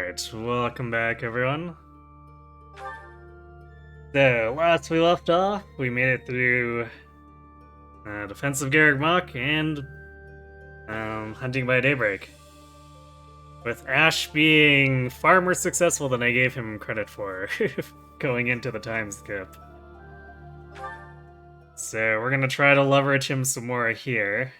Alright, welcome back everyone. So, last we left off, we made it through Defensive Garreg Mach and Hunting by Daybreak. With Ash being far more successful than I gave him credit for, going into the time skip. So, we're gonna try to leverage him some more here.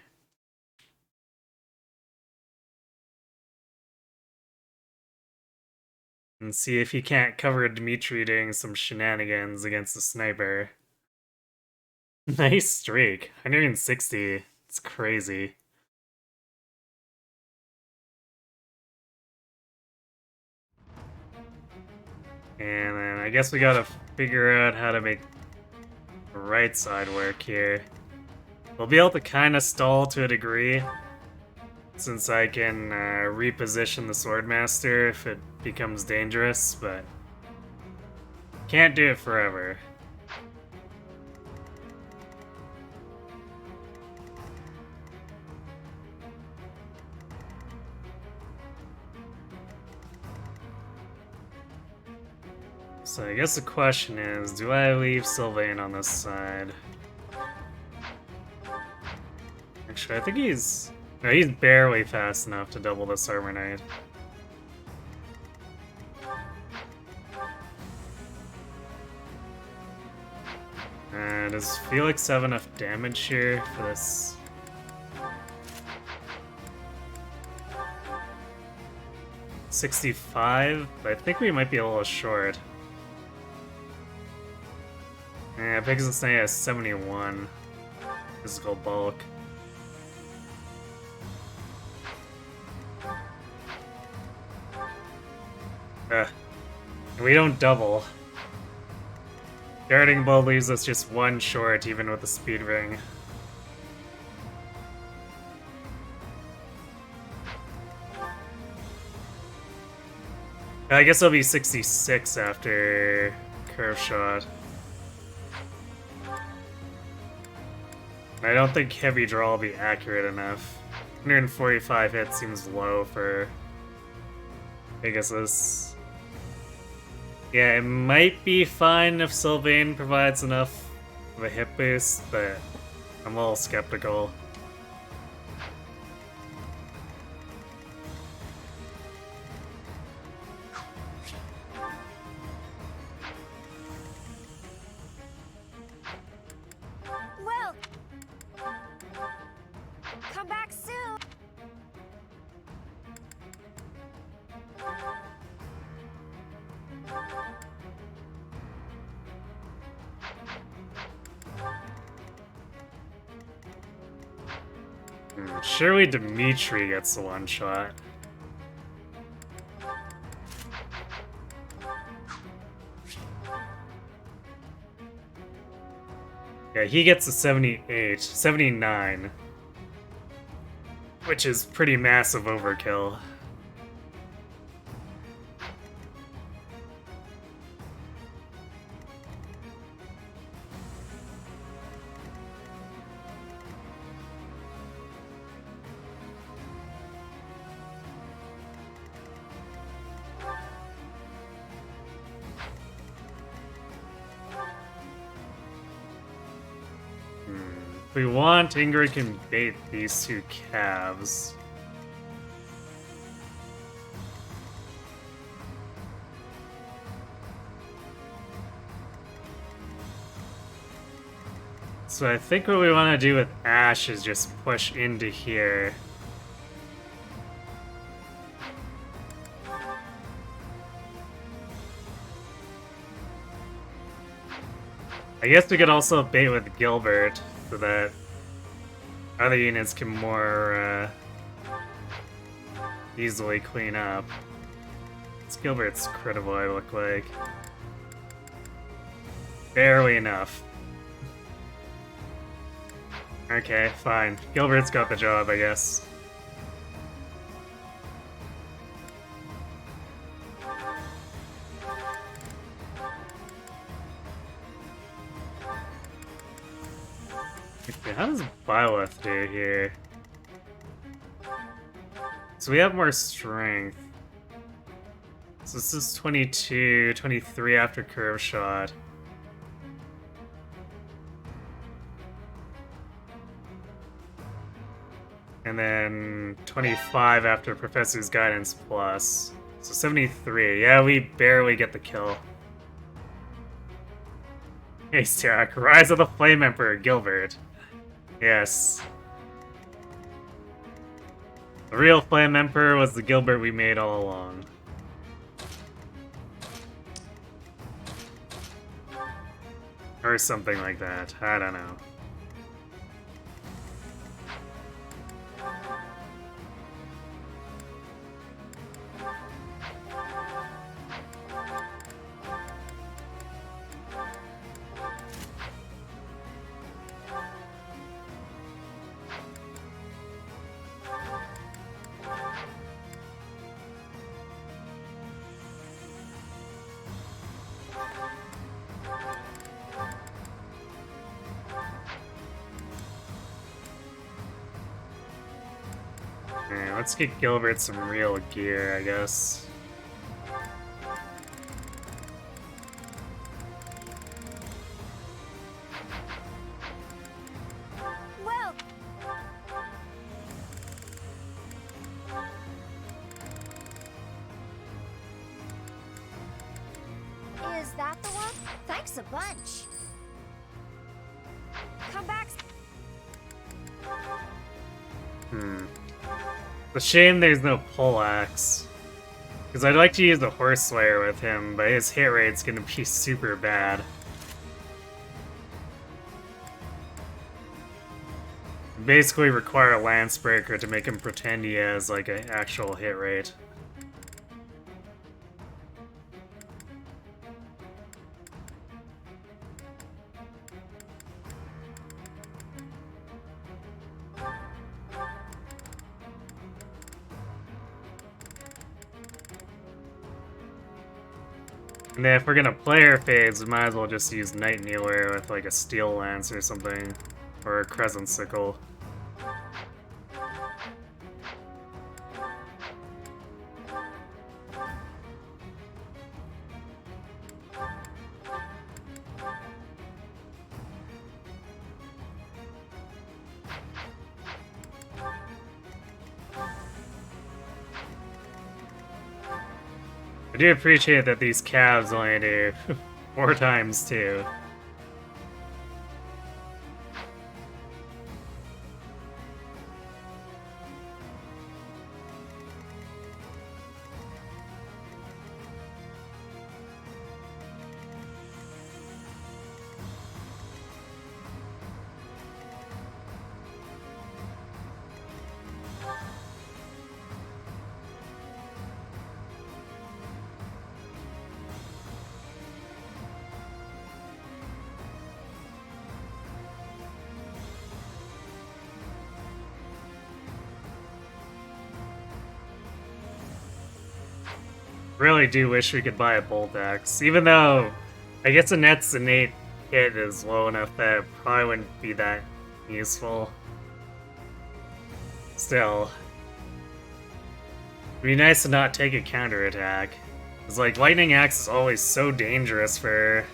And see if he can't cover Dimitri doing some shenanigans against the sniper. Nice streak. 160. It's crazy. And then I guess we gotta figure out how to make the right side work here. We'll be able to kind of stall to a degree, since I can reposition the Swordmaster if it becomes dangerous, but can't do it forever. So I guess the question is, do I leave Sylvain on this side? Actually, I think he's... No, he's barely fast enough to double this Armor Knight. Does Felix have enough damage here for this? $65? I think we might be a little short. Yeah, Pegasus Knight has 71 physical bulk. We don't double. Guarding Bow leaves us just one short, even with the speed ring. I guess it'll be 66 after Curve Shot. I don't think Heavy Draw will be accurate enough. 145 hit seems low for Pegasus. Yeah, it might be fine if Sylvain provides enough of a hit boost, but I'm a little skeptical. Well, come back soon. Surely Dimitri gets the one shot. Yeah, he gets a 78, 79. Which is pretty massive overkill. If we want, Ingrid can bait these two calves. So I think what we want to do with Ash is just push into here. I guess we could also bait with Gilbert so that other units can more easily clean up. It's Gilbert's critical, I look like. Barely enough. Okay, fine. Gilbert's got the job, I guess. Okay, how does Byleth do here? So we have more strength. So this is 22, 23 after curve shot. And then 25 after Professor's Guidance Plus. So 73. Yeah, we barely get the kill. Hey, Starak, Rise of the Flame Emperor, Gilbert. Yes. The real Flame Emperor was the Gilbert we made all along. Or something like that. I don't know. Yeah, let's get Gilbert some real gear, I guess. Well, is that the one? Thanks a bunch. Come back. It's a shame there's no poleaxe. Because I'd like to use the Horse Slayer with him, but his hit rate's gonna be super bad. Basically require a Lance Breaker to make him pretend he has like an actual hit rate. And then if we're gonna player phase, we might as well just use Night Kneeler with like a Steel Lance or something. Or a Crescent Sickle. I do appreciate that these calves only do 4 times too. Really do wish we could buy a Bolt Axe, even though I guess a net's innate hit is low enough that it probably wouldn't be that useful. Still, it'd be nice to not take a counterattack. It's like Lightning Axe is always so dangerous for.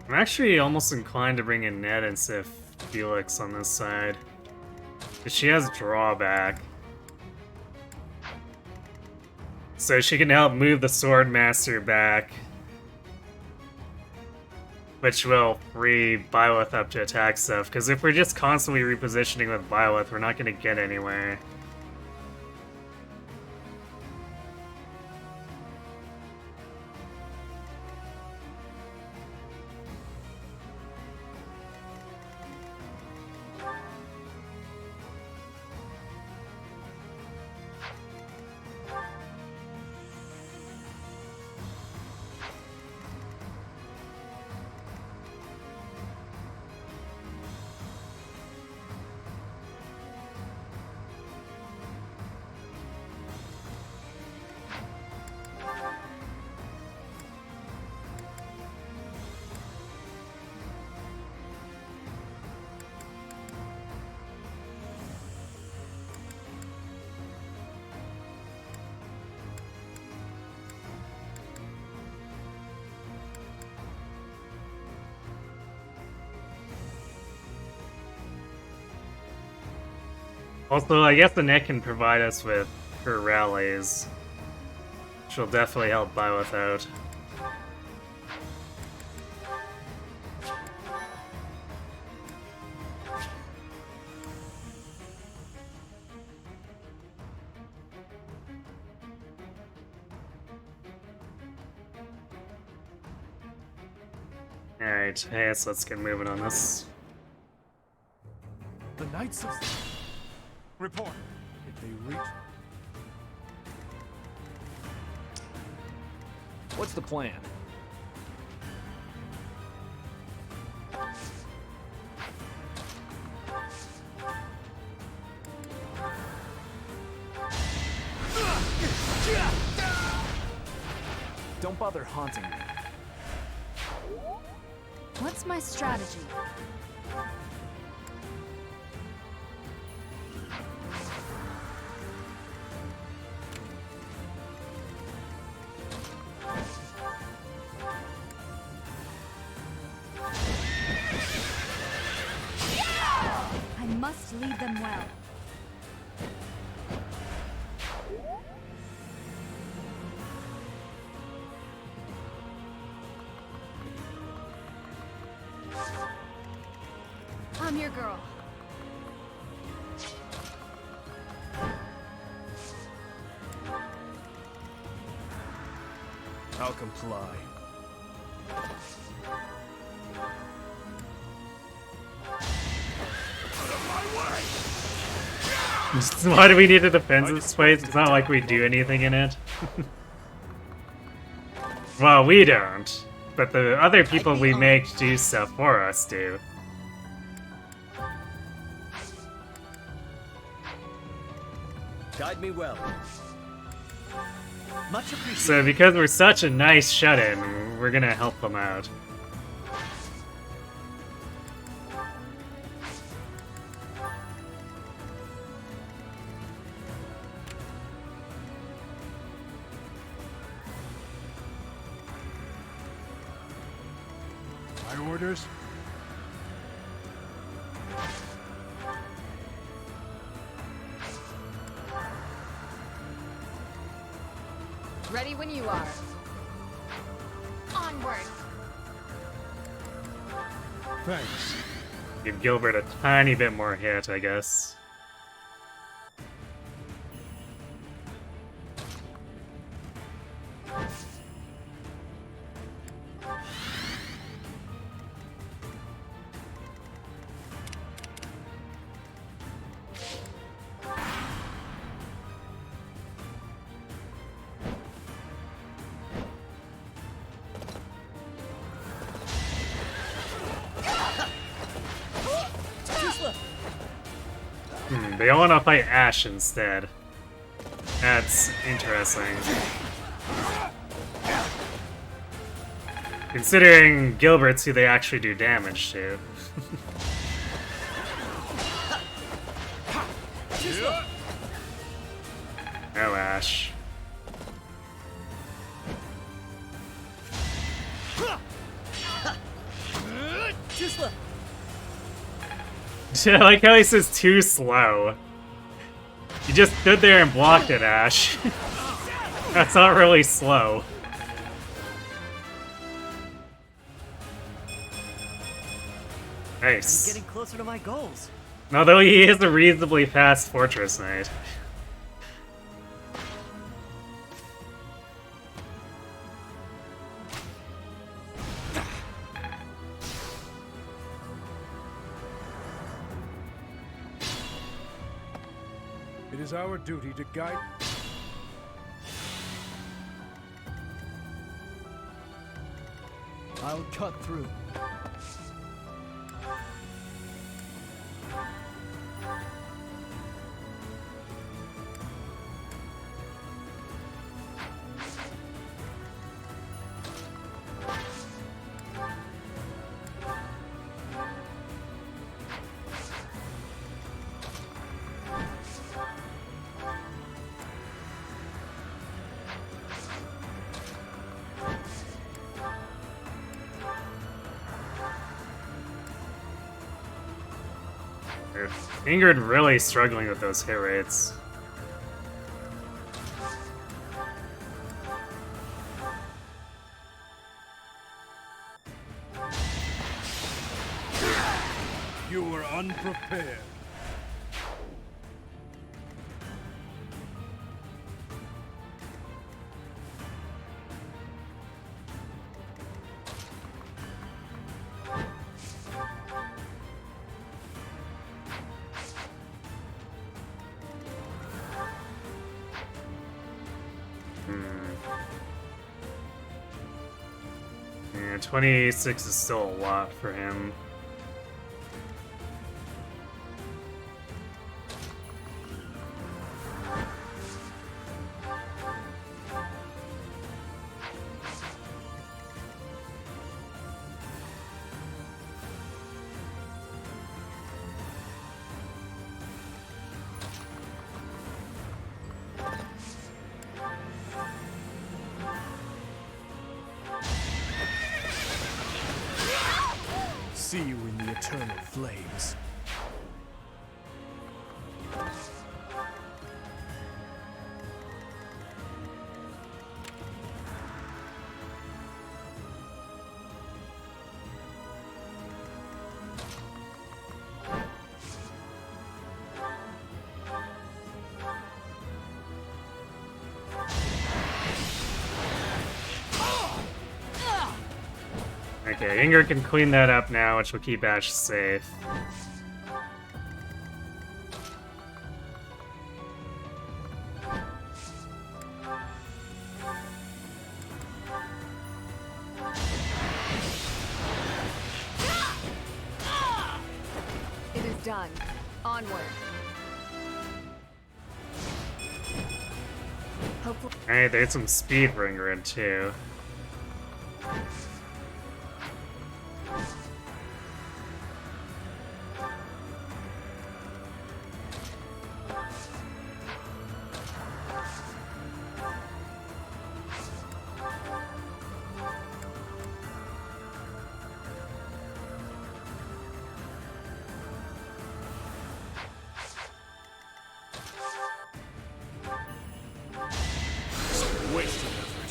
I'm actually almost inclined to bring in Ned instead of Felix on this side. Because she has drawback. So she can help move the Swordmaster back. Which will free Byleth up to attack stuff. Because if we're just constantly repositioning with Byleth, we're not going to get anywhere. Also, I guess the net can provide us with her rallies, which will definitely help buy without. Alright, hey, so let's get moving on this. The Knights of... Report. If they reach... What's the plan? Don't bother haunting me. What's my strategy? I must lead them well. I'm your girl. I'll comply. Why do we need a defensive space? It's not like we do anything in it. Well, we don't. But the other people we make do stuff for us do. Guide me well. Much appreciated. So because we're such a nice shut-in, we're gonna help them out. My orders? Ready when you are. Onward. Thanks. Give Gilbert a tiny bit more hit, I guess. They all want to fight Ash instead. That's interesting. Considering Gilbert's who they actually do damage to. Oh, Ash. I like how he says too slow. You just stood there and blocked it, Ash. That's not really slow. Nice. I'm getting closer to my goals. Although he is a reasonably fast Fortress Knight. It is our duty to guide... I'll cut through. Ingrid really struggling with those hit rates. You were unprepared. Yeah, 26 is still a lot for him. See you in the eternal flames. Okay, Ingrid can clean that up now, which will keep Ash safe. It is done. Onward. Hopefully. Alright, there's some speed for Ingrid, too. Wasted effort.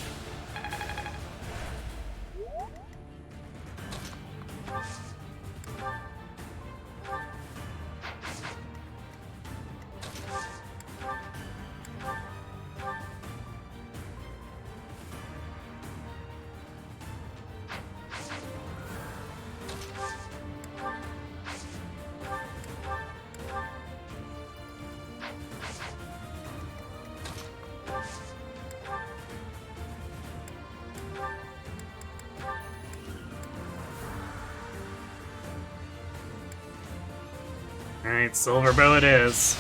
Alright, Silver Bow it is.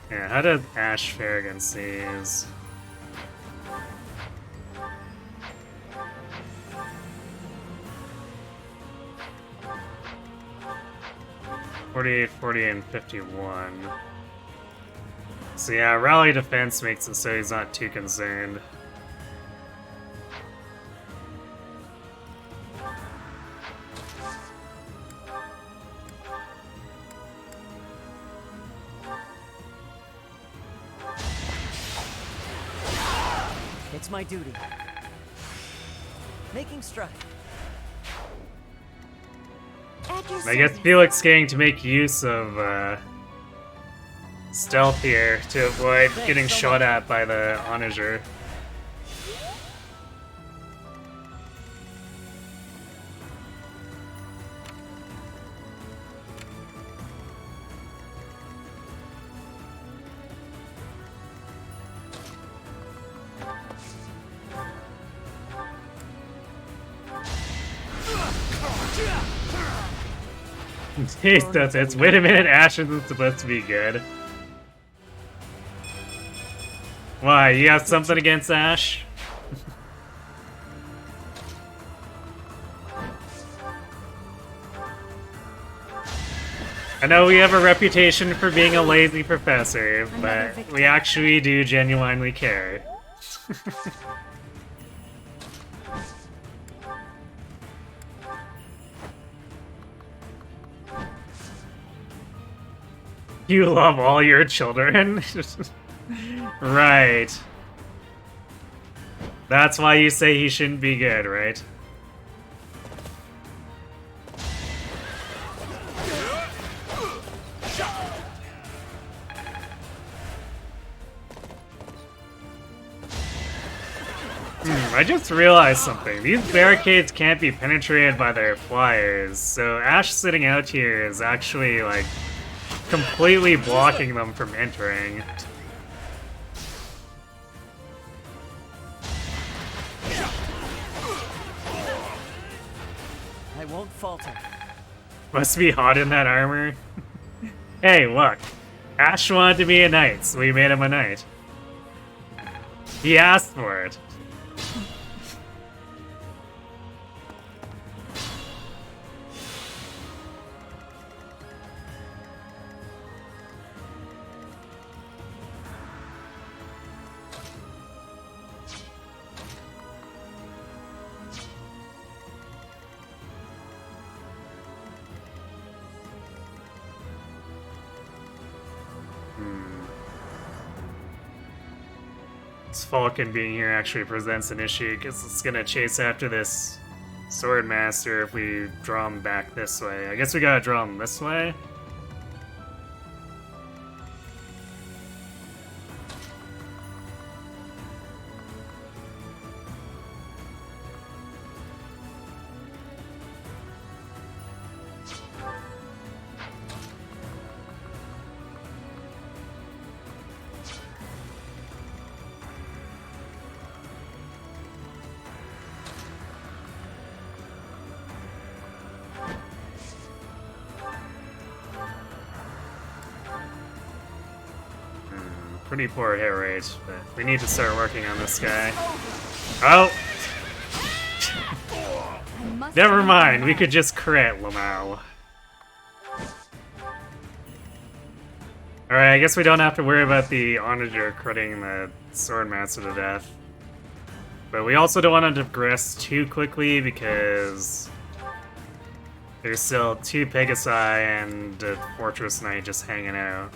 Yeah, how did Ash fare against these? $48, 40, and 51. So yeah, rally defense makes it so he's not too concerned. It's my duty. Making stride. At your I guess service. Felix getting to make use of stealth here to avoid Thanks getting so shot much. at by the Onager. Jesus, it's wait a minute, Ash isn't supposed to be good. Why, you have something against Ash? I know we have a reputation for being a lazy professor, but we actually do genuinely care. You love all your children? Right. That's why you say he shouldn't be good, right? I just realized something. These barricades can't be penetrated by their flyers, so Ash sitting out here is actually, like, completely blocking them from entering. I won't falter. Must be hot in that armor. Hey, look. Ash wanted to be a knight, so we made him a knight. He asked for it. Falcon being here actually presents an issue because it's gonna chase after this Swordmaster if we draw him back this way. I guess we gotta draw him this way. Pretty poor hit rate, but we need to start working on this guy. Oh! Never mind, we could just crit Lamau. Alright, I guess we don't have to worry about the Onager critting the Swordmaster to death. But we also don't want to progress too quickly because there's still 2 Pegasi and a Fortress Knight just hanging out.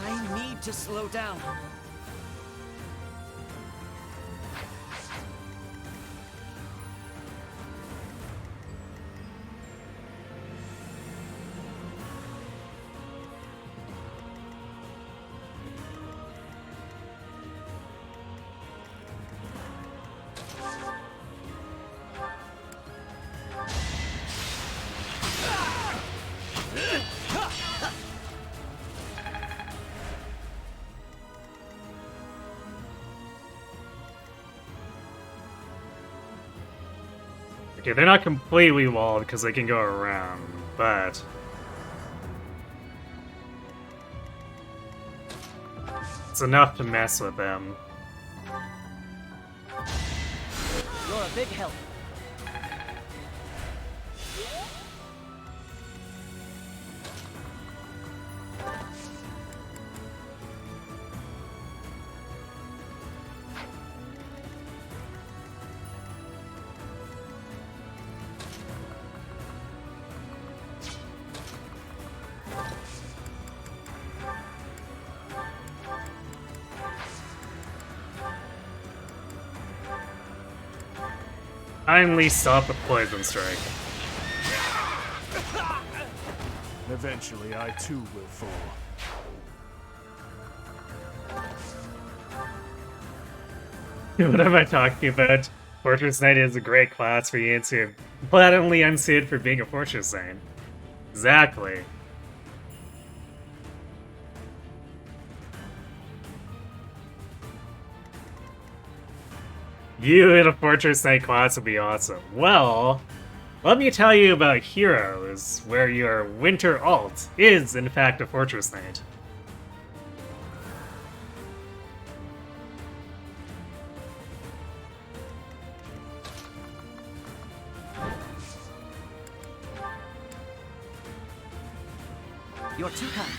I need to slow down. Okay, they're not completely walled because they can go around, but it's enough to mess with them. You're a big help. Finally stop the Poison Strike. Eventually, I too will fall. What am I talking about? Fortress Knight is a great class for Yansu. Blatantly unsuited for being a Fortress Knight. Exactly. You in a Fortress Knight class would be awesome. Well, let me tell you about Heroes, where your Winter alt is, in fact, a Fortress Knight. You're too kind.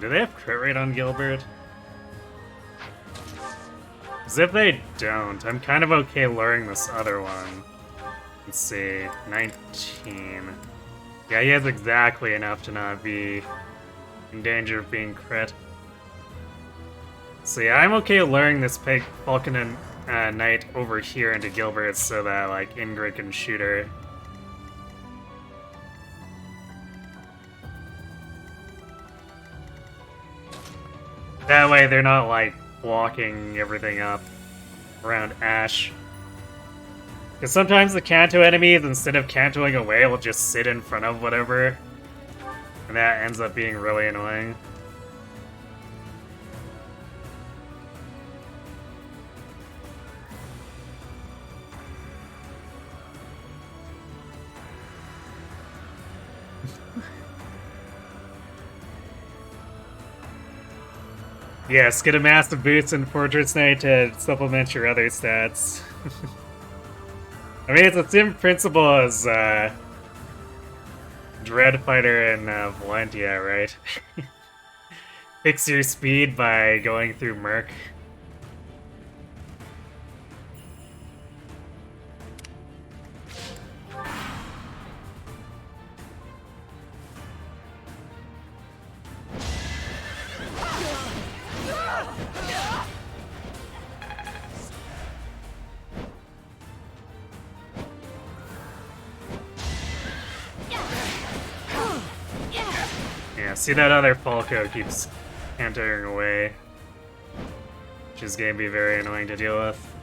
Do they have crit rate on Gilbert? Because if they don't, I'm kind of okay luring this other one. Let's see, 19. Yeah, he has exactly enough to not be in danger of being crit. So yeah, I'm okay luring this pig Falcon and Knight over here into Gilbert so that like Ingrid can shoot her. That way they're not like blocking everything up around Ash. Because sometimes the Kanto enemies, instead of Kantoing away, will just sit in front of whatever. And that ends up being really annoying. Yes, get a massive boost in Fortress Knight to supplement your other stats. I mean, it's the same principle as Dread Fighter and Valentia, right? Fix your speed by going through Merc. Yeah, see that other Falco keeps entering away, which is going to be very annoying to deal with.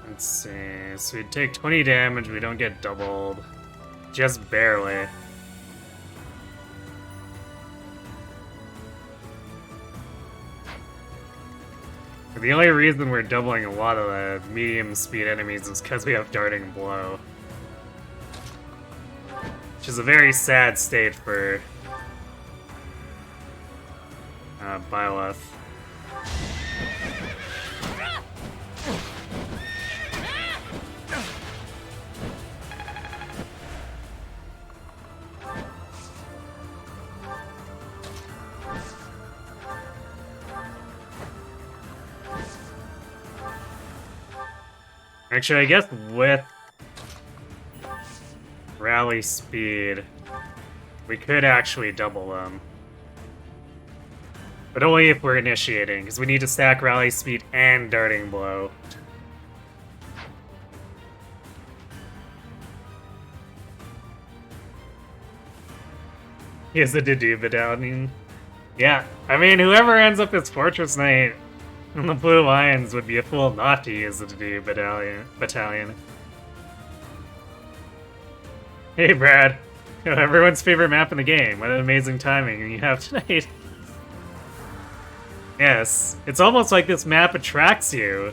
Let's see, so we take 20 damage, we don't get doubled. Just barely. The only reason we're doubling a lot of the medium speed enemies is because we have Darting Blow. Which is a very sad state for Byleth. Actually, I guess with Rally Speed, we could actually double them. But only if we're initiating, because we need to stack Rally Speed and Darting Blow. He has a Dedu Battalion. Yeah, I mean, whoever ends up as Fortress Knight and the Blue Lions would be a fool not to use the Dedu Battalion. Hey, Brad. Everyone's favorite map in the game. What an amazing timing you have tonight. Yes, it's almost like this map attracts you.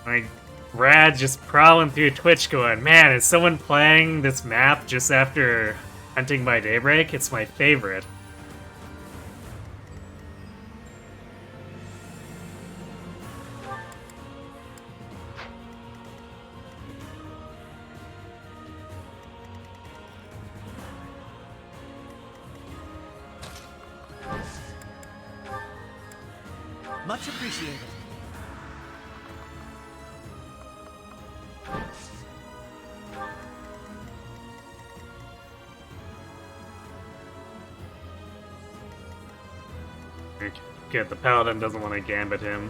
Like, Brad just prowling through Twitch going, man, is someone playing this map just after Hunting by Daybreak, it's my favorite. Much appreciated. Good, the Paladin doesn't want to gambit him.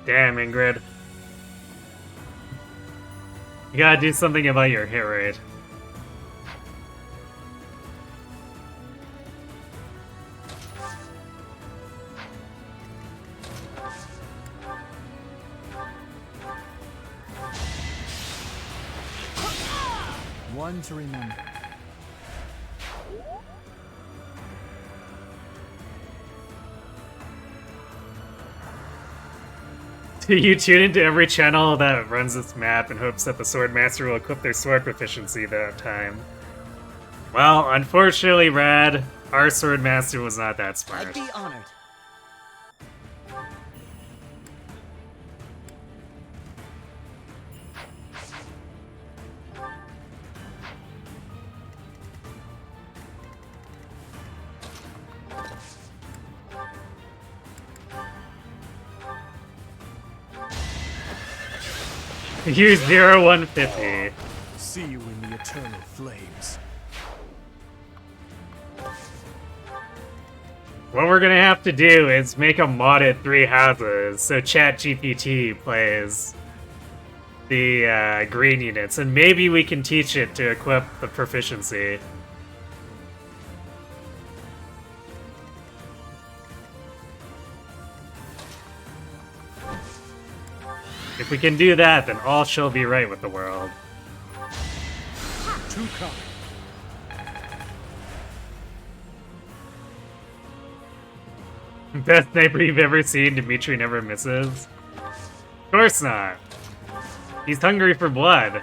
Damn, Ingrid. You gotta do something about your hit rate. One to remember. You tune into every channel that runs this map in hopes that the Swordmaster will equip their sword proficiency that time. Well, unfortunately, Rad, our Swordmaster was not that I'd smart. be honored. Use 0150. See you in the eternal flames. What we're gonna have to do is make a modded 3 houses so ChatGPT plays the green units, and maybe we can teach it to equip the proficiency. If we can do that, then all shall be right with the world. Too kind. Best sniper you've ever seen, Dimitri never misses. Of course not. He's hungry for blood.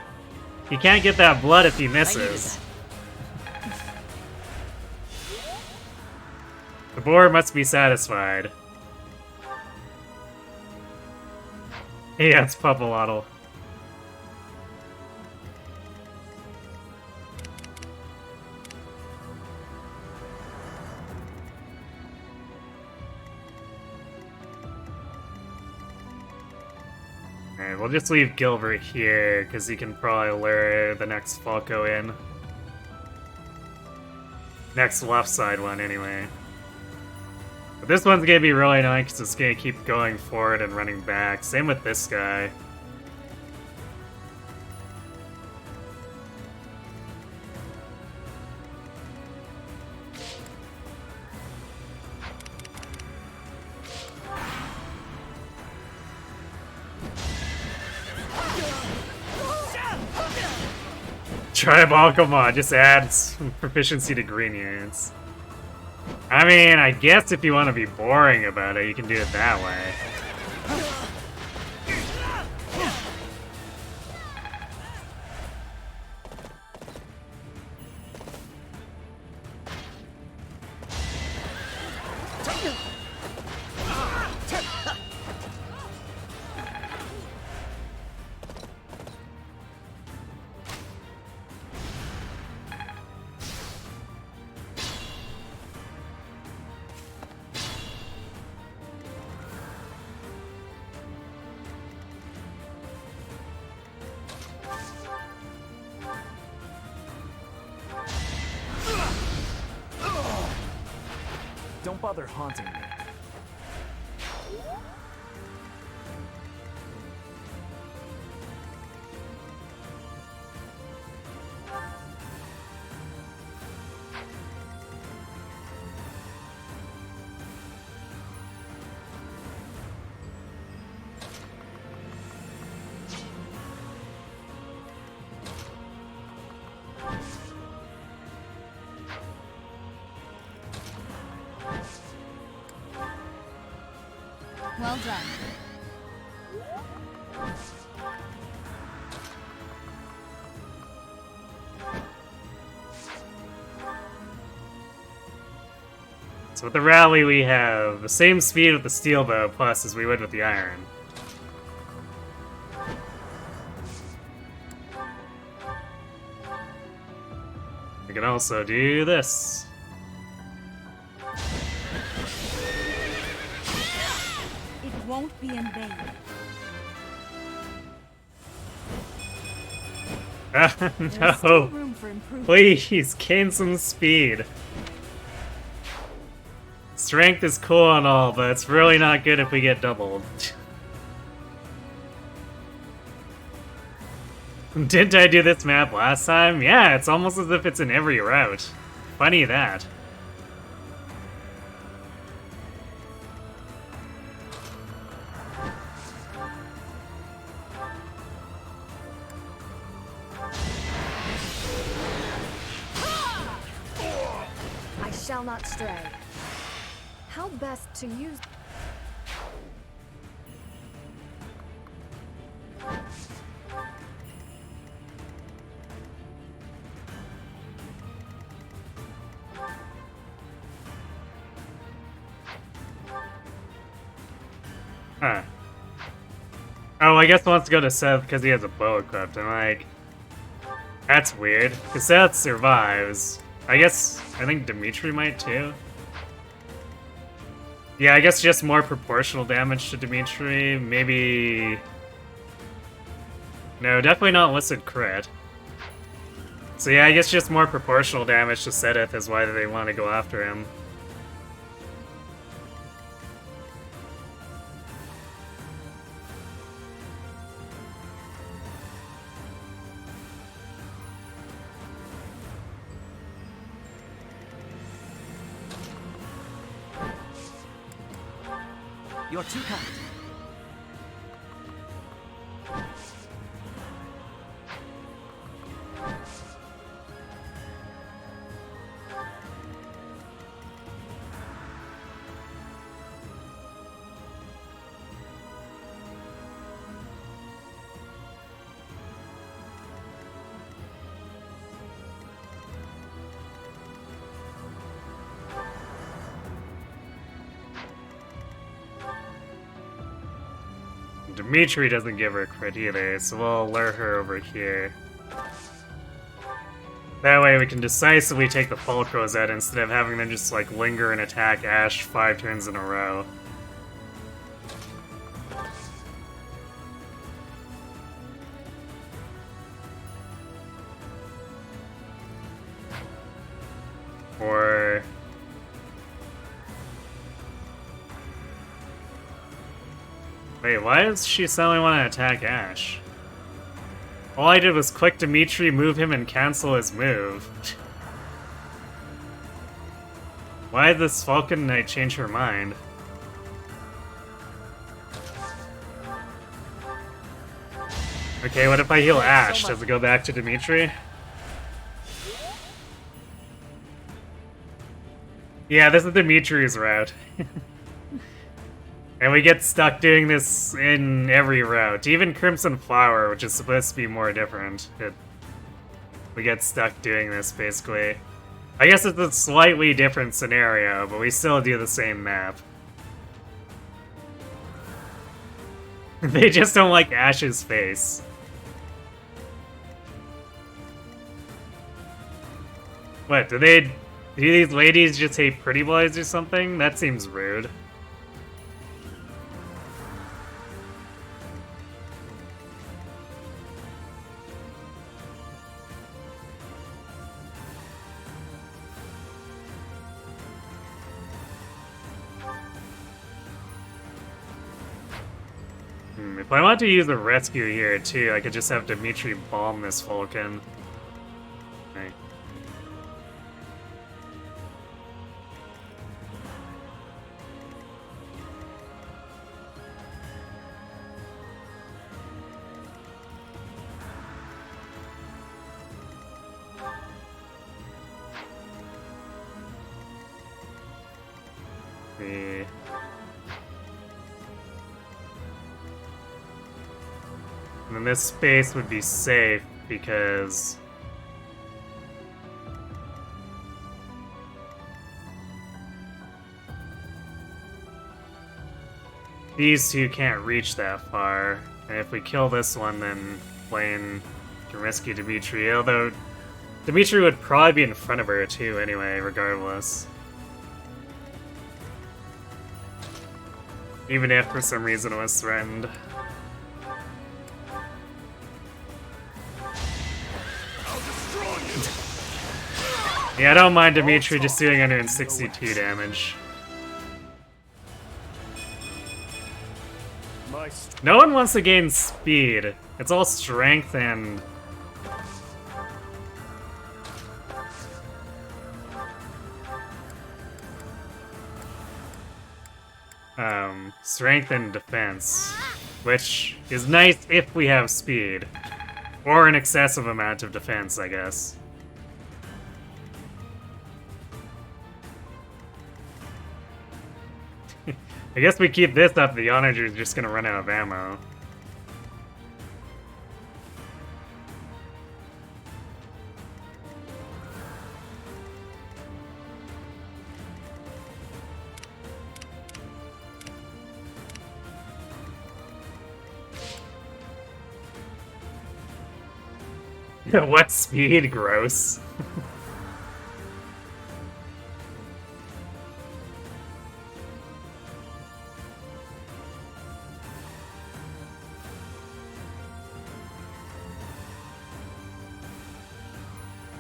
He can't get that blood if he I needed misses. that. The boar must be satisfied. Yes, Puppalotl. Alright, we'll just leave Gilbert here, because he can probably lure the next Falco in. Next left side one, anyway. But this one's gonna be really annoying, because it's gonna keep going forward and running back. Same with this guy. Tribal, come on, just add some proficiency to green units. I mean, I guess if you want to be boring about it, you can do it that way. Don't bother haunting me. Well done. So with the rally we have the same speed with the steel bow plus as we would with the iron. We can also do this. It won't be in vain. There's still No! room for improvement. Please, gain some speed. Strength is cool and all, but it's really not good if we get doubled. Didn't I do this map last time? Yeah, it's almost as if it's in every route. Funny that. I shall not stray. How best to use... Huh. Oh, I guess wants to go to Seth because he has a bow equipped. I'm like, that's weird. Because Seth survives. I think Dimitri might too. Yeah, I guess just more proportional damage to Dimitri. Maybe... No, definitely not listed crit. So yeah, I guess just more proportional damage to Sedith is why they want to go after him. You're too kind. Dimitri doesn't give her a crit either, so we'll lure her over here. That way we can decisively take the Falcos out instead of having them just like linger and attack Ash 5 turns in a row. Or... Wait, why does she suddenly want to attack Ash? All I did was click Dimitri, move him, and cancel his move. Why did this Falcon Knight change her mind? Okay, what if I heal Ash? Does it go back to Dimitri? Yeah, this is Dimitri's route. And we get stuck doing this in every route. Even Crimson Flower, which is supposed to be more different. We get stuck doing this, basically. I guess it's a slightly different scenario, but we still do the same map. They just don't like Ash's face. What, do these ladies just hate pretty boys or something? That seems rude. If I want to use a rescue here too, I could just have Dimitri bomb this Vulcan. Okay. And then this space would be safe because these two can't reach that far. And if we kill this one, then Blaine can rescue Dimitri. Although Dimitri would probably be in front of her too anyway, regardless. Even if for some reason it was threatened. Yeah, I don't mind Dimitri just doing 162 damage. No one wants to gain speed. It's all strength and... strength and defense. Which is nice if we have speed. Or an excessive amount of defense, I guess. I guess we keep this up, the Onager's just gonna run out of ammo. What speed? Gross.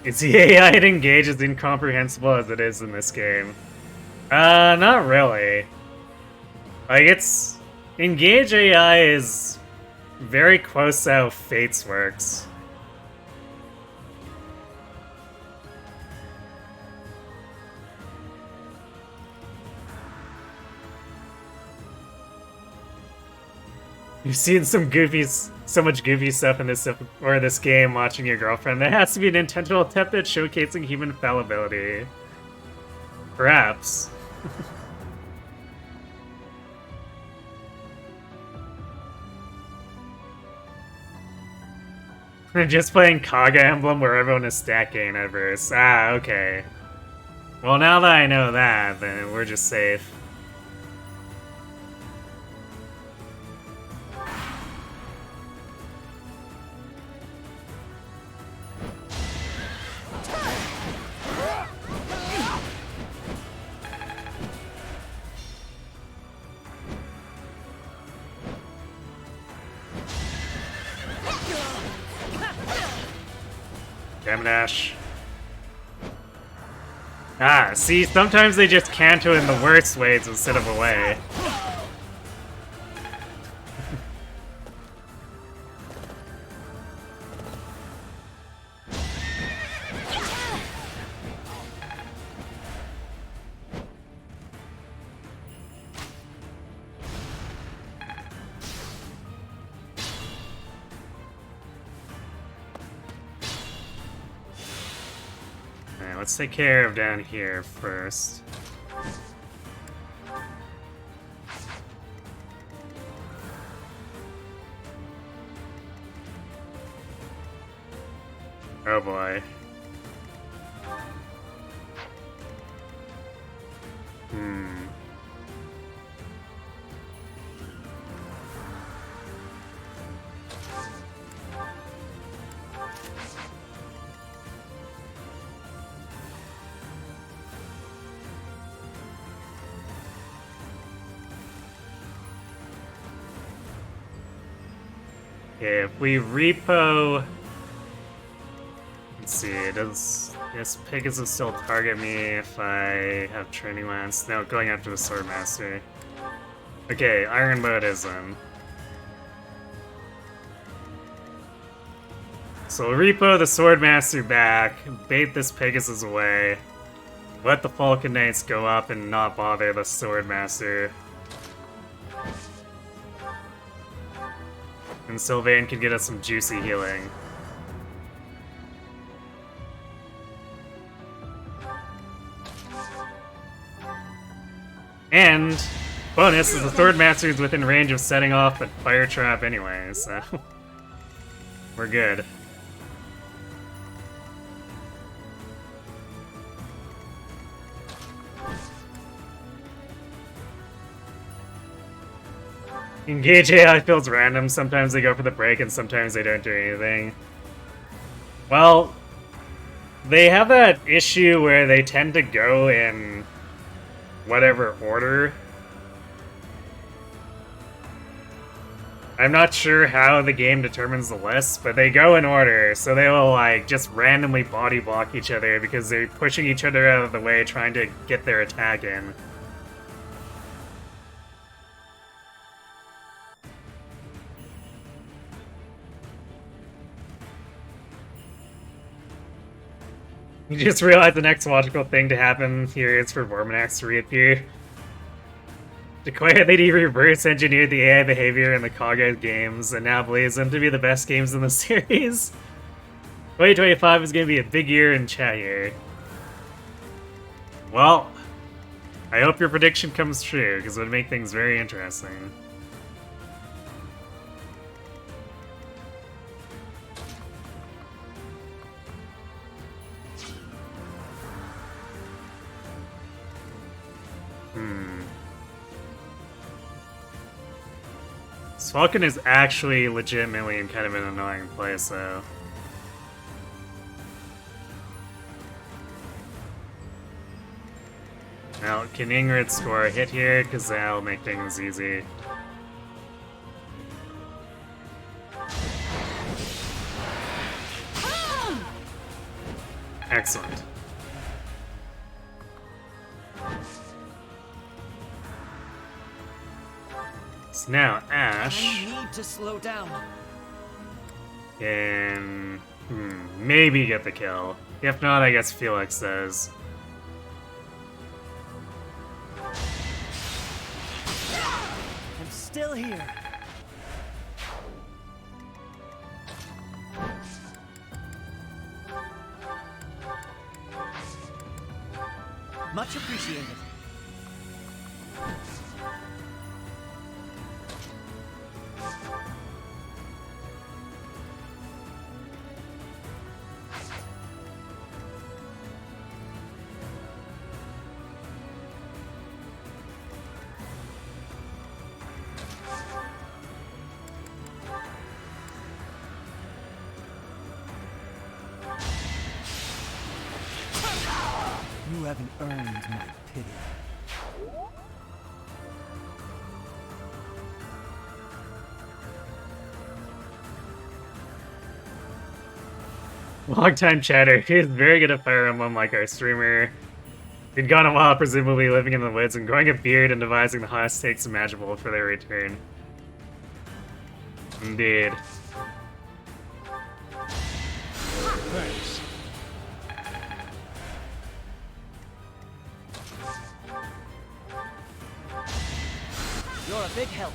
Is the AI it Engage as incomprehensible as it is in this game? Not really. Like, it's... Engage AI is very close to how Fates works. You've seen some so much goofy stuff in this game watching your girlfriend. That has to be an intentional attempt at showcasing human fallibility. Perhaps. They're just playing Kaga Emblem where everyone is stacking adverse. Ah, okay. Well, now that I know that, then we're just safe. Damn it, Ash. Ah, see, sometimes they just canto in the worst ways instead of away. Let's take care of down here first. Oh boy. Okay, if we repo... Let's see, does Pegasus still target me if I have Training Lance? No, going after the Swordmaster. Okay, Iron Mode is in. So we'll repo the Swordmaster back, bait this Pegasus away, let the Falcon Knights go up and not bother the Swordmaster. And Sylvain can get us some juicy healing. And bonus is the Swordmaster is within range of setting off a fire trap anyway, so We're good. Engage AI feels random. Sometimes they go for the break and sometimes they don't do anything. Well, they have that issue where they tend to go in whatever order. I'm not sure how the game determines the list, but they go in order, so they will like just randomly body block each other because they're pushing each other out of the way trying to get their attack in. You just realize the next logical thing to happen here is for Vorminax to reappear. Declare that he reverse engineered the AI behavior in the Kaga games and now believes them to be the best games in the series. 2025 is going to be a big year in chat here. Well, I hope your prediction comes true, because it would make things very interesting. Falcon is actually legitimately in kind of an annoying place, though. Now, can Ingrid score a hit here? Because that'll make things easy. Excellent. So now Ash I need to slow down. can maybe get the kill. If not, I guess Felix does. I'm still here. Much appreciated. You haven't earned my pity. Long-time chatter. He's very good at Fire Emblem, like our streamer. He'd gone a while, presumably living in the woods and growing a beard and devising the highest stakes imaginable for their return. Indeed. Thanks. You're a big help.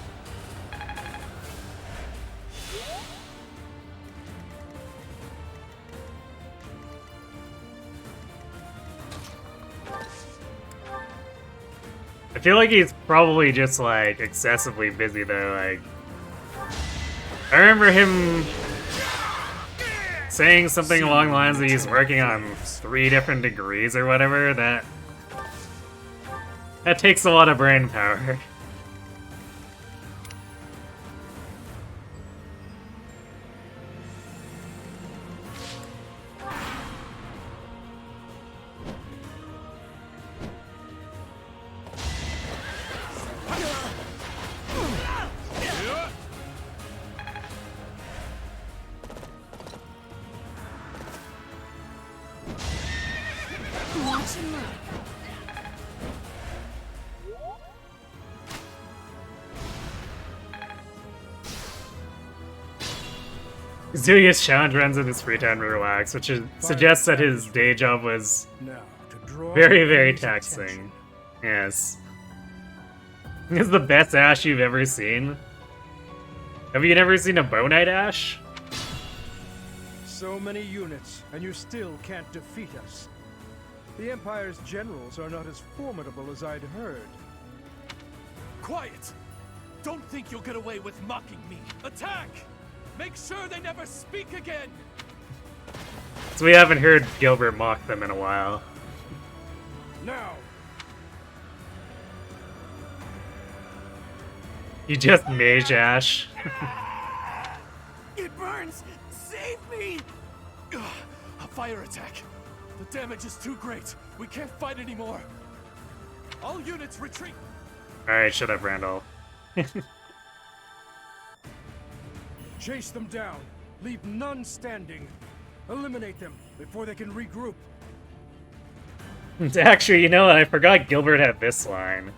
I feel like he's probably just, like, excessively busy, though. Like, I remember him saying something along the lines that he's working on 3 different degrees or whatever. That takes a lot of brain power. He's doing his challenge runs in his free time to relax, which suggests that his day job was Now, to draw very, very everyone's taxing. attention. Yes. This is the best Ash you've ever seen. Have you never seen a Bow Knight Ash? So many units, and you still can't defeat us. The Empire's generals are not as formidable as I'd heard. Quiet! Don't think you'll get away with mocking me. Attack! Make sure they never speak again! So we haven't heard Gilbert mock them in a while. Now! You just mage Ash. It burns! Save me! Ugh, a fire attack. The damage is too great. We can't fight anymore. All units retreat. Alright, shut up, Randall. Chase them down. Leave none standing. Eliminate them before they can regroup. Actually, you know what? I forgot Gilbert had this line.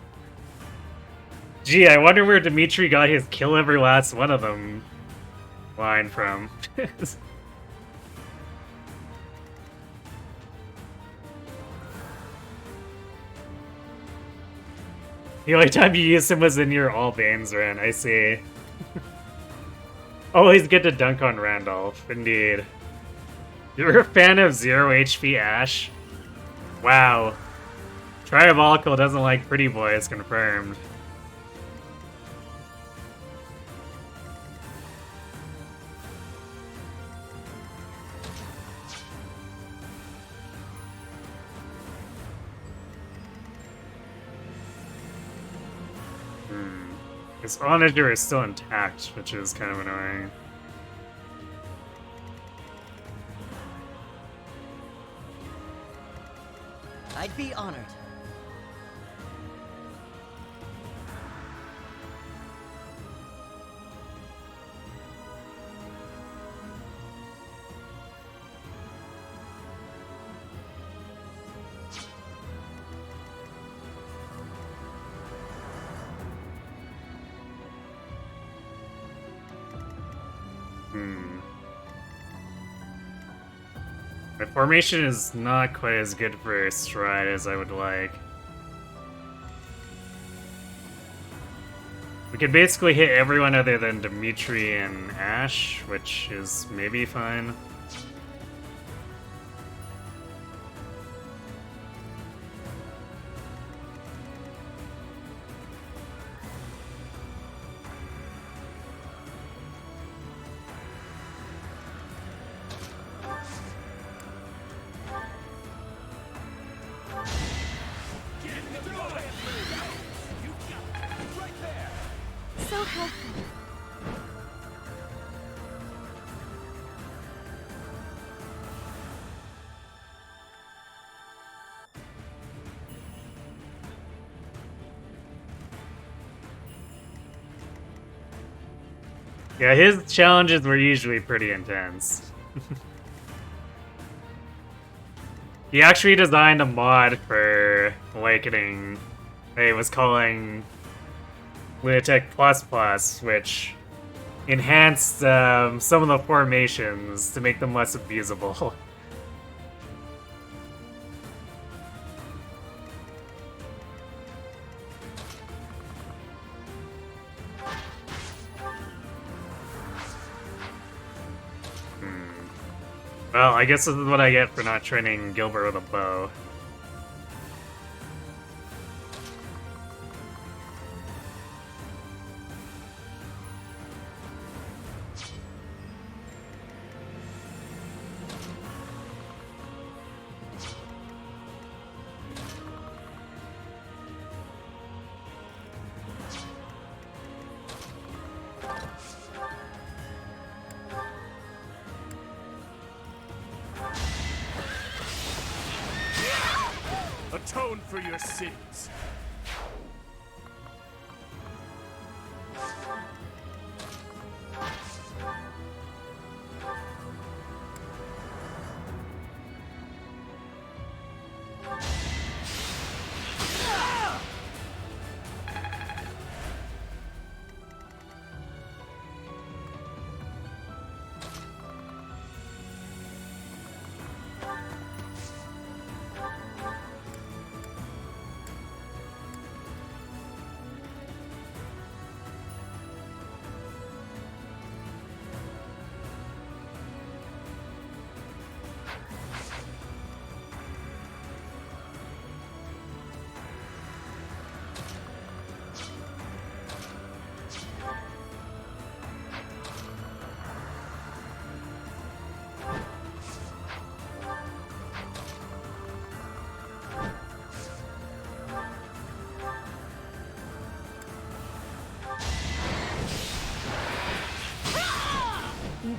Gee, I wonder where Dimitri got his kill every last one of them line from. The only time you used him was in your All Banes run, I see. Always good to dunk on Randolph, indeed. You're a fan of 0 HP Ash? Wow. Triabolical doesn't like pretty boys, confirmed. His onager is still intact, which is kind of annoying. I'd be honored. My formation is not quite as good for Stride as I would like. We could basically hit everyone other than Dimitri and Ash, which is maybe fine. So helpful. Yeah, his challenges were usually pretty intense. He actually designed a mod for Awakening that he was calling Lunatic Plus Plus, which enhanced some of the formations to make them less abusable. Well, I guess this is what I get for not training Gilbert with a bow. Atone for your sins.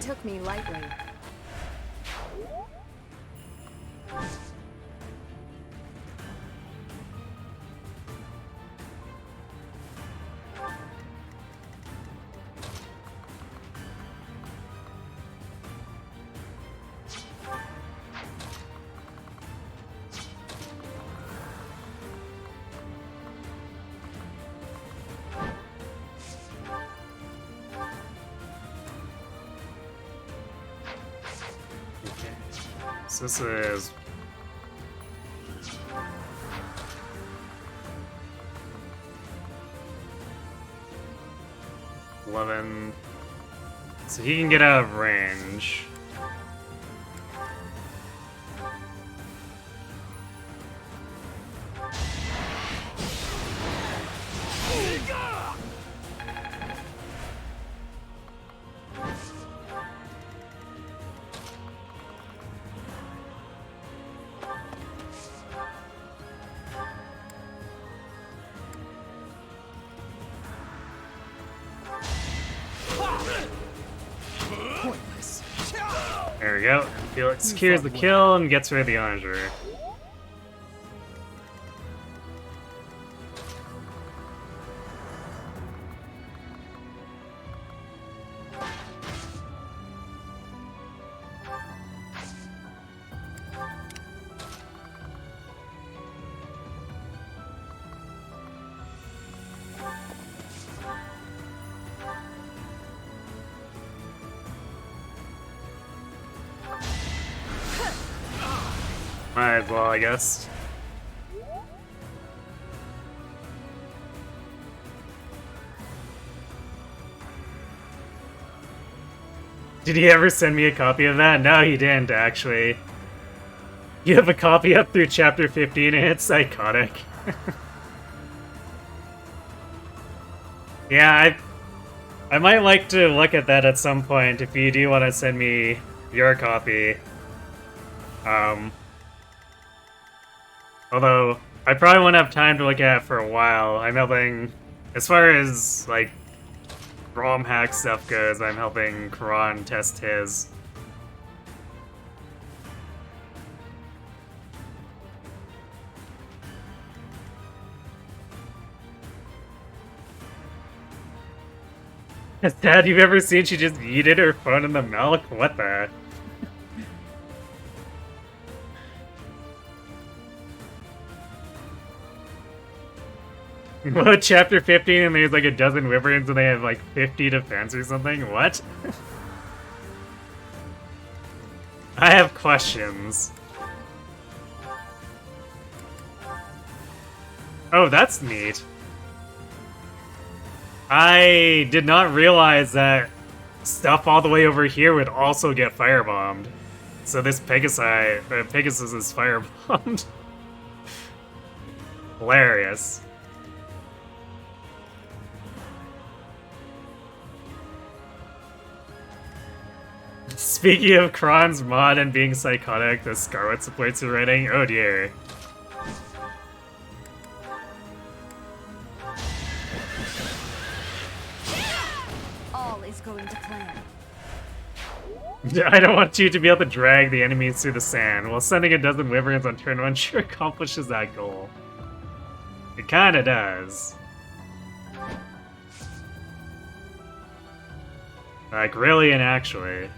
took me lightly. So this is 11. So he can get out of range. There we go. Felix secures the kill and gets rid of the Onager. Might as well, I guess. Did he ever send me a copy of that? No, he didn't, actually. You have a copy up through chapter 15 and it's psychotic. Yeah, I might like to look at that at some point if you do want to send me your copy. Although, I probably won't have time to look at it for a while. I'm helping, as far as, like, ROM hack stuff goes, I'm helping Karan test his. Dad, you've ever seen she just yeeted her phone in the milk? What the? What, chapter 15 and there's like a dozen wyverns and they have like 50 defense or something? What? I have questions. Oh, that's neat. I did not realize that stuff all the way over here would also get firebombed. So this Pegasus is firebombed. Hilarious. Speaking of Kron's mod and being psychotic, the Scarlet supports the writing. Oh dear. All is going to plan. I don't want you to be able to drag the enemies through the sand. While sending a dozen wyverns on turn 1 sure accomplishes that goal. It kinda does. Like, really and actually.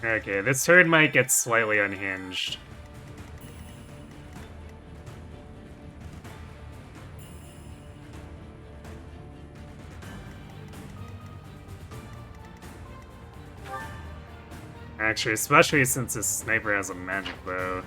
Okay, this turn might get slightly unhinged. Actually, especially since this sniper has a magic bow.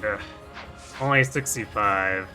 Ugh. Only 65.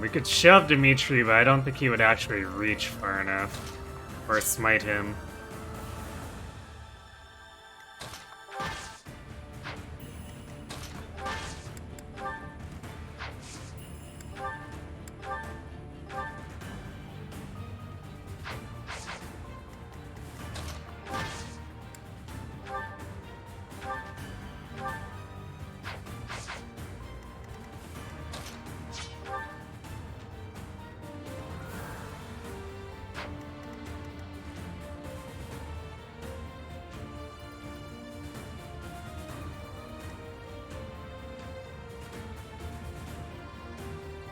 We could shove Dimitri, but I don't think he would actually reach far enough. Or smite him.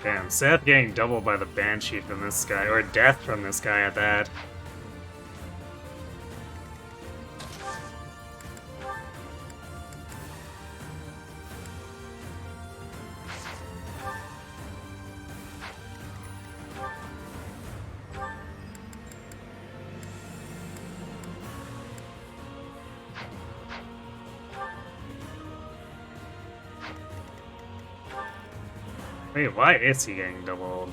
Damn, Seth getting doubled by the Banshee from this guy, or death from this guy at that. Wait, why is he getting doubled?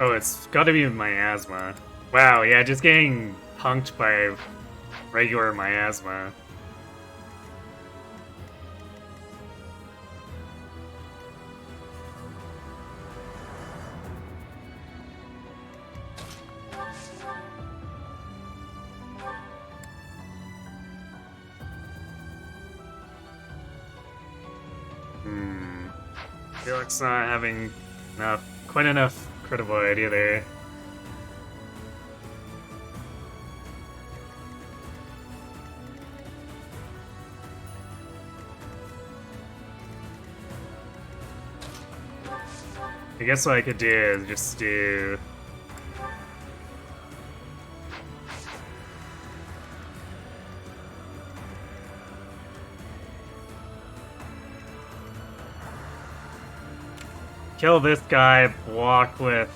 Oh, it's gotta be miasma. Wow, yeah, just getting punked by regular miasma. Felix not having quite enough critical idea there. I guess what I could do is just do... kill this guy, block with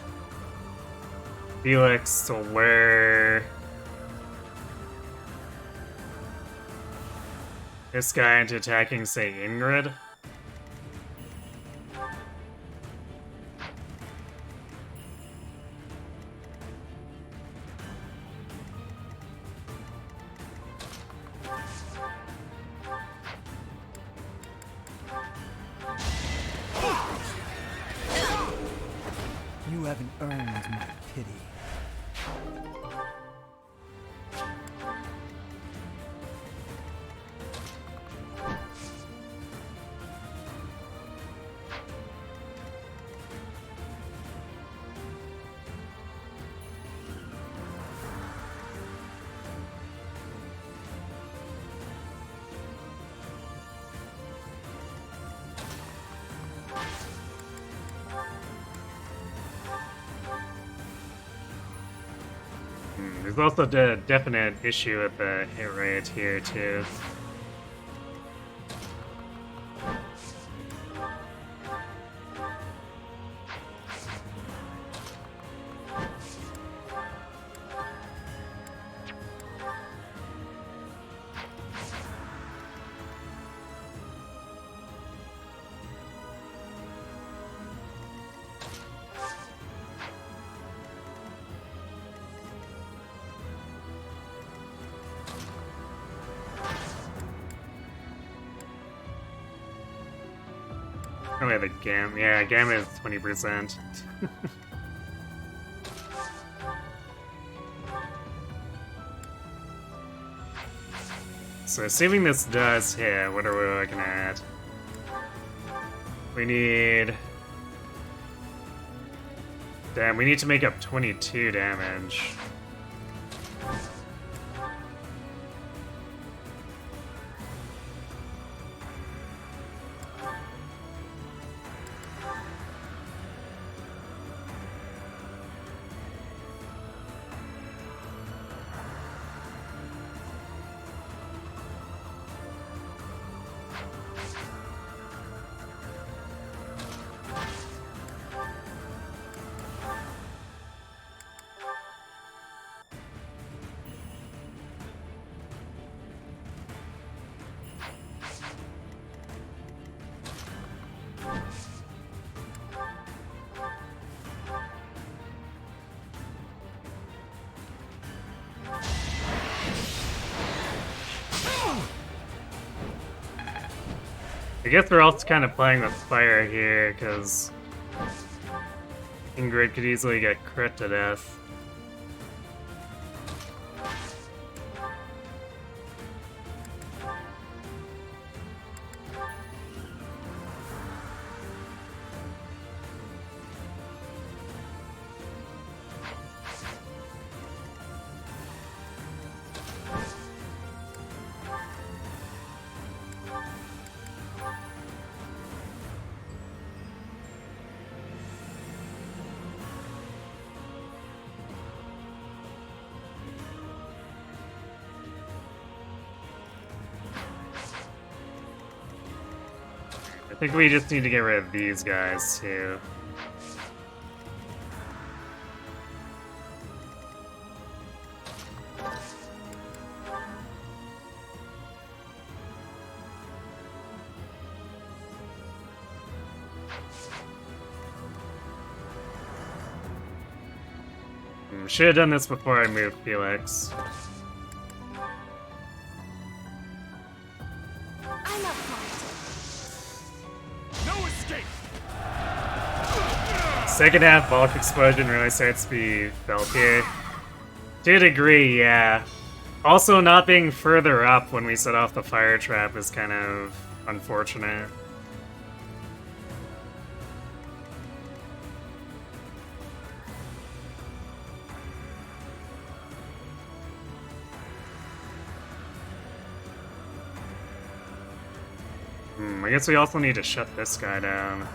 Felix to where this guy into attacking, say, Ingrid. You haven't earned my pity. There's also a definite issue with the hit rate here, too. Probably the Gam. Yeah, Gamma is 20%. So assuming this does hit, what are we looking at? We need... Damn, we need to make up 22 damage. I guess we're also kind of playing with fire here, because Ingrid could easily get crit to death. I think we just need to get rid of these guys, too. Should have done this before I moved Felix. I'm up front. No escape! Second half bulk explosion really starts to be felt here. To a degree, yeah. Also, not being further up when we set off the fire trap is kind of unfortunate. I guess we also need to shut this guy down.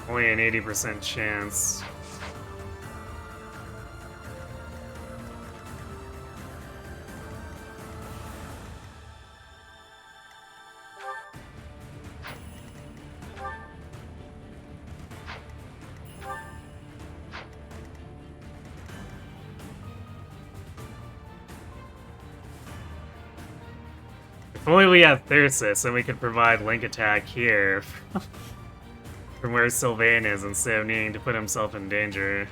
Only an 80% chance. If only we had Thyrsus, and we could provide link attack here from where Sylvain is instead of needing to put himself in danger.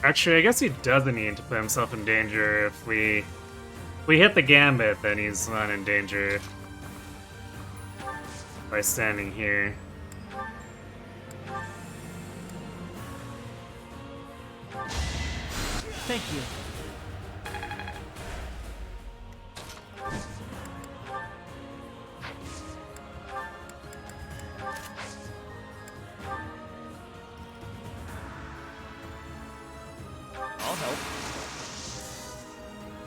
Actually, I guess he doesn't need to put himself in danger. If we hit the gambit, then he's not in danger by standing here. Thank you. I'll help.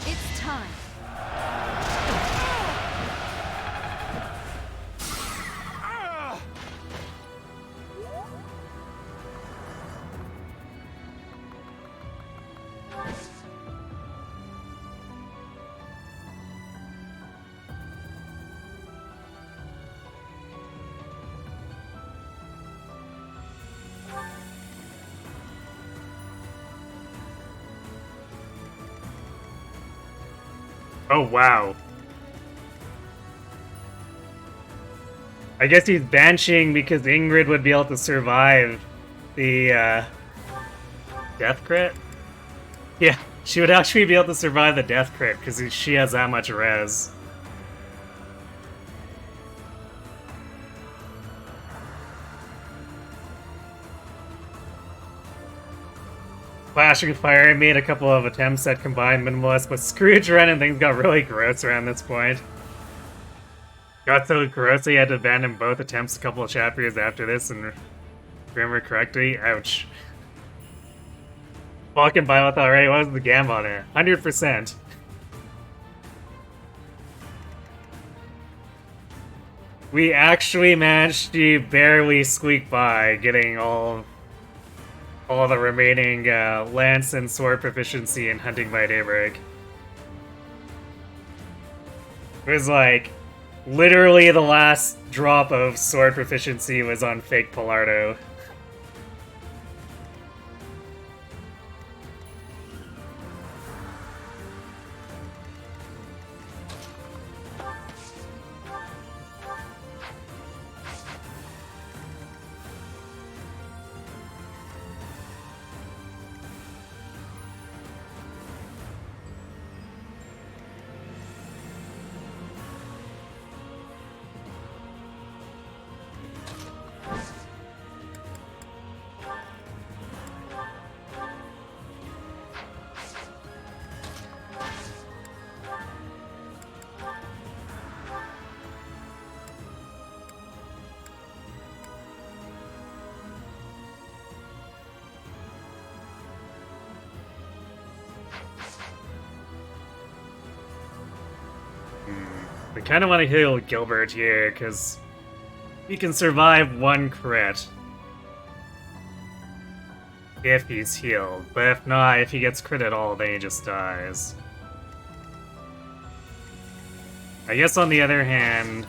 It's time. Oh, wow. I guess he's banishing because Ingrid would be able to survive the death crit? Yeah, she would actually be able to survive the death crit because she has that much res. Flashing Fire made a couple of attempts at combined minimalist, but Scrooge ran and things got really gross around this point. Got so gross he had to abandon both attempts a couple of chapters after this, and remember correctly, ouch. Falcon Byleth already, what was the gam on it? 100%. We actually managed to barely squeak by, getting all the remaining lance and sword proficiency in Hunting by Daybreak. It was like, literally the last drop of sword proficiency was on fake Pilardo. I kind of want to heal Gilbert here, because he can survive one crit if he's healed, but if not, if he gets crit at all, then he just dies. I guess on the other hand,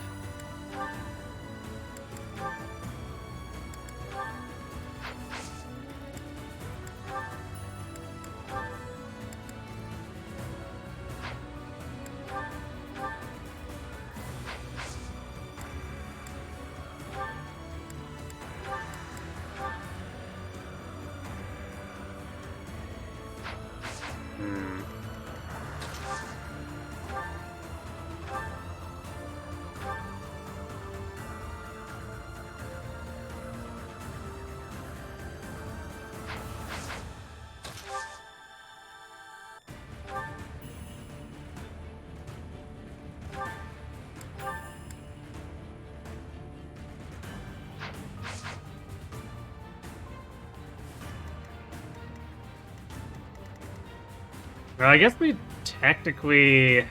well, I guess we technically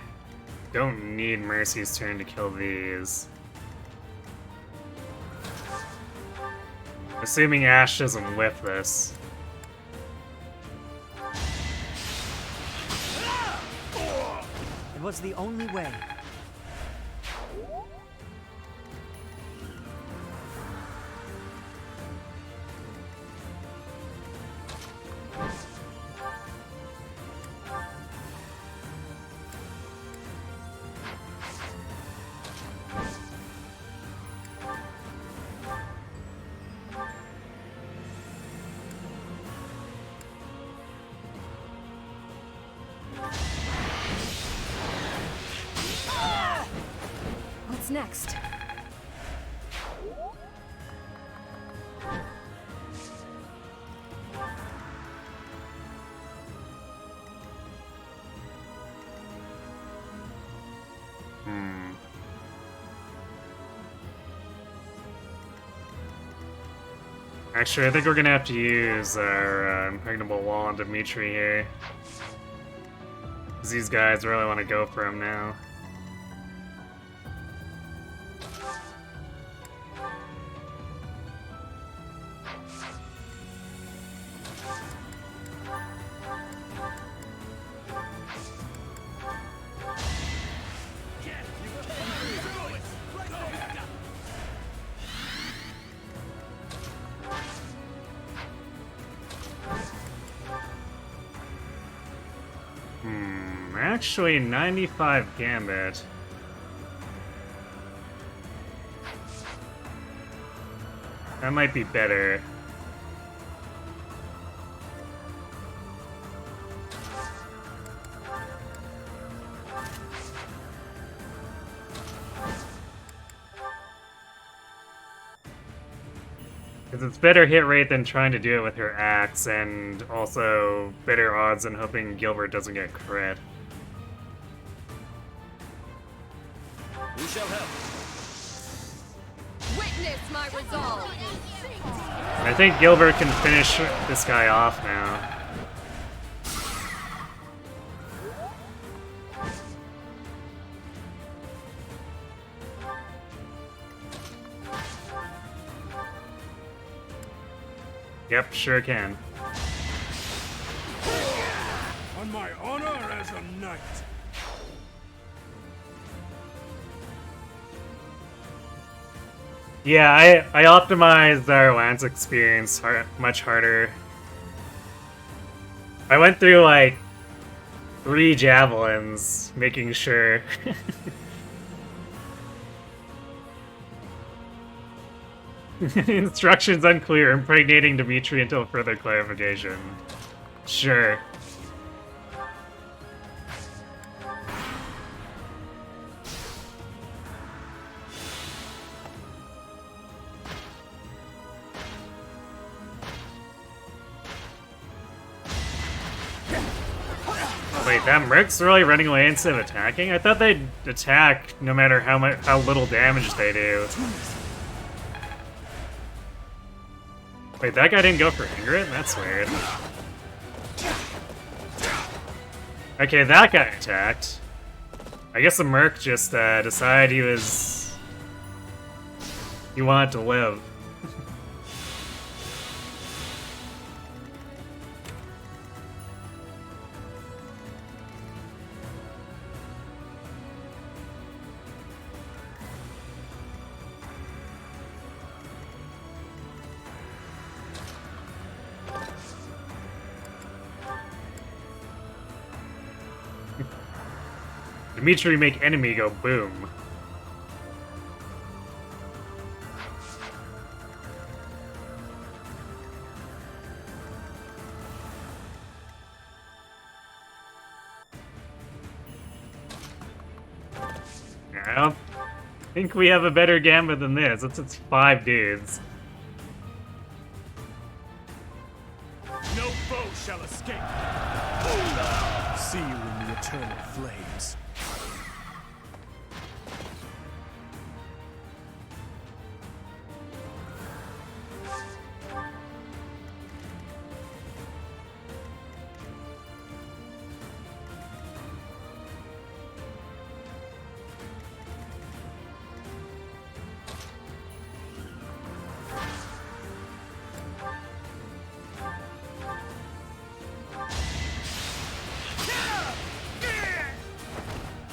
don't need Mercy's turn to kill these. Assuming Ash doesn't whiff this. It was the only way. What's next? Actually, I think we're gonna have to use our impregnable wall on Dimitri here. Because these guys really want to go for him now. actually 95 Gambit. That might be better. Because it's better hit rate than trying to do it with her axe, and also better odds than hoping Gilbert doesn't get crit. Who shall help? Witness my resolve. I think Gilbert can finish this guy off now. Yep, sure can. On my honor as a knight. Yeah, I optimized our Lance experience much harder. I went through like 3 javelins, making sure. Instructions unclear. Impregnating Dimitri until further clarification. Sure. Wait, that Merc's really running away instead of attacking? I thought they'd attack no matter how little damage they do. Wait, that guy didn't go for Ingrid? That's weird. Okay, that guy attacked. I guess the Merc just decided he wanted to live. Dimitri make enemy go boom. I don't think we have a better gambit than this. It's 5 dudes. No foe shall escape. See you in the eternal flames.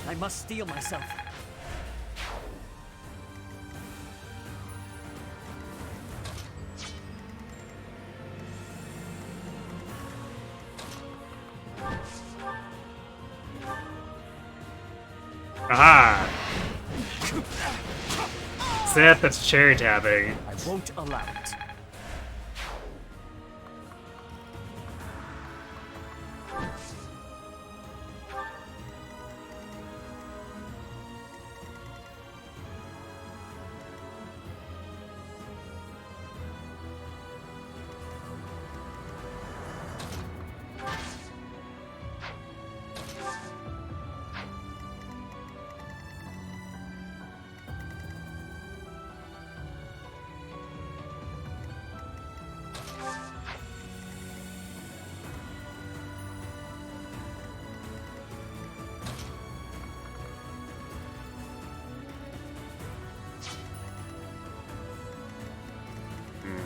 I must steel myself. Aha! Seth, that's cherry tapping. I won't allow it.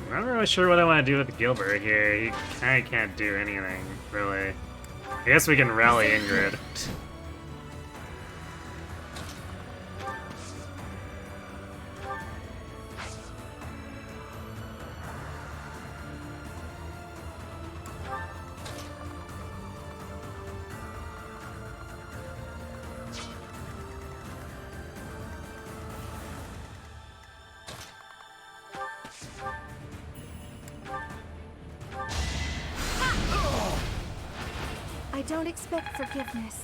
I'm not really sure what I want to do with Gilbert here. He kinda can't do anything, really. I guess we can rally Ingrid. don't expect forgiveness.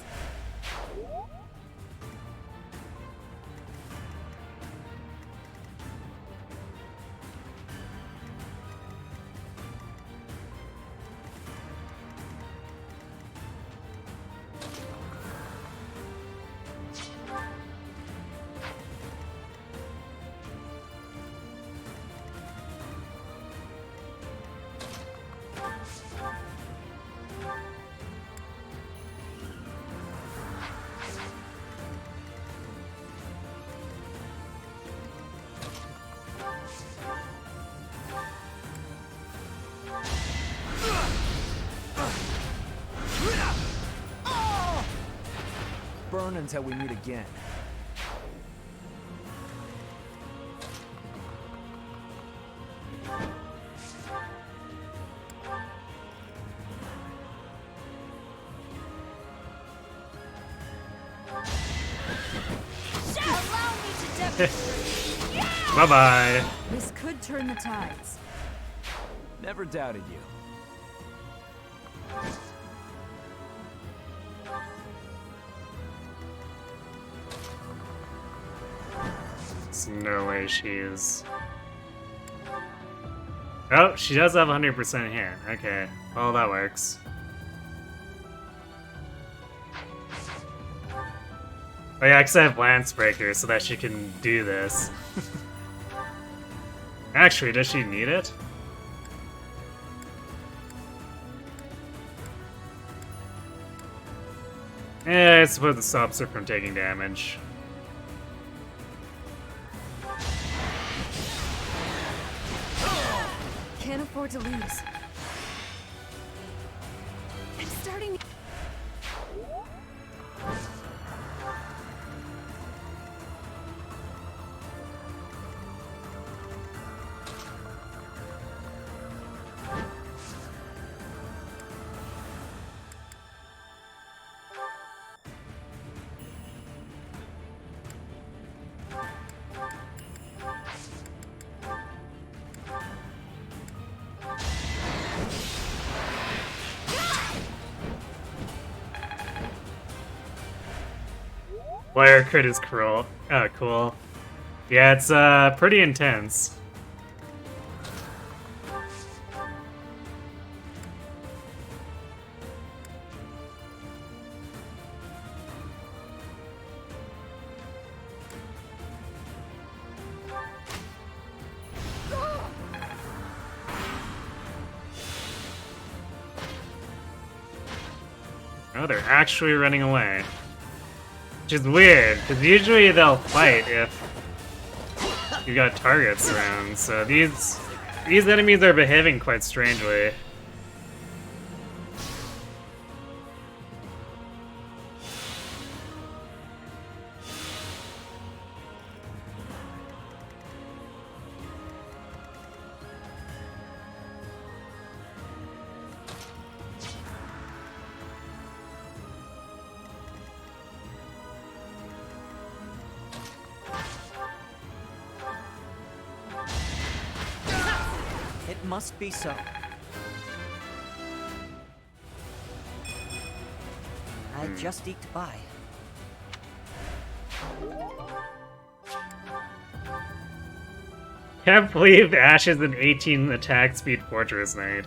Burn until we meet again. Allow me to demonstrate. Bye-bye. This could turn the tides. Never doubted you. There's no way she is. Oh, she does have 100% here. Okay, well, that works. Oh yeah, because I have Lance Breaker so that she can do this. Actually, does she need it? I suppose it stops her from taking damage. Can't afford to lose. I'm starting. Player crit is cruel. Oh, cool. Yeah, it's pretty intense. Oh, they're actually running away. Which is weird, because usually they'll fight if you got targets around, so these enemies are behaving quite strangely. It must be so. I just eked by. Can't believe Ash is an 18 attack speed Fortress Knight.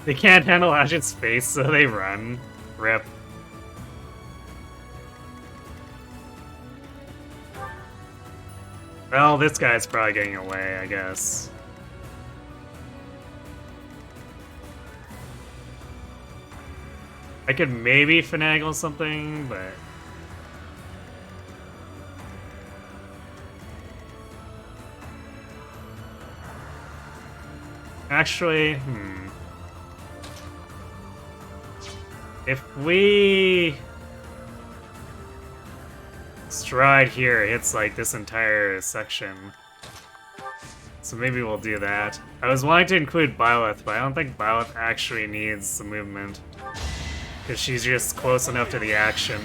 They can't handle Ash's face, so they run. Rip. Well, this guy's probably getting away, I guess. I could maybe finagle something, but... Actually, if we... Stride here hits like this entire section. So maybe we'll do that. I was wanting to include Byleth, but I don't think Byleth actually needs the movement. Because she's just close enough to the action.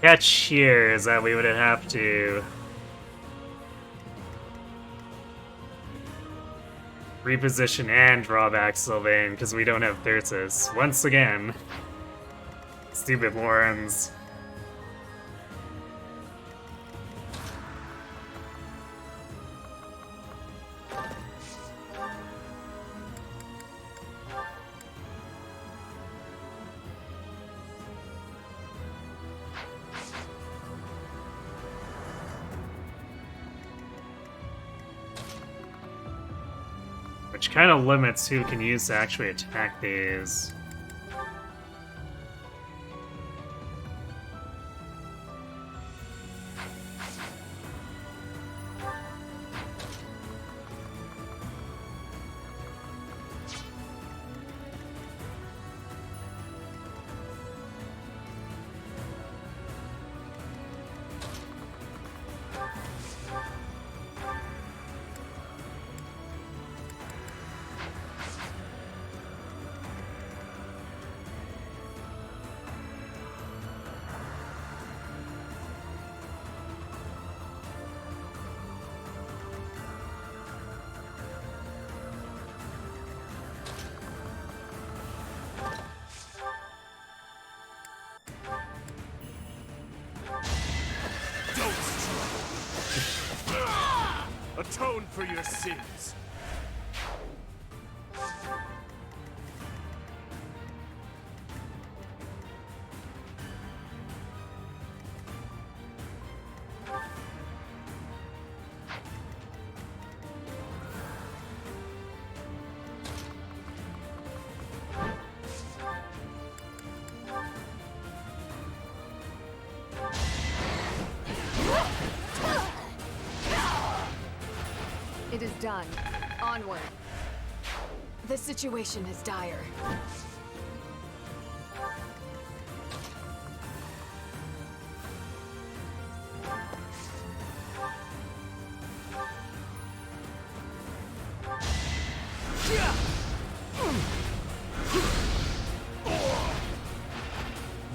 catch here is that we would have to reposition and draw back Sylvain because we don't have Thyrsus. Once again, stupid Lorens. Which kind of limits who can use to actually attack these. Atone for your sins. It is done. Onward. The situation is dire.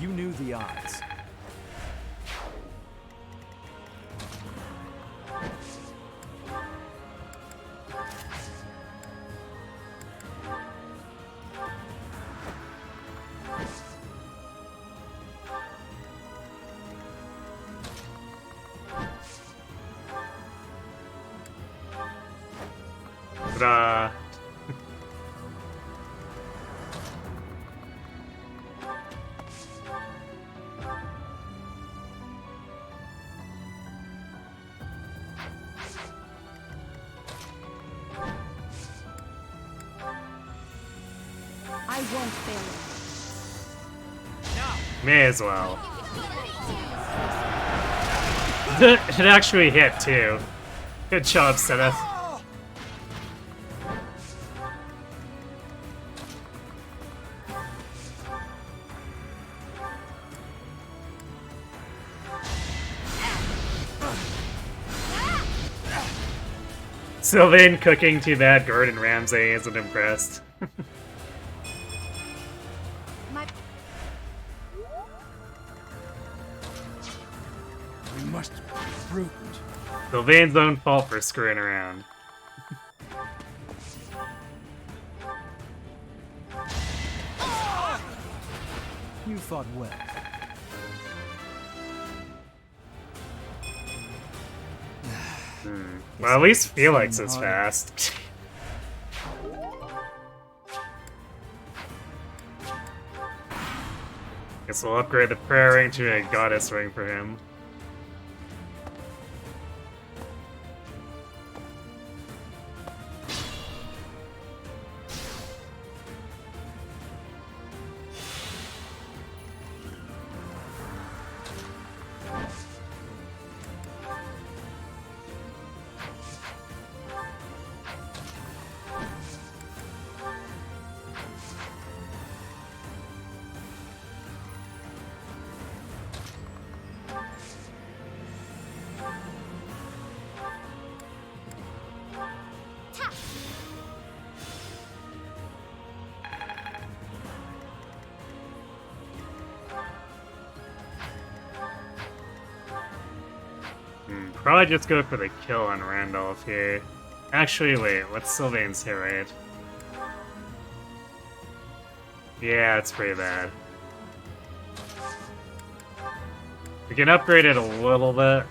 You knew the odds. Ta-da. I won't fail you. May as well. It actually hit too. Good job, Seth. Sylvain cooking, too bad Gordon Ramsay isn't impressed. My We must be prudent. Sylvain's own fault for screwing around. You fought well. Well, at least Felix is fast. Guess we'll upgrade the prayer ring to a goddess ring for him. Probably just go for the kill on Randolph here. Actually, wait, what's Sylvain's hit rate? Yeah, it's pretty bad. We can upgrade it a little bit.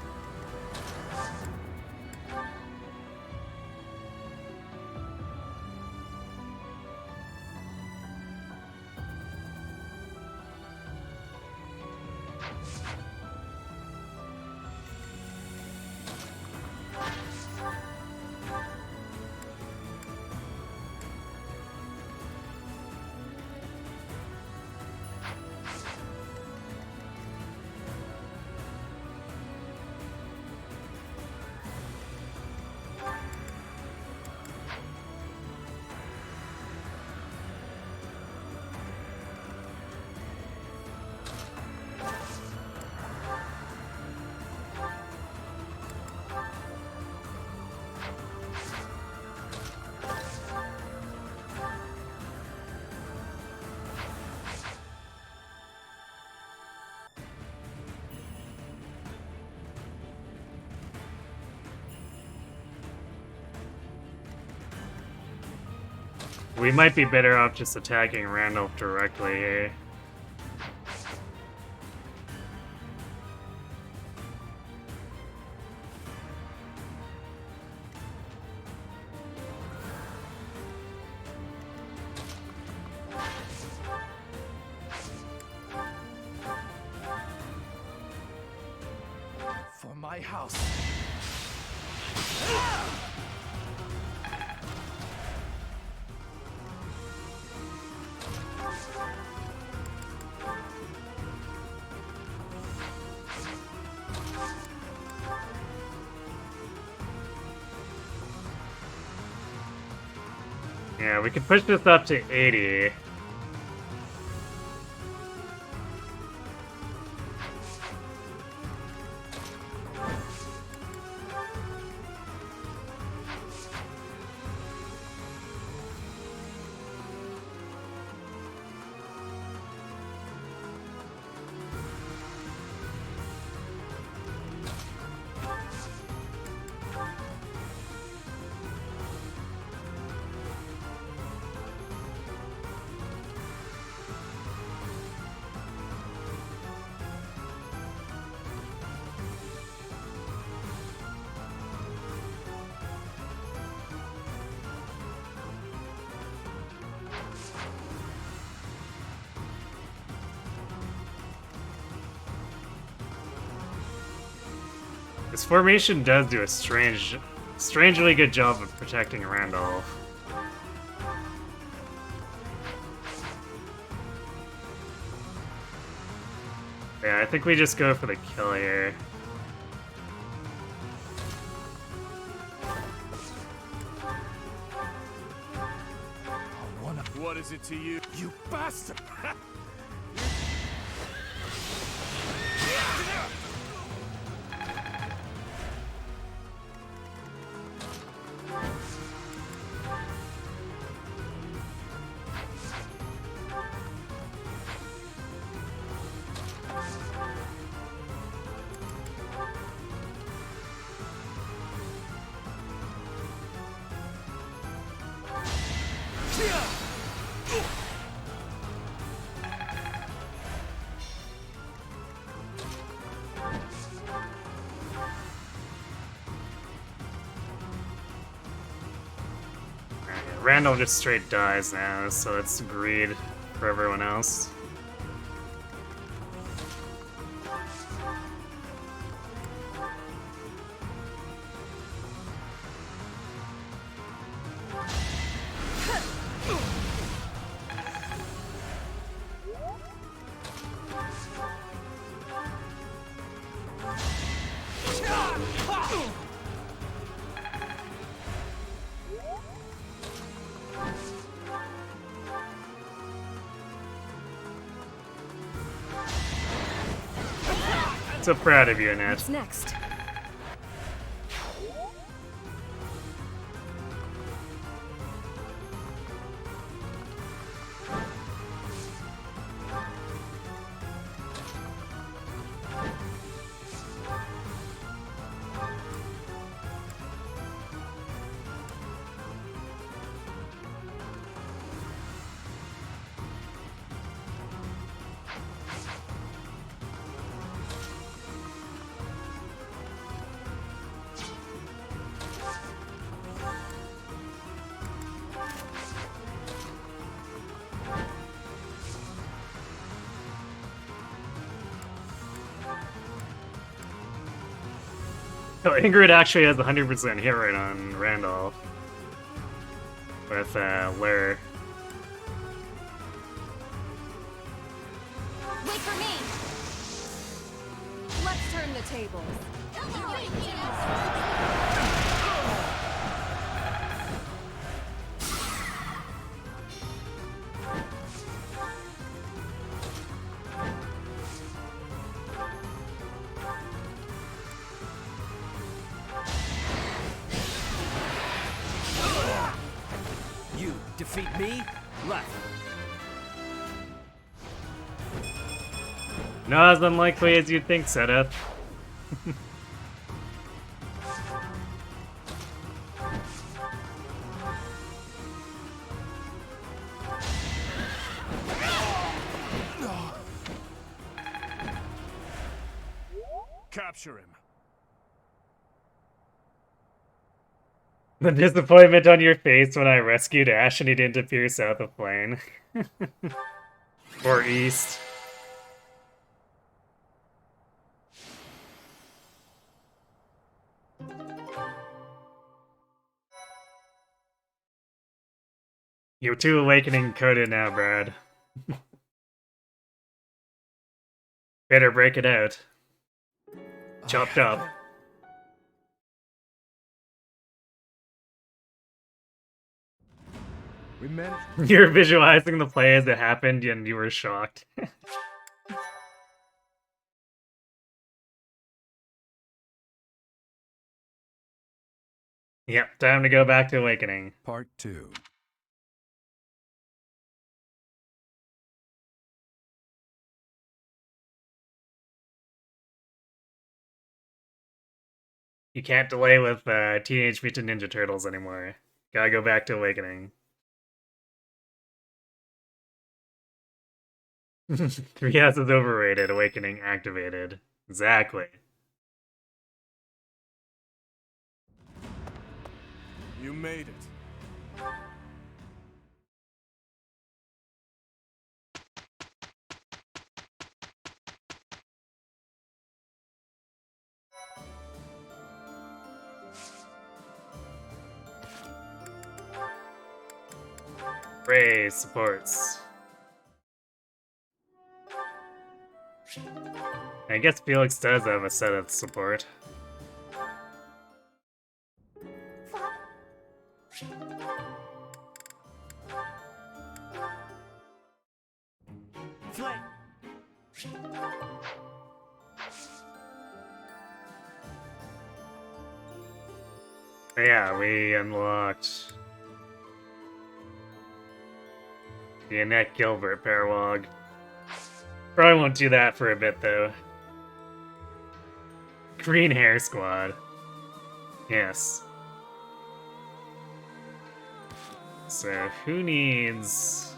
We might be better off just attacking Randolph directly here. For my house. Yeah, we could push this up to 80. This formation does do a strangely good job of protecting Randolph. Yeah, I think we just go for the kill here. What is it to you? You bastard! Randall just straight dies now, so it's greed for everyone else. So proud of you, Annette. What's next? So Ingrid actually has 100% hit rate on Randolph. With Lure. Wait for me! Let's turn the tables. You defeat me? Left. Not as unlikely as you'd think, Seth. Capture him. The disappointment on your face when I rescued Ash and he didn't appear south of Plane. Or east. You're too awakening coded now, Brad. Better break it out. Chopped up. We managed. You're visualizing the play as it happened and you were shocked. Yep, time to go back to Awakening. Part 2. You can't delay with Teenage Mutant Ninja Turtles anymore. Gotta go back to Awakening. 3S is overrated, Awakening activated. Exactly. You made it. Ray supports. I guess Felix does have a set of support. Flame. Yeah, we unlocked the Annette Gilbert Paralog. Probably won't do that for a bit though. Green Hair Squad. Yes. So who needs...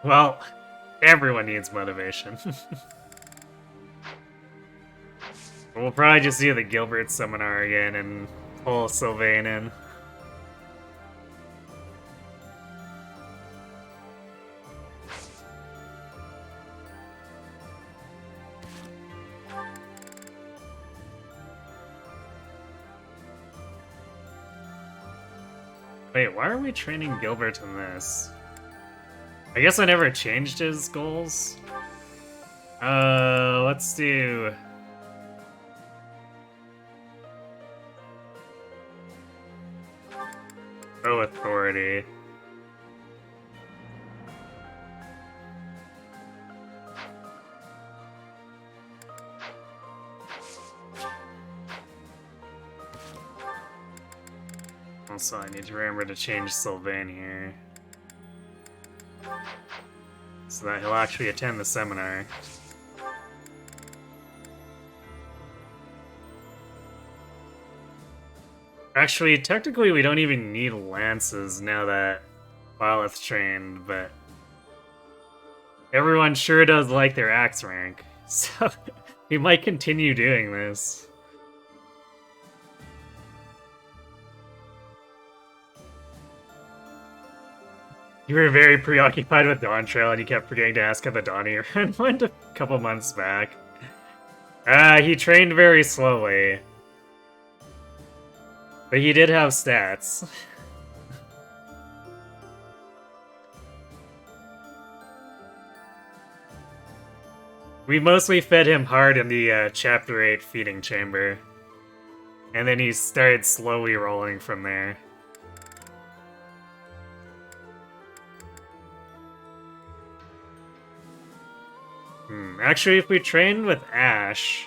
Well, everyone needs motivation. We'll probably just do the Gilbert Seminar again and pull Sylvain in. Wait, why are we training Gilbert in this? I guess I never changed his goals. Let's do... Oh, authority. Also, I need to remember to change Sylvain here. So that he'll actually attend the seminar. Actually, technically we don't even need lances now that Lilith's trained, but everyone sure does like their axe rank, so we might continue doing this. You were very preoccupied with Dawn Trail and you kept forgetting to ask how the Donnie went a couple months back. He trained very slowly. But he did have stats. We mostly fed him hard in the Chapter 8 feeding chamber. And then he started slowly rolling from there. Actually, if we train with Ash...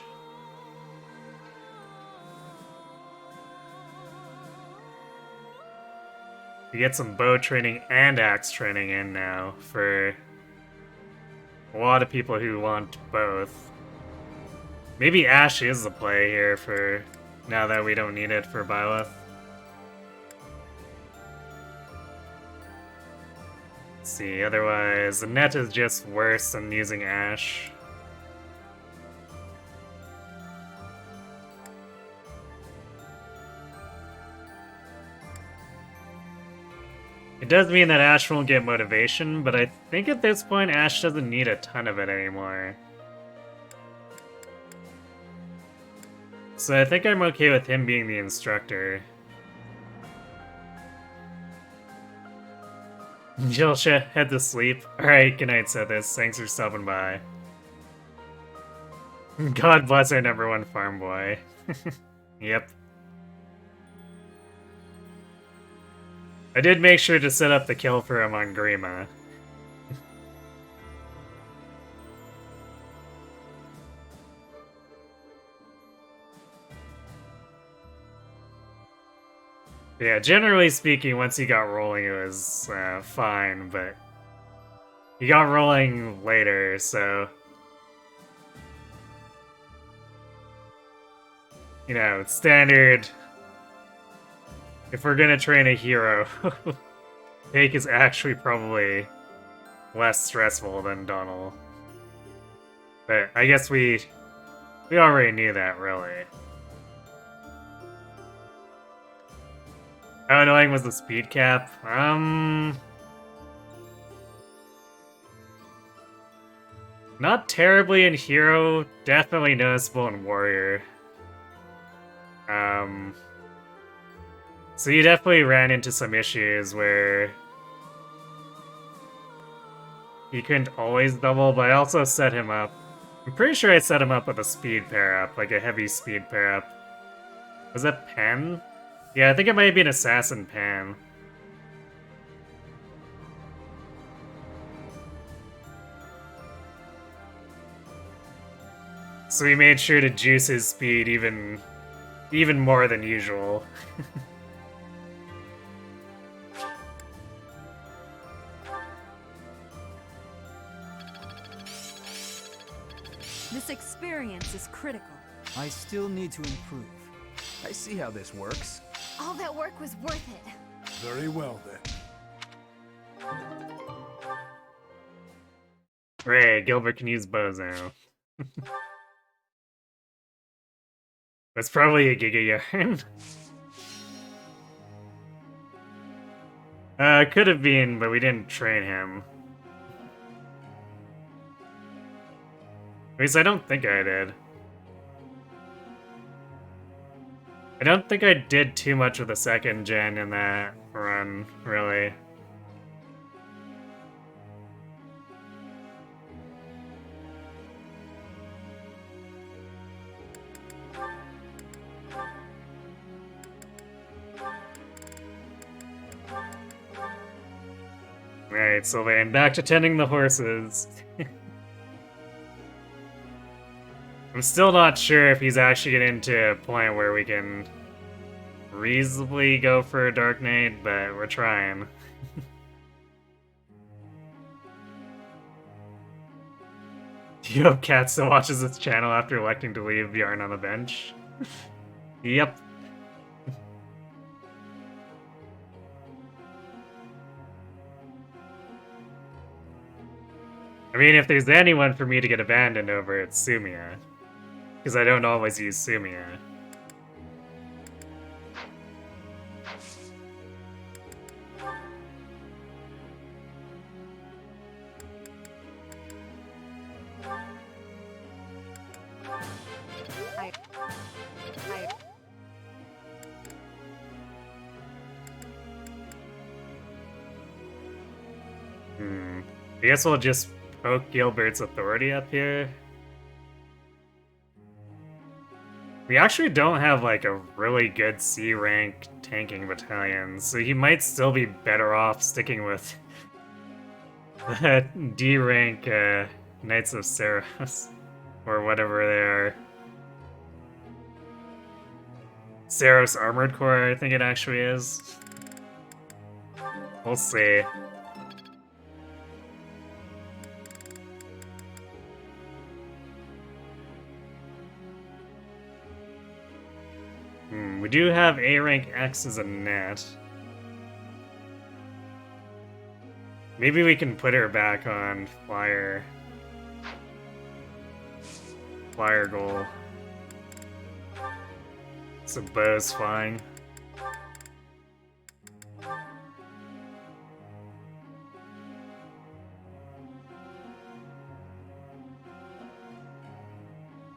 we get some bow training and axe training in now for a lot of people who want both. Maybe Ash is the play here for now that we don't need it for Byleth. Let's see, otherwise the net is just worse than using Ash. It does mean that Ash won't get motivation, but I think at this point Ash doesn't need a ton of it anymore. So I think I'm okay with him being the instructor. Jilsha, head to sleep. Alright, good night, Sethis. Thanks for stopping by. God bless our #1 farm boy. Yep. I did make sure to set up the kill for him on Grima. Yeah, generally speaking, once he got rolling, it was fine, but he got rolling later, so... you know, standard... if we're gonna train a hero, Take is actually probably less stressful than Donald. But I guess we already knew that, really. How annoying was the speed cap? Not terribly in Hero, definitely noticeable in Warrior. So you definitely ran into some issues where he couldn't always double, but I also set him up. I'm pretty sure I set him up with a speed pair up, like a heavy speed pair up. Was that Pen? Yeah, I think it might be an Assassin Pan. So we made sure to juice his speed even more than usual. This experience is critical. I still need to improve. I see how this works. All that work was worth it. Very well, then. Right, Gilbert can use bows now. That's probably a Giga Yarn. Could have been, but we didn't train him. At least I don't think I did. I don't think I did too much with the 2nd gen in that run, really. Right, Sylvain, back to tending the horses. I'm still not sure if he's actually getting to a point where we can reasonably go for a Dark Knight, but we're trying. Do you hope Cat still watches this channel after electing to leave Yarn on the bench? Yep. I mean, if there's anyone for me to get abandoned over, it's Sumia. Because I don't always use Sumia. I guess we'll just poke Gilbert's authority up here. We actually don't have like a really good C rank tanking battalion, so he might still be better off sticking with the D rank Knights of Saros, or whatever they are. Saros Armored Corps, I think it actually is. We'll see. We do have A rank X as a net. Maybe we can put her back on flyer goal. So bow's flying.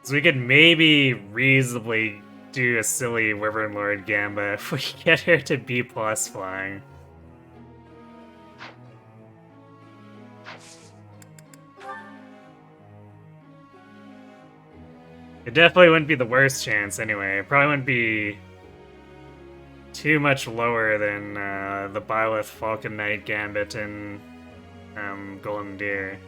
So we could maybe reasonably do a silly Wyvern Lord Gamba if we get her to B+ flying. It definitely wouldn't be the worst chance anyway. It probably wouldn't be too much lower than the Byleth Falcon Knight Gambit and Golem Deer.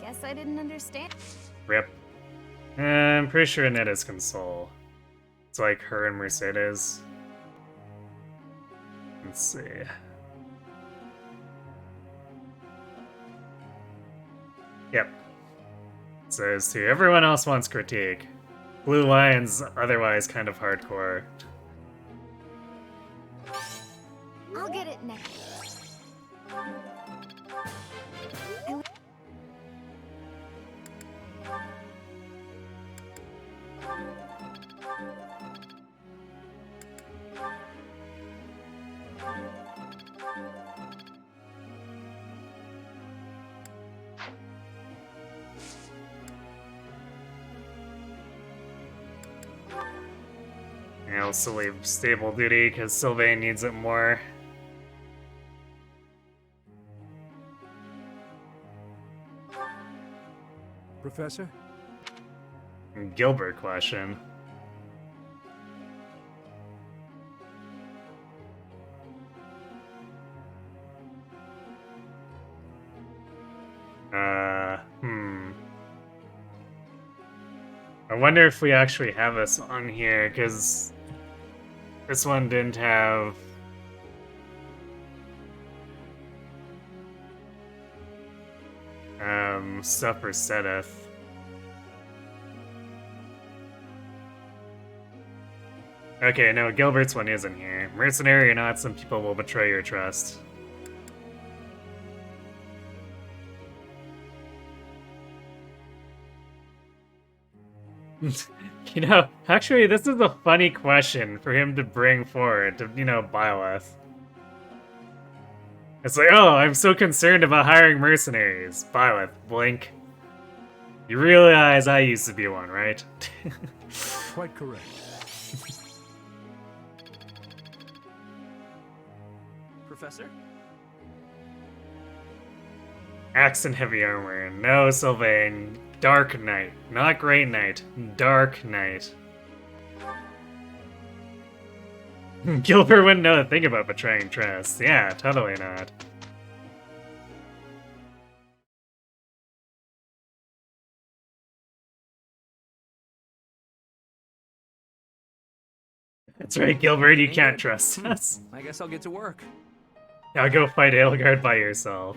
Guess I didn't understand. Rip. I'm pretty sure Annette is Console. It's like her and Mercedes. Let's see. Yep. So those two. Everyone else wants critique. Blue Lion's otherwise kind of hardcore. I'll get it next. Yeah, I'll still leave stable duty because Sylvain needs it more. Professor? Gilbert question. I wonder if we actually have this on here, because this one didn't have... stuff for Sedith. Okay, no, Gilbert's one isn't here. Mercenary or not, some people will betray your trust. You know, actually, this is a funny question for him to bring forward to, you know, Byleth. It's like, oh, I'm so concerned about hiring mercenaries. Byleth, blink. You realize I used to be one, right? Quite correct. Professor? Axe and heavy armor. No, Sylvain. Dark Knight. Not Great Knight. Dark Knight. Gilbert wouldn't know a thing about betraying trust. Yeah, totally not. That's right, Gilbert, you can't trust us. I guess I'll get to work. Now go fight Edelgard by yourself.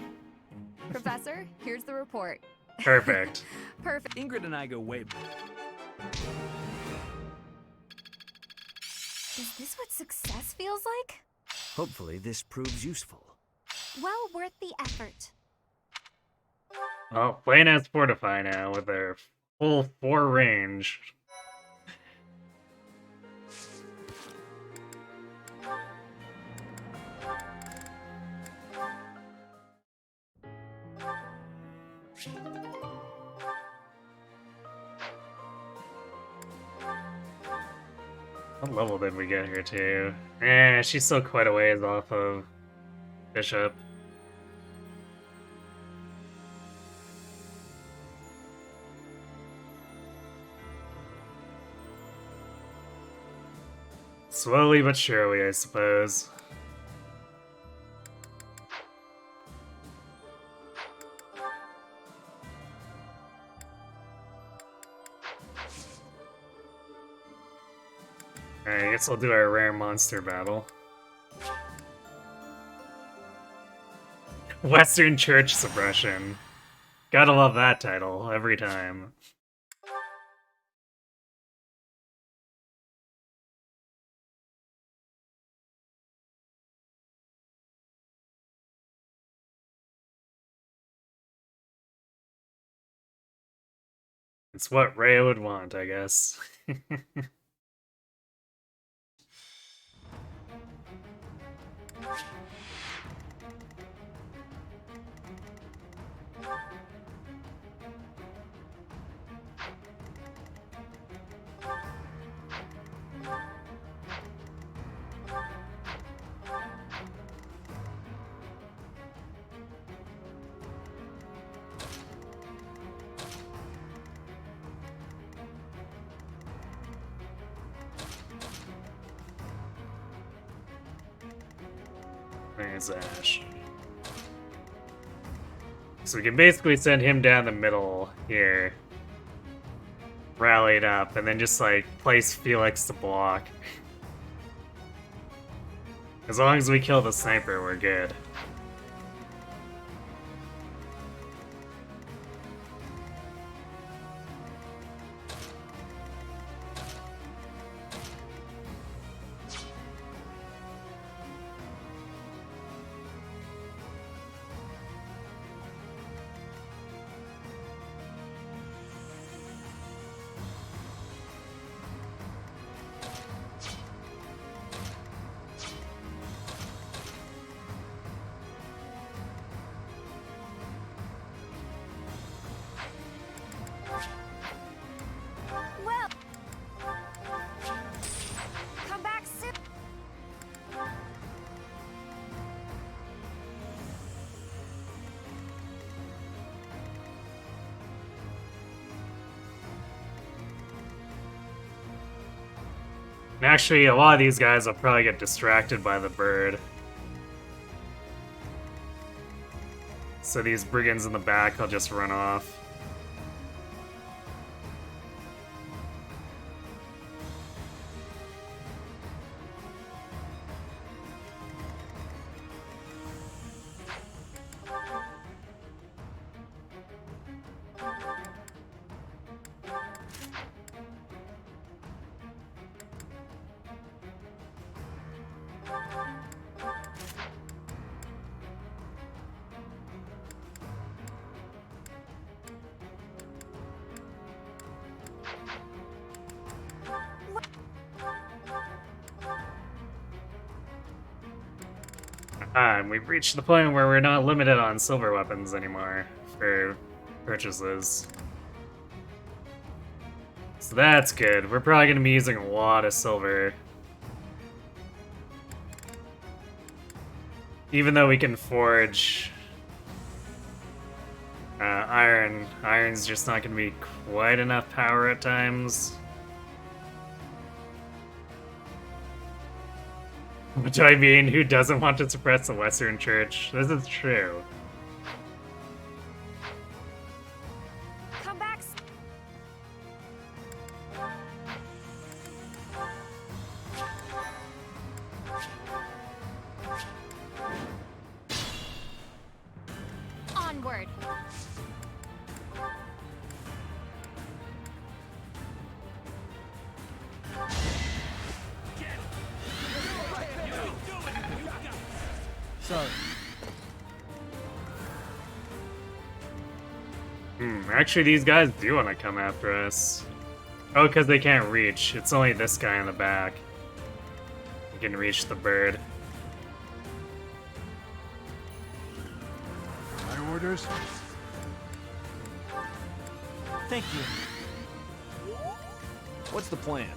Professor, here's the report. Perfect. Perfect. Ingrid and I go way back. Is this what success feels like? Hopefully this proves useful. Well worth the effort. Well, playing as Fortify now with their full 4 range. What level did we get here to? Eh, she's still quite a ways off of Bishop. Slowly but surely, I suppose. Alright, I guess we'll do our rare monster battle. Western Church Suppression. Gotta love that title every time. It's what Ray would want, I guess. There's Ash. So we can basically send him down the middle here. Rallied up, and then just like place Felix to block. As long as we kill the sniper, we're good. Well, come back soon. And actually, a lot of these guys will probably get distracted by the bird. So these brigands in the back will just run off. And we've reached the point where we're not limited on silver weapons anymore for purchases. So that's good. We're probably going to be using a lot of silver. Even though we can forge iron, iron's just not going to be quite enough power at times. Which I mean, who doesn't want to suppress the Western Church? This is true. Come back. Onward. Sorry. Actually, these guys do want to come after us. Oh, because they can't reach. It's only this guy in the back. He can reach the bird. My orders? Thank you. What's the plan?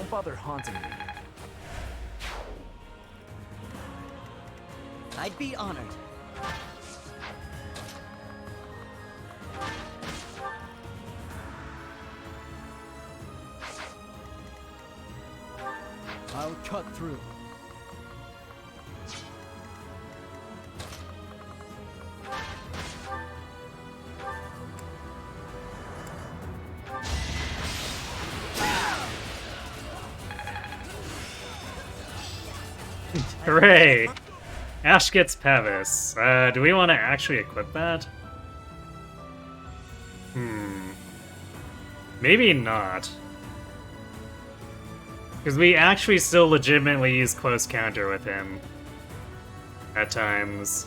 Don't bother haunting me. I'd be honored. I'll cut through. Hooray! Ash gets Pavis. Do we want to actually equip that? Maybe not. Because we actually still legitimately use close counter with him. At times.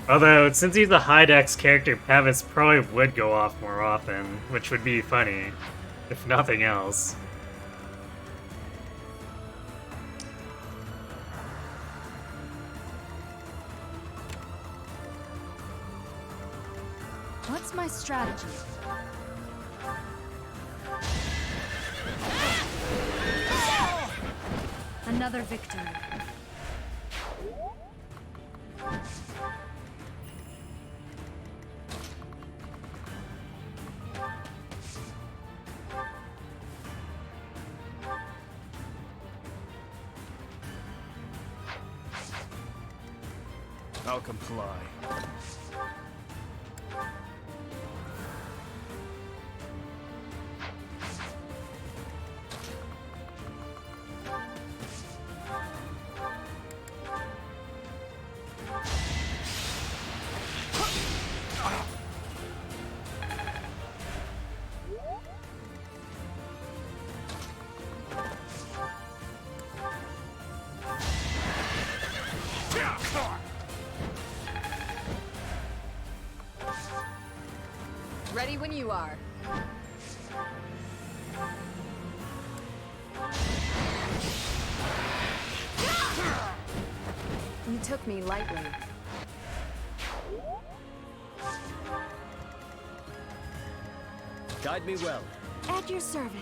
Although, since he's a high dex character, Pavis probably would go off more often, which would be funny, if nothing else. What's my strategy? Another victory. I'll comply. Ready when you are. You took me lightly. Guide me well. At your service.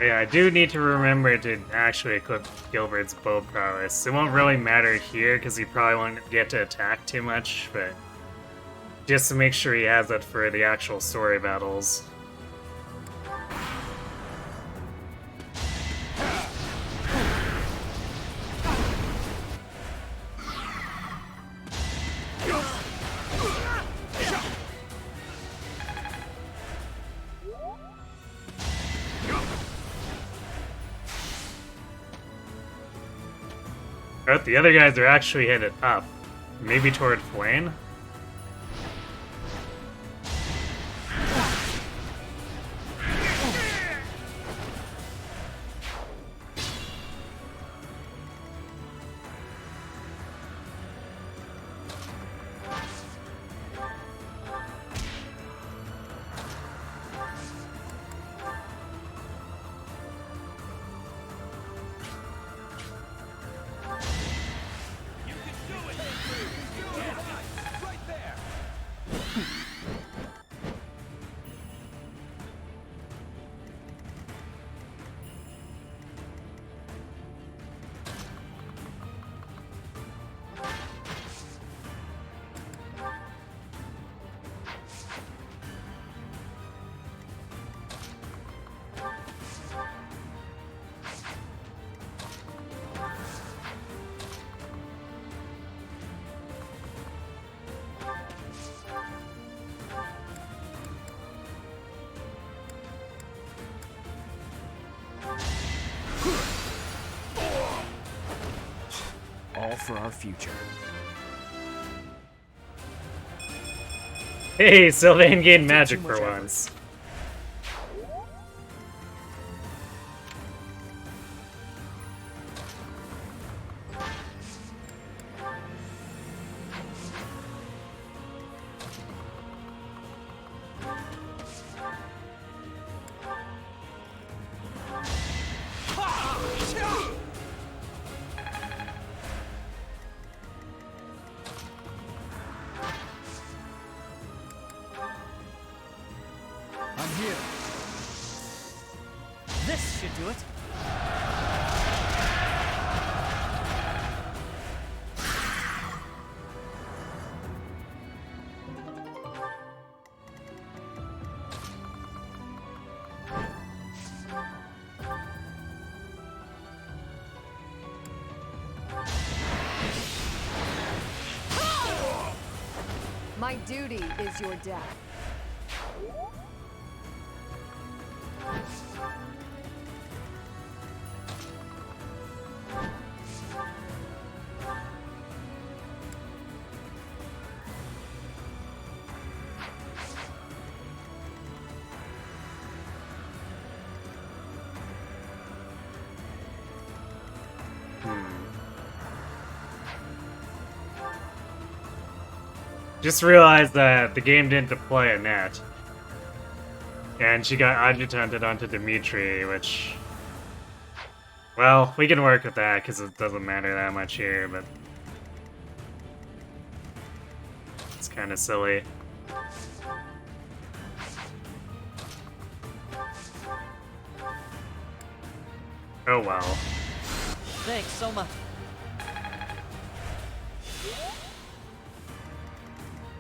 Yeah, I do need to remember to actually equip Gilbert's bow prowess. It won't really matter here, because he probably won't get to attack too much, but just to make sure he has it for the actual story battles. Oh, the other guys are actually headed up. Maybe toward Flayn? All for our future. Hey, Sylvain gained magic for once. to it. My duty is your death. Just realized that the game didn't deploy a net. And she got adjutanted onto Dimitri, which... Well, we can work with that, because it doesn't matter that much here, but... It's kind of silly. Oh well. Thanks so much.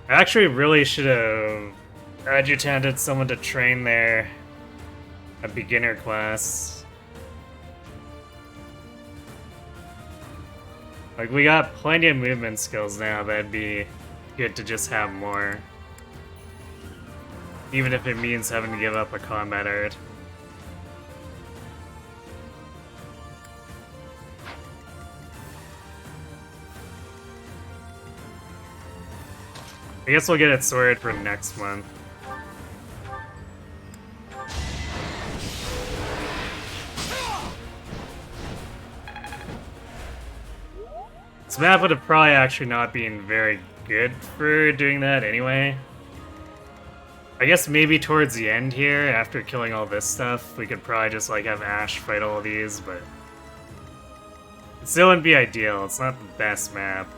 I actually really should have adjutanted someone to train there. A beginner class. Like, we got plenty of movement skills now, that'd be good to just have more. Even if it means having to give up a combat art. I guess we'll get it sorted for next month. This map would have probably actually not been very good for doing that anyway. I guess maybe towards the end here, after killing all this stuff, we could probably just like have Ash fight all of these, but... It still wouldn't be ideal, it's not the best map.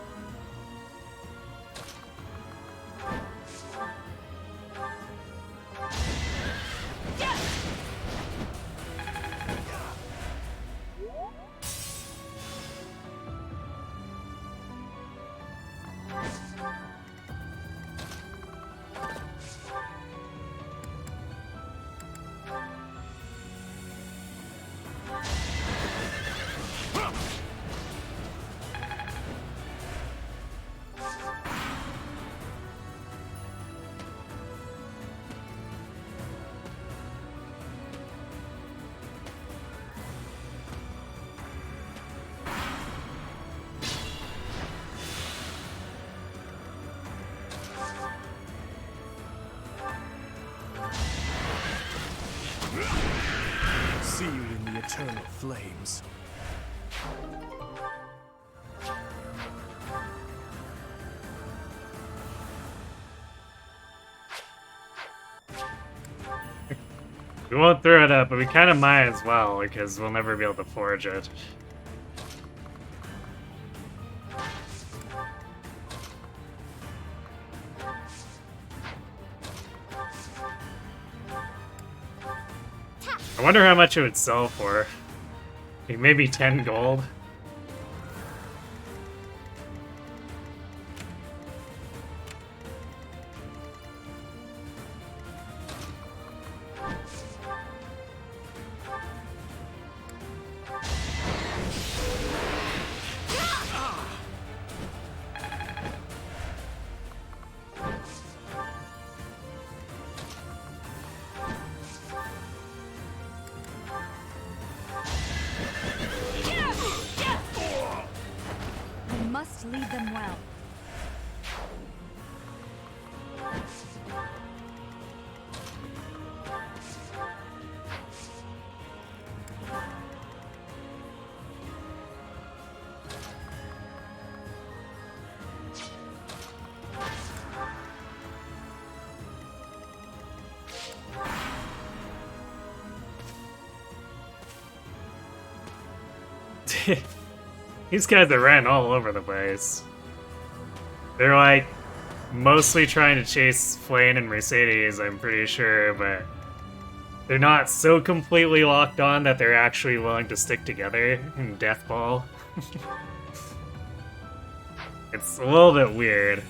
See you in the eternal flames. We won't throw it up, but we kind of might as well, because we'll never be able to forge it. I wonder how much it would sell for. Like maybe 10 gold? Lead them well. These guys are ran all over the place. They're like mostly trying to chase Flayn and Mercedes, I'm pretty sure, but they're not so completely locked on that they're actually willing to stick together in Death Ball. It's a little bit weird.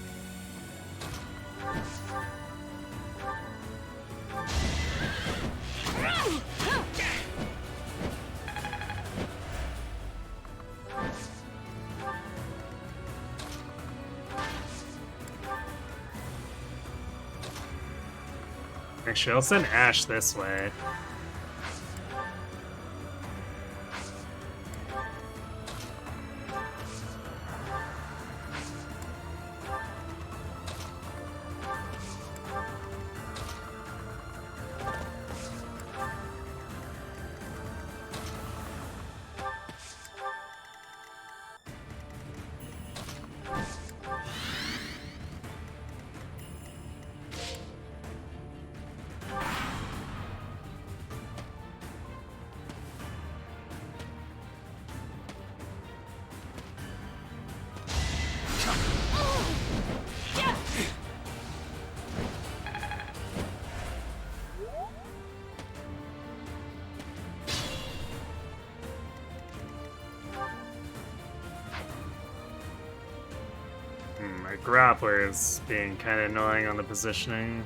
Actually, I'll send Ash this way. My grappler is being kind of annoying on the positioning.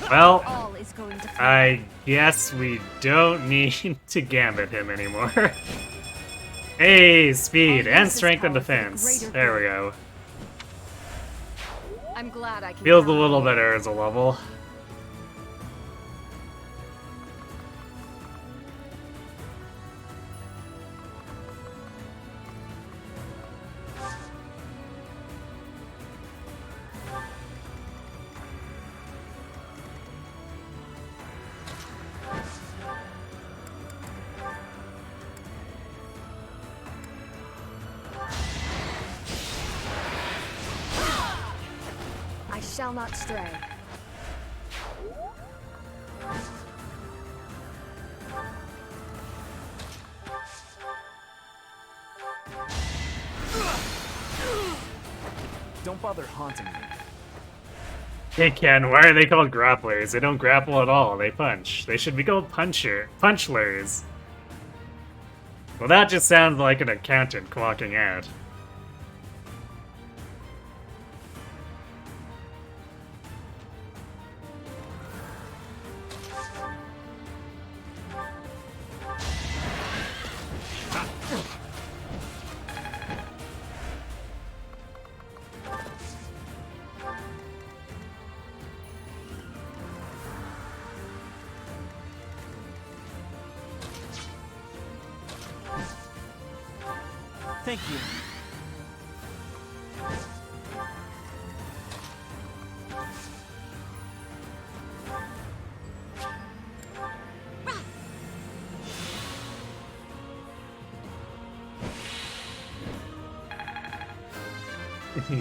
Well, All is going to I guess we don't need to gambit him anymore. Hey, speed I'll and use this strength and power for the defense. greater There we good. go. I'm glad I can Feels a count on little you. better as a level. I shall not stray. Don't bother haunting me. Hey Ken, why are they called grapplers? They don't grapple at all, they punch. They should be called punchlers. Well, that just sounds like an accountant clocking out. Thank you.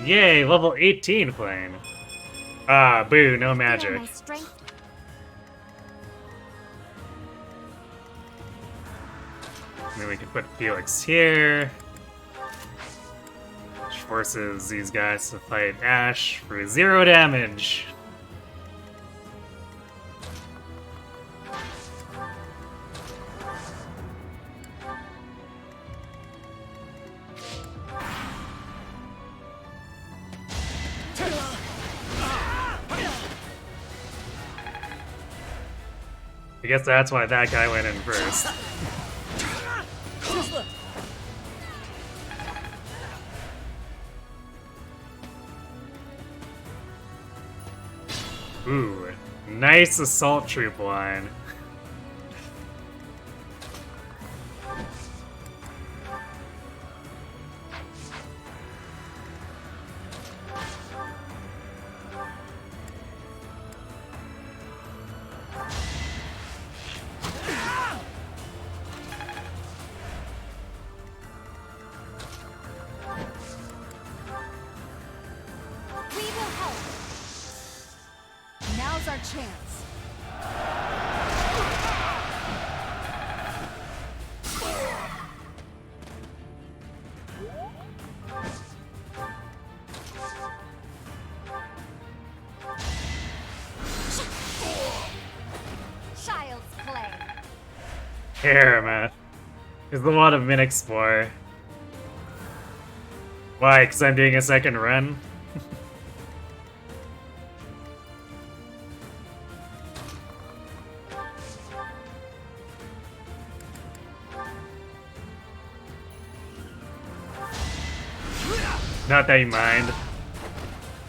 Yay, level 18 playing. Ah, boo, no magic. My strength. And then we can put Felix here. Which forces these guys to fight Ash for 0 damage. I guess that's why that guy went in first. Ooh, nice assault troop line. We will help. Now's our chance. Child's play. Here, man. There's a lot of Min Explore. Why? Because I'm doing a second run? Not that you mind.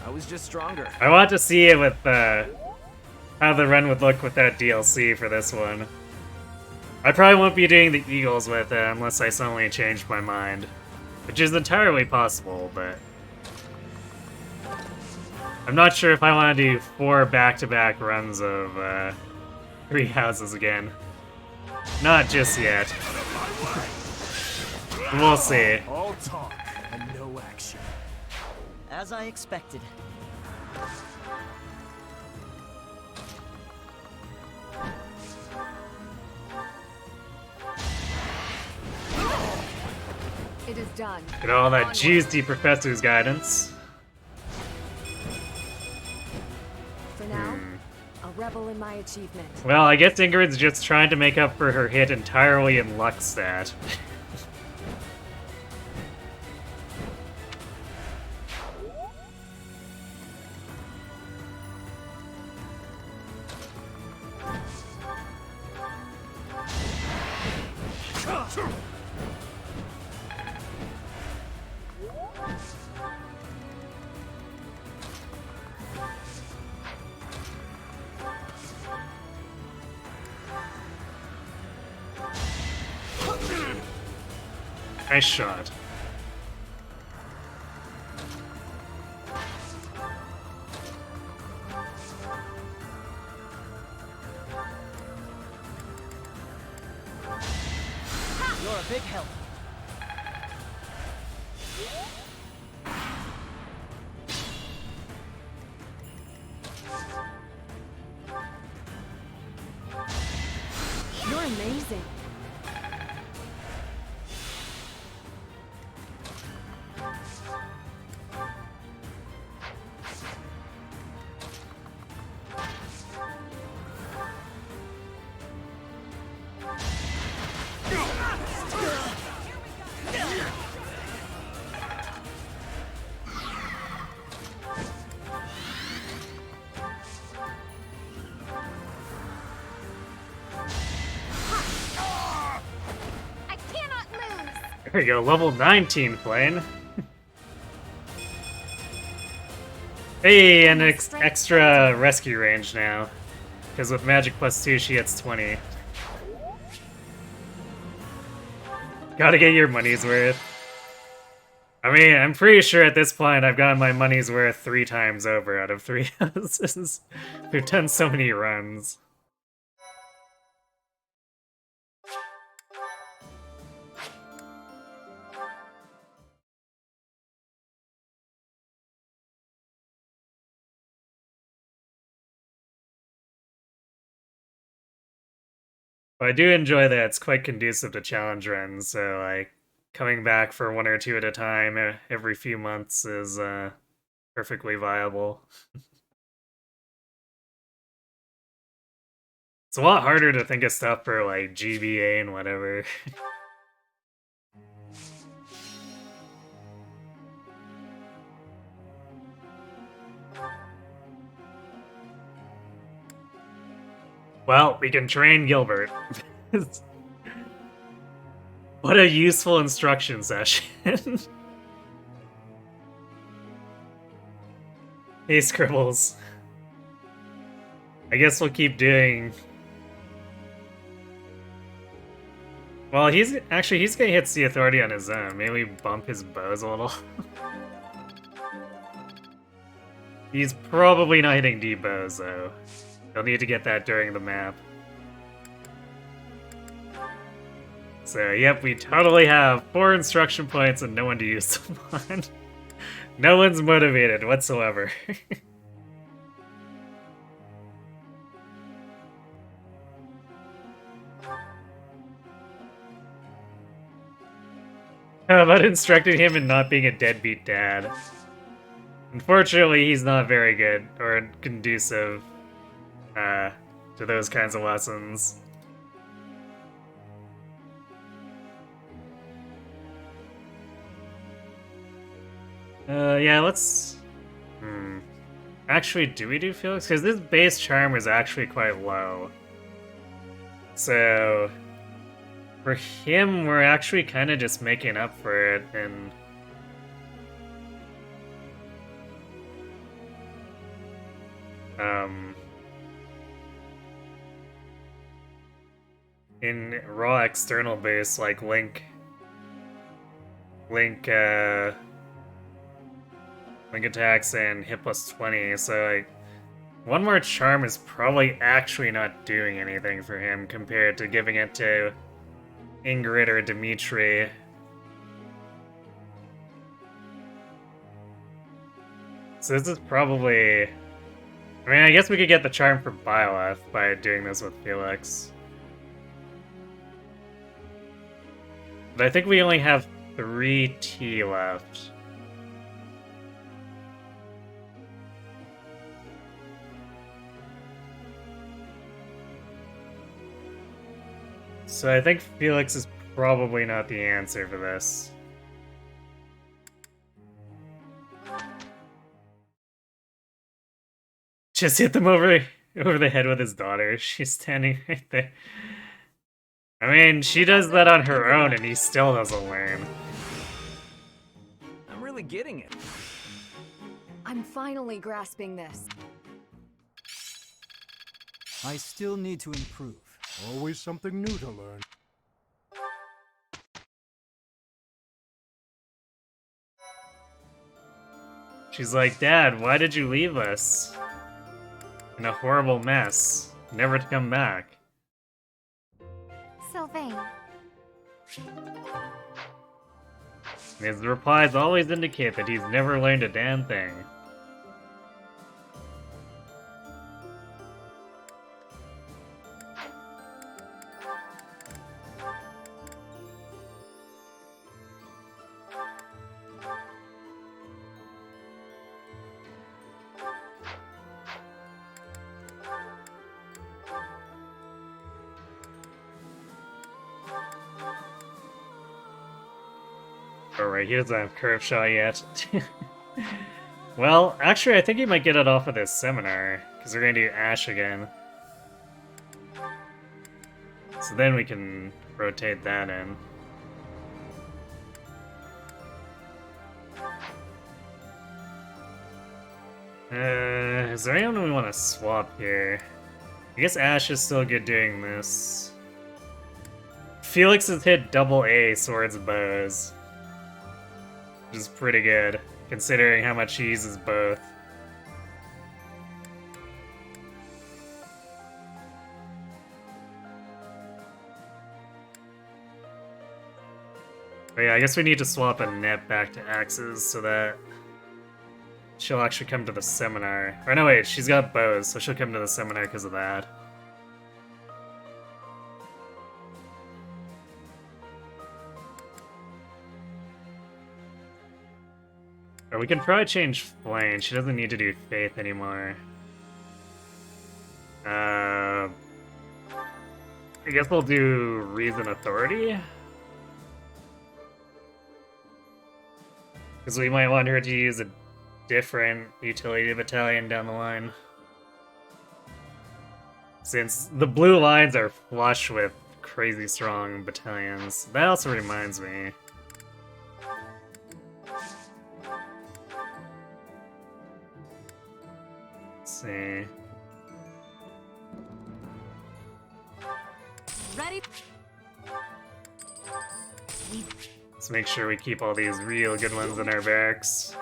I was just stronger. I want to see it with how the run would look with that DLC for this one. I probably won't be doing the Eagles with it unless I suddenly change my mind. Which is entirely possible, but... I'm not sure if I want to do 4 back-to-back runs of 3 houses again. Not just yet. We'll see. All talk and no action. As I expected. It is done. Get all that Onward. juicy professor's guidance. For now, I'll revel in my achievement. Well, I guess Ingrid's just trying to make up for her hit entirely in luck stat. Nice shot. You're a big help. You're amazing. I cannot lose. There you go, level 19 plane. Hey, and extra rescue range now. Because with Magic plus 2, she gets 20. Gotta get your money's worth. I mean, I'm pretty sure at this point I've gotten my money's worth 3 times over out of 3 houses. We've done so many runs. But I do enjoy that it's quite conducive to challenge runs, so like coming back for 1 or 2 at a time every few months is perfectly viable. It's a lot harder to think of stuff for like GBA and whatever. Well, we can train Gilbert. What a useful instruction session. Hey, Scribbles. I guess we'll keep doing... Well, he's gonna hit the authority on his own. Maybe we bump his bows a little. He's probably not hitting D bows though. He'll need to get that during the map. So, yep, we totally have 4 instruction points and no one to use them on. No one's motivated whatsoever. How about instructing him in not being a deadbeat dad? Unfortunately, he's not very good or conducive to those kinds of lessons. Yeah, let's... Actually, do we do Felix? Because this base charm is actually quite low. So... For him, we're actually kind of just making up for it and... in raw external base, like Link attacks and hit plus 20, so like, one more charm is probably actually not doing anything for him compared to giving it to Ingrid or Dimitri. So this is probably... I mean, I guess we could get the charm for Byleth by doing this with Felix. But I think we only have 3 T left. So I think Felix is probably not the answer for this. Just hit them over the head with his daughter. She's standing right there. I mean, she does that on her own and he still doesn't learn. I'm really getting it. I'm finally grasping this. I still need to improve. Always something new to learn. She's like, Dad, why did you leave us? In a horrible mess. Never to come back. Sylvain. His replies always indicate that he's never learned a damn thing. Alright, he doesn't have curve shot yet. Well, actually, I think he might get it off of this seminar, because we're gonna do Ash again. So then we can rotate that in. Is there anyone we want to swap here? I guess Ash is still good doing this. Felix has hit double A swords bows. Which is pretty good, considering how much he uses both. But yeah, I guess we need to swap a net back to axes so that she'll actually come to the seminar. Or no, wait, she's got bows, so she'll come to the seminar because of that. Or we can probably change Flame. She doesn't need to do Faith anymore. I guess we'll do Reason Authority? Because we might want her to use a different utility battalion down the line. Since the blue lines are flush with crazy strong battalions. That also reminds me. Let's see. Ready? Let's make sure we keep all these real good ones in our barracks.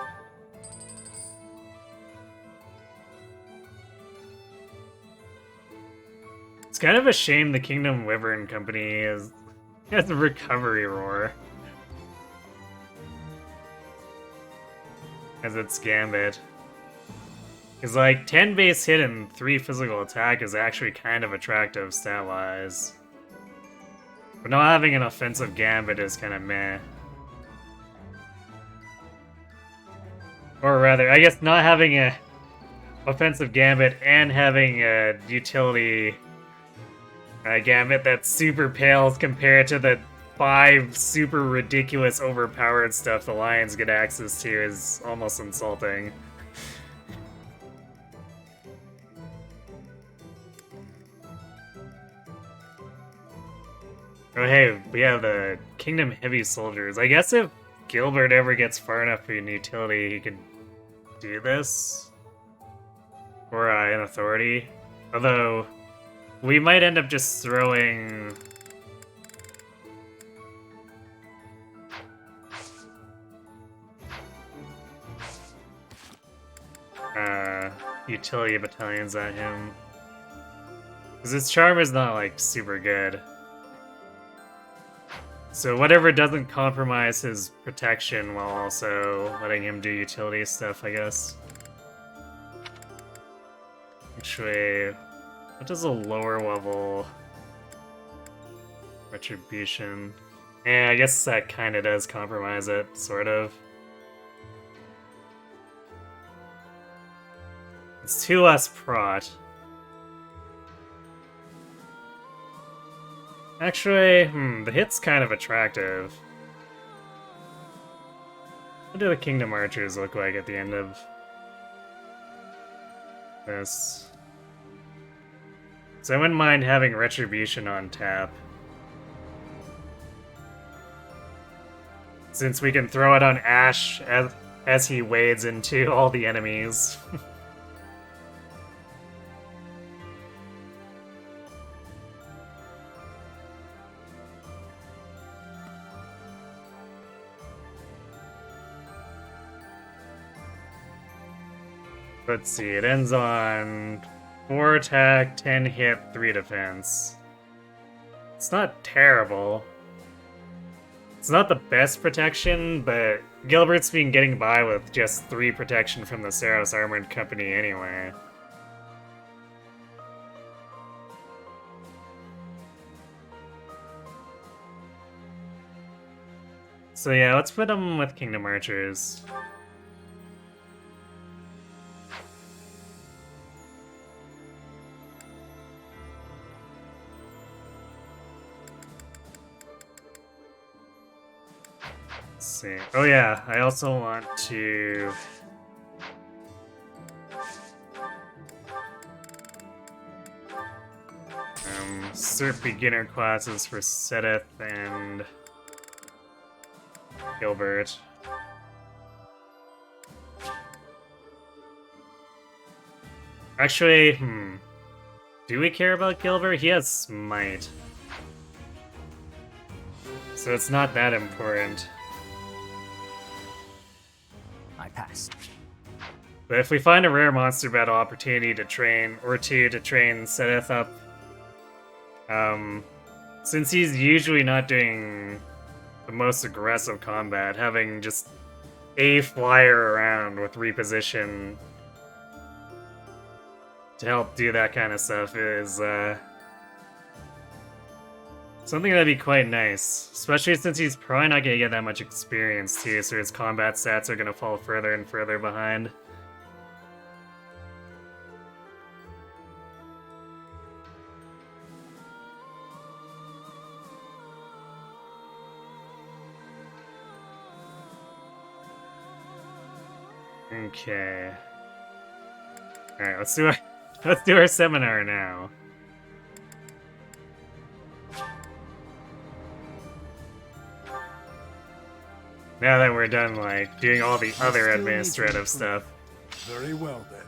It's kind of a shame the Kingdom Wyvern Company has a recovery roar as its gambit. Because, like, 10 base hit and 3 physical attack is actually kind of attractive stat-wise. But not having an offensive gambit is kind of meh. Or rather, I guess not having a offensive gambit and having a utility gambit that super pales compared to the 5 super ridiculous overpowered stuff the Lions get access to is almost insulting. Oh hey, we have the Kingdom Heavy Soldiers. I guess if Gilbert ever gets far enough in utility, he could do this. Or in authority. Although, we might end up just throwing... utility battalions at him. Because his charm is not, like, super good. So whatever doesn't compromise his protection while also letting him do utility stuff, I guess. Actually, what does a lower level retribution? Yeah, I guess that kind of does compromise it, sort of. It's 2 less prot. Actually, the hit's kind of attractive. What do the Kingdom Archers look like at the end of this? So I wouldn't mind having Retribution on tap. Since we can throw it on Ash as he wades into all the enemies. Let's see, it ends on 4 attack, 10 hit, 3 defense. It's not terrible. It's not the best protection, but Gilbert's been getting by with just 3 protection from the Saros Armored Company anyway. So yeah, let's put him with Kingdom Archers. Let's see. Oh yeah, I also want to... Cert beginner classes for Sedith and Gilbert. Actually, do we care about Gilbert? He has Smite. So it's not that important. I pass. But if we find a rare monster battle opportunity to train, or two to train Sedith up, since he's usually not doing the most aggressive combat, having just a flyer around with reposition to help do that kind of stuff is something that'd be quite nice. Especially since he's probably not going to get that much experience too, so his combat stats are going to fall further and further behind. Okay. Alright, let's do our seminar now. Now that we're done, like, doing all the other administrative stuff. Very well, then.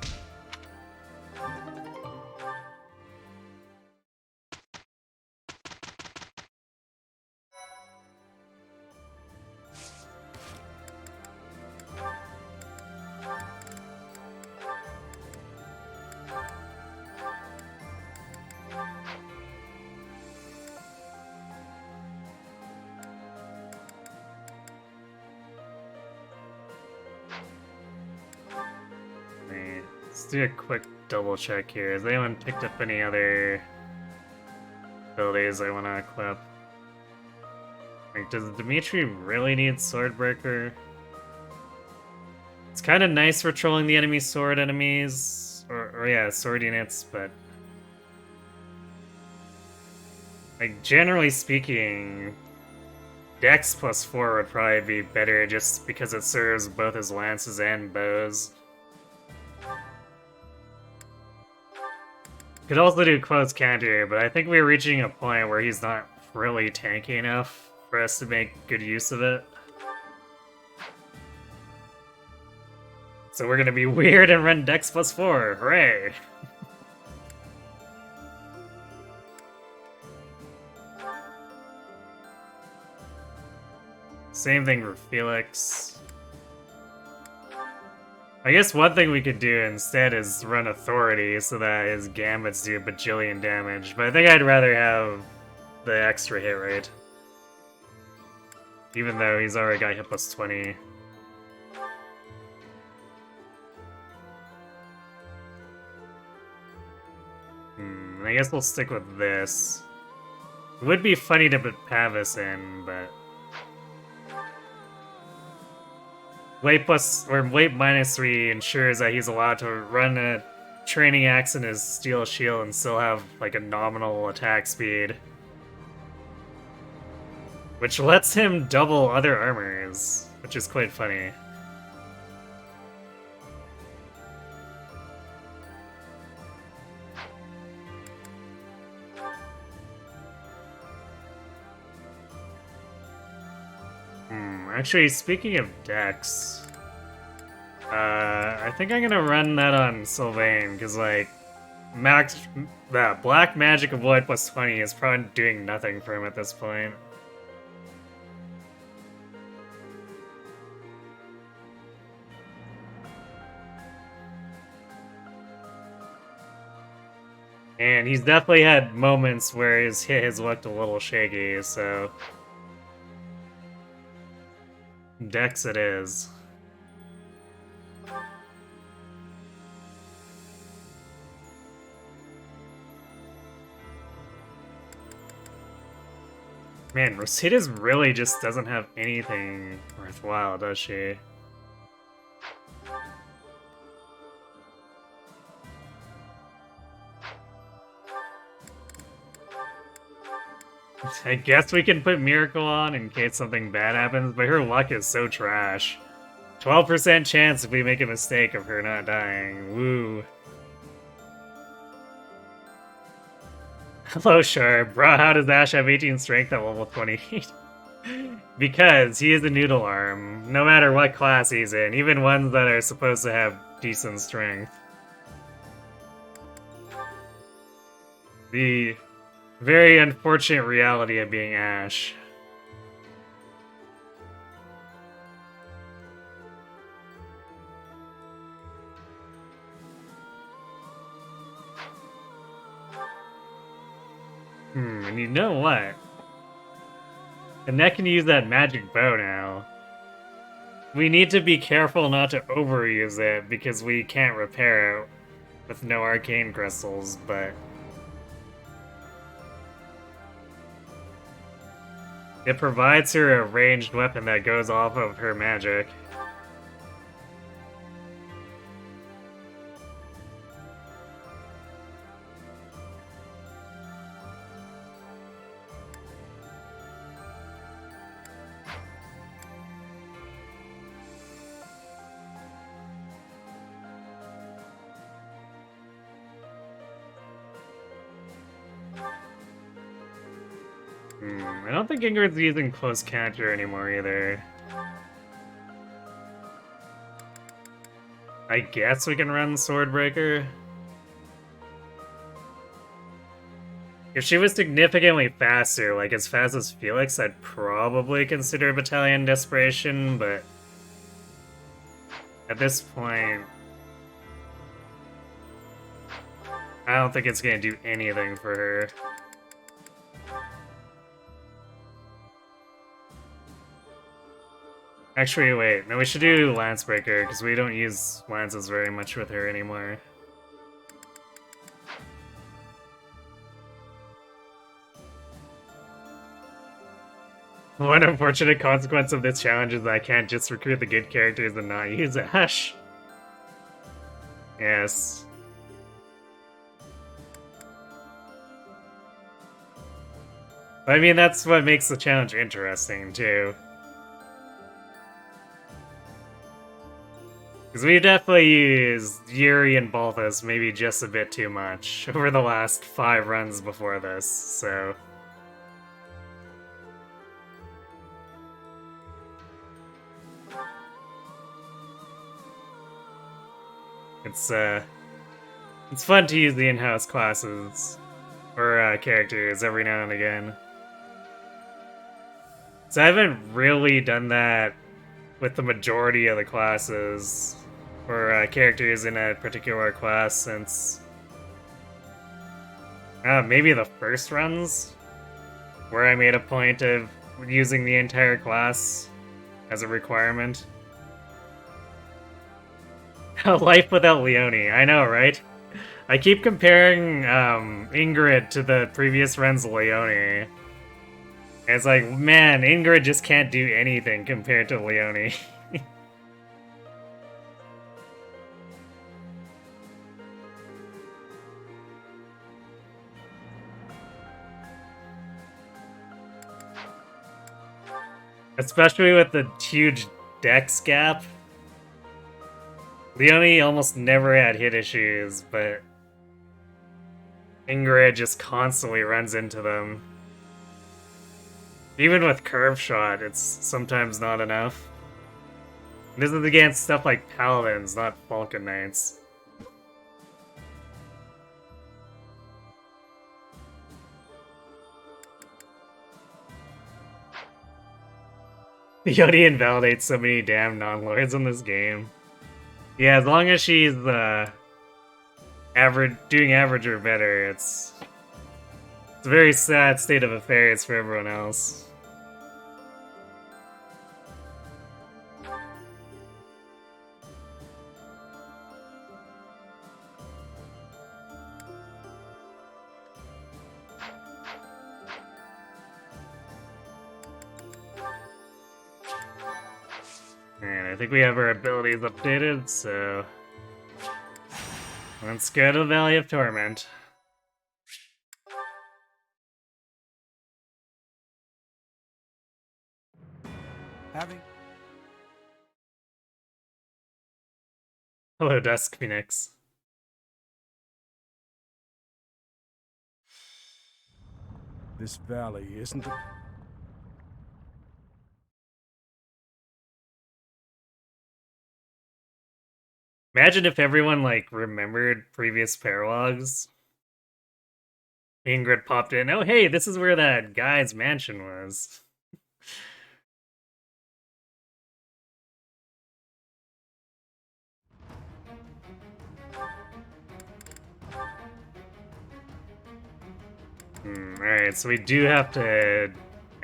do a quick double check here. Has anyone picked up any other abilities I want to equip? Like, does Dimitri really need Swordbreaker? It's kind of nice for trolling the enemy sword enemies, or yeah, sword units, but like generally speaking, Dex plus 4 would probably be better just because it serves both his lances and bows. Could also do close counter, but I think we're reaching a point where he's not really tanky enough for us to make good use of it. So we're gonna be weird and run Dex plus 4, hooray! Same thing for Felix. I guess one thing we could do instead is run Authority so that his gambits do a bajillion damage, but I think I'd rather have the extra hit rate. Even though he's already got hit plus 20. I guess we'll stick with this. It would be funny to put Pavis in, but weight plus or weight minus 3 ensures that he's allowed to run a training axe in his steel shield and still have like a nominal attack speed, which lets him double other armors, which is quite funny. Actually, speaking of Dex, I think I'm gonna run that on Sylvain, because, like, that Black Magic Avoid plus 20 is probably doing nothing for him at this point. And he's definitely had moments where his hit has looked a little shaky, so Dex it is. Man, Rosita's really just doesn't have anything worthwhile, does she? I guess we can put Miracle on in case something bad happens, but her luck is so trash. 12% chance if we make a mistake of her not dying. Woo. Hello, Sharp. Bro, how does Ash have 18 strength at level 28? Because he is a noodle arm, no matter what class he's in, even ones that are supposed to have decent strength. The very unfortunate reality of being Ash. And you know what? Annette can use that magic bow now. We need to be careful not to overuse it because we can't repair it with no arcane crystals, but it provides her a ranged weapon that goes off of her magic. I don't think Ingrid's using close counter anymore either. I guess we can run Swordbreaker. If she was significantly faster, like as fast as Felix, I'd probably consider Battalion Desperation, but at this point, I don't think it's gonna do anything for her. Actually, wait. No, we should do Lancebreaker, because we don't use lances very much with her anymore. One unfortunate consequence of this challenge is that I can't just recruit the good characters and not use Ash. Yes. I mean, that's what makes the challenge interesting, too. Because we definitely used Yuri and Balthus maybe just a bit too much over the last 5 runs before this, so... It's fun to use the in-house classes, or characters every now and again. So I haven't really done that with the majority of the classes, or characters in a particular class since... maybe the first runs? Where I made a point of using the entire class as a requirement. Life without Leone, I know, right? I keep comparing Ingrid to the previous run's Leone. And it's like, man, Ingrid just can't do anything compared to Leone. Especially with the huge dex gap. Leone almost never had hit issues, but Ingrid just constantly runs into them. Even with curve shot, it's sometimes not enough. This is against stuff like Paladins, not Falcon Knights. Yodi invalidates so many damn non-lords in this game. Yeah, as long as she's doing average or better, it's a very sad state of affairs for everyone else. And I think we have our abilities updated, so let's go to the Valley of Torment. Hello, Dusk Phoenix. This valley isn't a... Imagine if everyone, like, remembered previous paralogs. Ingrid popped in, oh hey, this is where that guy's mansion was. Alright, so we do have to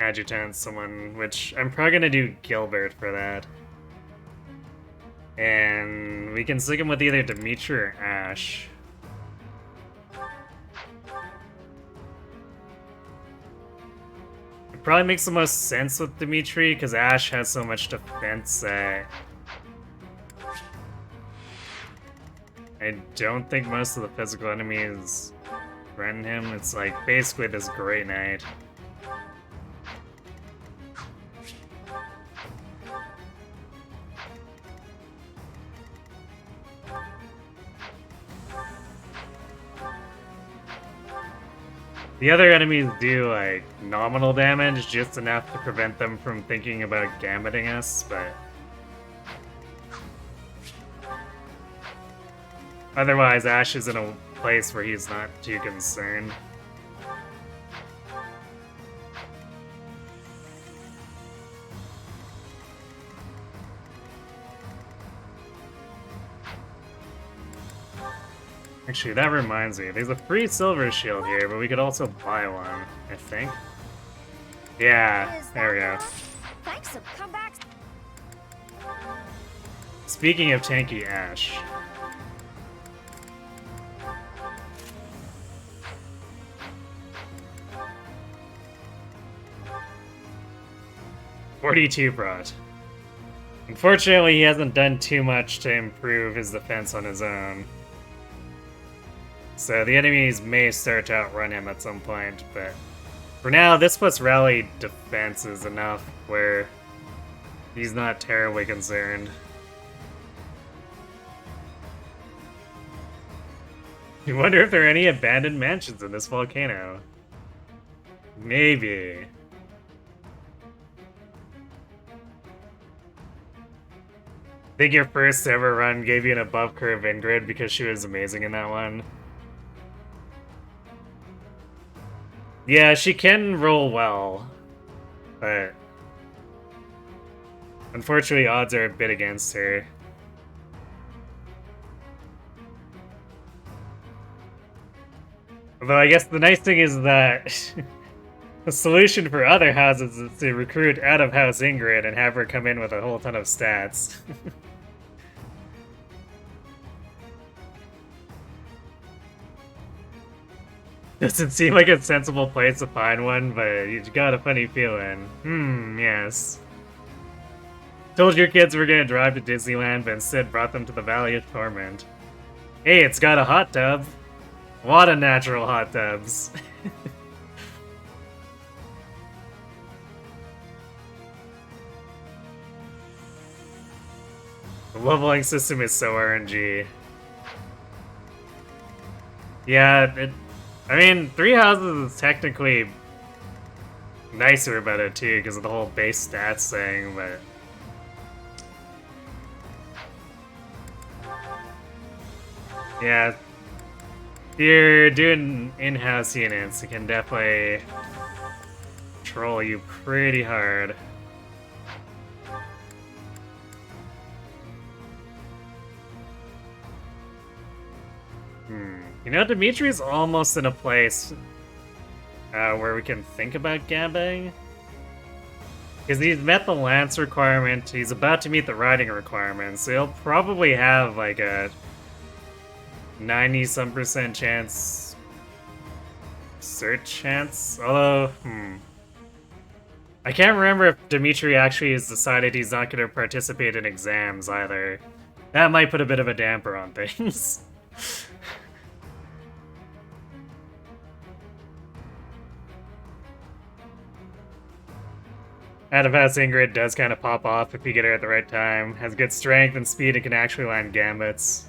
adjutant someone, which I'm probably gonna do Gilbert for that. And we can stick him with either Dimitri or Ash. It probably makes the most sense with Dimitri, because Ash has so much defense that I don't think most of the physical enemies threaten him. It's like basically this Great Knight. The other enemies do, like, nominal damage, just enough to prevent them from thinking about gambiting us, but... Otherwise, Ash is in a place where he's not too concerned. Actually, that reminds me, there's a free silver shield here, but we could also buy one, I think. Yeah, there we go. Thanks, so come back. Speaking of tanky Ash. 42 brought. Unfortunately, he hasn't done too much to improve his defense on his own. So the enemies may start to outrun him at some point, but for now, this plus rally defense is enough where he's not terribly concerned. You wonder if there are any abandoned mansions in this volcano. Maybe. Think your first ever run gave you an above curve Ingrid because she was amazing in that one? Yeah, she can roll well, but unfortunately odds are a bit against her. Although I guess the nice thing is that the solution for other houses is to recruit out-of-house Ingrid and have her come in with a whole ton of stats. Doesn't seem like a sensible place to find one, but you got a funny feeling. Yes. Told your kids we're gonna drive to Disneyland, but instead brought them to the Valley of Torment. Hey, it's got a hot tub. A lot of natural hot tubs. The leveling system is so RNG. Yeah, I mean, 3 houses is technically nicer about it too, because of the whole base stats thing, but... yeah, if you're doing in-house units, it can definitely troll you pretty hard. You know, Dimitri's almost in a place where we can think about gabbing. Because he's met the lance requirement, he's about to meet the riding requirement, so he'll probably have like a 90-some% chance search chance. Although, I can't remember if Dimitri actually has decided he's not going to participate in exams either. That might put a bit of a damper on things. Out-of-house Ingrid does kind of pop off if you get her at the right time. Has good strength and speed and can actually land gambits.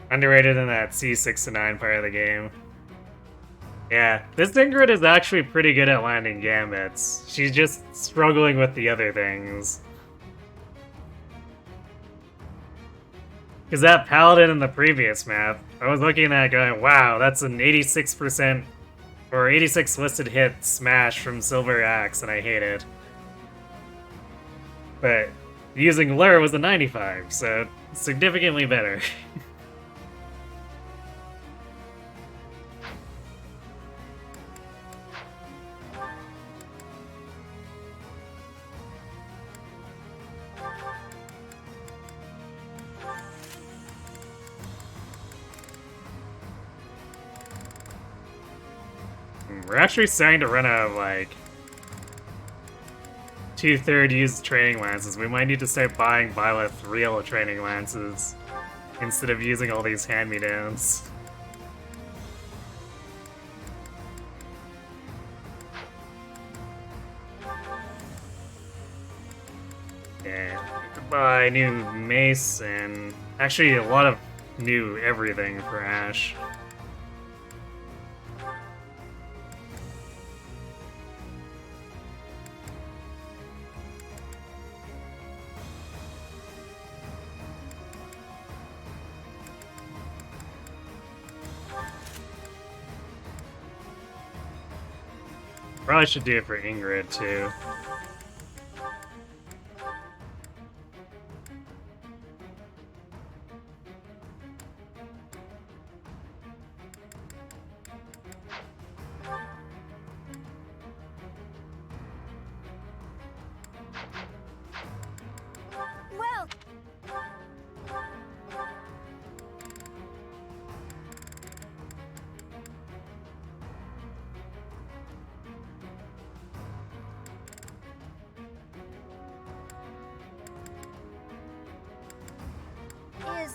Underrated in that C6 to 9 part of the game. Yeah, this Ingrid is actually pretty good at landing gambits. She's just struggling with the other things. Because that paladin in the previous map, I was looking at it going, wow, that's an 86% or 86 listed hit smash from Silver Axe, and I hate it. But using Lure was a 95, so significantly better. We're actually starting to run out of, like, 2/3 used training lances. We might need to start buying Violet real training lances instead of using all these hand-me-downs. Yeah, buy new mace and actually a lot of new everything for Ash. Probably should do it for Ingrid, too. Well,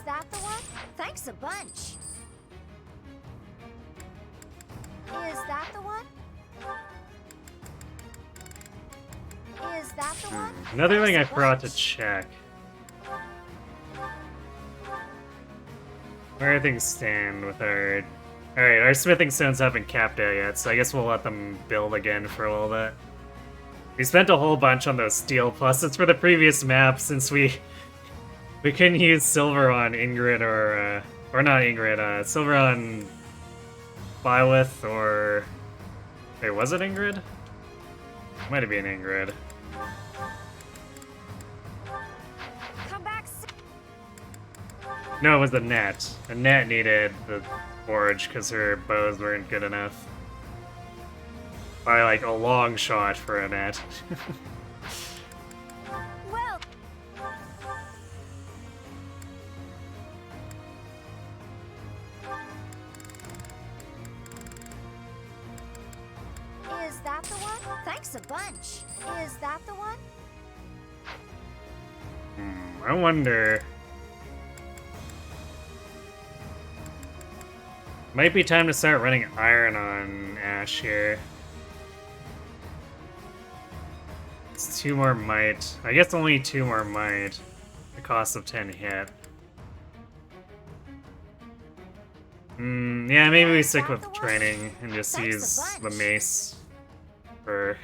that the one? Thanks a bunch. Is that the one? Is that the one? Another thing I Thanks a forgot to bunch. check. Where do things stand with our... Alright, our smithing stones haven't capped out yet, so I guess we'll let them build again for a little bit. We spent a whole bunch on those steel pluses for the previous map since we couldn't use silver on Ingrid or not Ingrid, silver on Bywith or... Wait, was it Ingrid? It might have been Ingrid. Come back soon. No, it was the net. The net needed the forge because her bows weren't good enough. By like a long shot for a net. Well, is that the one? Thanks a bunch. Is that the one? I wonder... Might be time to start running iron on Ash here. It's 2 more might. I guess only 2 more might. The cost of 10 hit. Yeah, maybe we stick with training and just Thanks a use the bunch. mace for...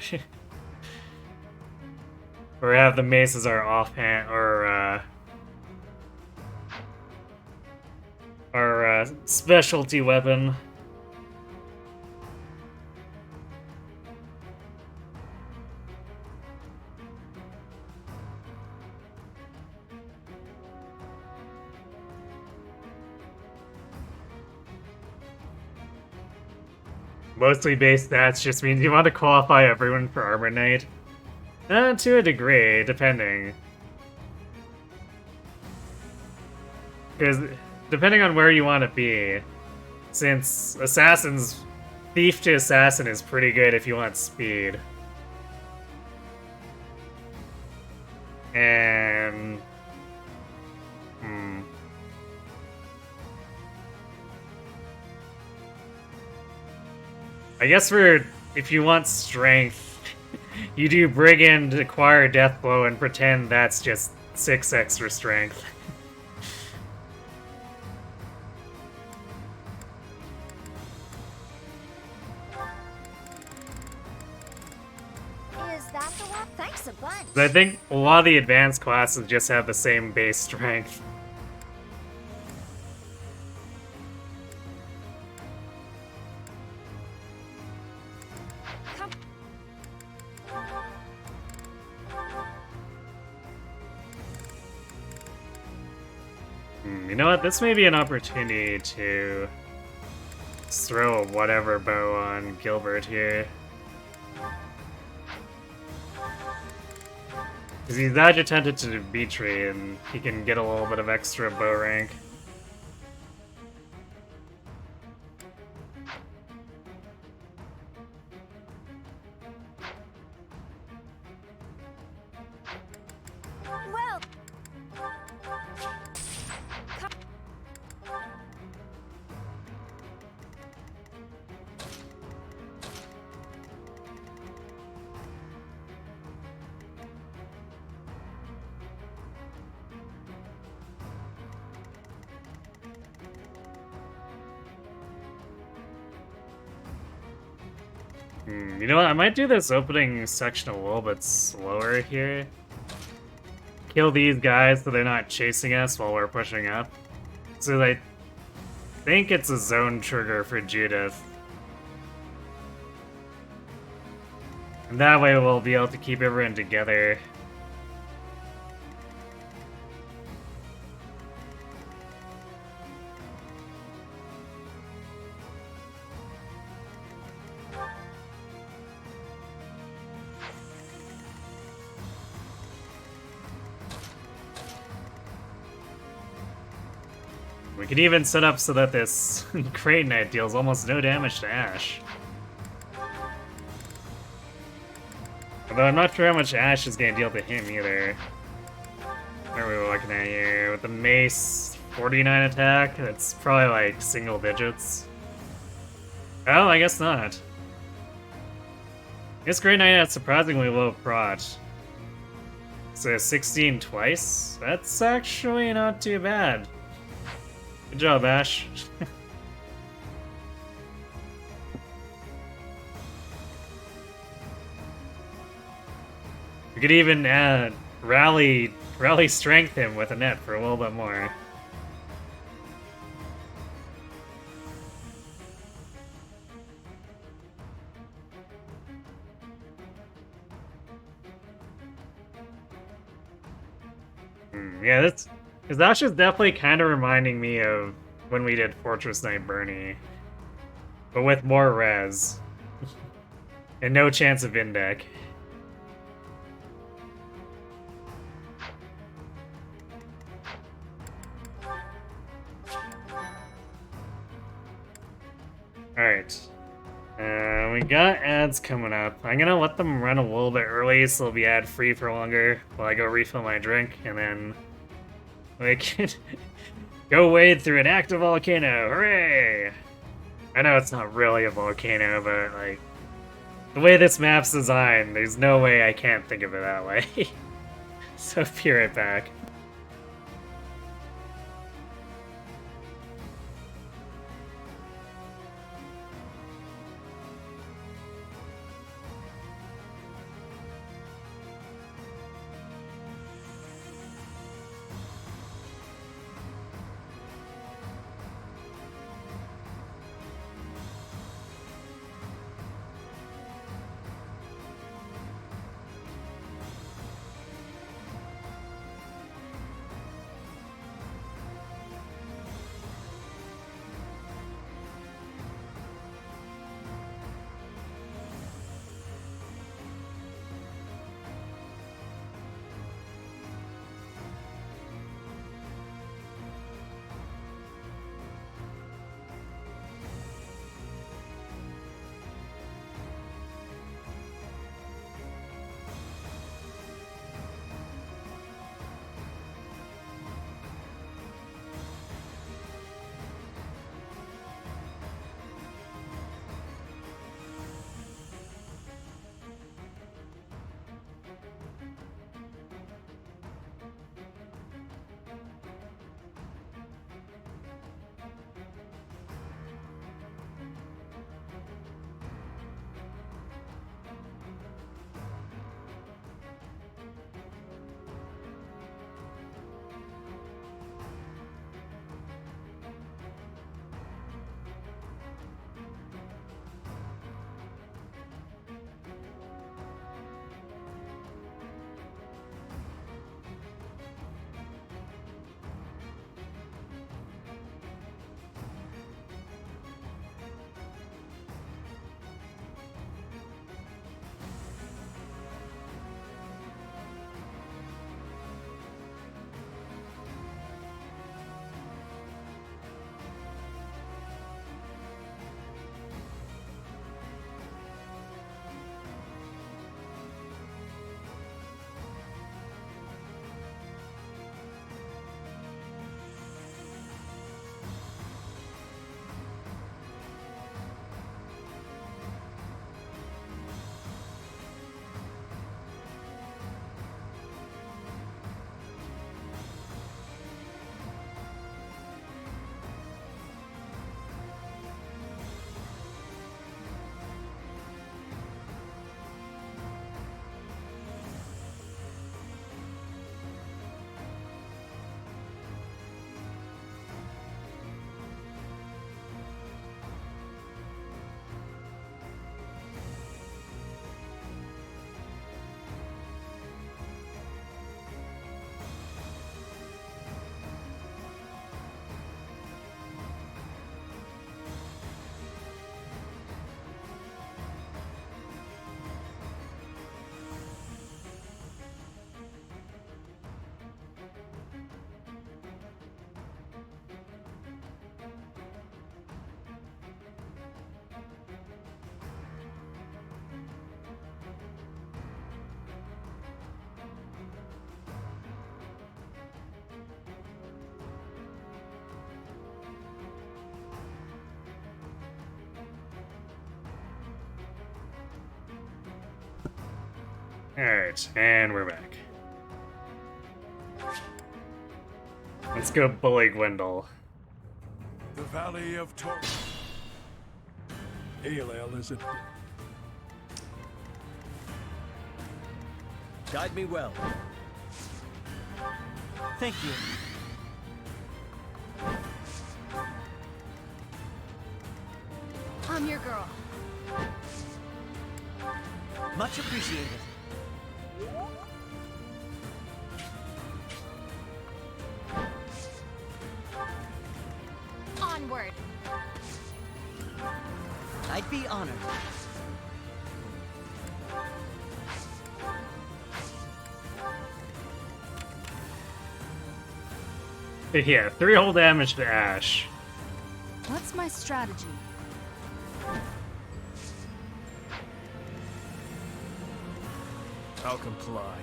or have the mace as our offhand, or our specialty weapon. Mostly base stats just means you want to qualify everyone for Armor Knight. To a degree, depending. Because depending on where you want to be, since Thief to Assassin is pretty good if you want speed. And... I guess if you want strength, you do Brigand, acquire Deathblow, and pretend that's just 6 extra strength. Is that the one? Thanks a bunch. I think a lot of the advanced classes just have the same base strength. Come. You know what? This may be an opportunity to throw a whatever bow on Gilbert here. Because he's agitated to Dimitri, and he can get a little bit of extra bow rank. Well. Come. You know what? I might do this opening section a little bit slower here. Kill these guys so they're not chasing us while we're pushing up. So I think it's a zone trigger for Judith. And that way we'll be able to keep everyone together. We could even set up so that this Crate Knight deals almost no damage to Ash. Although I'm not sure how much Ash is going to deal to him either. What are we looking at here? With the mace, 49 attack. That's probably like single digits. Oh, I guess not. I guess Grey Knight had surprisingly low prot. So 16 twice? That's actually not too bad. Good job, Ash. We could even add rally strength him with a net for a little bit more. Yeah, that's because Ash is definitely kind of reminding me of when we did Fortress Knight Bernie, but with more res and no chance of index. Alright. We got ads coming up. I'm gonna let them run a little bit early so they'll be ad free for longer while I go refill my drink, and then we can go wade through an active volcano. Hooray! I know it's not really a volcano, but like the way this map's designed, there's no way I can't think of it that way. So be right back. Alright, and we're back. Let's go bully Gwendol. The Valley of Tor. Ale Ale is it? Guide me well. Thank you. I'm your girl. Much appreciated. Onward. I'd be honored. Yeah, 3 whole damage to Ash. What's my strategy? I'll comply.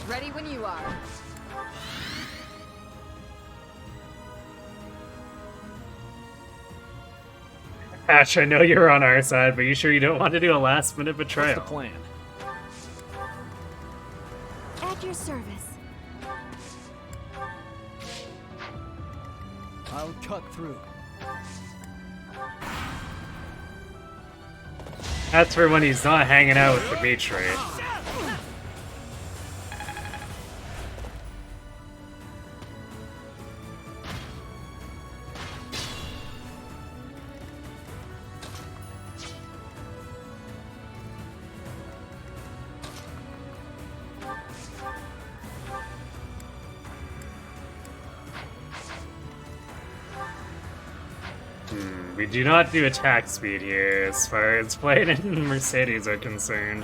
Ready when you are. Ash, I know you're on our side, but you sure you don't want to do a last-minute What's betrayal? the plan? At your service. I'll cut through. That's for when he's not hanging out with Dimitri. We do not do attack speed here as far as playing in Mercedes are concerned.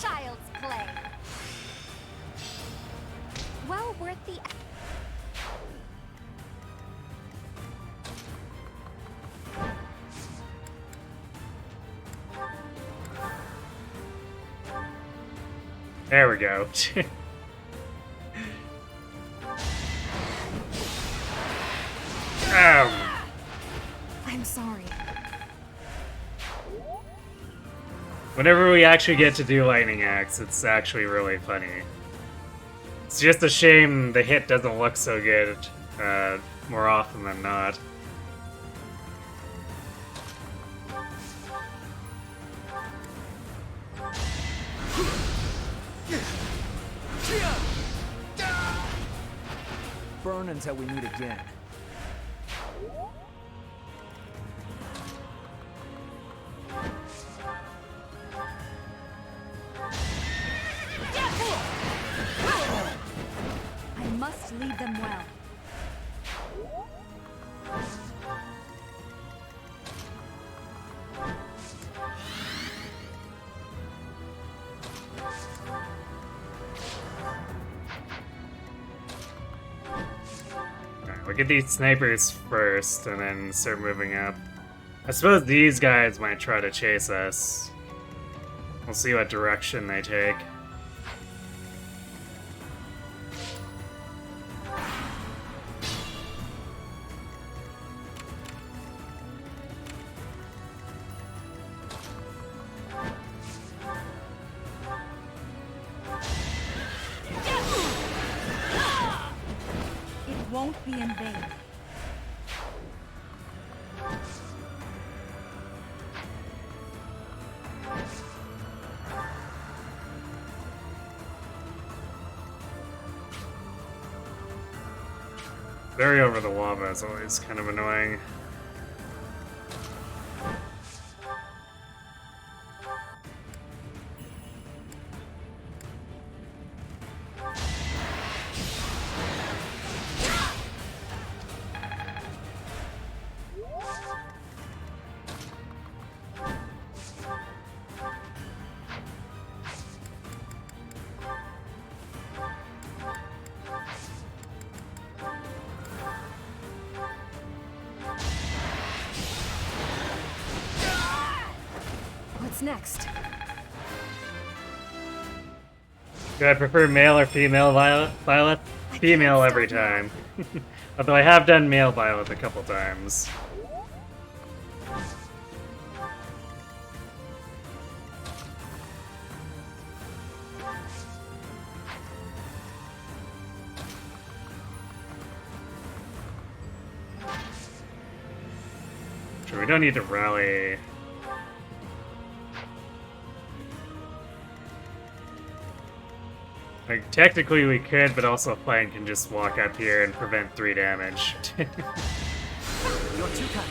Child's play. Well worth the. There we go. I'm sorry. Whenever we actually get to do lightning axe, it's actually really funny. It's just a shame the hit doesn't look so good more often than not. Burn until we meet again. I must lead them well. Alright, we'll get these snipers first and then start moving up. I suppose these guys might try to chase us. We'll see what direction they take. It won't be in vain. Very over the lava is always kind of annoying. What's next? Do I prefer male or female Violet? Female every time. Although I have done male Violet a couple times. Sure, we don't need to rally. Like, technically we could, but also Flying can just walk up here and prevent 3 damage. You're too kind.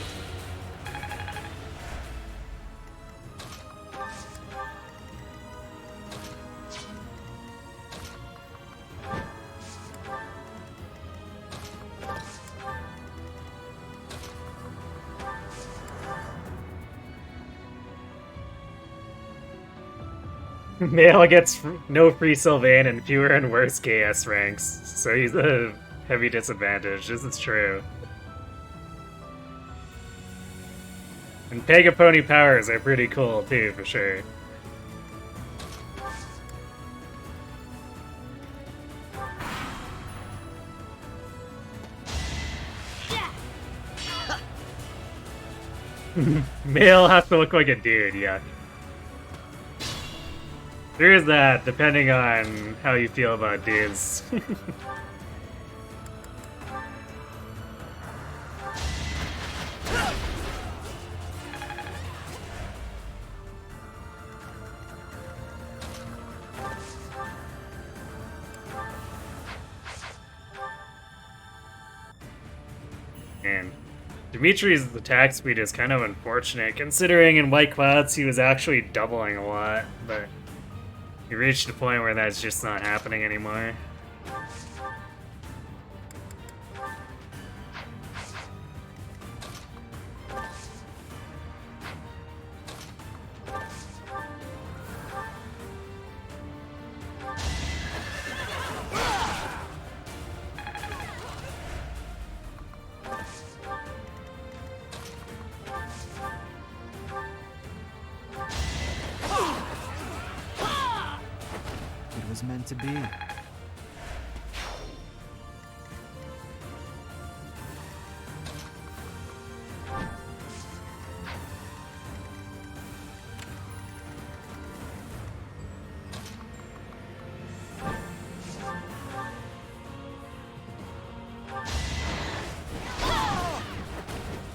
Male gets no free Sylvain and fewer and worse KS ranks, so he's a heavy disadvantage. This is true. And Pegapony powers are pretty cool too, for sure. Male has to look like a dude, yeah. There is that, depending on how you feel about dudes. And Dimitri's attack speed is kind of unfortunate, considering in White Clouds he was actually doubling a lot, but he reached a point where that's just not happening anymore. It was meant to be.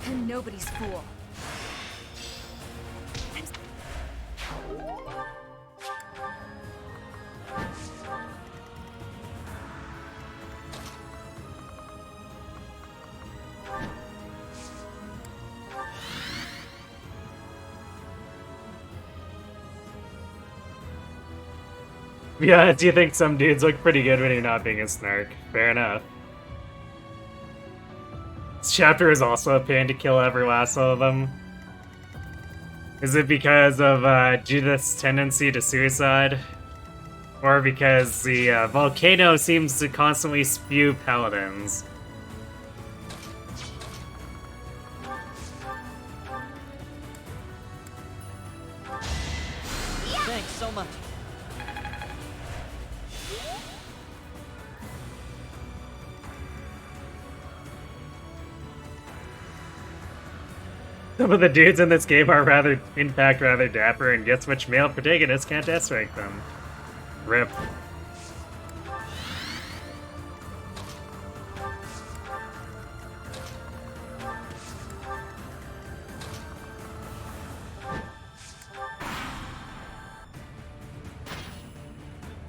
And nobody's fool. Yeah, do you think some dudes look pretty good when you're not being a snark? Fair enough. This chapter is also a pain to kill every last one of them. Is it because of Judith's tendency to suicide? Or because the volcano seems to constantly spew paladins? Thanks so much. Some of the dudes in this game are rather dapper, and guess which male protagonist can't S-rank them? RIP.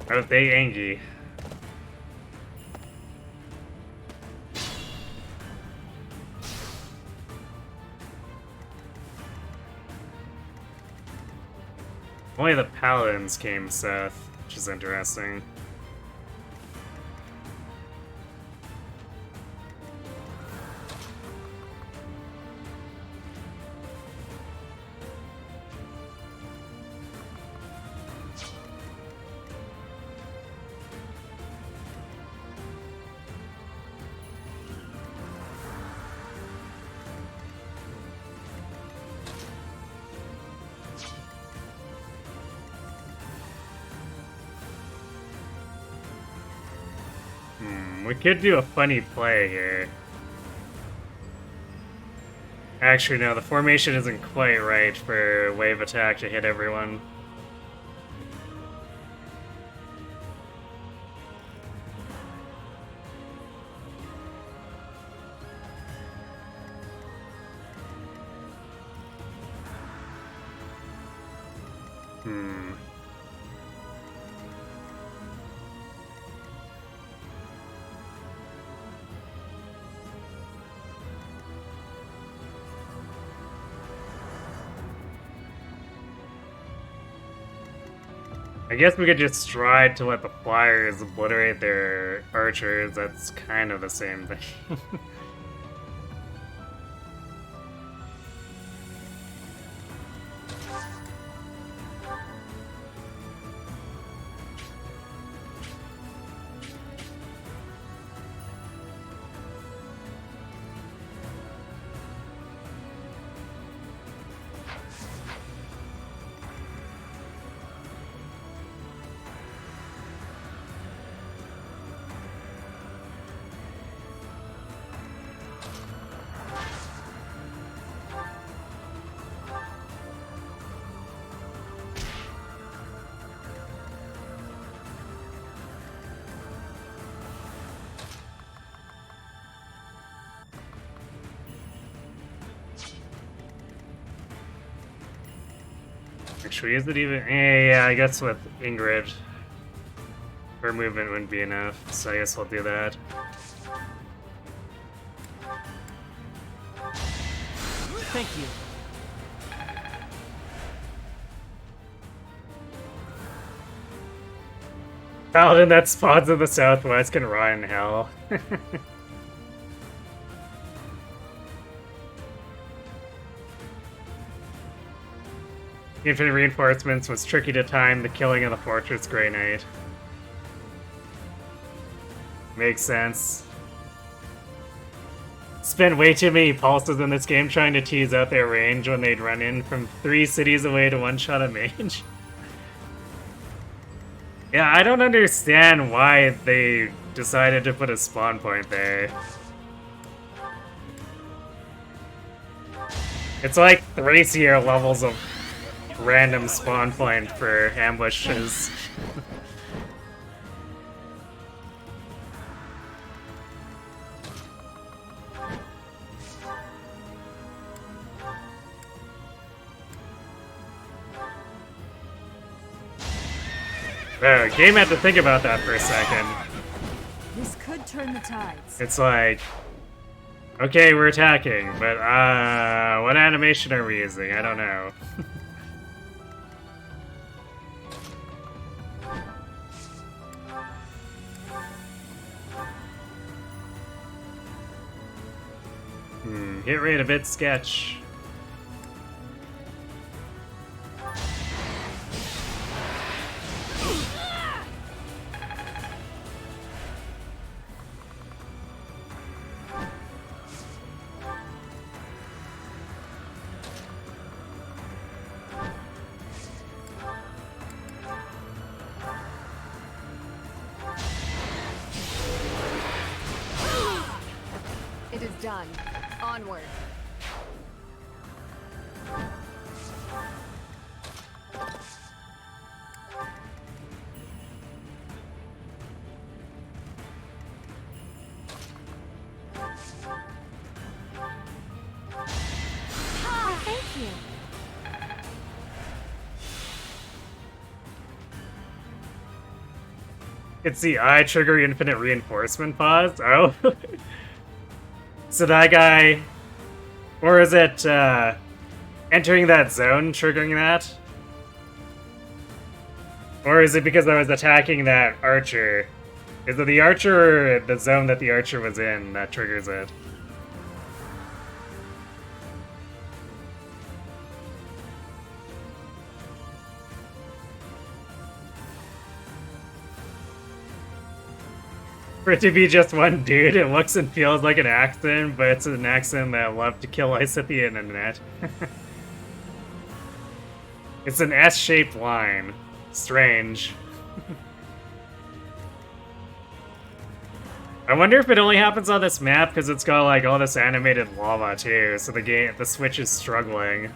Oh, they Angie. Only the paladins came south, which is interesting. We could do a funny play here. Actually, no, the formation isn't quite right for wave attack to hit everyone. I guess we could just try to let the flyers obliterate their archers. That's kind of the same thing. Actually, is it even? Yeah, I guess with Ingrid, her movement wouldn't be enough, so I guess we'll do that. Thank you. Paladin that spawns in the southwest can rot in hell. Infinite reinforcements was tricky to time the killing of the Fortress Grey Knight. Makes sense. Spent way too many pulses in this game trying to tease out their range when they'd run in from 3 cities away to one-shot a mage. Yeah, I don't understand why they decided to put a spawn point there. It's like 3-tier levels of random spawn point for ambushes. Game had to think about that for a second. This could turn the tides. It's like, okay, we're attacking, but what animation are we using? I don't know. Hit rate a bit sketch. It is done. Onward. Thank you. It's the eye trigger infinite reinforcement pause. Oh. So that guy, or is it entering that zone triggering that? Or is it because I was attacking that archer? Is it the archer or the zone that the archer was in that triggers it? For it to be just one dude, it looks and feels like an accent, but it's an accent that love to kill ice at the internet. It's an S-shaped line. Strange. I wonder if it only happens on this map because it's got like all this animated lava too, so the Switch is struggling.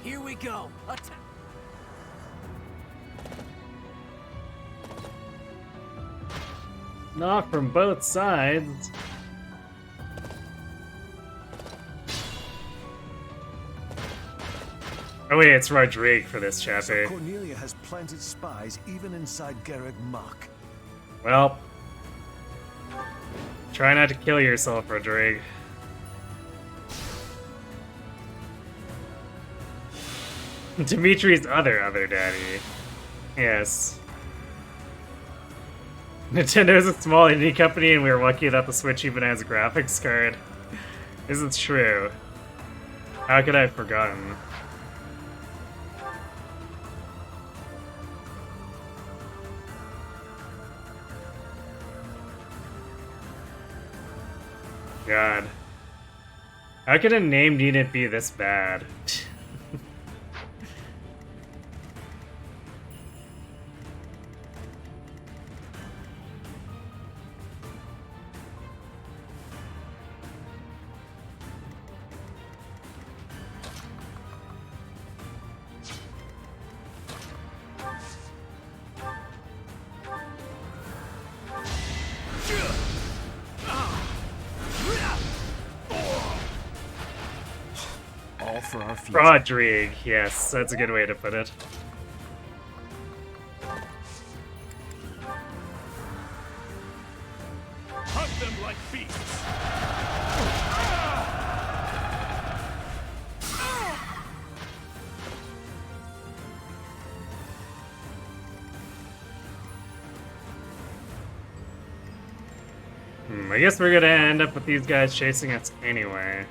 Here we go. Not from both sides. Oh wait, it's Rodrigue for this chapter. So Cornelia has planted spies even inside Garreg Mach. Well, try not to kill yourself, Rodrigue. Dimitri's other daddy. Yes. Nintendo's a small indie company and we are lucky that the Switch even has a graphics card. This is true. How could I have forgotten? God. How could a named unit be this bad? All for our future. Rodrigue, yes, that's a good way to put it. Hunt them like beasts. I guess we're gonna end up with these guys chasing us anyway.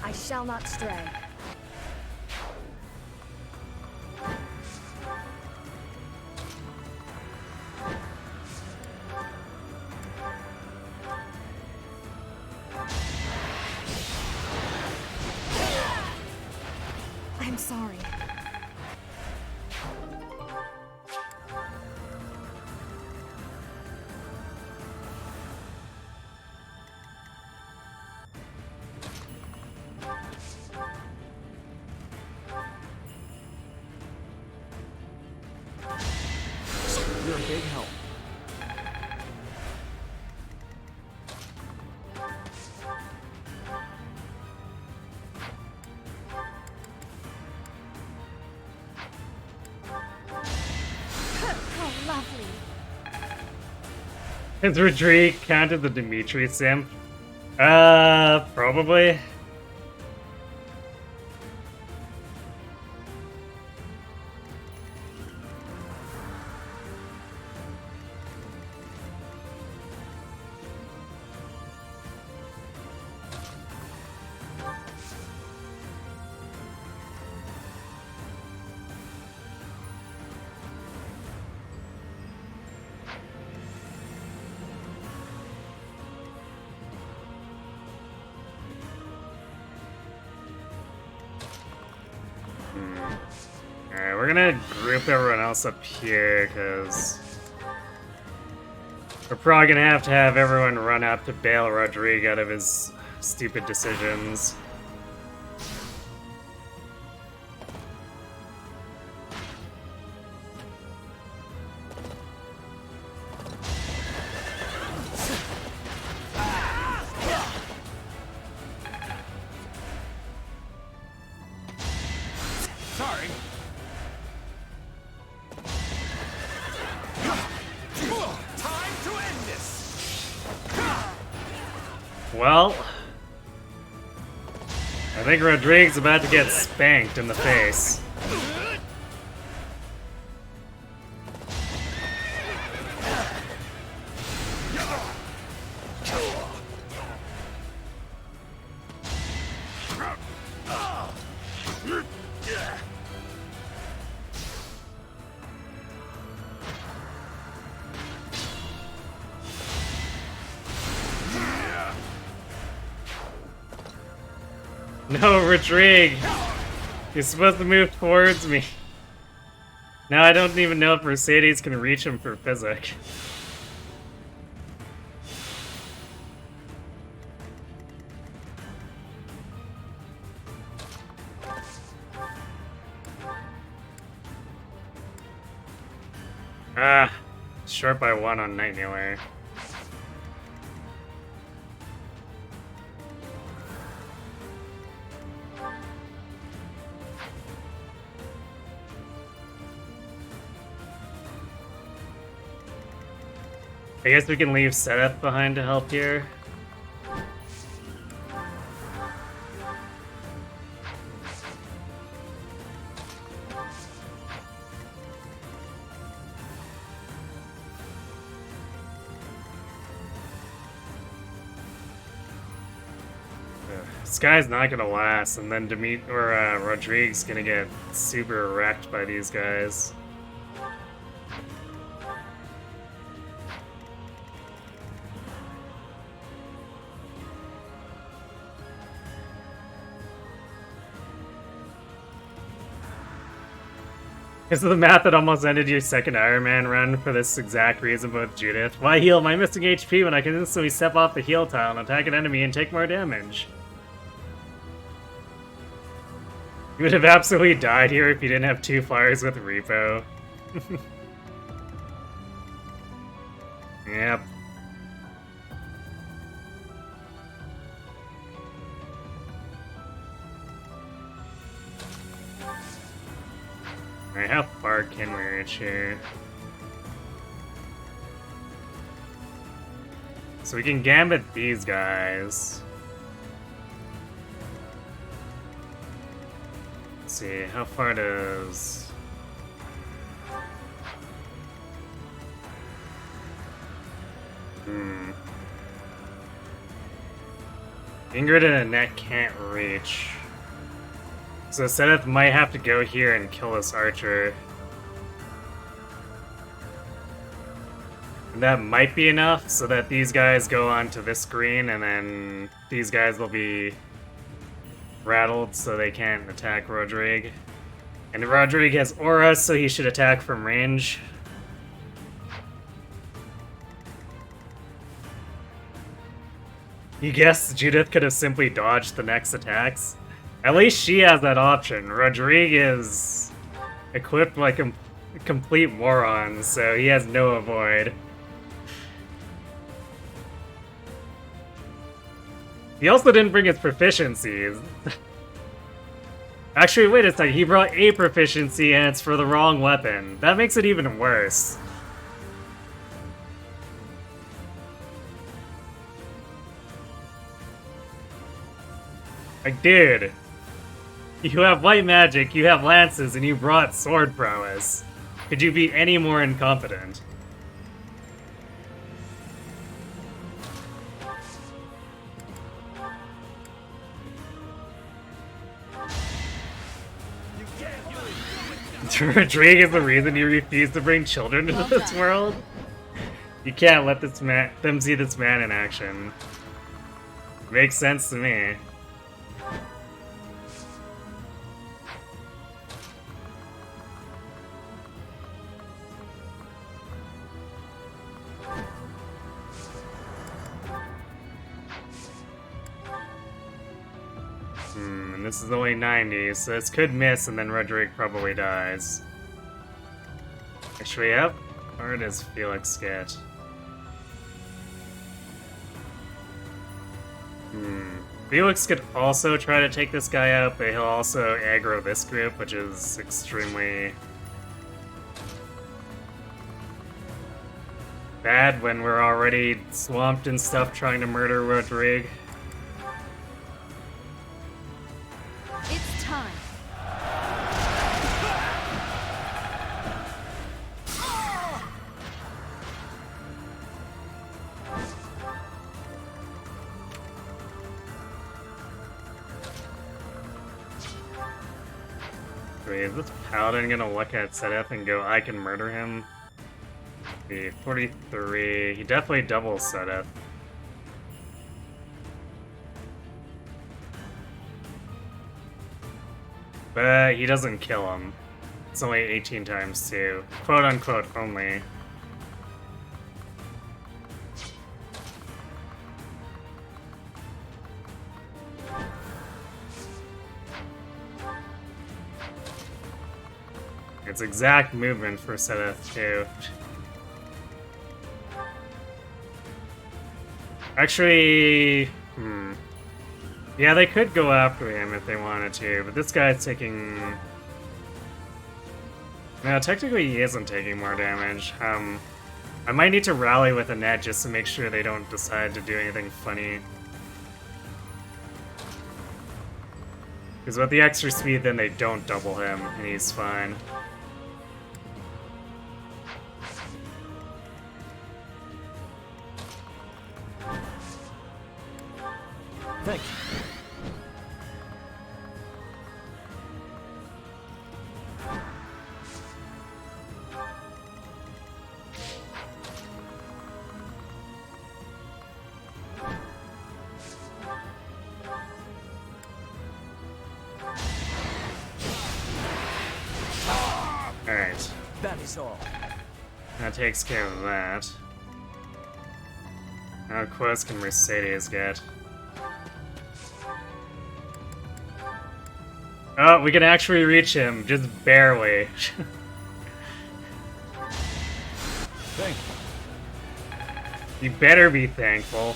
I shall not stray. I'm sorry. You're a big help. Oh, lovely. Has Rodrigue counted the Dimitri simp? Probably. Alright, we're gonna group everyone else up here, because we're probably gonna have to have everyone run up to bail Rodrigue out of his stupid decisions. well, I think Rodrigue's about to get spanked in the face. No, Rodrigue! You're supposed to move towards me. Now I don't even know if Mercedes can reach him for physic. Ah, short by 1 on Night Kneeler. I guess we can leave Seth behind to help here. This guy's not gonna last, and then Rodrigue's gonna get super wrecked by these guys. This is the map that almost ended your second Iron Man run for this exact reason with Judith. Why heal my missing HP when I can instantly step off the heal tile and attack an enemy and take more damage? You would have absolutely died here if you didn't have 2 flyers with Repo. Yep. Alright, how far can we reach here? So we can gambit these guys. Let's see, how far does... Ingrid and Annette can't reach. So Seth might have to go here and kill this archer. And that might be enough so that these guys go onto this screen and then these guys will be rattled so they can't attack Rodrigue. And Rodrigue has aura, so he should attack from range. You guess Judith could have simply dodged the next attacks? At least she has that option. Rodrigue is equipped like a complete moron, so he has no avoid. He also didn't bring his proficiencies. Actually, wait a second, he brought a proficiency and it's for the wrong weapon. That makes it even worse. Like, dude. You have white magic, you have lances, and you brought sword prowess. Could you be any more incompetent? Rodrigue is the reason you refuse to bring children into this world? You can't let them see this man in action. Makes sense to me. And this is only 90, so this could miss and then Rodrigue probably dies. Actually, yep. Where does Felix get? Felix could also try to take this guy out, but he'll also aggro this group, which is extremely bad when we're already swamped and stuff trying to murder Rodrigue. is this paladin gonna look at Sedith and go, I can murder him? The 43. He definitely doubles Sedith. But he doesn't kill him. It's only 18 times 2. Quote unquote only. It's exact movement for Sedith too. Actually, yeah, they could go after him if they wanted to, but this guy's taking... No, technically he isn't taking more damage. I might need to rally with a net just to make sure they don't decide to do anything funny. Because with the extra speed, then they don't double him, and he's fine. Thank you. Alright. That is all. That takes care of that. How close can Mercedes get? Oh, we can actually reach him, just barely. Thank you. You better be thankful.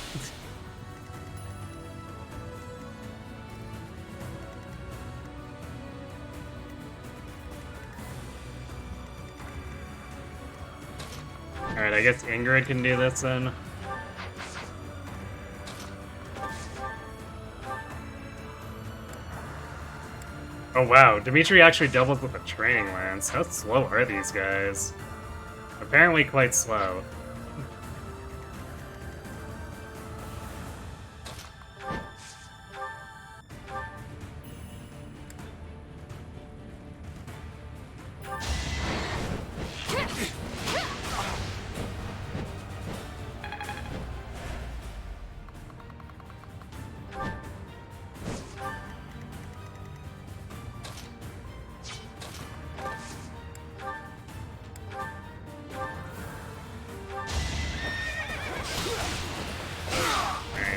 Alright, I guess Ingrid can do this then. Oh wow, Dimitri actually doubles with a training lance. How slow are these guys? Apparently quite slow.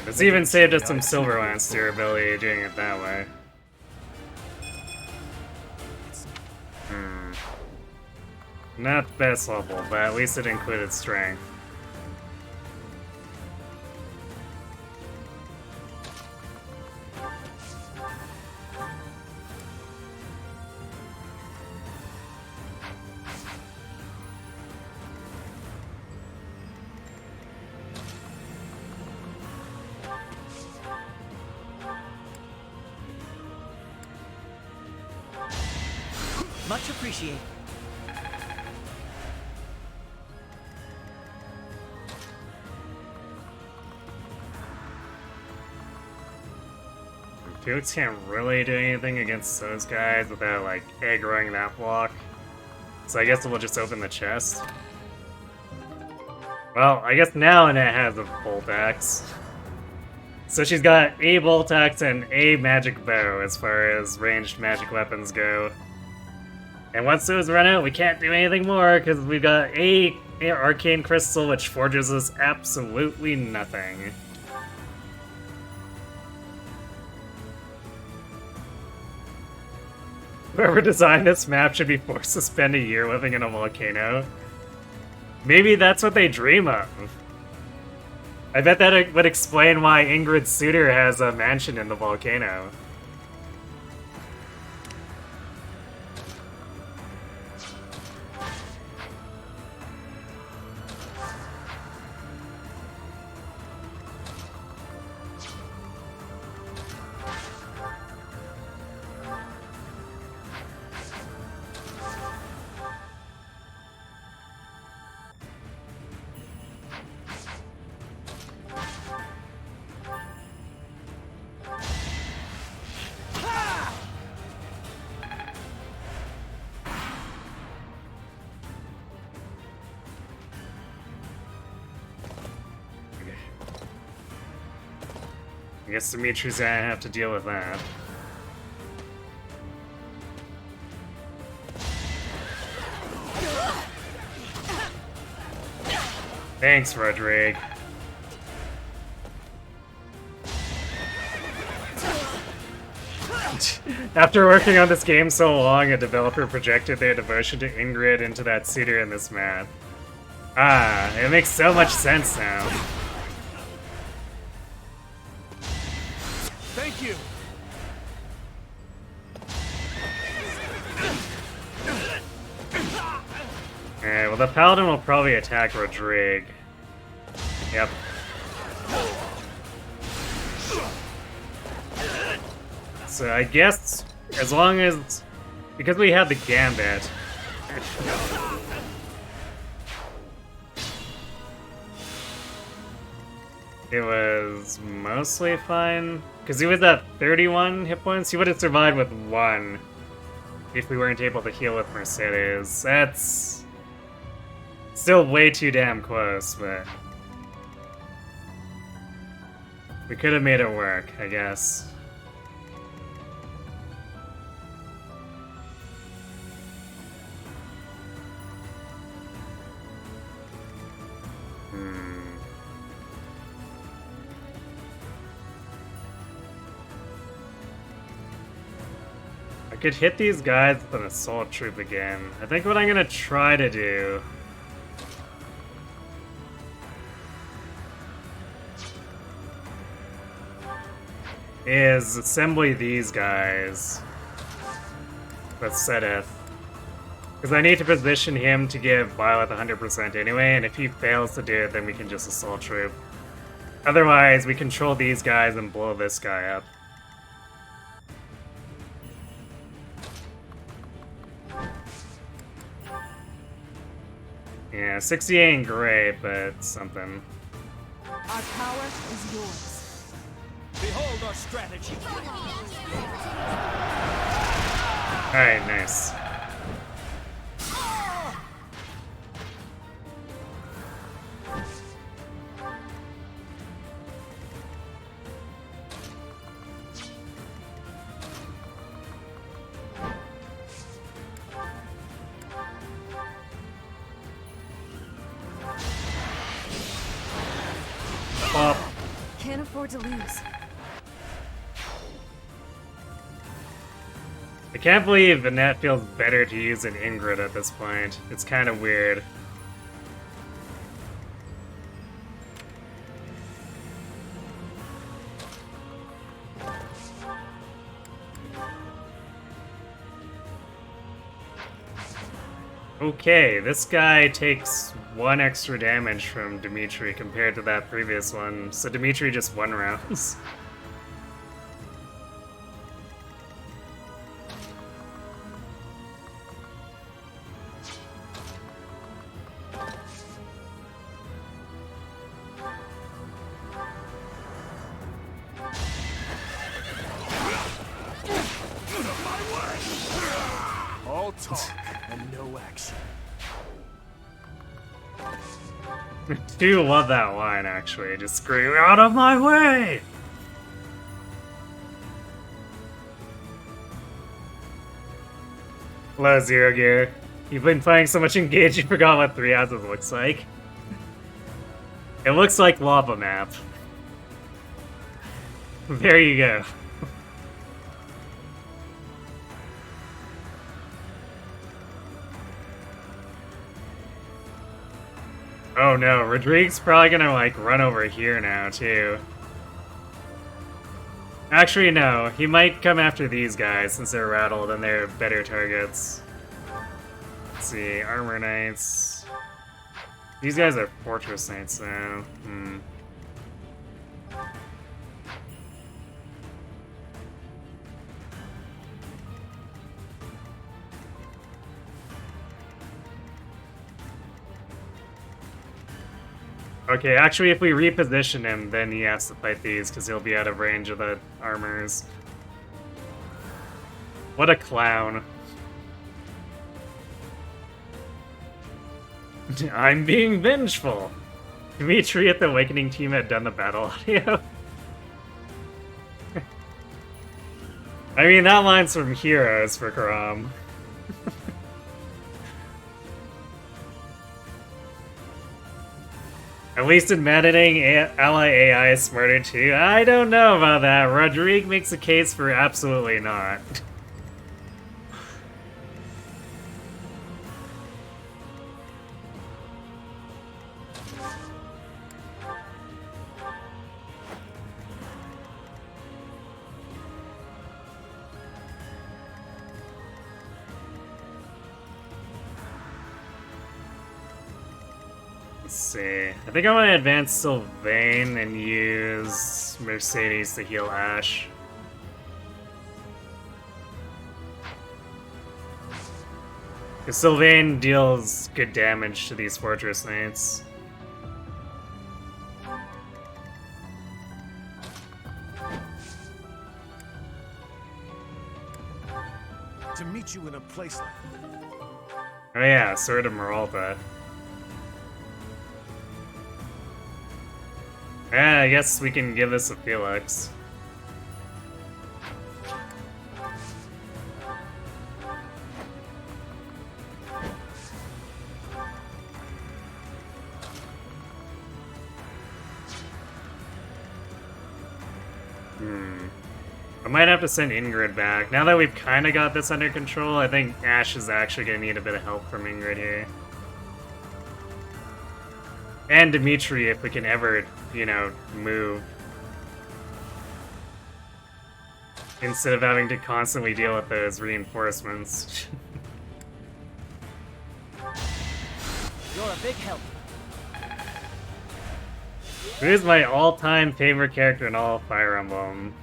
It's even saved us some Silver Lance durability doing it that way. Not best level, but at least it included strength. Much appreciated. Felix can't really do anything against those guys without, like, aggroing that block. So I guess we'll just open the chest. Well, I guess now Annette has a bolt axe. So she's got a bolt axe and a magic bow as far as ranged magic weapons go. And once those run out, we can't do anything more because we've got a arcane crystal which forges us absolutely nothing. Whoever designed this map should be forced to spend a year living in a volcano. Maybe that's what they dream of. I bet that would explain why Ingrid Suter has a mansion in the volcano. I guess Dimitri's gonna have to deal with that. Thanks, Rodrigue. After working on this game so long, a developer projected their devotion to Ingrid into that suitor in this map. Ah, it makes so much sense now. Thank you. Alright, well the Paladin will probably attack Rodrigue. Yep. So I guess, as long as... because we had the Gambit... it was mostly fine. Because he was at 31 hit points, he would have survived with 1 if we weren't able to heal with Mercedes. That's still way too damn close, but we could have made it work, I guess. I could hit these guys with an assault troop again. I think what I'm gonna try to do is assembly these guys with Sedith. Because I need to position him to give Violet 100% anyway, and if he fails to do it, then we can just assault troop. Otherwise, we control these guys and blow this guy up. Yeah, 60 ain't great, but something. Our power is yours. Behold our strategy. Alright, nice. Can't afford to lose. I can't believe Annette feels better to use an Ingrid at this point. It's kind of weird. Okay, this guy takes 1 extra damage from Dimitri compared to that previous one, so Dimitri just 1 rounds. All talk and no action. Do love that line, actually. Just scream, out of my way! Hello, Zero Gear. You've been playing so much Engage you forgot what 3 houses looks like. It looks like Lava Map. There you go. Oh no, Rodrigue's probably gonna like run over here now too. Actually no, he might come after these guys since they're rattled and they're better targets. Let's see, Armor Knights. These guys are Fortress Knights now. Okay, actually, if we reposition him, then he has to fight these, because he'll be out of range of the armors. What a clown. I'm being vengeful! Dimitri at the Awakening team had done the battle audio. I mean, that line's from Heroes for Karam. At least in Maddening, ally AI is smarter too. I don't know about that. Rodrigue makes a case for absolutely not. Let's see. I think I want to advance Sylvain and use Mercedes to heal Ash. Because Sylvain deals good damage to these Fortress Knights. To meet you in a place like Oh yeah, Sword of Maralta. Yeah, I guess we can give this a Felix. I might have to send Ingrid back. Now that we've kind of got this under control, I think Ash is actually going to need a bit of help from Ingrid here. And Dimitri, if we can ever, you know, move. Instead of having to constantly deal with those reinforcements. You're a big help. Who's my all-time favorite character in all of Fire Emblem?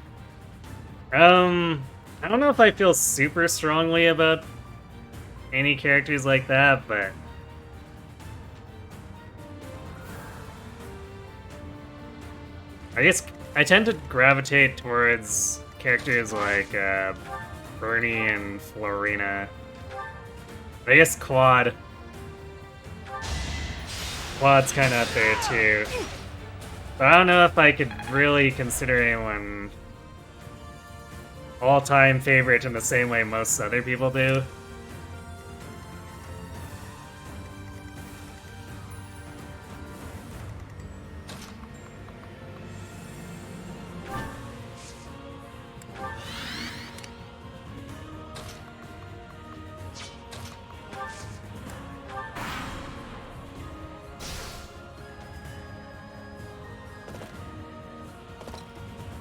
I don't know if I feel super strongly about any characters like that, but I guess I tend to gravitate towards characters like Bernie and Florina. I guess Claude's kind of up there too. But I don't know if I could really consider anyone all-time favorite in the same way most other people do.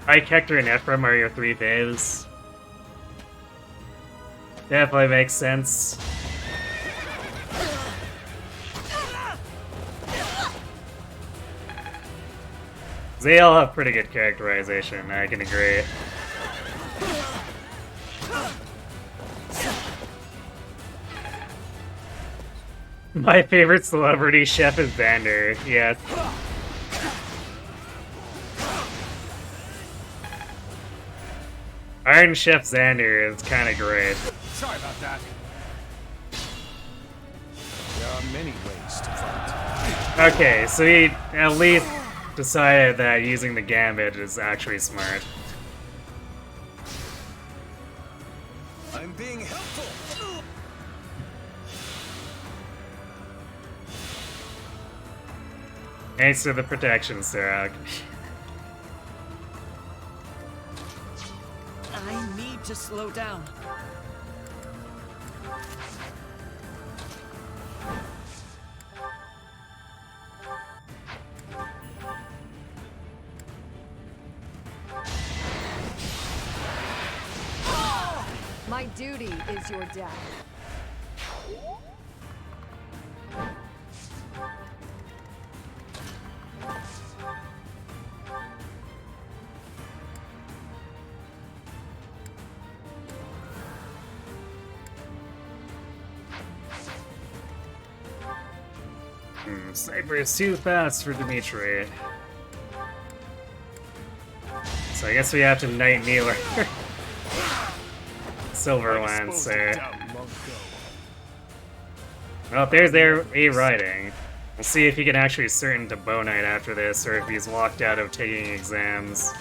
Ike, Hector, and Ephraim are your three faves. Definitely makes sense. They all have pretty good characterization, I can agree. My favorite celebrity chef is Xander, yes. Iron Chef Xander is kind of great. Sorry about that. there are many ways to fight. Okay, so he at least decided that using the gambit is actually smart. I'm being helpful. Thanks for the protection, Sarah. I need to slow down. My duty is your death. Sniper is too fast for Dimitri. So I guess we have to Knight Kneeler. Silver Lancer. Well, there's their A riding. We'll see if he can actually certain to Bow Knight after this, or if he's locked out of taking exams.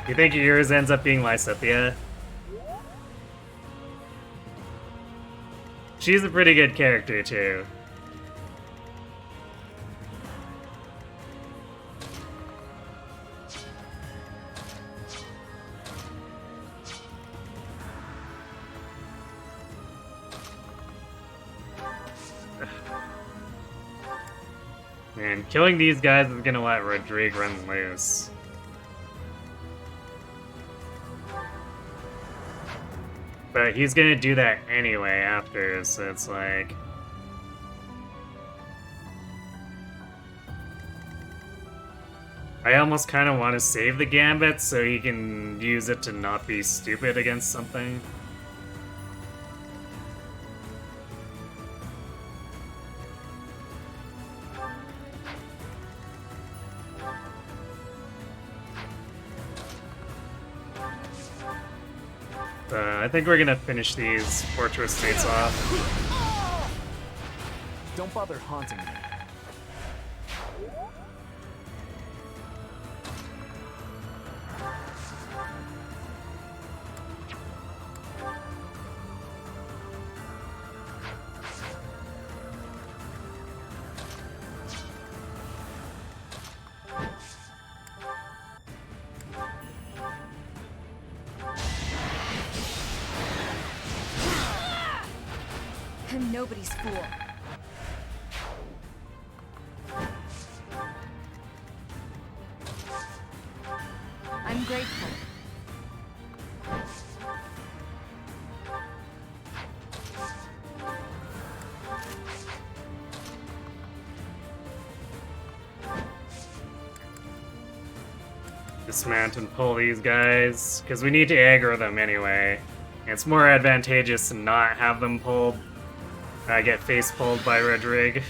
You think yours ends up being Lysithea? She's a pretty good character, too. Man, killing these guys is gonna let Rodrigue run loose. But he's gonna do that anyway after, so it's like... I almost kind of want to save the Gambit so he can use it to not be stupid against something. I think we're gonna finish these fortress states off. Don't bother haunting me. I'm nobody's fool. I'm grateful. Dismount and pull these guys, because we need to aggro them anyway. It's more advantageous to not have them pulled. Get face pulled by Rodrigue.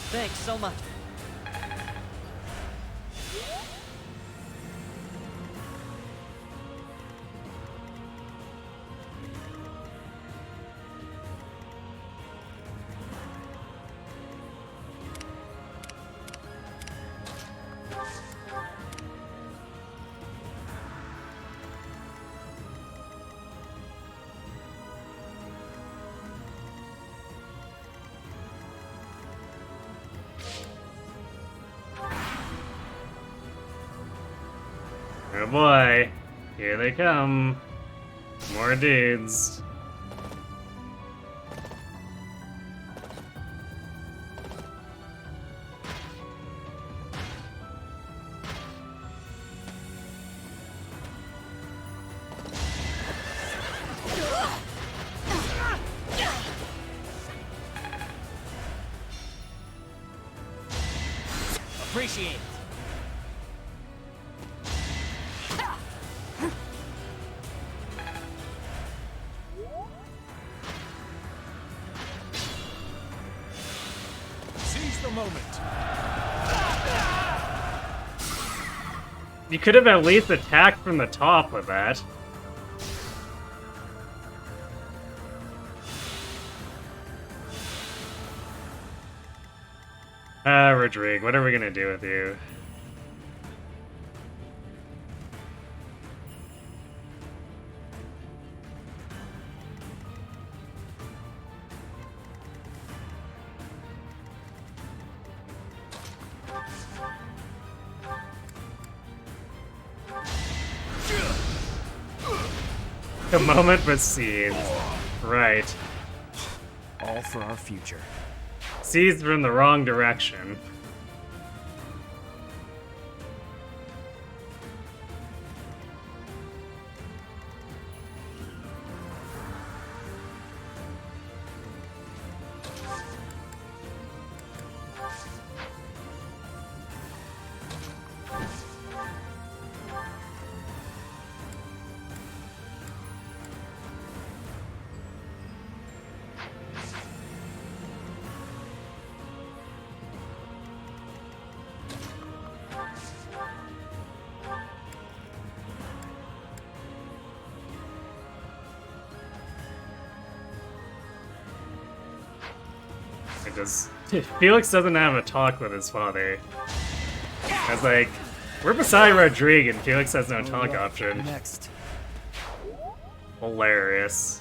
Thanks so much. Oh boy, here they come. More dudes. Appreciate it. Seize the moment. You could have at least attacked from the top with that. Rodrigue, what are we gonna do with you? The moment was seized. Right. All for our future. Seized from the wrong direction. because Felix doesn't have a talk with his father. I was like, we're beside Rodrigue and Felix has no talk option. Next. Hilarious.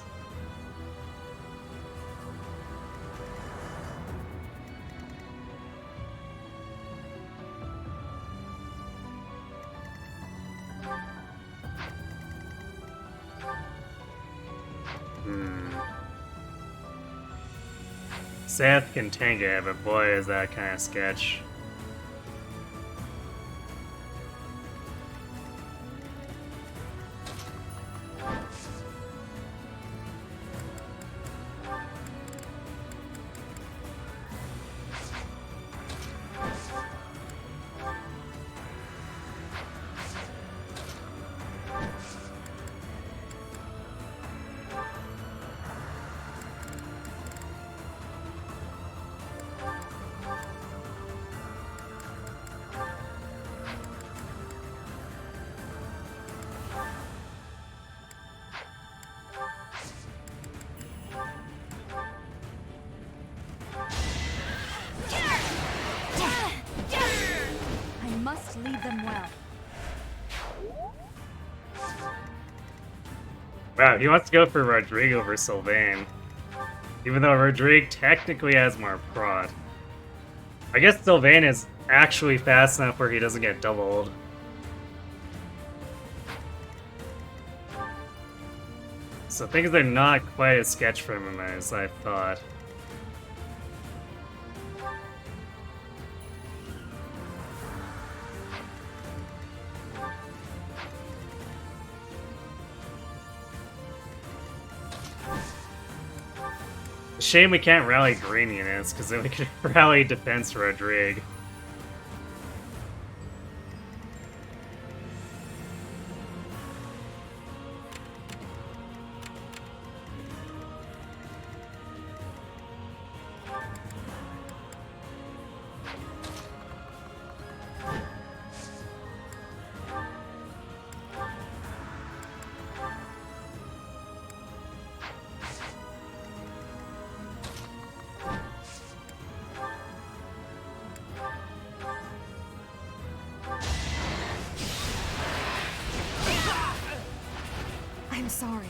Seth can tank it, but boy is that kind of sketch. I must lead them well. Wow, he wants to go for Rodrigue over Sylvain. Even though Rodrigue technically has more prod. I guess Sylvain is actually fast enough where he doesn't get doubled. So things are not quite as sketch for him as I thought. Shame we can't rally green units, because then we could rally defense Rodrigue. I'm sorry.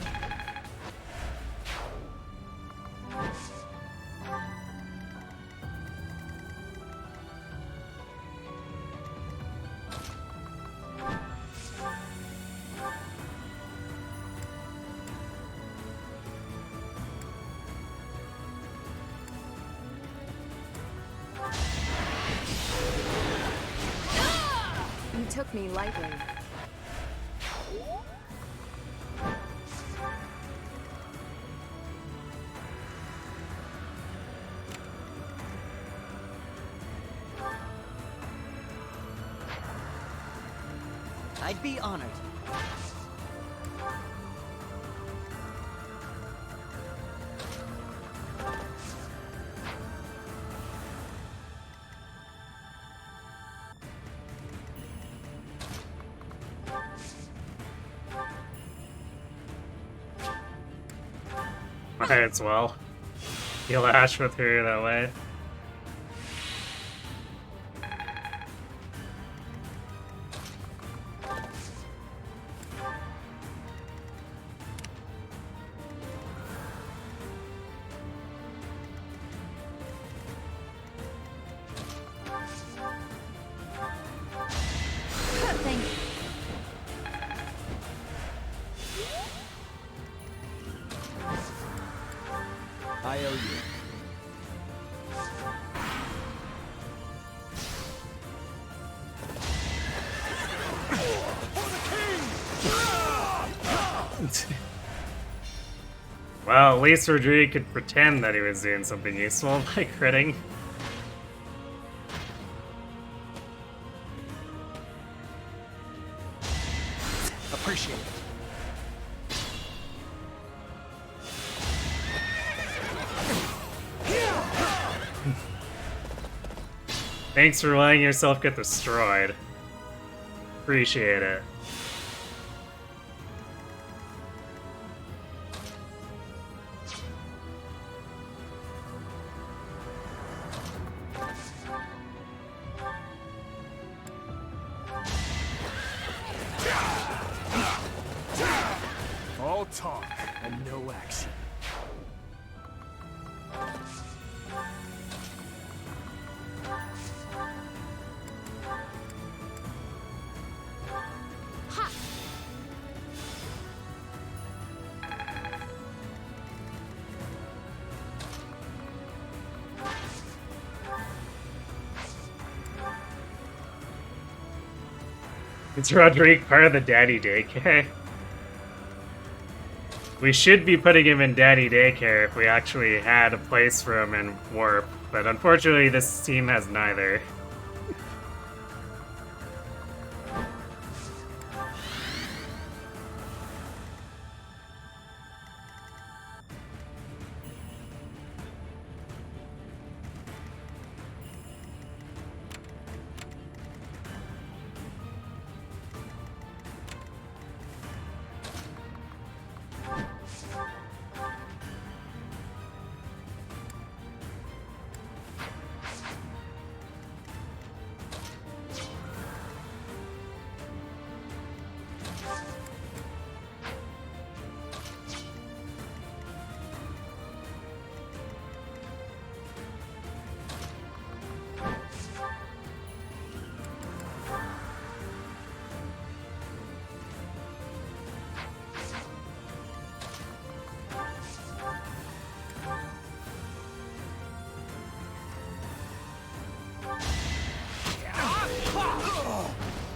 You took me lightly. I'd be honored. Might as well. He'll ash with her that way. Thank you. I owe you. Well, at least Rodrigue could pretend that he was doing something useful by critting. Appreciate it. Thanks for letting yourself get destroyed. Appreciate it. talk and no action. Is Rodrigue part of the daddy daycare? We should be putting him in daddy daycare if we actually had a place for him in Warp, but unfortunately this team has neither.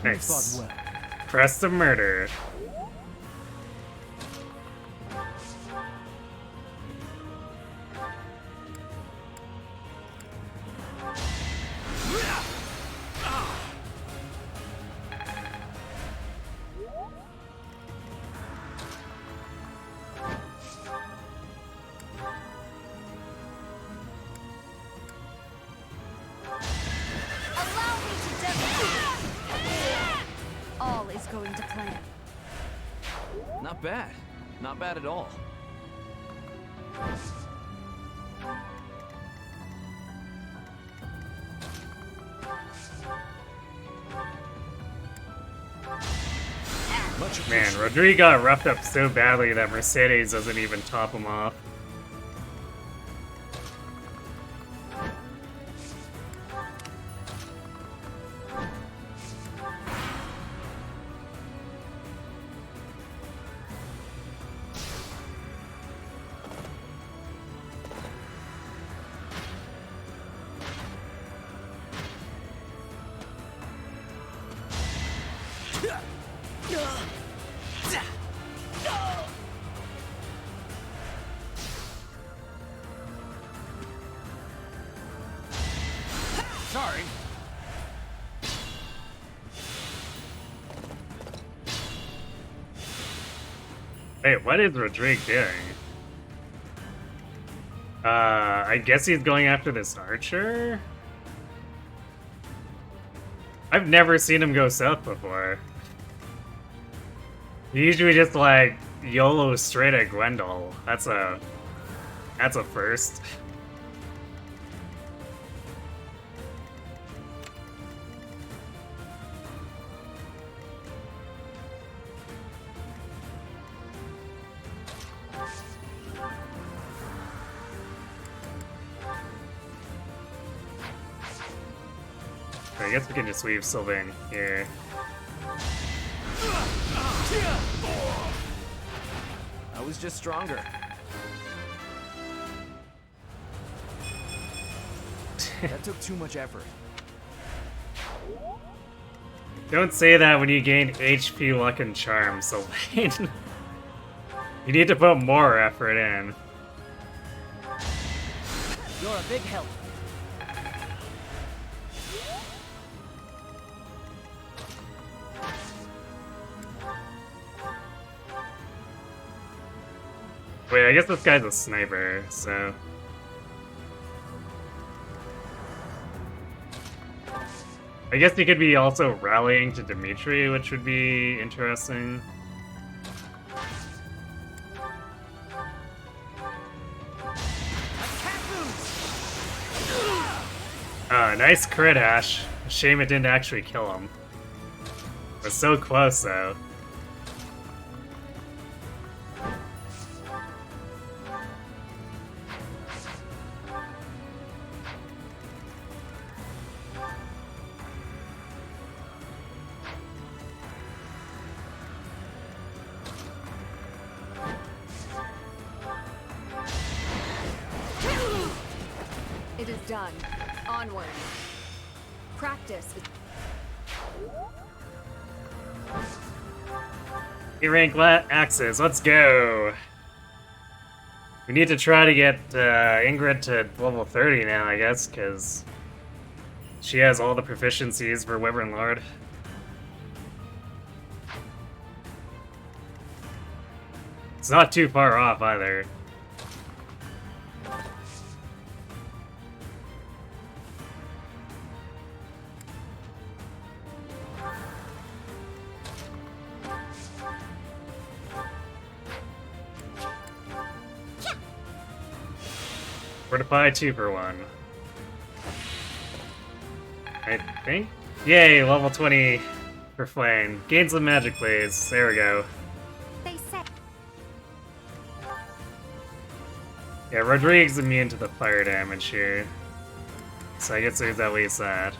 Nice. Press the murder. Going to plan. Not bad. Not bad at all. Man, Rodrigue got roughed up so badly that Mercedes doesn't even top him off. Sorry. Wait, what is Rodrigue doing? I guess he's going after this archer? I've never seen him go south before. He usually just like YOLO straight at Gwendol. That's a first. I guess we can just leave Sylvain here. I was just stronger. That took too much effort. Don't say that when you gain HP, luck, and charm, Sylvain. You need to put more effort in. You're a big help. Wait, I guess this guy's a sniper, so... I guess he could be also rallying to Dimitri, which would be interesting. Nice crit, Ash. Shame it didn't actually kill him. It was so close, though. done. Onward. Practice. E-rank axes, let's go! We need to try to get Ingrid to level 30 now, I guess, because she has all the proficiencies for Wyvern Lord. It's not too far off either. Fortify 2 for 1. I think? Yay, level 20 for Flame. Gain some magic, please. There we go. They said Yeah, Rodrigue's immune to the fire damage here. So I guess there's at least that.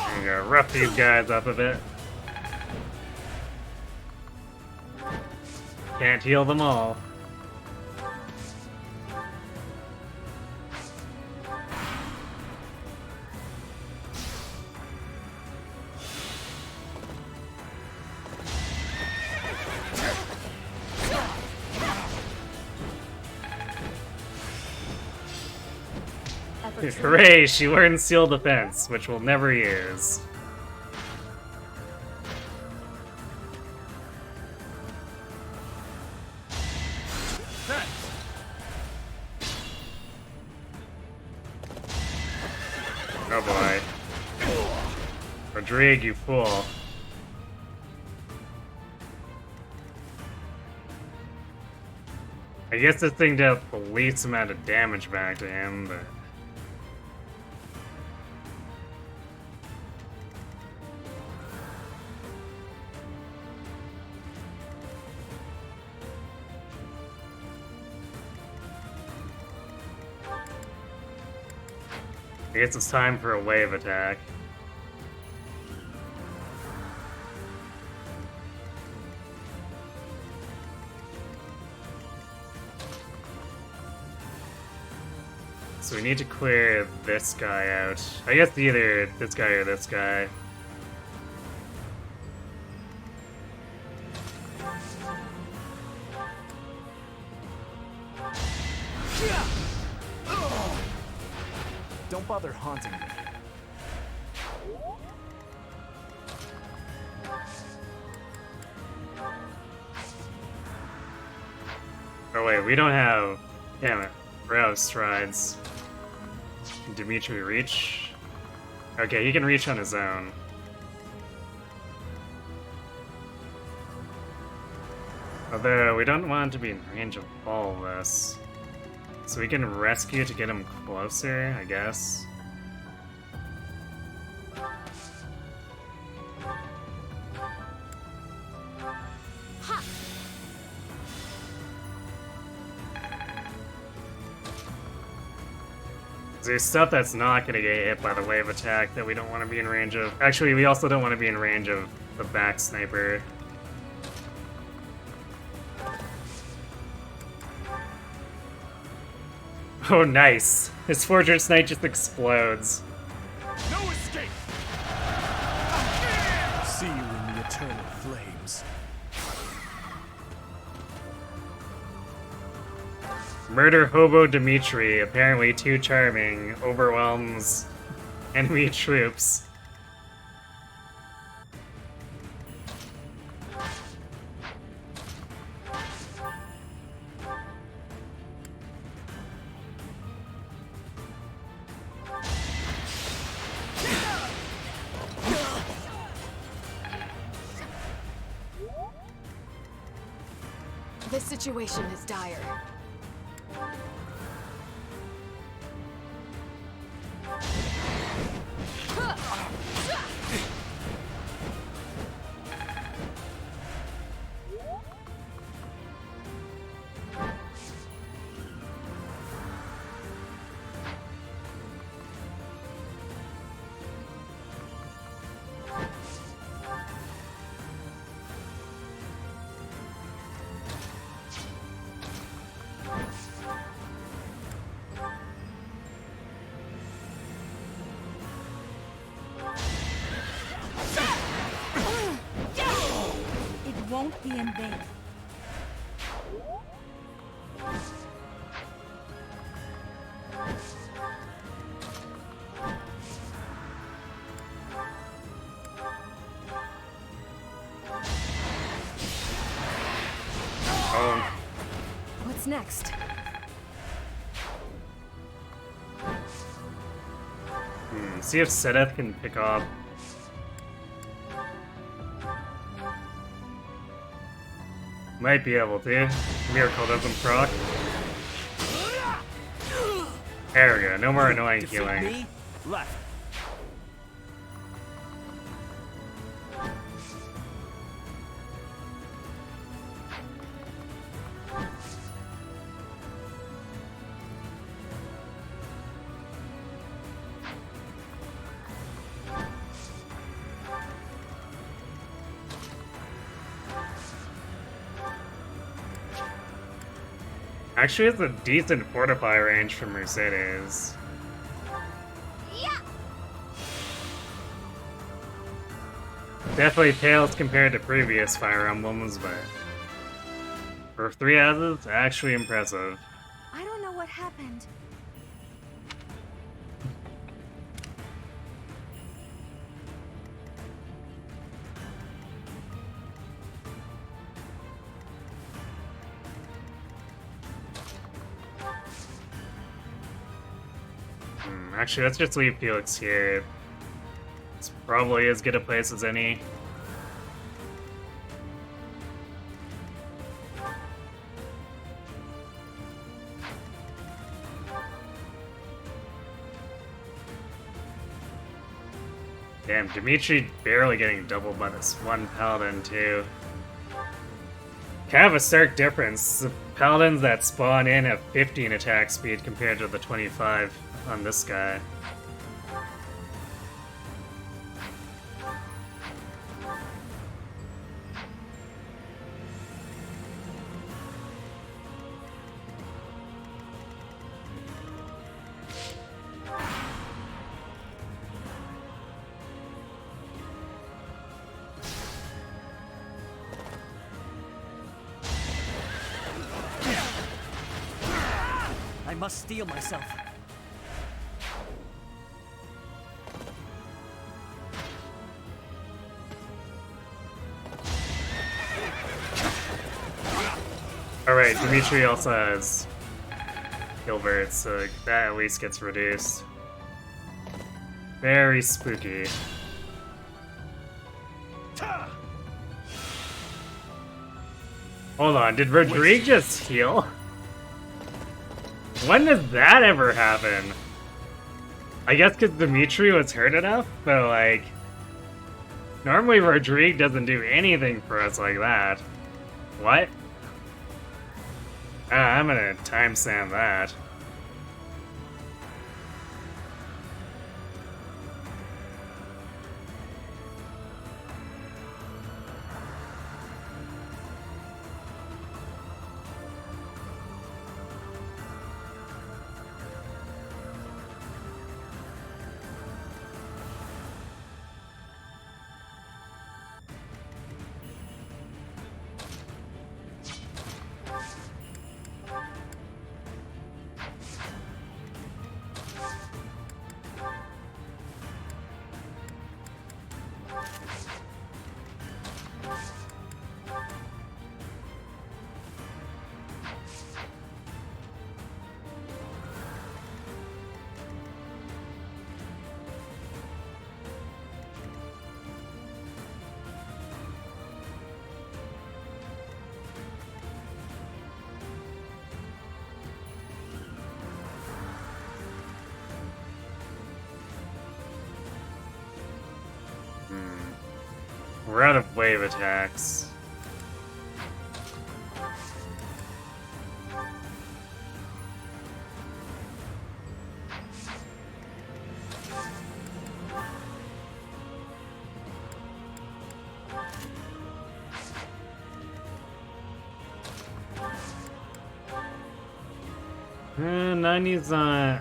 I'm gonna rough these guys up a bit. Can't heal them all. Hooray, she learned Seal Defense, which we'll never use. Oh boy. Rodrigue, you fool. I guess this thing does the least amount of damage back to him, but... I guess it's time for a wave attack. So we need to clear this guy out. I guess either this guy or this guy. Don't bother haunting me. Oh wait, we don't have... Damn it. We're out of strides. Can Dimitri reach? Okay, he can reach on his own. Although, we don't want to be in range of all of this. So we can rescue to get him closer, I guess. There's stuff that's not going to get hit by the wave attack that we don't want to be in range of. Actually, we also don't want to be in range of the back sniper. Oh, nice. His Fortress Knight just explodes. No escape! See you in the eternal flames. Murder Hobo Dimitri, apparently too charming, overwhelms enemy troops. This situation is dire. It won't be in vain. What's next? See if Sedeth can pick off. Might be able to. Miracle doesn't proc. There we go. No more annoying Defeat healing. me? Left. Actually, it's a decent fortify range for Mercedes. Yeah. Definitely pales compared to previous Fire Emblems, but for 3 houses, actually impressive. I don't know what happened. Actually, let's just leave Felix here. It's probably as good a place as any. Damn, Dimitri barely getting doubled by this one paladin, too. Kind of a stark difference. The paladins that spawn in have 15 attack speed compared to the 25 on this guy. I must steel myself. Alright, Dimitri also has Gilbert, so that at least gets reduced. Very spooky. Hold on, did Rodrigue just heal? When does that ever happen? I guess because Dimitri was hurt enough, but like... Normally Rodrigue doesn't do anything for us like that. What? I'm gonna timestamp that. we're out of wave attacks. And 90's not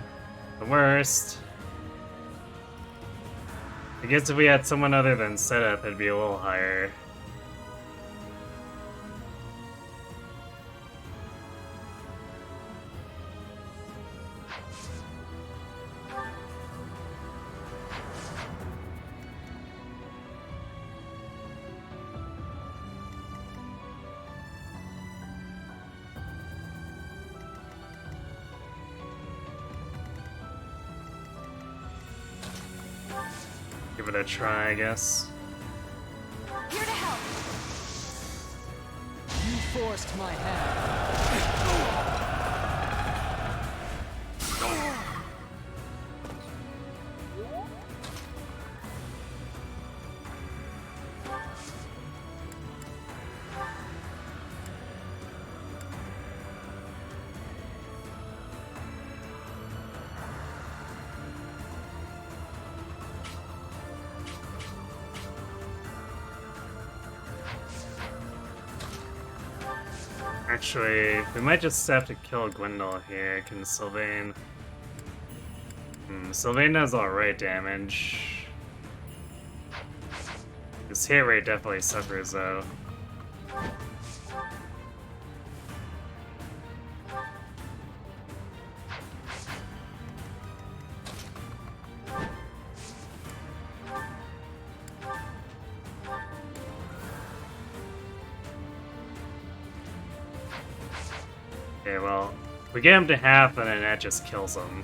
the worst. I guess if we had someone other than setup, it'd be a little higher. Give it a try, I guess. Here to help. You forced my hand. Actually, we might just have to kill Gwendol here. Can Sylvain... Sylvain does alright damage. His hit rate definitely suffers though. Okay, well, we get him to half and then that just kills him.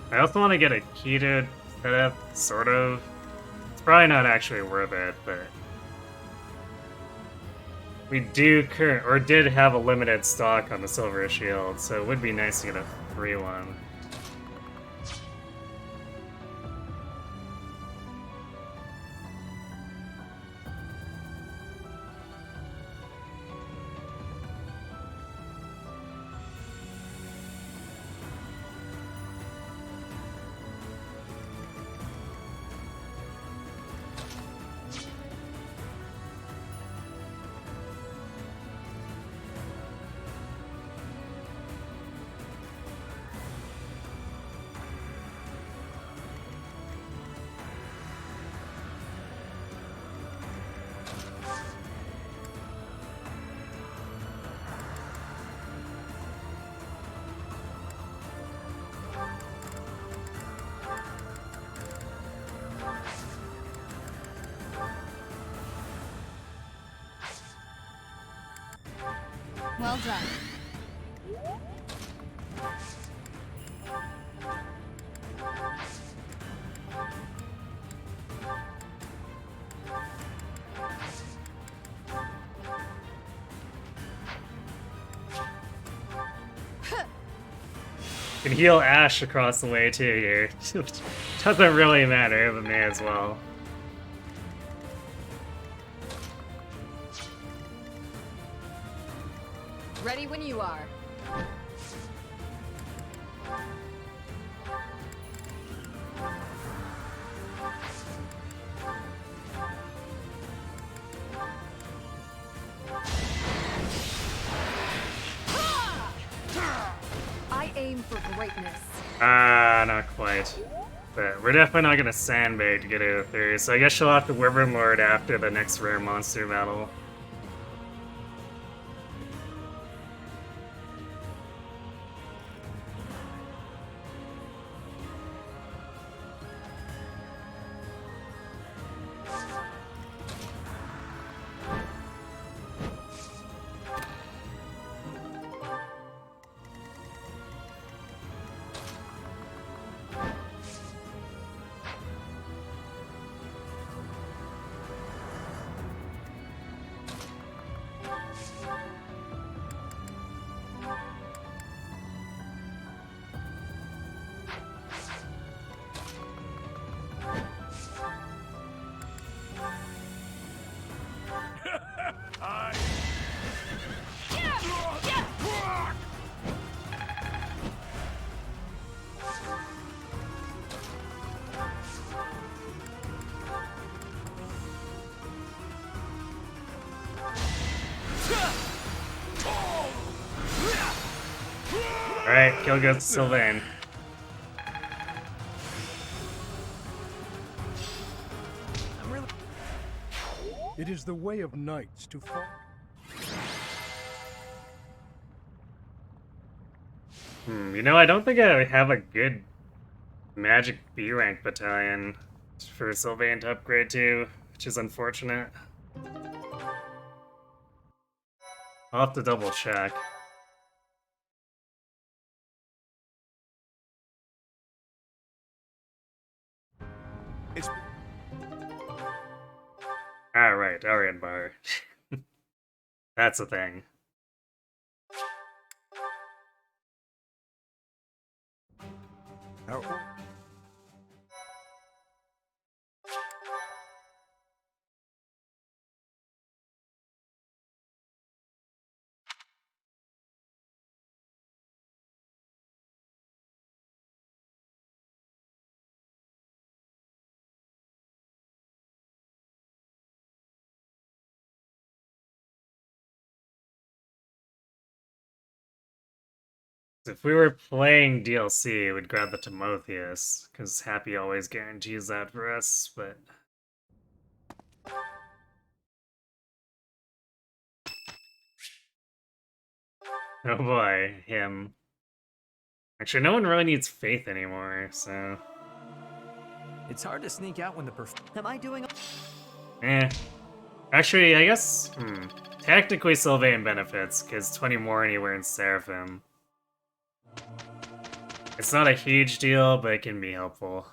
I also want to get a keyed setup, sort of. It's probably not actually worth it, but we did have a limited stock on the Silver Shield, so it would be nice to get a free one. Well done. Can heal Ash across the way too here. Doesn't really matter, but may as well. Ready when you are. I aim for greatness. Not quite. But we're definitely not gonna sandbag to get it through, so I guess she'll have to Wyvern Lord after the next rare monster battle. Alright, kill goes to Sylvain. It is the way of knights to fall. You know, I don't think I have a good magic B rank battalion for Sylvain to upgrade to, which is unfortunate. I'll have to double check. It's Alright, Arian Bar. That's a thing. our If we were playing DLC, we'd grab the Timotheus, because Happy always guarantees that for us, but... Oh boy, him. Actually, no one really needs faith anymore, so... It's hard to sneak out when the Am I doing? Eh. Actually, I guess... Technically Sylvain benefits, because 20 more anywhere in Seraphim. It's not a huge deal, but it can be helpful.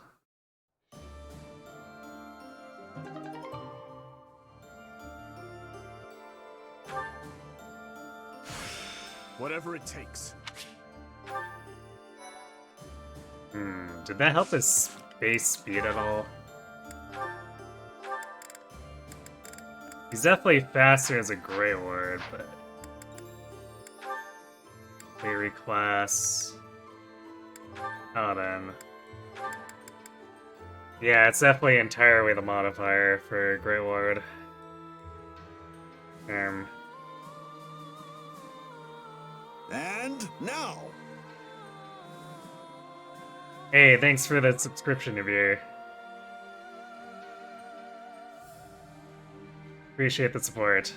Whatever it takes. Did that help his space speed at all? He's definitely faster as a Grey Ward, but... Theory class... Oh, then. Yeah, it's definitely entirely the modifier for Grey Ward. and now. Hey, thanks for that subscription, Navir. Appreciate the support.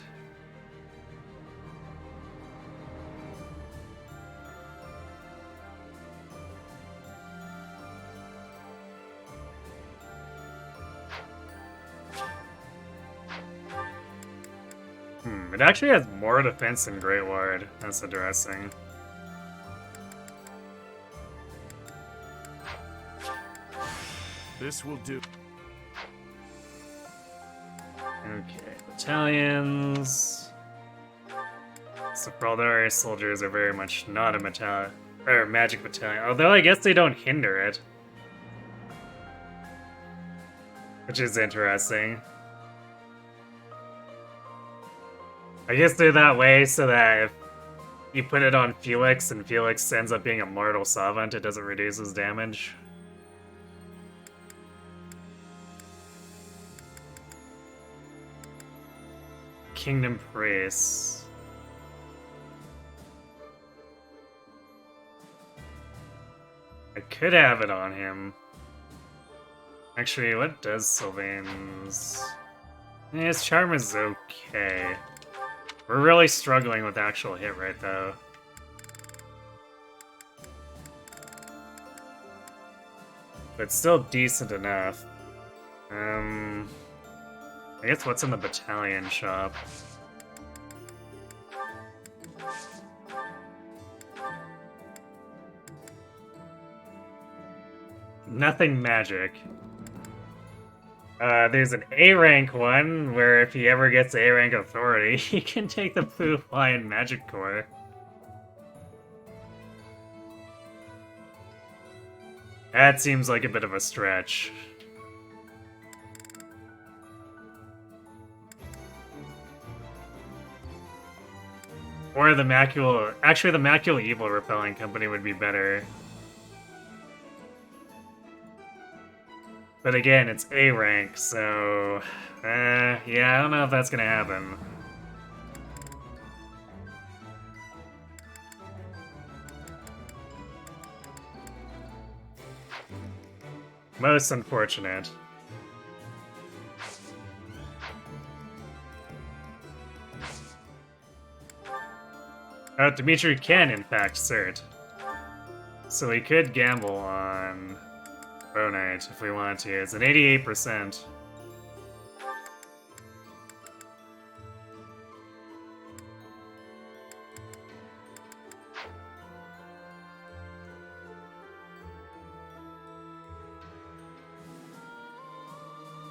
It actually has more defense than Great Ward. That's interesting. This will do. Okay, battalions. So Braldari soldiers are very much not a magic battalion. Although I guess they don't hinder it. Which is interesting. I guess they're that way so that if you put it on Felix and Felix ends up being a mortal savant, it doesn't reduce his damage. Kingdom Priest. I could have it on him. Actually, what does Sylvain's... His charm is okay. We're really struggling with actual hit rate, though. But still decent enough. I guess what's in the battalion shop? Nothing magic. There's an A-rank one, where if he ever gets A-rank authority, he can take the Blue Lion Magic Core. That seems like a bit of a stretch. Or the Macula... Actually, the Macula Evil Repelling Company would be better. But again, it's A rank, so... yeah, I don't know if that's gonna happen. Most unfortunate. Dimitri can, in fact, cert. So we could gamble on Bow Knight if we wanted to. It's an 88%.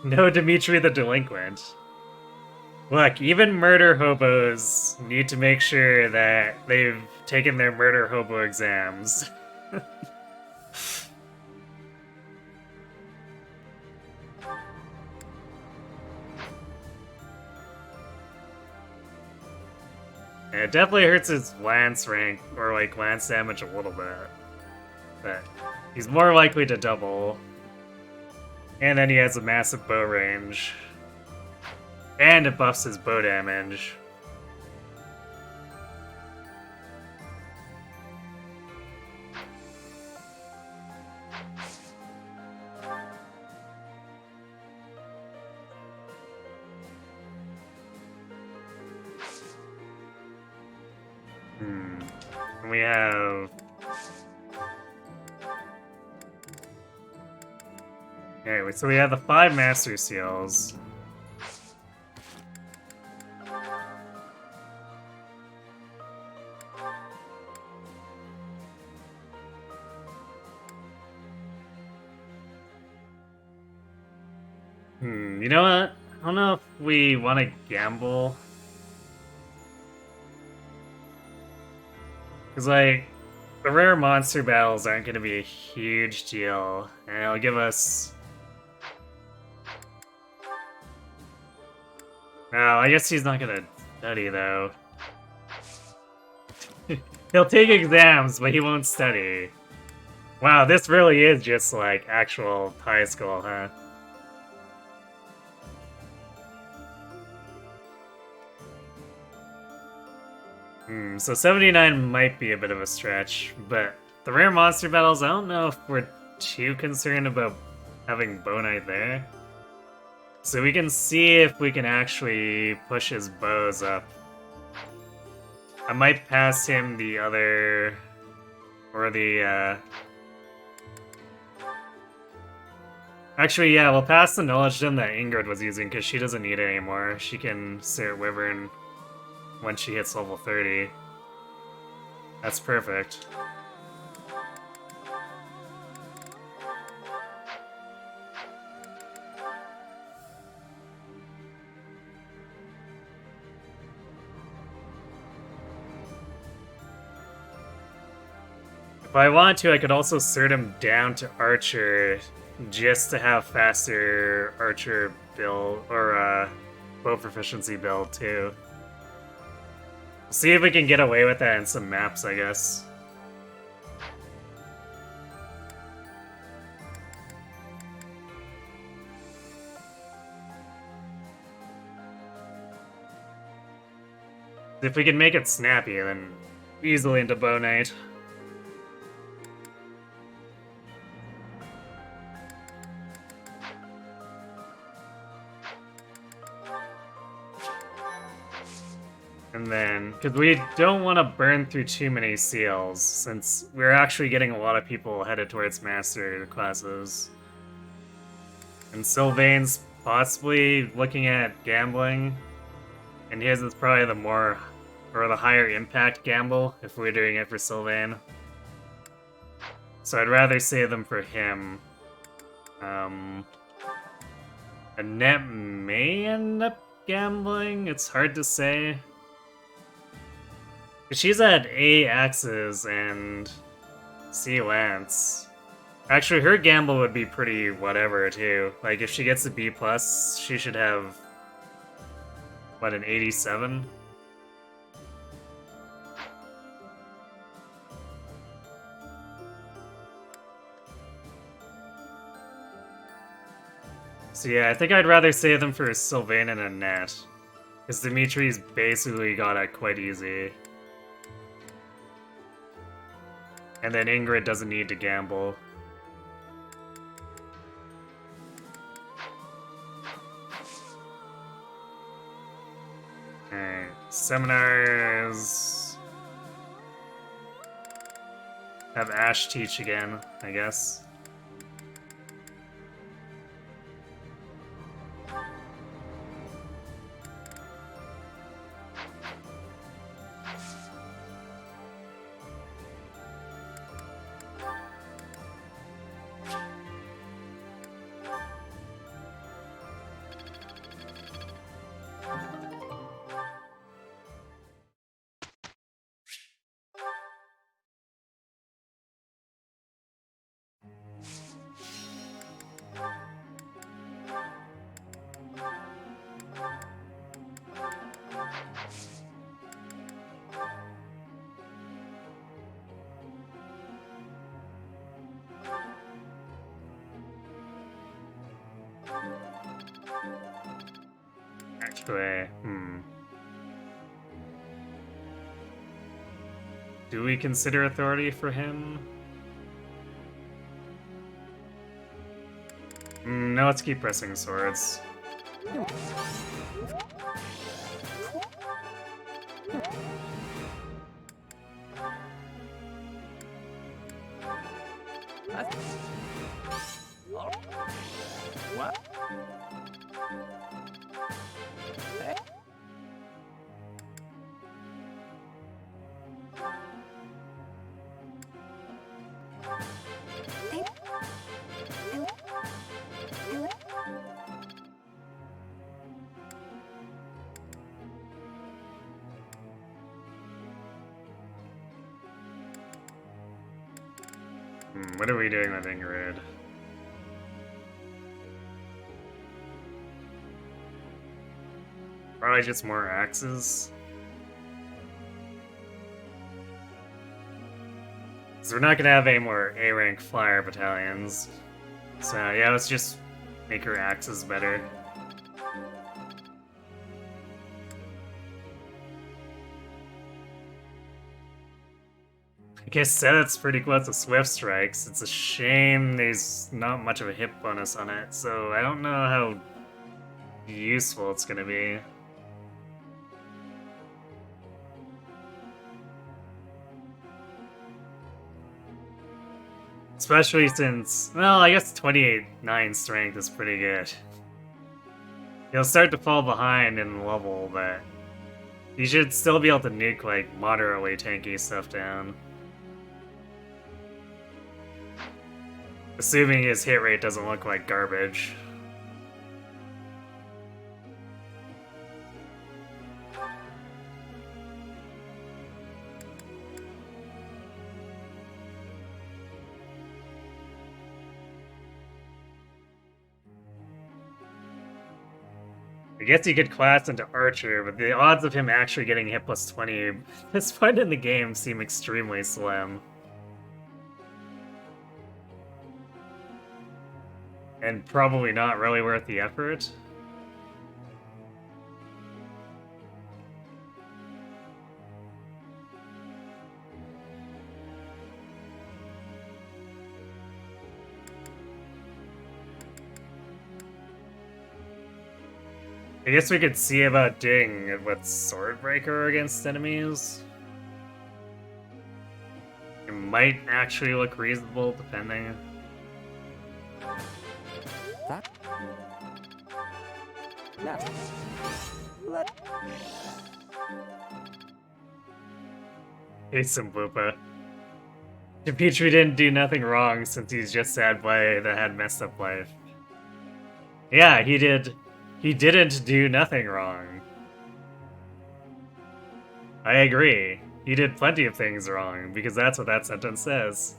No Dimitri the Delinquent. Look, even murder hobos need to make sure that they've taken their murder hobo exams. And it definitely hurts his lance rank, or like lance damage a little bit. But he's more likely to double. And then he has a massive bow range. And it buffs his bow damage. And we have... Anyway, so we have the 5 Master Seals. You know what? I don't know if we want to gamble. Because, like, the rare monster battles aren't going to be a huge deal. And it'll give us... Oh, I guess he's not going to study, though. He'll take exams, but he won't study. Wow, this really is just, like, actual high school, huh? So 79 might be a bit of a stretch, but the rare monster battles, I don't know if we're too concerned about having Bow Knight there. So we can see if we can actually push his bows up. I might pass him the other... or the, Actually, yeah, we'll pass the knowledge gem that Ingrid was using, because she doesn't need it anymore. She can Cert Wyvern when she hits level 30. That's perfect. If I wanted to, I could also cert him down to Archer just to have faster Archer build, or bow proficiency build too. See if we can get away with that in some maps, I guess. If we can make it snappy, then easily into Bow Knight. And then, because we don't want to burn through too many seals, since we're actually getting a lot of people headed towards master classes. And Sylvain's possibly looking at gambling, and his is probably the more, or the higher impact gamble, if we're doing it for Sylvain. So I'd rather save them for him. Annette may end up gambling, it's hard to say. She's at A axes and C lance. Actually, her gamble would be pretty whatever, too. Like, if she gets a B+, she should have, what, an 87? So yeah, I think I'd rather save them for Sylvain and Annette. Because Dimitri's basically got it quite easy. And then Ingrid doesn't need to gamble. seminars. Have Ash teach again, I guess. Actually, do we consider authority for him? No, let's keep pressing swords. What? What are we doing with Ingrid? Probably just more axes. So we're not gonna have any more A-rank flyer battalions. So yeah, let's just make her axes better. I guess that's pretty close to Swift Strikes. It's a shame there's not much of a hit bonus on it, so I don't know how useful it's gonna be. Especially since, well, I guess 28-9 strength is pretty good. He'll start to fall behind in level, but he should still be able to nuke, like, moderately tanky stuff down. Assuming his hit rate doesn't look like garbage. I guess he could class into Archer, but the odds of him actually getting hit plus 20 at this point in the game seem extremely slim. And probably not really worth the effort. I guess we could see about doing it with Swordbreaker against enemies. It might actually look reasonable, depending. That? No. Hey, Sambupa. Dimitri didn't do nothing wrong since he's just sad boy that had messed up life. Yeah, he did. He didn't do nothing wrong. I agree. He did plenty of things wrong, because that's what that sentence says.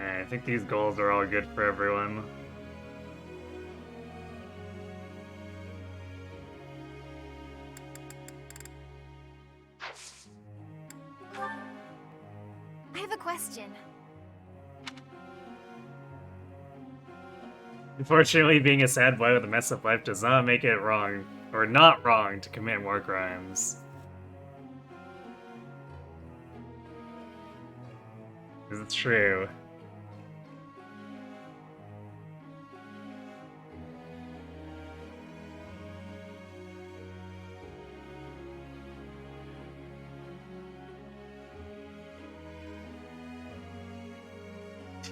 I think these goals are all good for everyone. I have a question. Unfortunately, being a sad boy with a messed up life does not make it wrong, or not wrong, to commit war crimes. It's true.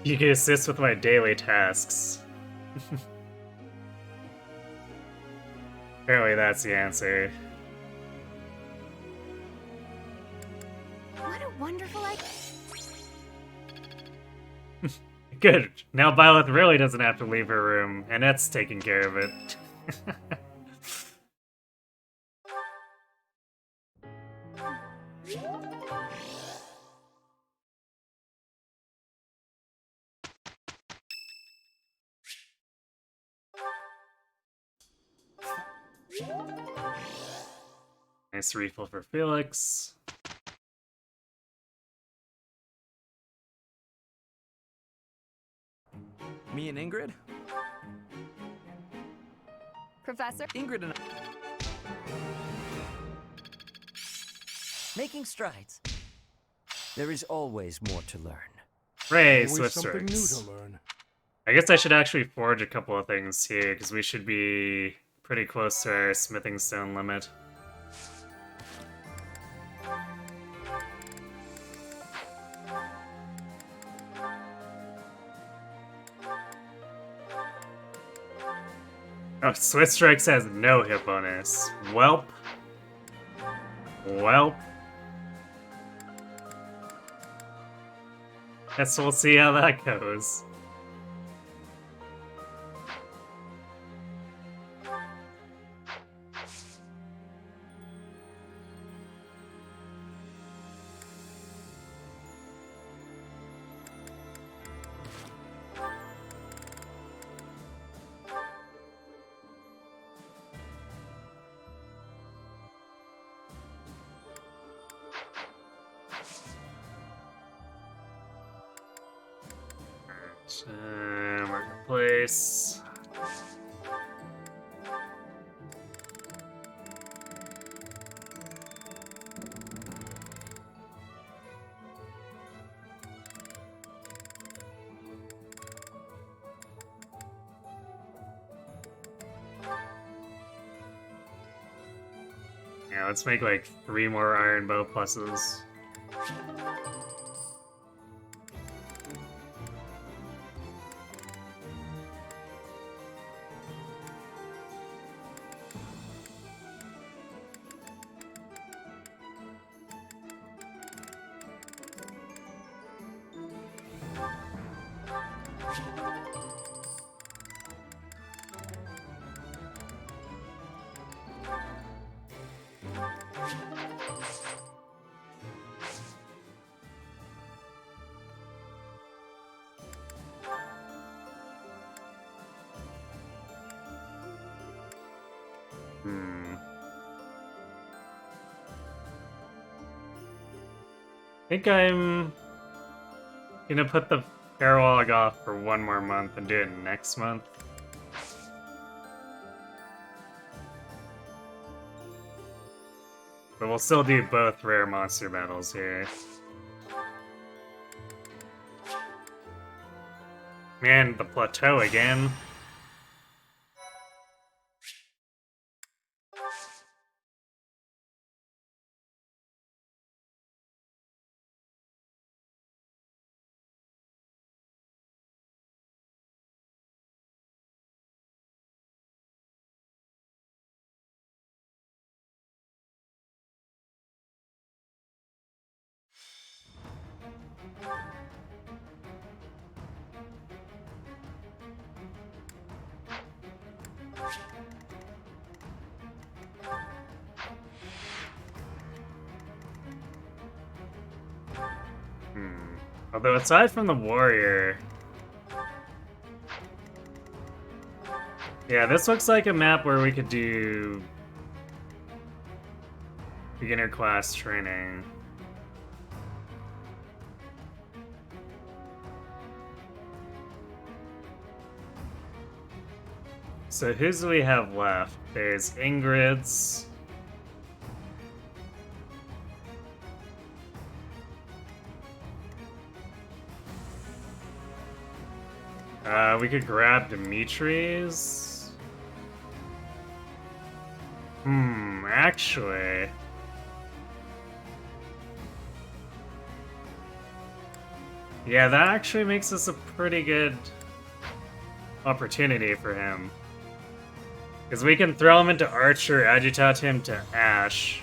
You can assist with my daily tasks. Apparently that's the answer. What a wonderful idea. Good. Now Violet really doesn't have to leave her room. Annette's taking care of it. Nice refill for Felix. Me and Ingrid? Professor? Ingrid and I... Making strides. There is always more to learn. Hooray, Always Swift something new Strikes. to learn. I guess I should actually forge a couple of things here, because we should be pretty close to our smithing stone limit. Oh, Swift Strikes has no hit bonus. Welp. Welp. Guess we'll see how that goes. Marketplace. Yeah, let's make like 3 more iron bow pluses. I think I'm gonna put the Paralog off for 1 more month and do it next month. But we'll still do both rare monster battles here. Man, the plateau again. Although aside from the warrior... Yeah, this looks like a map where we could do... beginner class training. So who's do we have left? There's Ingrid's. We could grab Dimitri's. Actually. Yeah, that actually makes us a pretty good opportunity for him. Because we can throw him into Archer, agitate him to Ash,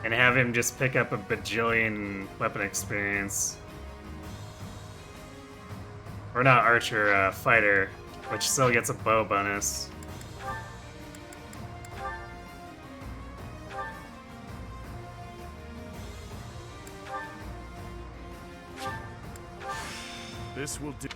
and have him just pick up a bajillion weapon experience. Or not Archer, Fighter, which still gets a bow bonus. This will do.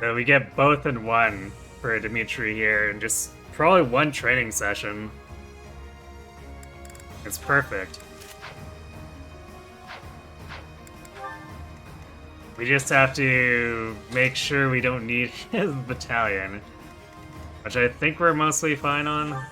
So we get both in one for Dimitri here, and just probably one training session. It's perfect. We just have to make sure we don't need his battalion, which I think we're mostly fine on.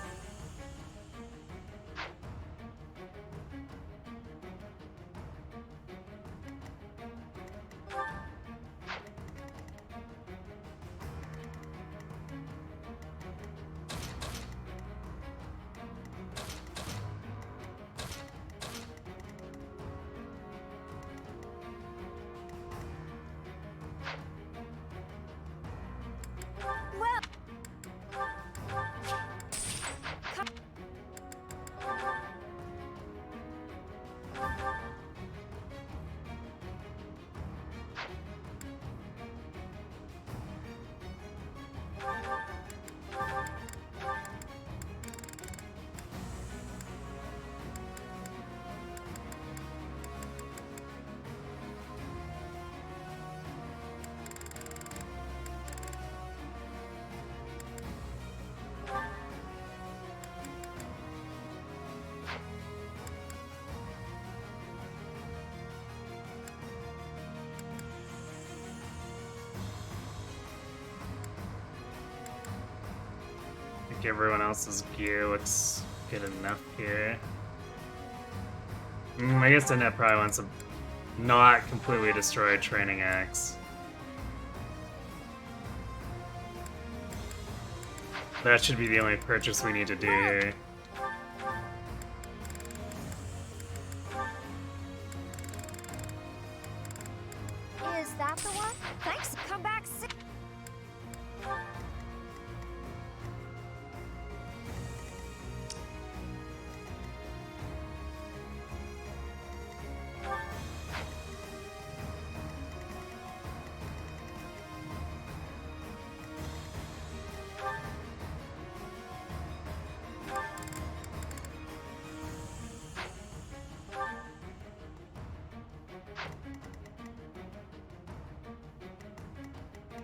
I think everyone else's gear looks good enough here. I guess the net probably wants a not completely destroyed training axe. That should be the only purchase we need to do here. Is that the one? Thanks. Come back soon.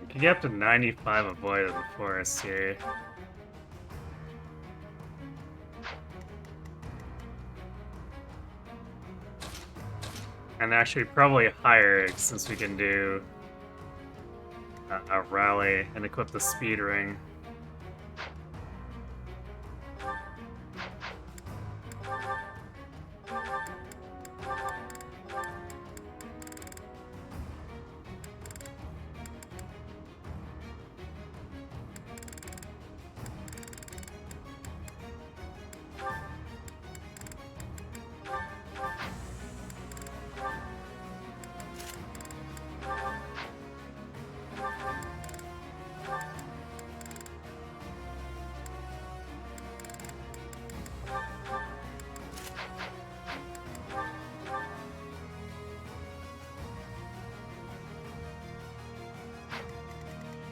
We can get up to 95 avoid of the forest here. And actually probably higher, since we can do a rally and equip the speed ring.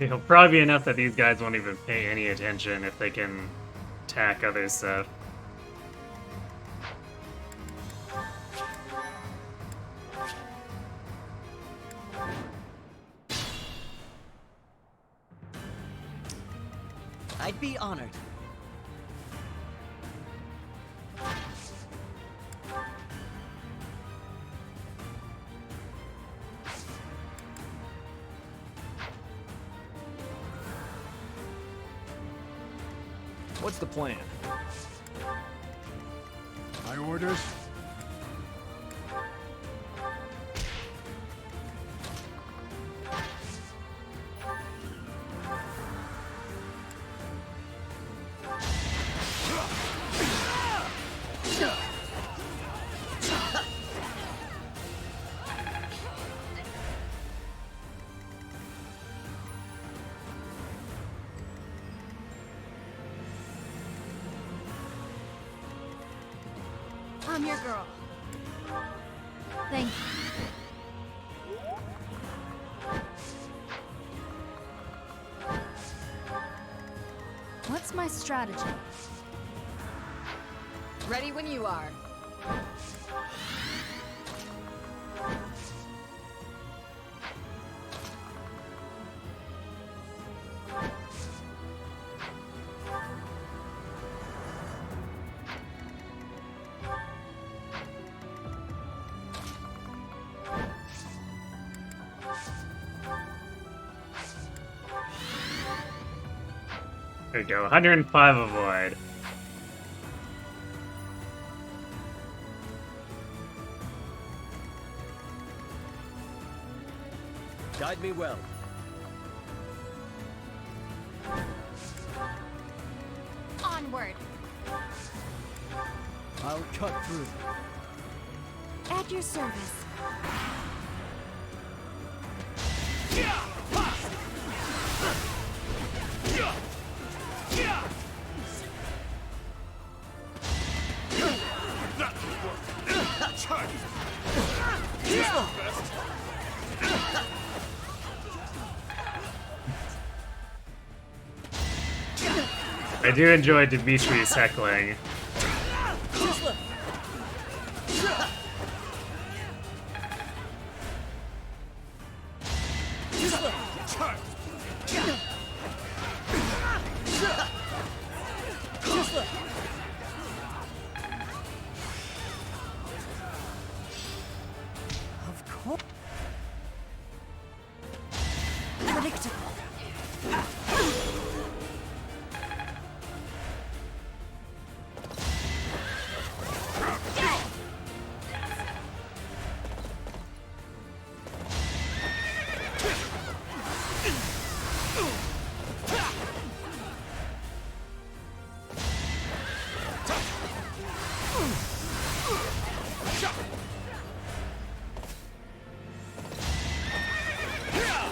It'll probably be enough that these guys won't even pay any attention if they can attack other stuff. I'd be honored. What's the plan? My orders? I'm your girl. Thank you. What's my strategy? Ready when you are. There we go, 105 avoid. Guide me well. Onward. I'll cut through. At your service. I do enjoy Dimitri's heckling. Of course. Predictable.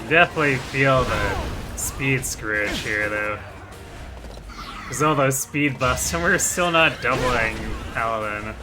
Definitely feel the speed screwage here, though. Because all those speed buffs, and we're still not doubling Paladin.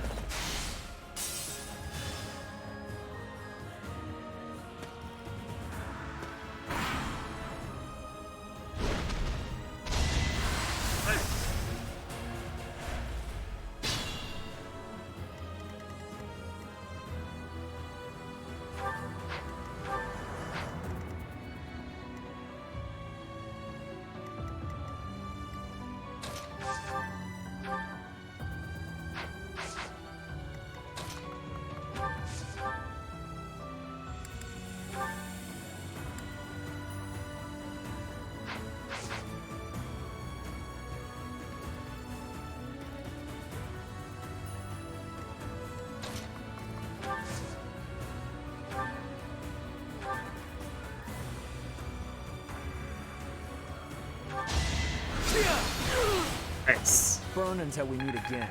Nice. Burn until we meet again.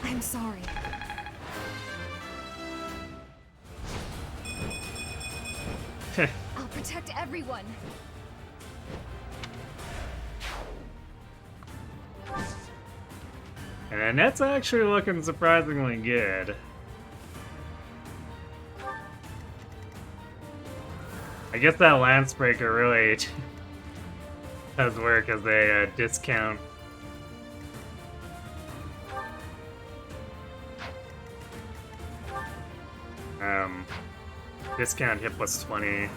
I'm sorry. I'll protect everyone. And Annette's actually looking surprisingly good. I guess that Lance Breaker really does work as a discount. Discount hit plus 20.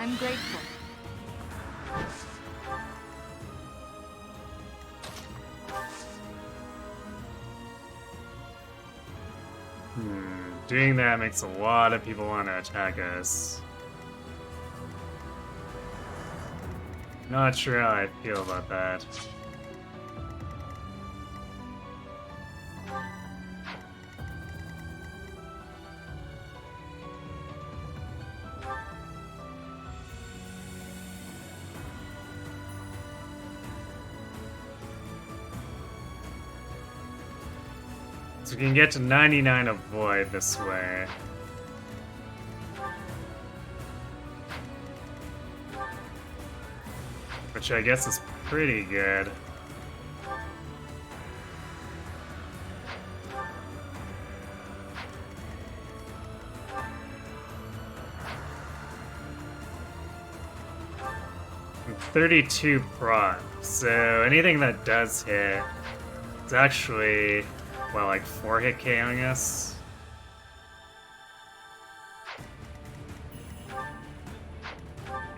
I'm grateful. Doing that makes a lot of people want to attack us. Not sure how I feel about that. So we can get to 99 of Void this way. Which I guess is pretty good. And 32 proc, so anything that does hit, it's actually, well, like 4 hit KOing us.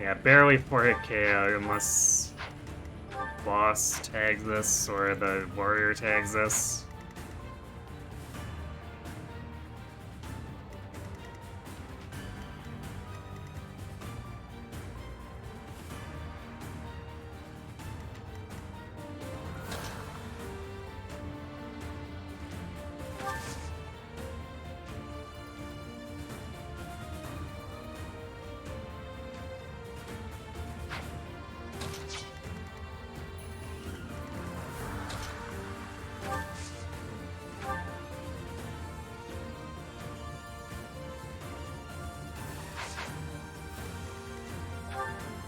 Yeah, barely 4 hit KO unless boss tags this or the warrior tags this.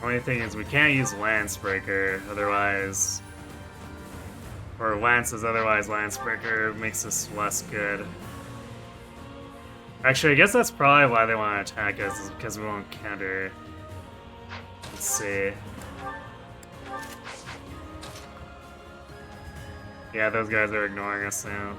Only thing is we can't use Lancebreaker, otherwise... Or Lances, otherwise Lancebreaker makes us less good. Actually, I guess that's probably why they want to attack us, is because we won't counter. Let's see. Yeah, those guys are ignoring us now.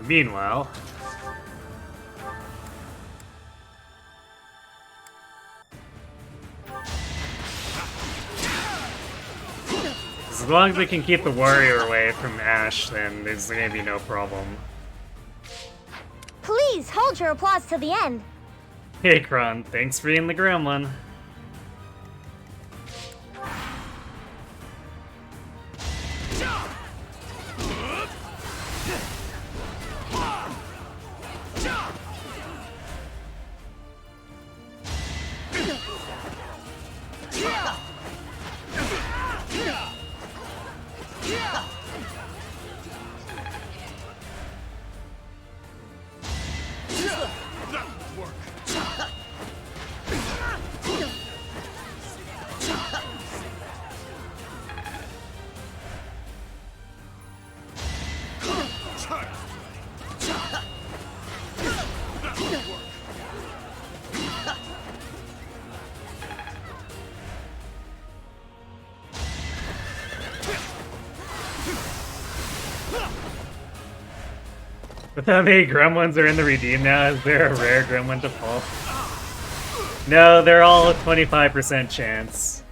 Meanwhile... As long as we can keep the warrior away from Ash, then there's gonna be no problem. Please hold your applause to the end. Hey Kron, thanks for being the gremlin. With how many gremlins are in the redeem now, is there a rare gremlin to fall? No, they're all a 25% chance.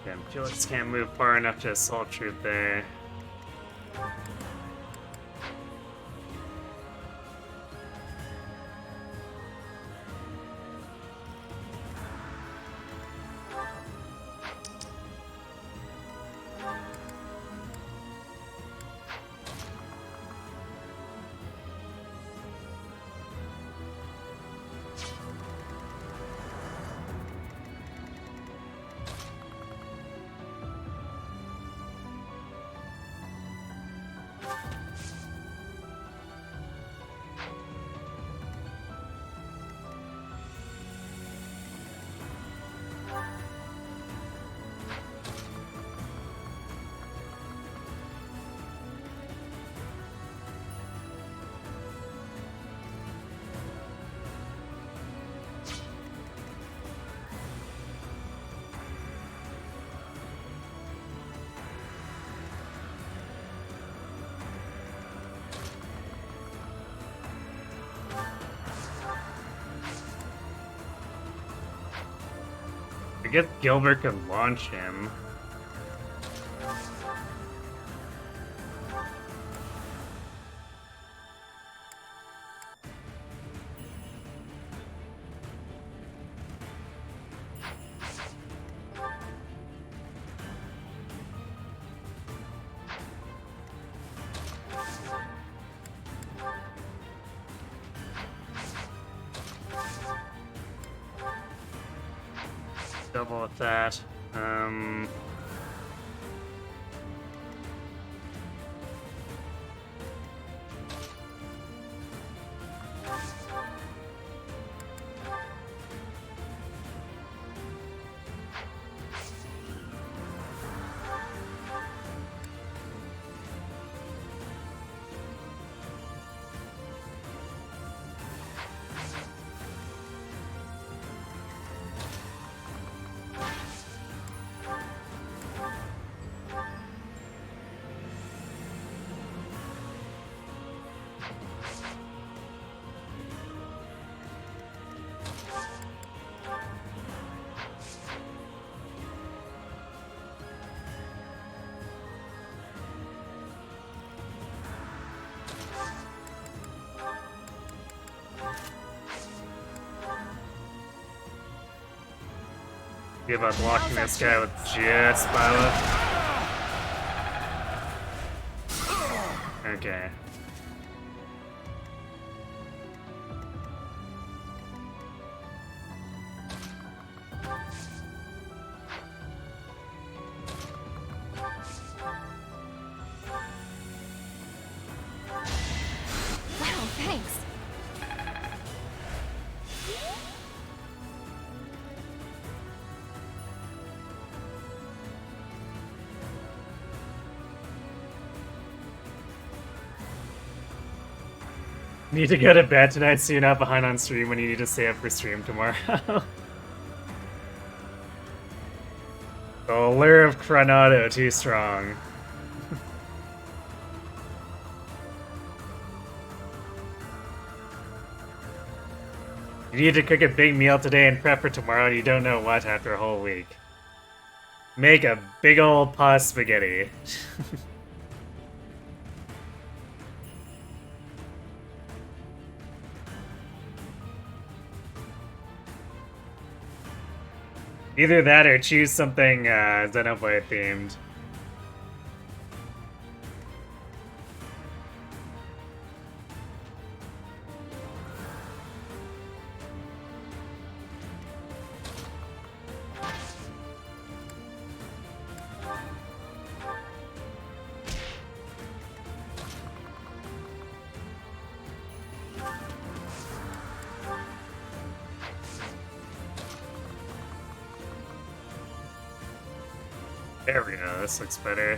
Damn, Felix can't move far enough to assault troop there. I guess Gilbert could launch him. Double with that. Be about blocking this guy with jet Spyla. Okay. Wow, thanks. Need to go to bed tonight so you're not behind on stream when you need to stay up for stream tomorrow. The allure of Coronado too strong. You need to cook a big meal today and prep for tomorrow and you don't know what after a whole week. Make a big old pasta spaghetti. Either that or choose something Xenoblade themed. There we go, this looks better.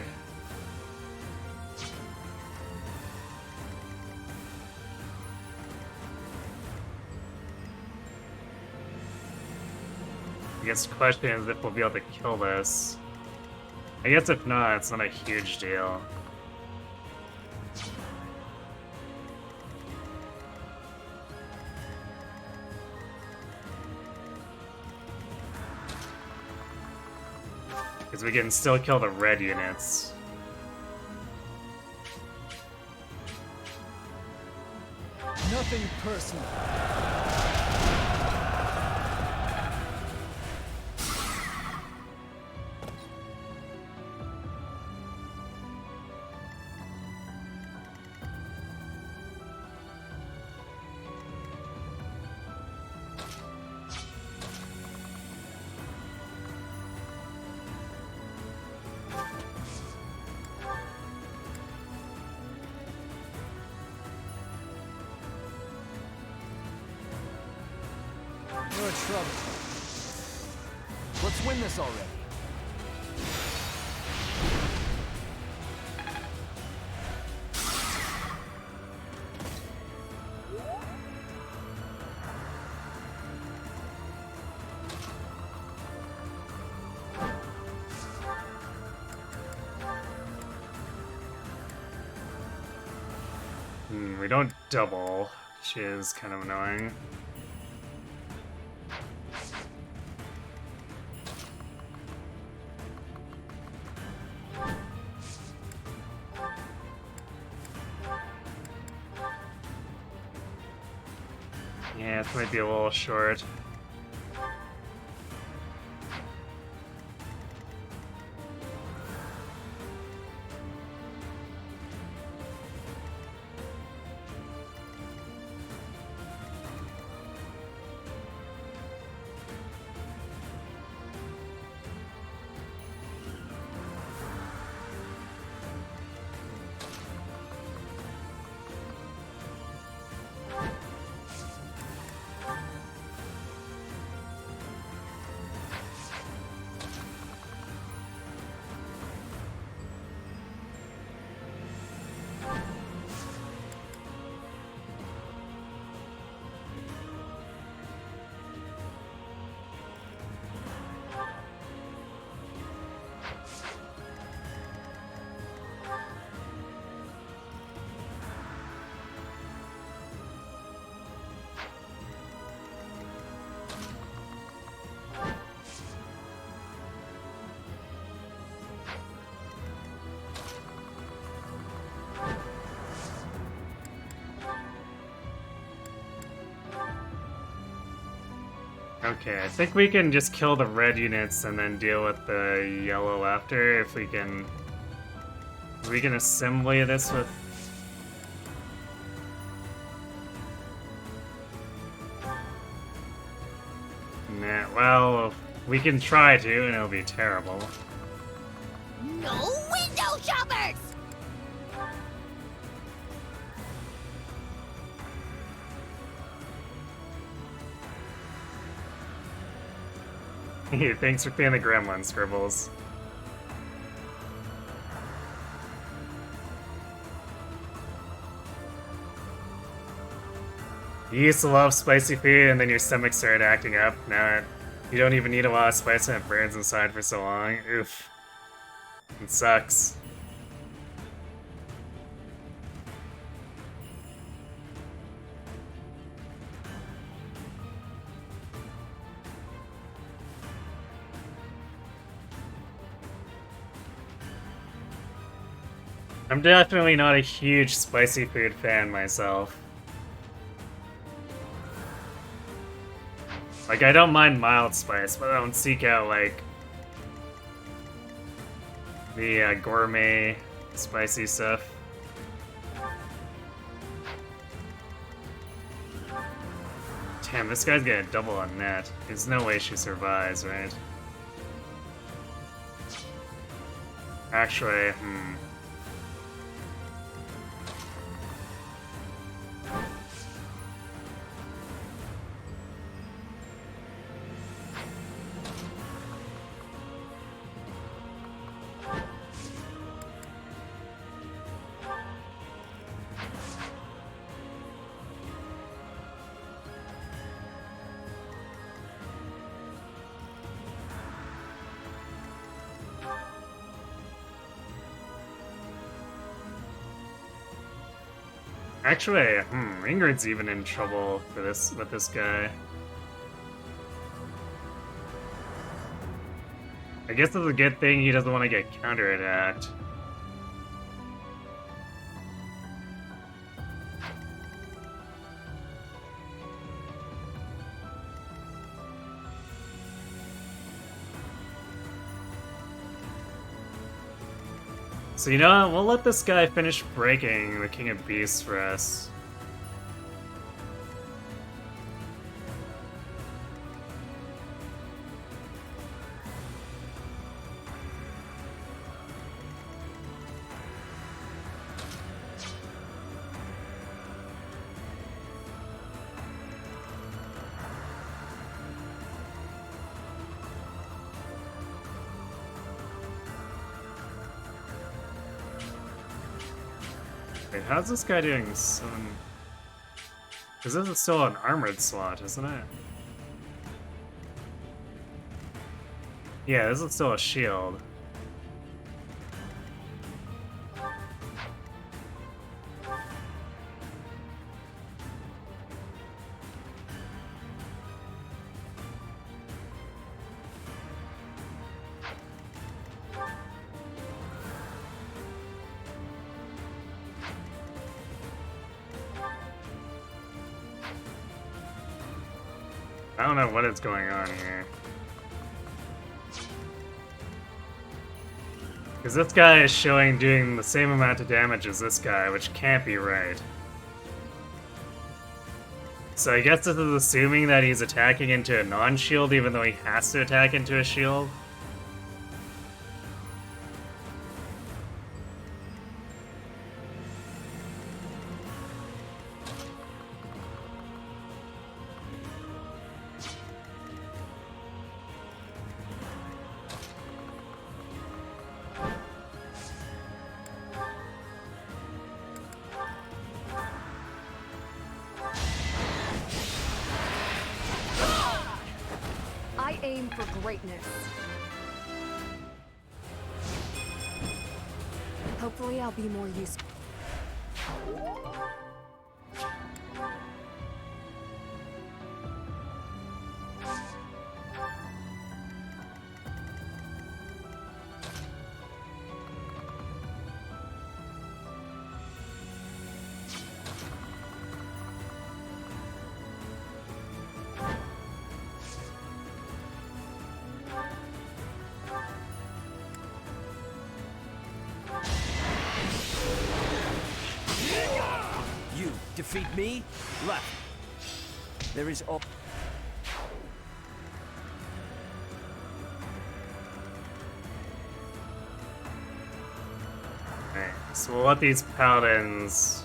I guess the question is if we'll be able to kill this. I guess if not, it's not a huge deal. Because we can still kill the red units. Nothing personal. You're in trouble. Let's win this already. We don't double, which is kind of annoying. Yeah, this might be a little short. Okay, I think we can just kill the red units and then deal with the yellow after, if we can... We can assembly this with... Nah, well, we can try to, and it'll be terrible. No window shoppers! Thanks for paying the gremlin, Scribbles. You used to love spicy food and then your stomach started acting up. Now you don't even need a lot of spice and it burns inside for so long. Oof. It sucks. I'm definitely not a huge spicy food fan myself. Like, I don't mind mild spice, but I don't seek out, like, the gourmet spicy stuff. Damn, this guy's gonna double on net. There's no way she survives, right? Actually, Actually, Ingrid's even in trouble for this with this guy. I guess it's a good thing he doesn't want to get counterattacked. So you know what? We'll let this guy finish breaking the King of Beasts for us. Wait, how's this guy doing some... Because this is still an armored slot, isn't it? Yeah, this is still a shield. I don't know what is going on here. Because this guy is showing doing the same amount of damage as this guy, which can't be right. So I guess this is assuming that he's attacking into a non-shield even though he has to attack into a shield. I aim for greatness. Hopefully I'll be more useful. You defeat me? Left. There is all. Alright, so we'll let these paladins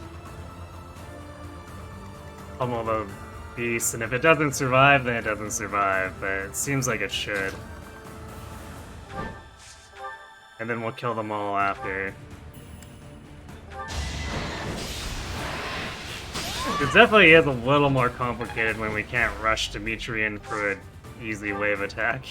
pummel the beast, and if it doesn't survive, then it doesn't survive, but it seems like it should. And then we'll kill them all after. It definitely is a little more complicated when we can't rush Dimitri in for an easy wave attack.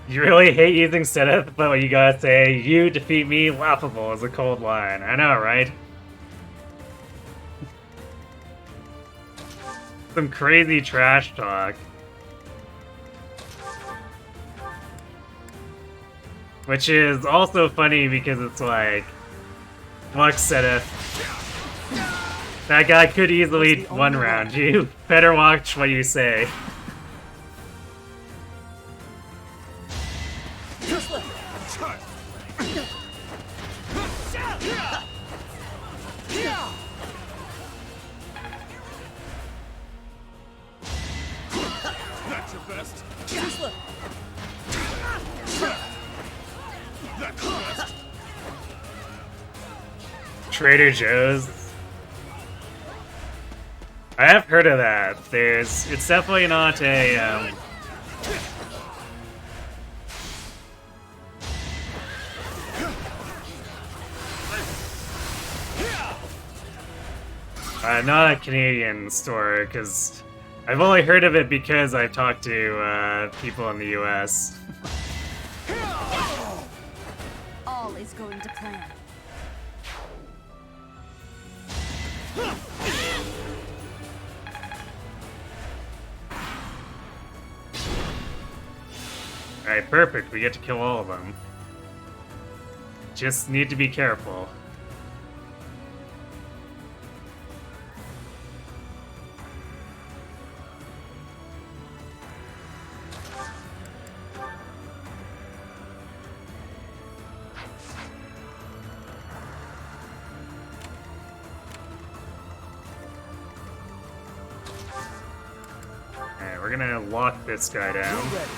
You really hate using Sethith, but you gotta say, you defeat me, laughable is a cold line. I know, right? Some crazy trash talk. Which is also funny because it's like, fuck Sethith. That guy could easily one round you. Better watch what you say. That's your best. That's your best. Trader Joe's. I have heard of that. It's definitely not a, not a Canadian store, because I've only heard of it because I've talked to people in the US. All is going to plan. Alright, perfect. We get to kill all of them. Just need to be careful. Alright, we're gonna lock this guy down. Be ready.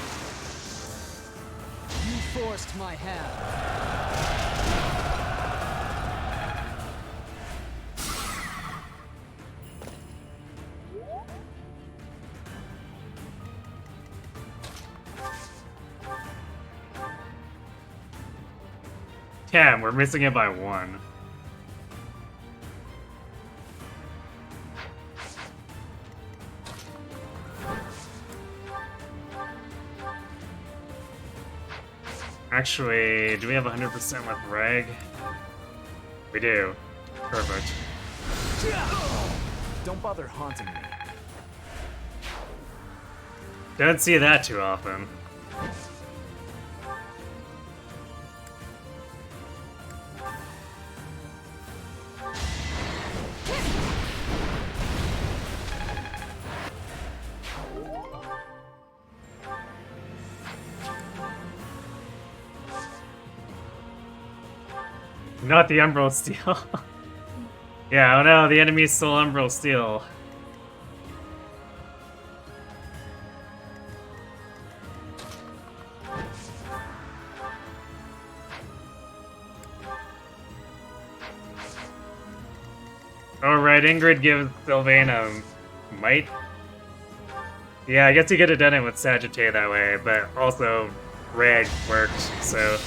You forced my hand. Damn, we're missing it by 1. Actually, do we have 100% with Reg? We do. Perfect. Don't bother haunting me. Don't see that too often. Not the Umbral Steel. Yeah, oh no, the enemy's still Umbral Steel. Alright, Ingrid gives Sylvana might. Yeah, I guess he could have done it with Sagittae that way, but also Reg worked, so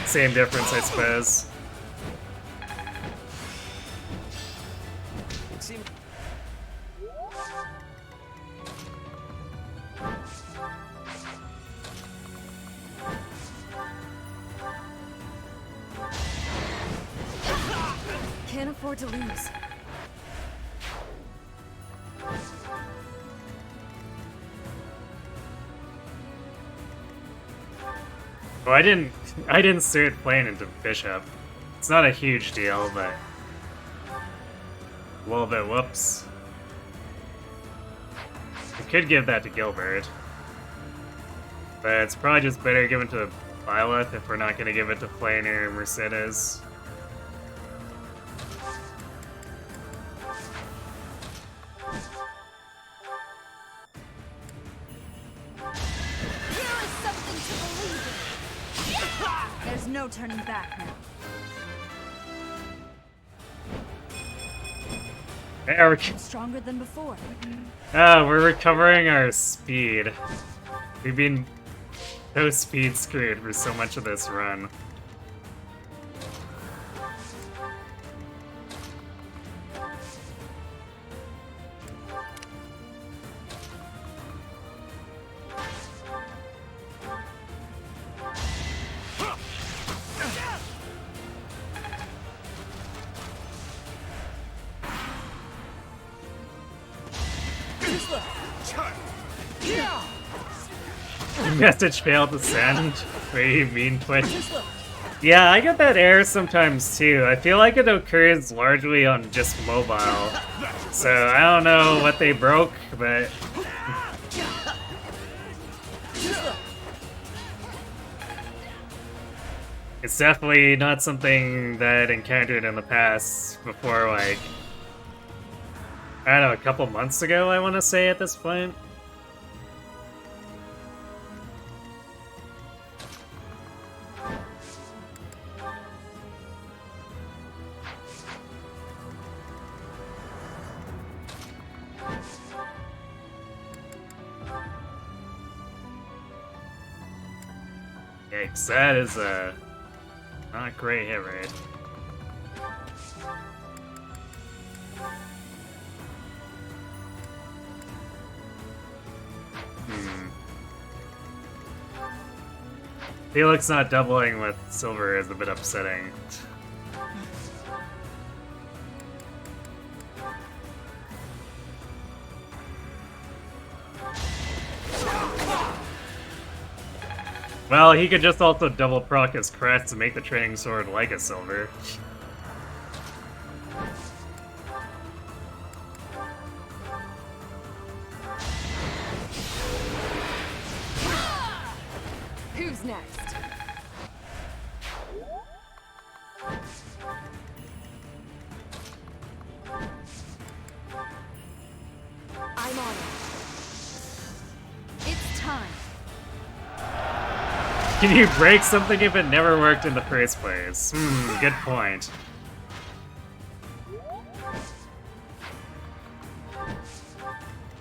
same difference, I suppose. Can't afford to lose. Well, I didn't start playing into Bishop. It's not a huge deal, but a little bit whoops. I could give that to Gilbert, but it's probably just better given to Violet if we're not going to give it to Flaner or Mercedes. There's no turning back now. There we go. Stronger than before. Oh, we're recovering our speed. We've been so speed screwed for so much of this run. Message failed to send. What do you mean, Twitch? Yeah, I get that error sometimes too. I feel like it occurs largely on just mobile. So I don't know what they broke, but it's definitely not something that I'd encountered in the past before, like, I don't know, a couple months ago, I want to say at this point. Yikes, that is a not a great hit rate. Felix not doubling with silver is a bit upsetting. Well, he could just also double proc his crest to make the training sword like a silver. Who's next? I'm on it. It's time. Can you break something if it never worked in the first place? Good point.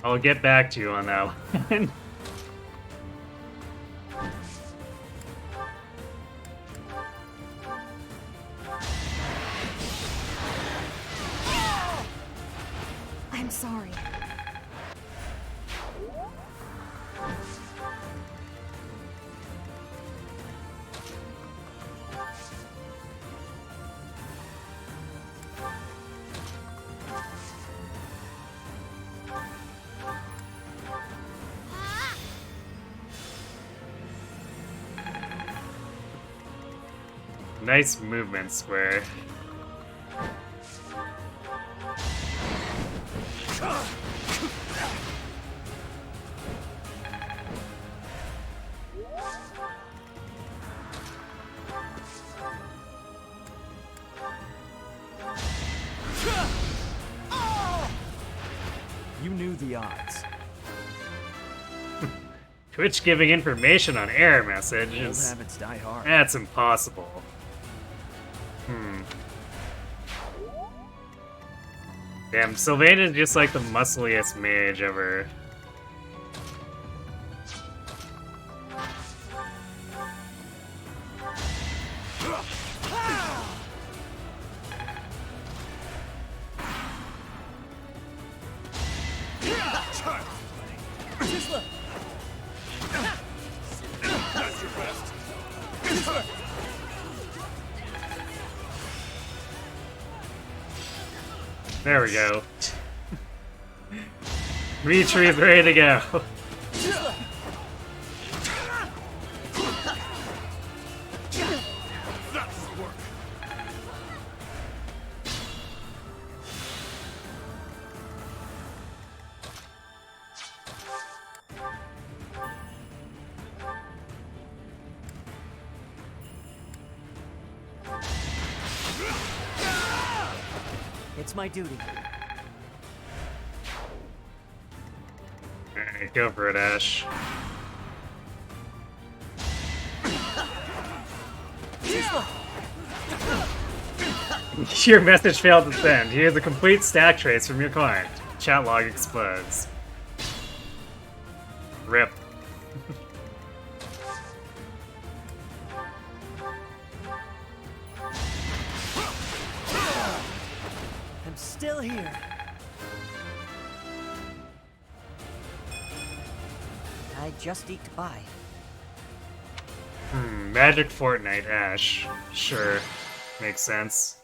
I'll get back to you on that one. I'm sorry. Nice movement, Square. You knew the odds. Twitch giving information on error message Old is... habits die hard. That's impossible. Damn, Sylvain is just like the muscliest mage ever. There we go. Retree is ready to go. It's my duty. Alright, go for it, Ash. Your message failed to send. Here's a complete stack trace from your client. Chat log explodes. RIP. I'm still here. I just eked by. Magic Fortnite, Ash. Sure. Makes sense.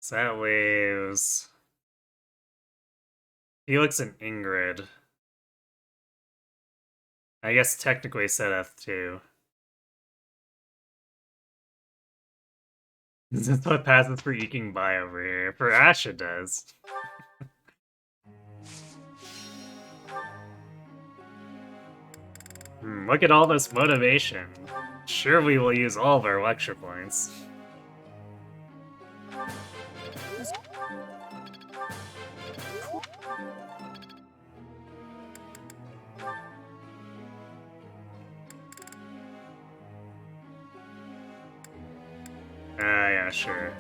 So that leaves Felix and Ingrid. I guess technically Seth too. This is what passes for eking by over here. For Ash it does. Look at all this motivation. Sure, we will use all of our lecture points. Yeah, sure.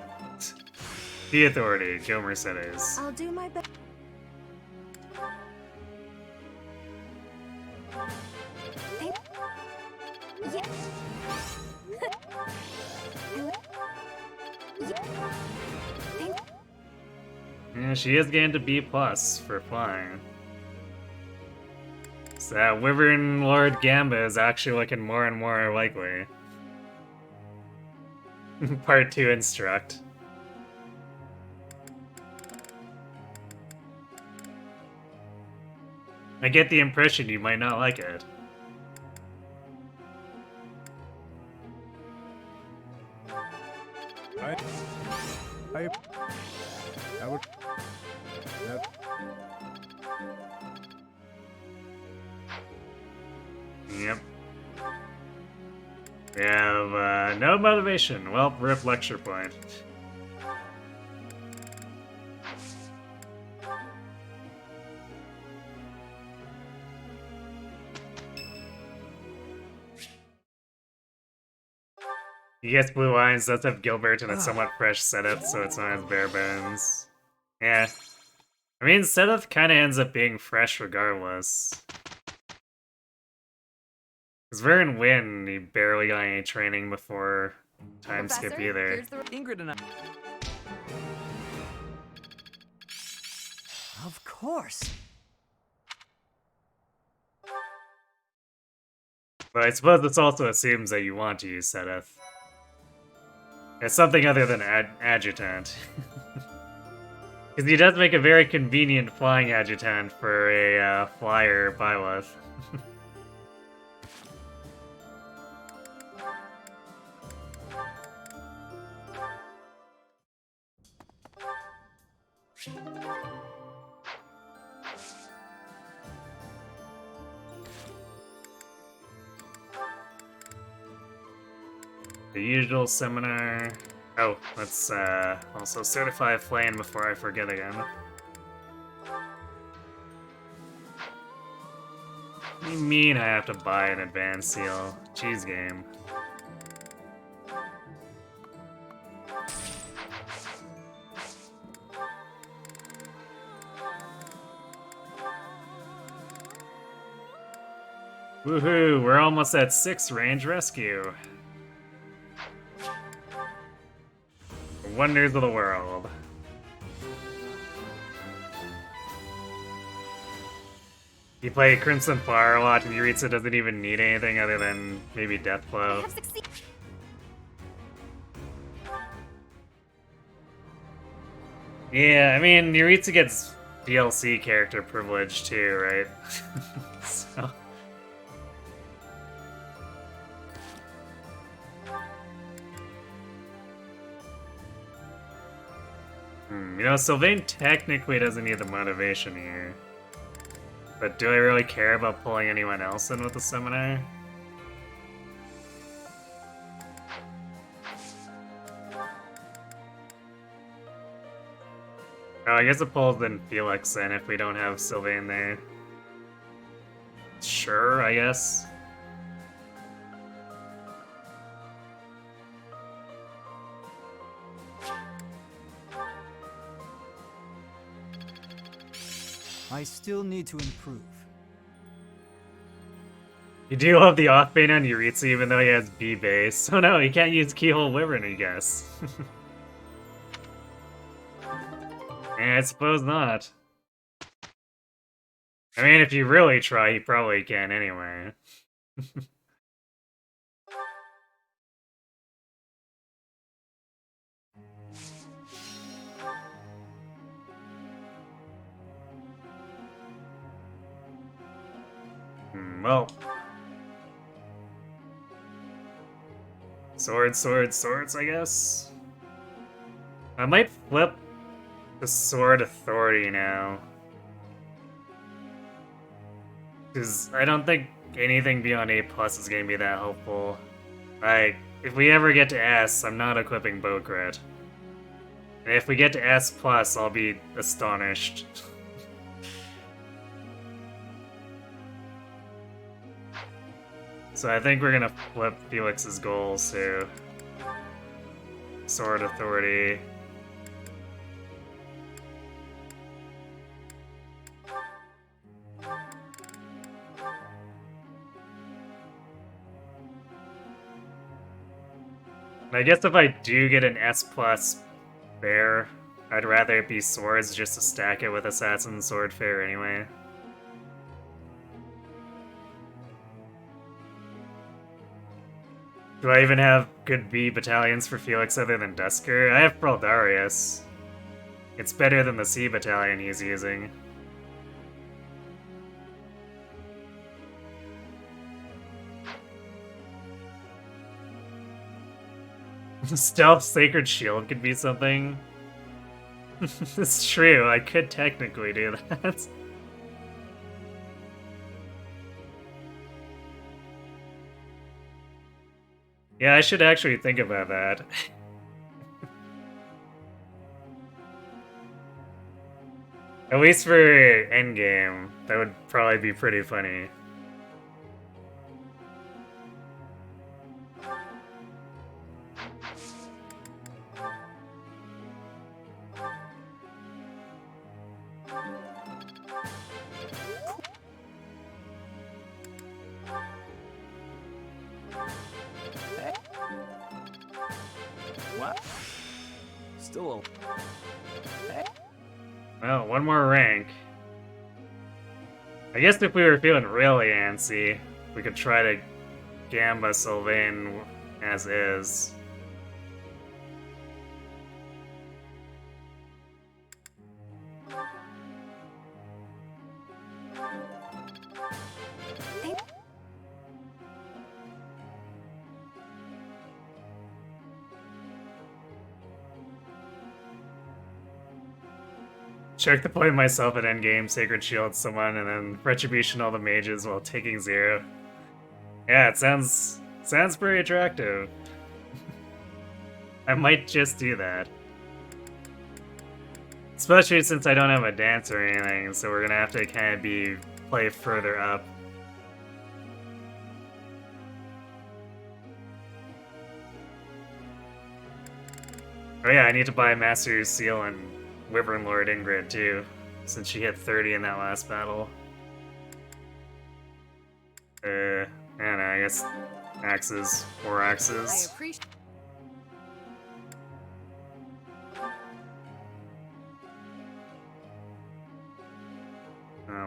The Authority, go Mercedes. I'll do my best. Yeah, She is gained a B+ for flying. So that Wyvern Lord Gamba is actually looking more and more likely. Part 2 Instruct. I get the impression you might not like it. I would. Yep. We have no motivation. Well, rip lecture point. You guess Blue Lines does have Gilbert and a somewhat fresh setup, so it's not as bare bones. Yeah. I mean, setup kind of ends up being fresh regardless. Because Vern Wynn, he barely got any training before time skip either. Ingrid and I. Of course. But I suppose this also assumes that you want to use Seteth. It's something other than adjutant. Because he does make a very convenient flying adjutant for a flyer Byleth. The usual seminar. Oh, let's also certify a flame before I forget again. What do you mean I have to buy an advanced seal? Cheese game. Woohoo! We're almost at 6 range rescue. The wonders of the world. You play Crimson Fire a lot, and Yuritsa doesn't even need anything other than maybe Deathblow. Yeah, I mean, Yuritsa gets DLC character privilege too, right? So... You know, Sylvain technically doesn't need the motivation here. But do I really care about pulling anyone else in with the seminar? Oh, I guess it pulls in Felix then if we don't have Sylvain there. Sure, I guess. I still need to improve. You do love the off-bane on Yuritsa even though he has B base. Oh no, he can't use Keyhole Wyvern, I guess. I suppose not. I mean, if you really try, you probably can anyway. Well. Swords, swords, swords, I guess? I might flip the Sword Authority now. Because I don't think anything beyond A+ is going to be that helpful. Like, if we ever get to S, I'm not equipping Bocret. And if we get to S+, I'll be astonished. So I think we're gonna flip Felix's goals to Sword Authority. And I guess if I do get an S+ Bear, I'd rather it be swords just to stack it with Assassin Sword Fair anyway. Do I even have good B battalions for Felix other than Dusker? I have Praldarius. It's better than the C battalion he's using. Stealth Sacred Shield could be something. It's true, I could technically do that. Yeah, I should actually think about that. At least for endgame, that would probably be pretty funny. What? Still Well, one more rank. I guess if we were feeling really antsy, we could try to Gamba Sylvain as is. Check the point myself at endgame, Sacred Shield someone, and then Retribution all the mages while taking 0. Yeah, it sounds pretty attractive. I might just do that. Especially since I don't have a dance or anything, so we're gonna have to kind of play further up. Oh yeah, I need to buy Master's Seal and Wyvern Lord Ingrid too, since she hit 30 in that last battle. I don't know, I guess axes, 4 axes. I appreciate.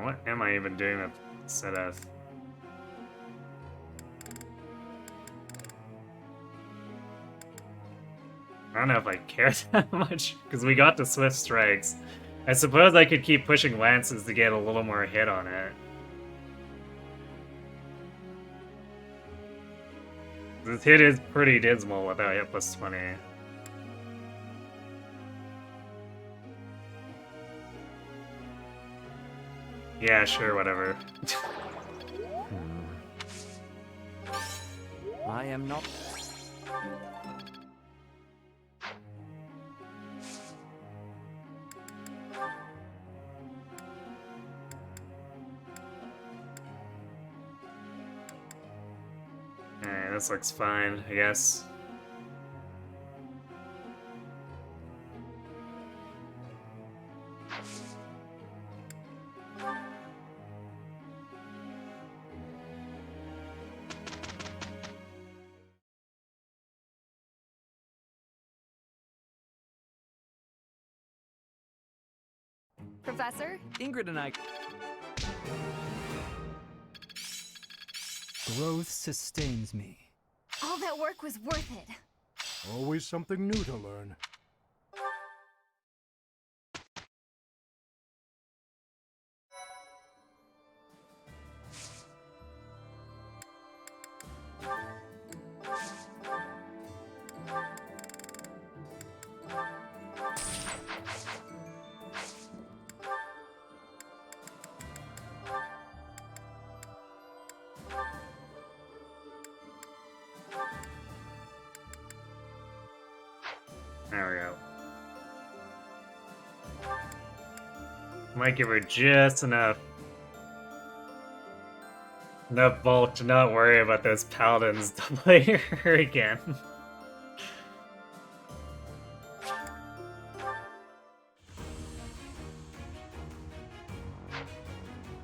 What am I even doing with Seth? I don't know if I care that much, because we got to Swift Strikes. I suppose I could keep pushing Lances to get a little more hit on it. This hit is pretty dismal without hit plus 20. Yeah, sure, whatever. I am not... Alright, this looks fine, I guess. Professor? Ingrid and I. Growth sustains me. All that work was worth it. Always something new to learn. There we go. Might give her just enough bulk to not worry about those paladins doubling her again.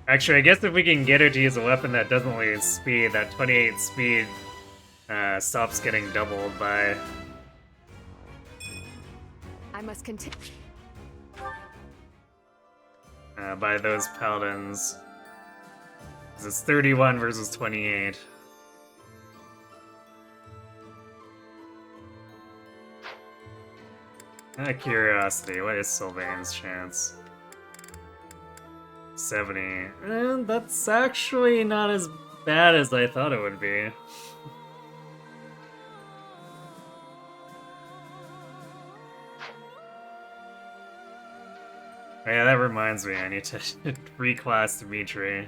Actually, I guess if we can get her to use a weapon that doesn't lose speed, that 28 speed stops getting doubled by... I must continue. by those paladins. 'Cause it's 31 versus 28. Out of curiosity, what is Sylvain's chance? 70. That's actually not as bad as I thought it would be. Yeah, that reminds me, I need to reclass Dimitri.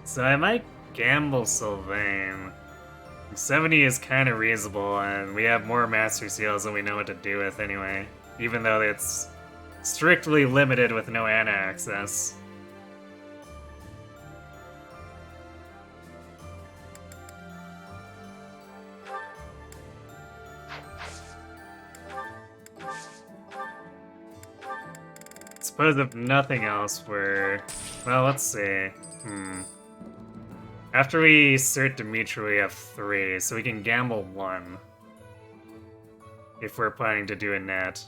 So I might gamble Sylvain. 70 is kind of reasonable, and we have more Master Seals than we know what to do with anyway. Even though it's strictly limited with no Ana access. Suppose if nothing else, we're... Well, let's see. After we cert Dimitri, we have 3, so we can gamble 1. If we're planning to do a net.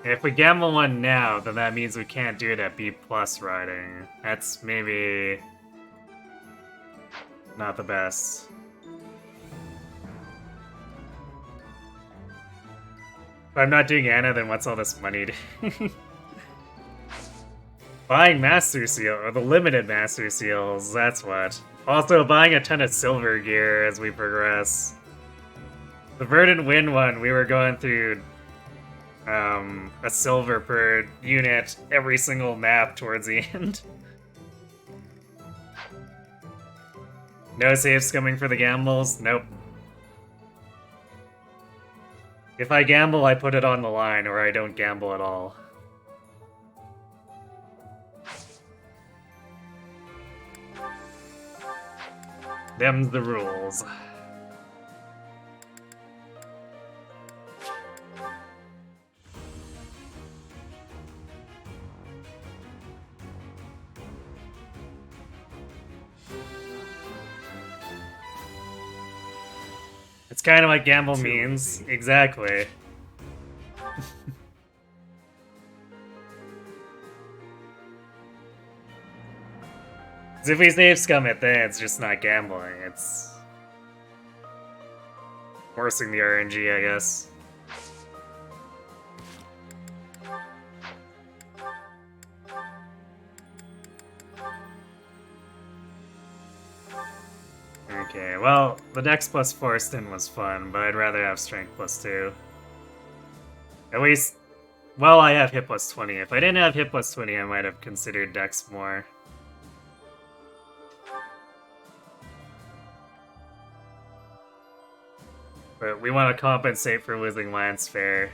If we gamble 1 now, then that means we can't do it at B+ riding. That's maybe... not the best. If I'm not doing Ana, then what's all this money to... Buying Master Seal, or the limited Master Seals, that's what. Also, buying a ton of silver gear as we progress. The Verdant Wind one, we were going through a silver per unit every single map towards the end. No safes coming for the gambles? Nope. If I gamble, I put it on the line, or I don't gamble at all. Them's the rules. It's kind of what gamble means. Exactly. If we save scum it, then it's just not gambling. It's forcing the RNG, I guess. Okay, well, the Dex plus 4 stint was fun, but I'd rather have Strength plus 2. At least, well, I have Hit plus 20. If I didn't have Hit plus 20, I might have considered Dex more. But we want to compensate for losing Lance Fair.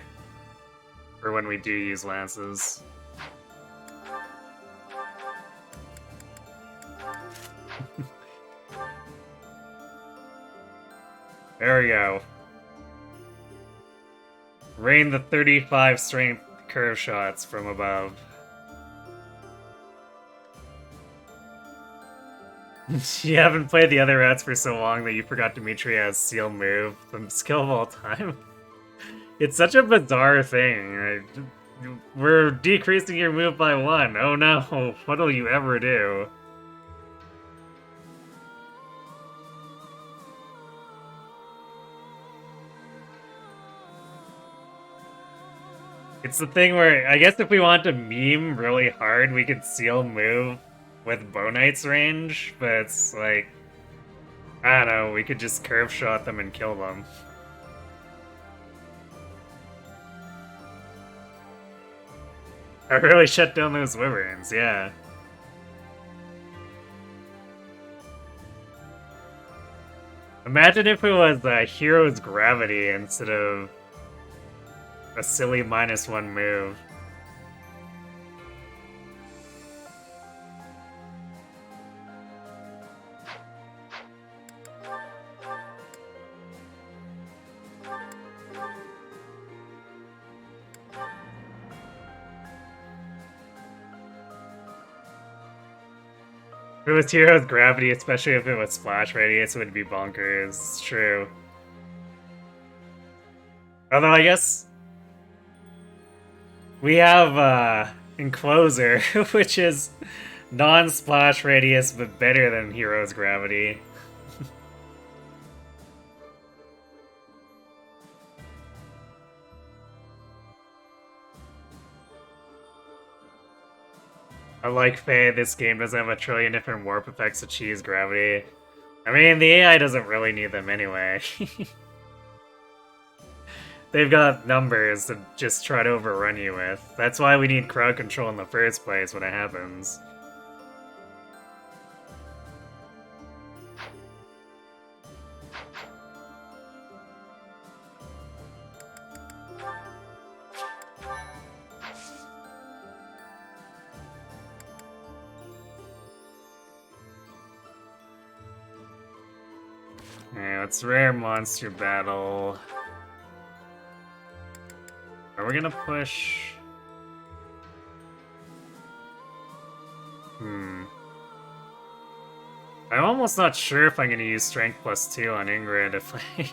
For when we do use Lances. There we go. Rain the 35 strength curve shots from above. You haven't played the other routes for so long that you forgot Dimitri has Seal Move, the skill of all time. It's such a bizarre thing. We're decreasing your move by 1. Oh no, what'll you ever do? It's the thing where, I guess if we want to meme really hard, we could Seal Move with Bow Knight's range, but it's like, I don't know, we could just curve shot them and kill them. I really shut down those wyverns, yeah. Imagine if it was Hero's Gravity instead of a silly -1 move. If it was Hero's Gravity, especially if it was Splash Radius, it would be bonkers. It's true. Although I guess we have Encloser, which is non-Splash Radius but better than Hero's Gravity. Unlike Faye, this game doesn't have a trillion different warp effects to cheese gravity. I mean, the AI doesn't really need them anyway. They've got numbers to just try to overrun you with. That's why we need crowd control in the first place when it happens. Alright, let's rare monster battle. Are we gonna push? I'm almost not sure if I'm gonna use Strength +2 on Ingrid if I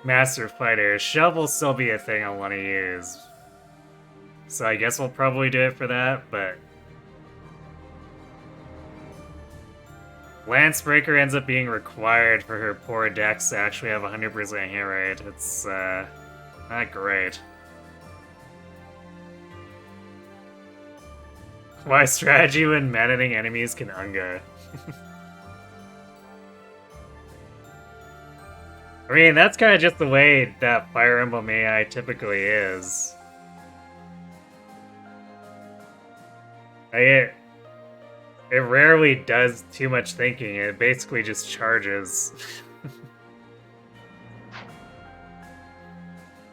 Master Fighter. Shove will still be a thing I want to use. So I guess we'll probably do it for that, but Lancebreaker ends up being required for her poor dex to actually have 100% hit rate. It's, not great. Why strategy when maddening enemies can unga? I mean, that's kind of just the way that Fire Emblem AI typically is. It rarely does too much thinking, it basically just charges.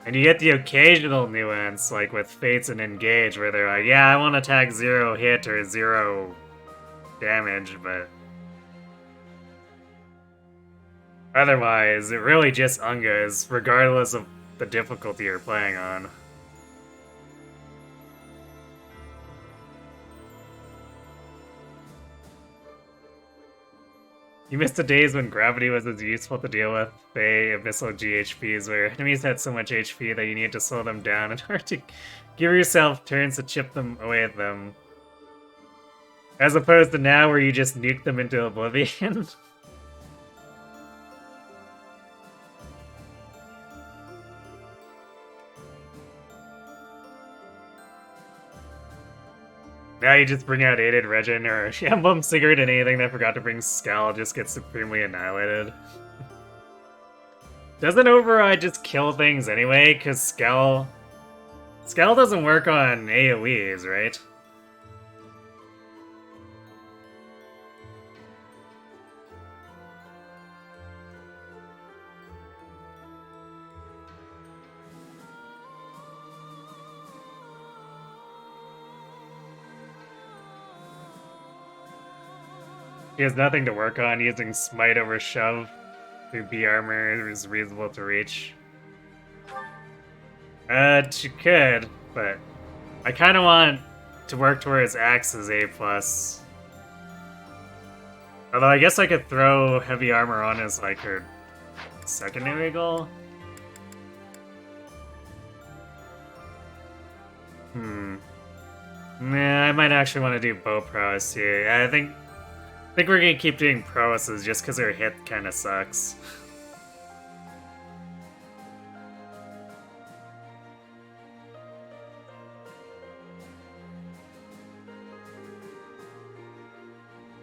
And you get the occasional nuance, like with Fates and Engage, where they're like, yeah, I want to attack 0 hit or 0 damage, but otherwise, it really just ungas, regardless of the difficulty you're playing on. You missed the days when gravity was as useful to deal with Fae Abyssal GHPs, where enemies had so much HP that you need to slow them down in order to give yourself turns to chip them away at them. As opposed to now where you just nuke them into oblivion. Now you just bring out Aided Regen or Emblem Sigurd, and anything that forgot to bring Scal just gets supremely annihilated. Doesn't Override just kill things anyway? Because Scal doesn't work on AoEs, right? He has nothing to work on. Using Smite over Shove through B armor is reasonable to reach. She could, but I kind of want to work towards Axe's A+. Although I guess I could throw Heavy Armor on as like her secondary goal. Nah, I might actually want to do Bow Prowess here. I think we're gonna keep doing prowesses just because her hit kind of sucks.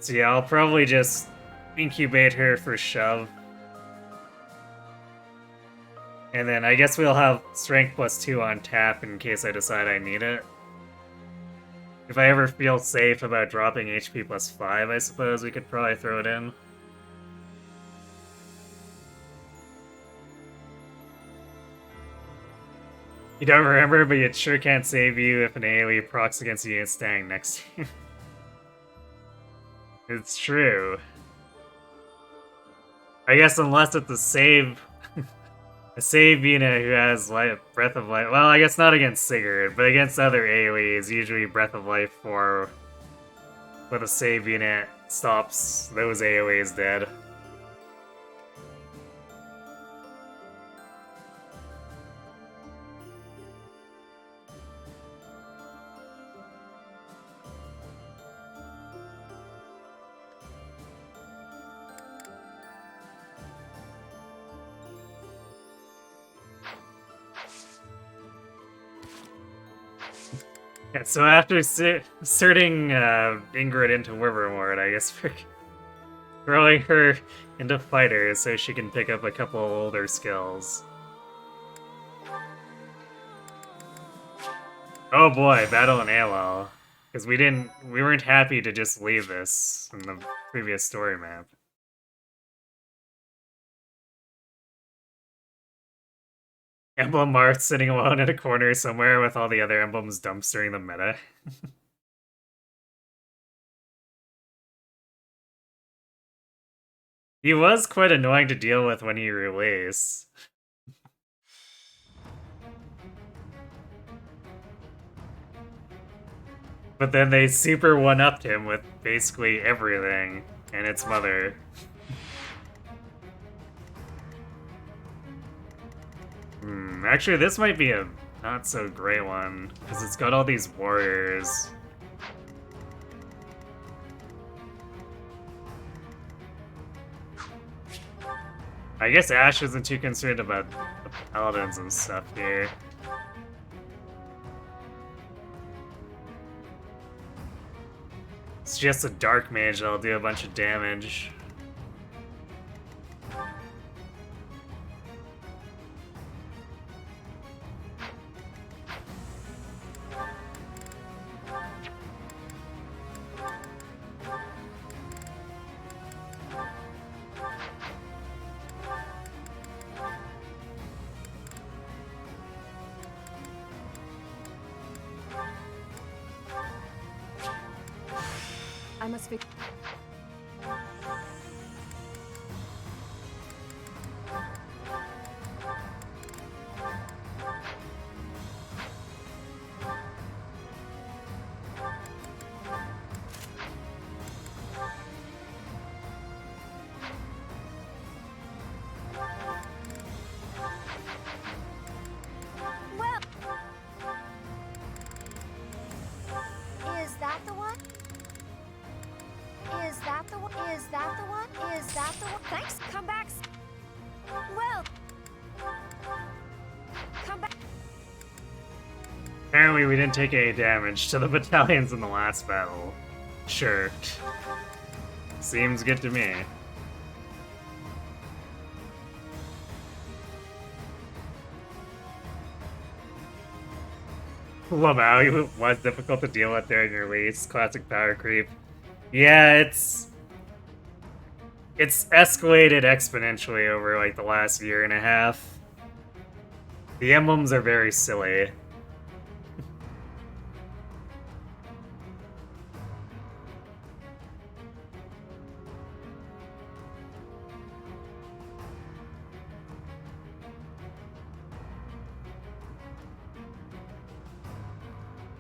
So yeah, I'll probably just incubate her for Shove. And then I guess we'll have Strength +2 on tap in case I decide I need it. If I ever feel safe about dropping HP +5, I suppose we could probably throw it in. You don't remember, but it sure can't save you if an AoE procs against a unit standing next to you. It's true. I guess unless it's a save unit who has Breath of Life. Well, I guess not against Sigurd, but against other AoEs, usually Breath of Life 4 with a save unit stops those AoEs dead. Yeah, so after inserting Ingrid into Livermore, I guess we're throwing her into Fighter so she can pick up a couple older skills. Oh boy, Battle in ALL. Because we weren't happy to just leave this in the previous story map. Emblem Marth sitting alone in a corner somewhere with all the other emblems dumpstering the meta. He was quite annoying to deal with when he released. But then they super one-upped him with basically everything and its mother. Actually, this might be a not-so-great one, because it's got all these warriors. I guess Ash isn't too concerned about the paladins and stuff here. It's just a dark mage that'll do a bunch of damage. I must be. Well, is that the one? Is that the one? Is that the one? Is that the one? Thanks. Come back. Well, come back. Apparently we didn't take any damage to the battalions in the last battle. Sure. Seems good to me. Love how it was difficult to deal with during your release. Classic power creep. Yeah, it's escalated exponentially over like the last year and a half. The emblems are very silly.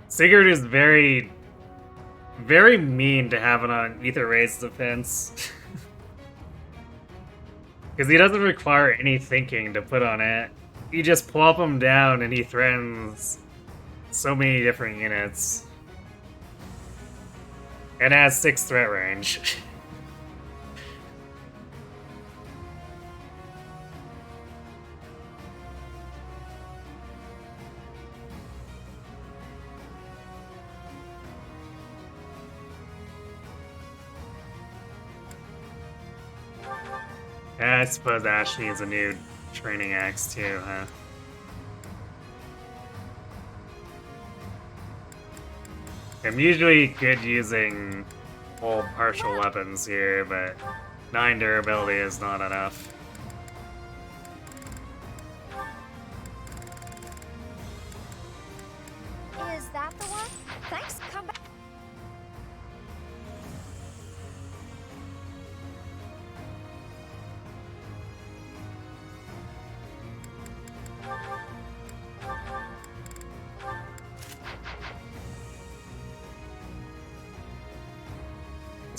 Sigurd is very mean to have it on Ether Ray's defense. Because he doesn't require any thinking to put on it. You just plop him down and he threatens so many different units. And has 6 threat range. Yeah, I suppose Ashley is a new training axe too, huh? I'm usually good using old partial weapons here, but 9 durability is not enough. Is that the one? Thanks. Come back.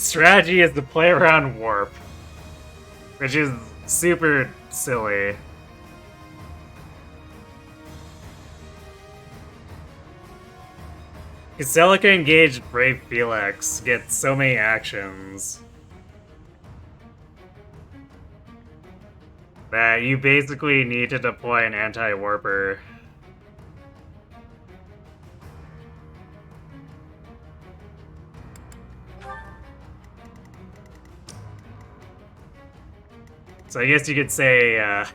strategy is to play around warp, which is super silly. Because Celica engaged Brave Felix gets so many actions that you basically need to deploy an anti-warper. So I guess you could say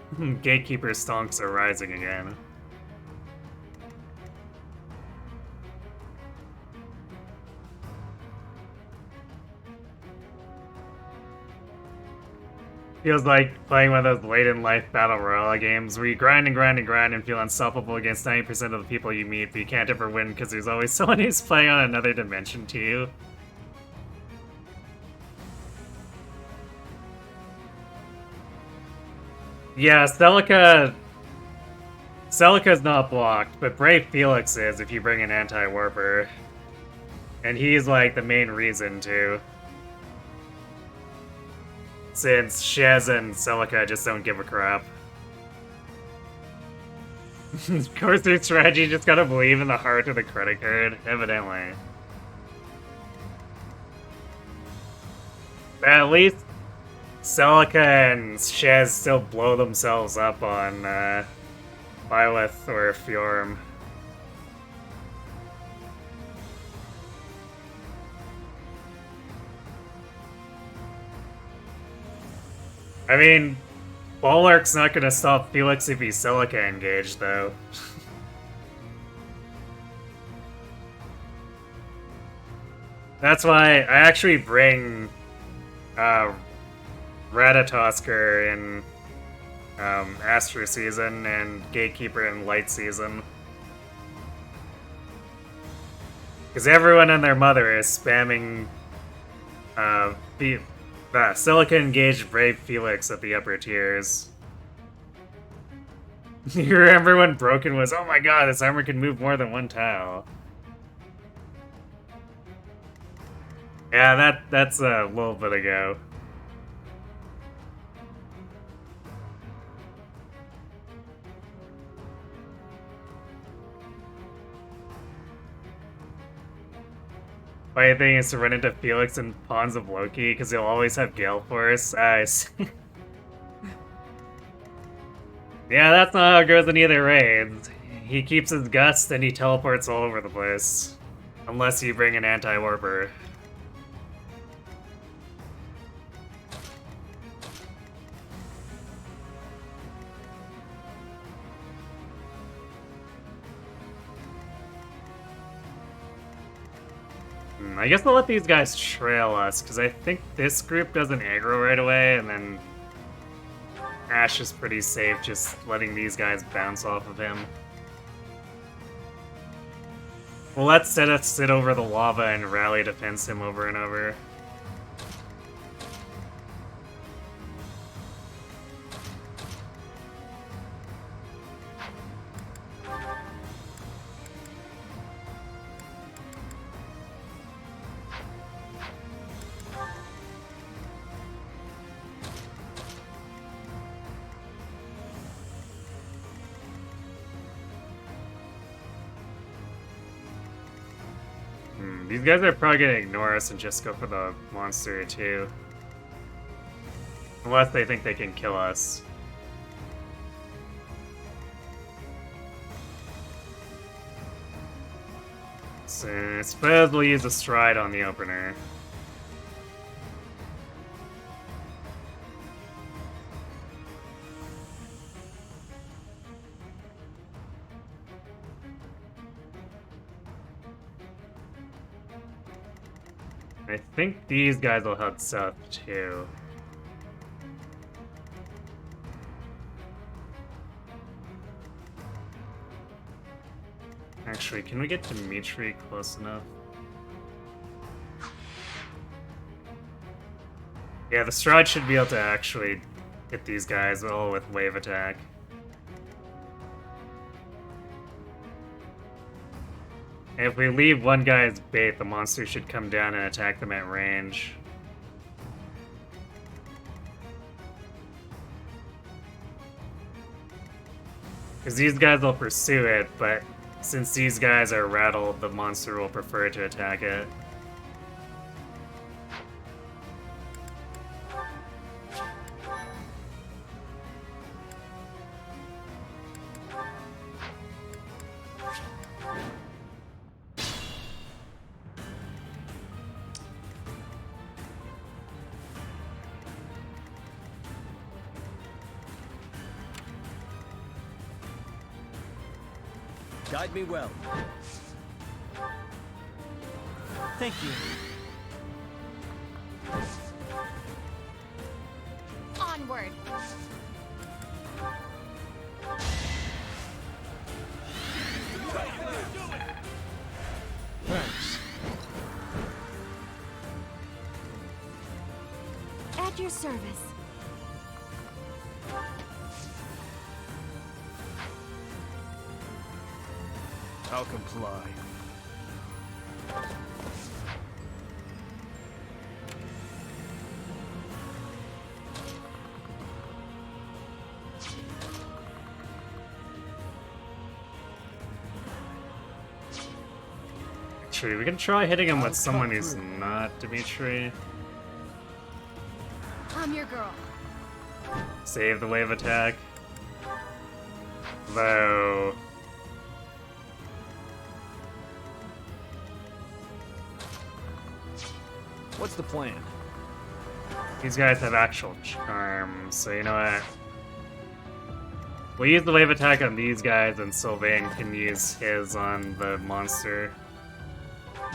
Gatekeeper stonks are rising again. Feels like playing one of those late-in-life Battle Royale games where you grind and grind and grind and feel unstoppable against 90% of the people you meet, but you can't ever win because there's always someone who's playing on another dimension to you. Yeah, Celica's not blocked, but Brave Felix is if you bring an anti-warper. And he's like the main reason too. Since Shez and Celica just don't give a crap. Of course, their strategy just gotta believe in the heart of the credit card, evidently. But at least Celica and Shez still blow themselves up on Byleth or Fjorm. I mean, Bulwark's not gonna stop Felix if he's Celica engaged, though. That's why I actually bring Ratatosker in Astro Season and Gatekeeper in Light Season. Because everyone and their mother is spamming Celica engaged Brave Felix at the upper tiers. You remember when Broken was, oh my god, this armor can move more than one tile. Yeah, that's a little bit ago. My thing is to run into Felix and Pawns of Loki, because he'll always have Gale Force. I see. Yeah, that's not how it goes in either raids. He keeps his gust and he teleports all over the place. Unless you bring an anti-warper. I guess I'll let these guys trail us, because I think this group doesn't aggro right away, and then Ash is pretty safe just letting these guys bounce off of him. We'll let Seta sit over the lava and rally defense him over and over. These guys are probably gonna ignore us and just go for the monster too. Unless they think they can kill us. So I suppose we'll use a stride on the opener. I think these guys will head south too. Actually, can we get Dimitri close enough? Yeah, the stride should be able to actually hit these guys all with wave attack. If we leave one guy's bait, the monster should come down and attack them at range. Because these guys will pursue it, but since these guys are rattled, the monster will prefer to attack it. Guide me well. Thank you. Onward. Thanks. At your service. I'll comply. Actually, we can try hitting him with someone who's not Dimitri. I'm your girl. Save the wave attack. Though. What's the plan? These guys have actual charm, so you know what? We'll use the wave attack on these guys, and Sylvain can use his on the monster.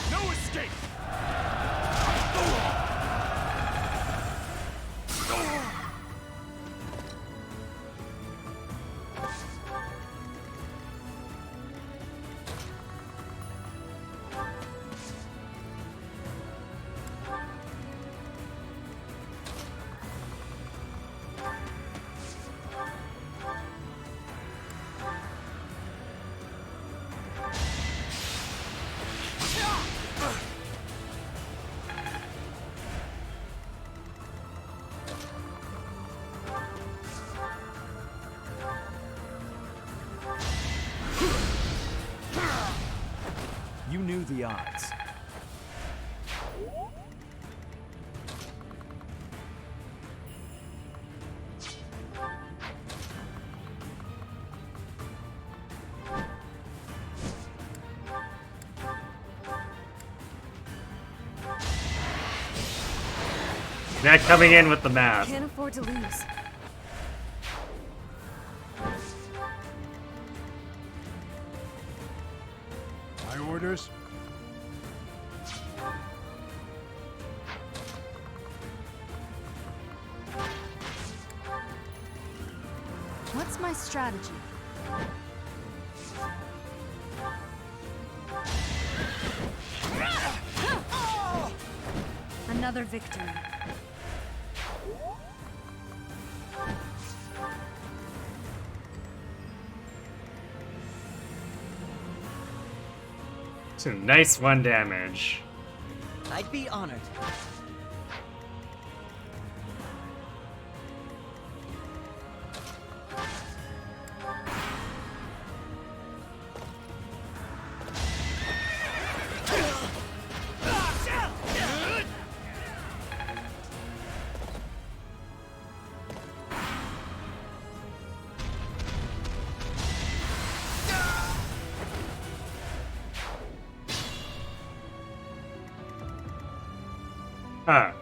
No escape! You knew the odds. Not coming in with the math. Can't afford to lose. My orders? What's my strategy? Another victory. So nice 1 damage. I'd be honored. Huh.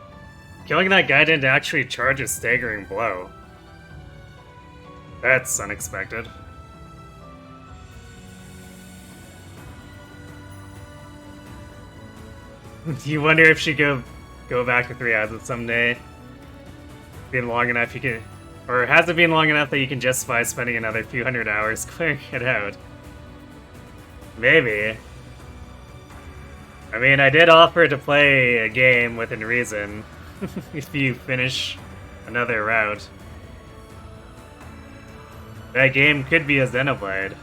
Killing that guy didn't actually charge a staggering blow. That's unexpected. You wonder if she go back to 3 houses someday. Been long enough you can, or has it been long enough that you can justify spending another few hundred hours clearing it out? Maybe. I mean, I did offer to play a game within reason if you finish another route. That game could be a Xenoblade.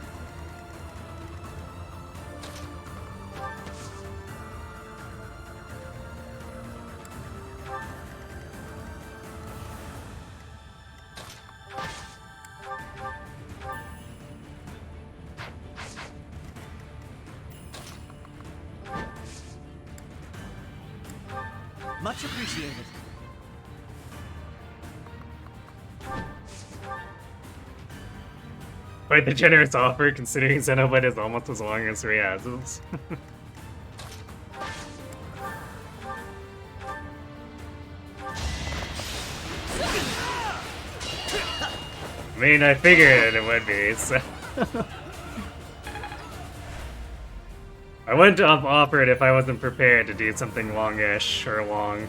Much appreciated. Quite the generous offer, considering Xenoblade is almost as long as 3 houses. I mean, I figured it would be, so... I wouldn't have offered if I wasn't prepared to do something longish or long.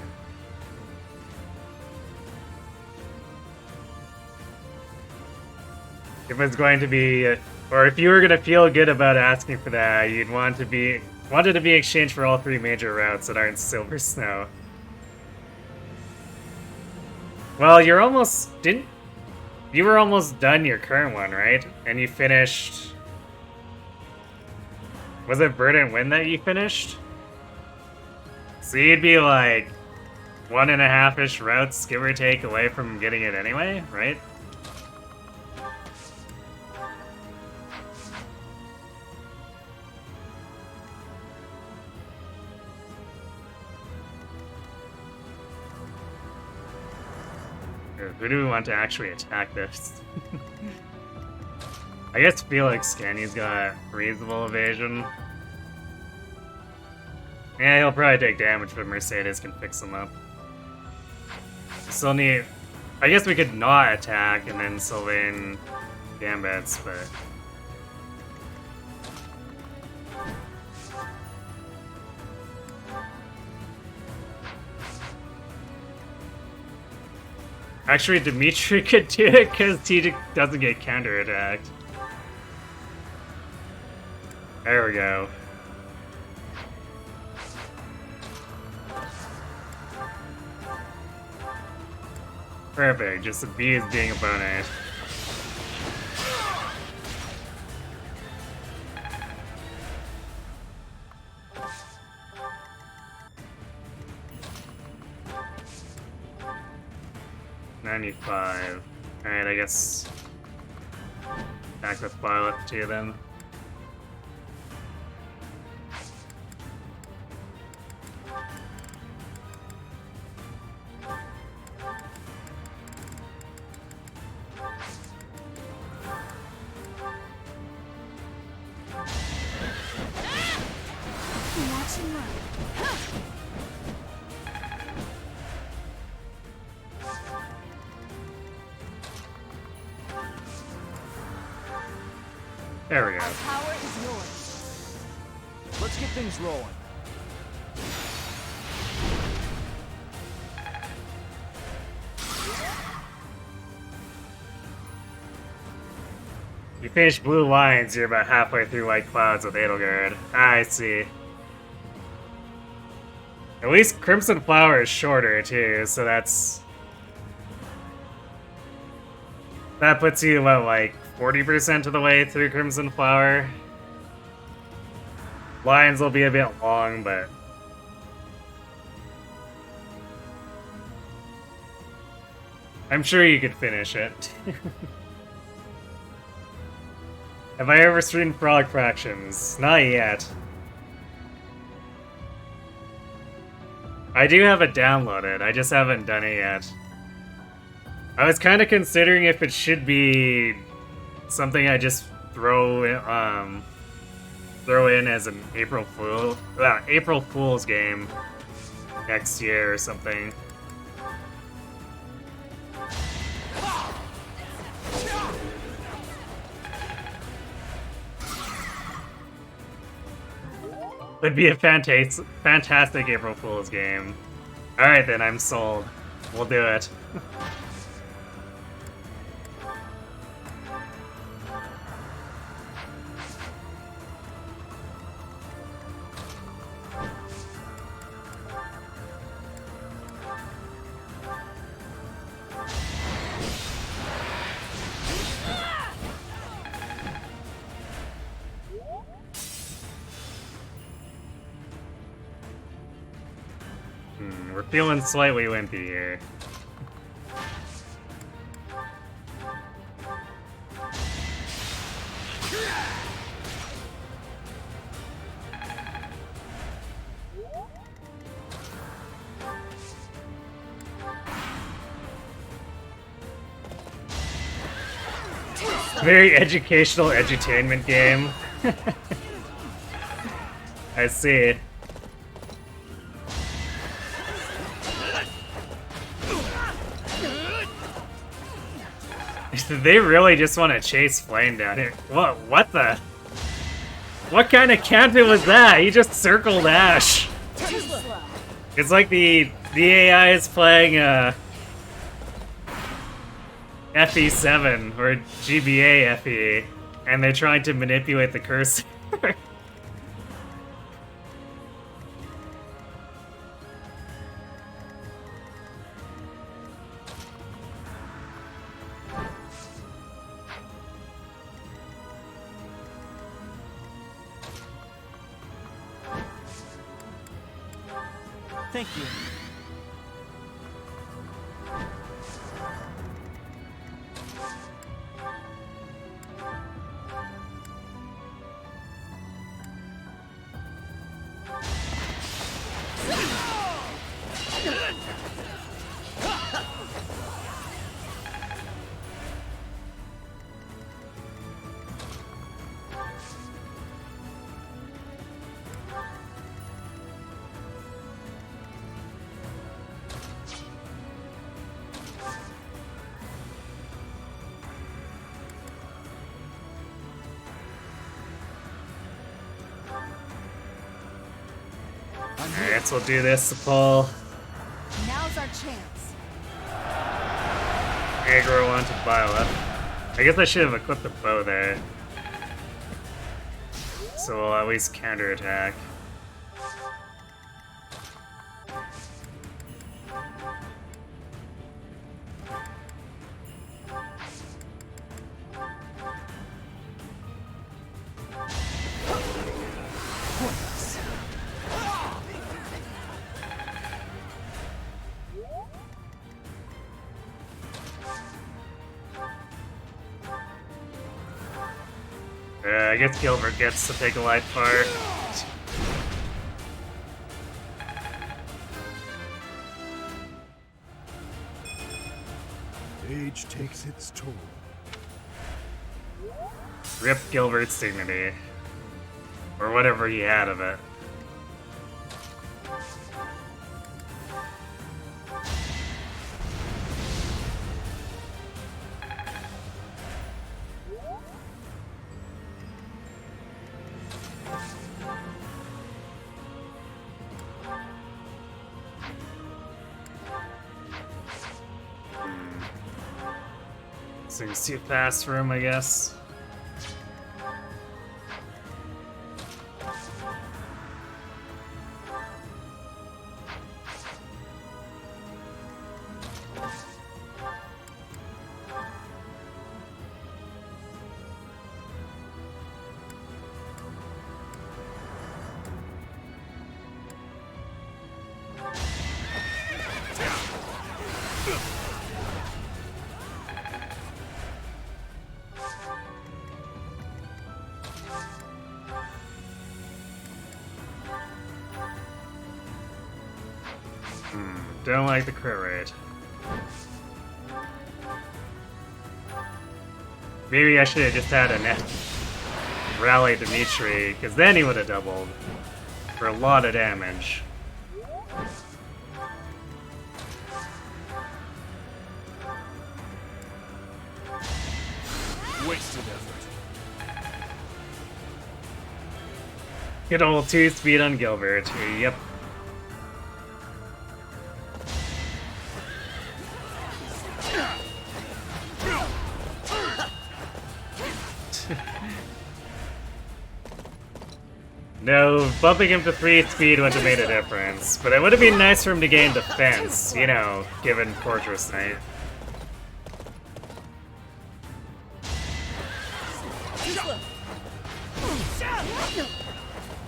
If it's going to be, or if you were gonna feel good about asking for that, you'd want to be wanted to be exchanged for all 3 major routes that aren't Silver Snow. Well, you're almost you were almost done your current one, right? And you finished. Was it Verdant Wind that you finished? So you'd be like 1.5-ish routes, give or take, away from getting it anyway, right? Who do we want to actually attack this? I guess Felix can. He's got reasonable evasion. Yeah, he'll probably take damage, but Mercedes can fix him up. Still need... I guess we could not attack and then Sylvain Gambits, but... Actually, Dimitri could do it because he doesn't get counterattacked. There we go. Perfect, just abuse being a bonus. $95. Alright, I guess back with Violet too then. There we go. Our power is yours. Let's get things rolling. You finish Blue Lions, you're about halfway through White Clouds with Edelgard. I see. At least Crimson Flower is shorter too, so that's... That puts you, what, like 40% of the way through Crimson Flower? Lions will be a bit long, but... I'm sure you could finish it. Have I ever streamed Frog Fractions? Not yet. I do have it downloaded, I just haven't done it yet. I was kind of considering if it should be something I just throw in as an April Fool's game next year or something. Would be a fantastic April Fool's game. Alright then, I'm sold. We'll do it. We're feeling slightly wimpy here. Very educational edutainment game. I see. They really just want to chase Flame down here. What the? What kind of counter was that? He just circled Ash. It's like the AI is playing FE7 or GBA FE, and they're trying to manipulate the cursor. Thank you. Alright, so we'll do this to pull Now's our chance. aggro onto Violet. I guess I should have equipped the bow there. So we'll at least counterattack. I guess Gilbert gets to take a life part. Age takes its toll. Rip Gilbert's dignity. Or whatever he had of it. This thing's too fast for him, I guess. Don't like the crit rate. Maybe I should have just had a net rally Dimitri, because then he would have doubled for a lot of damage. Wasted effort. Get old 2 speed on Gilbert. Yep. No, bumping him to 3 speed wouldn't have made a difference, but it would have been nice for him to gain defense, you know, given Fortress Knight.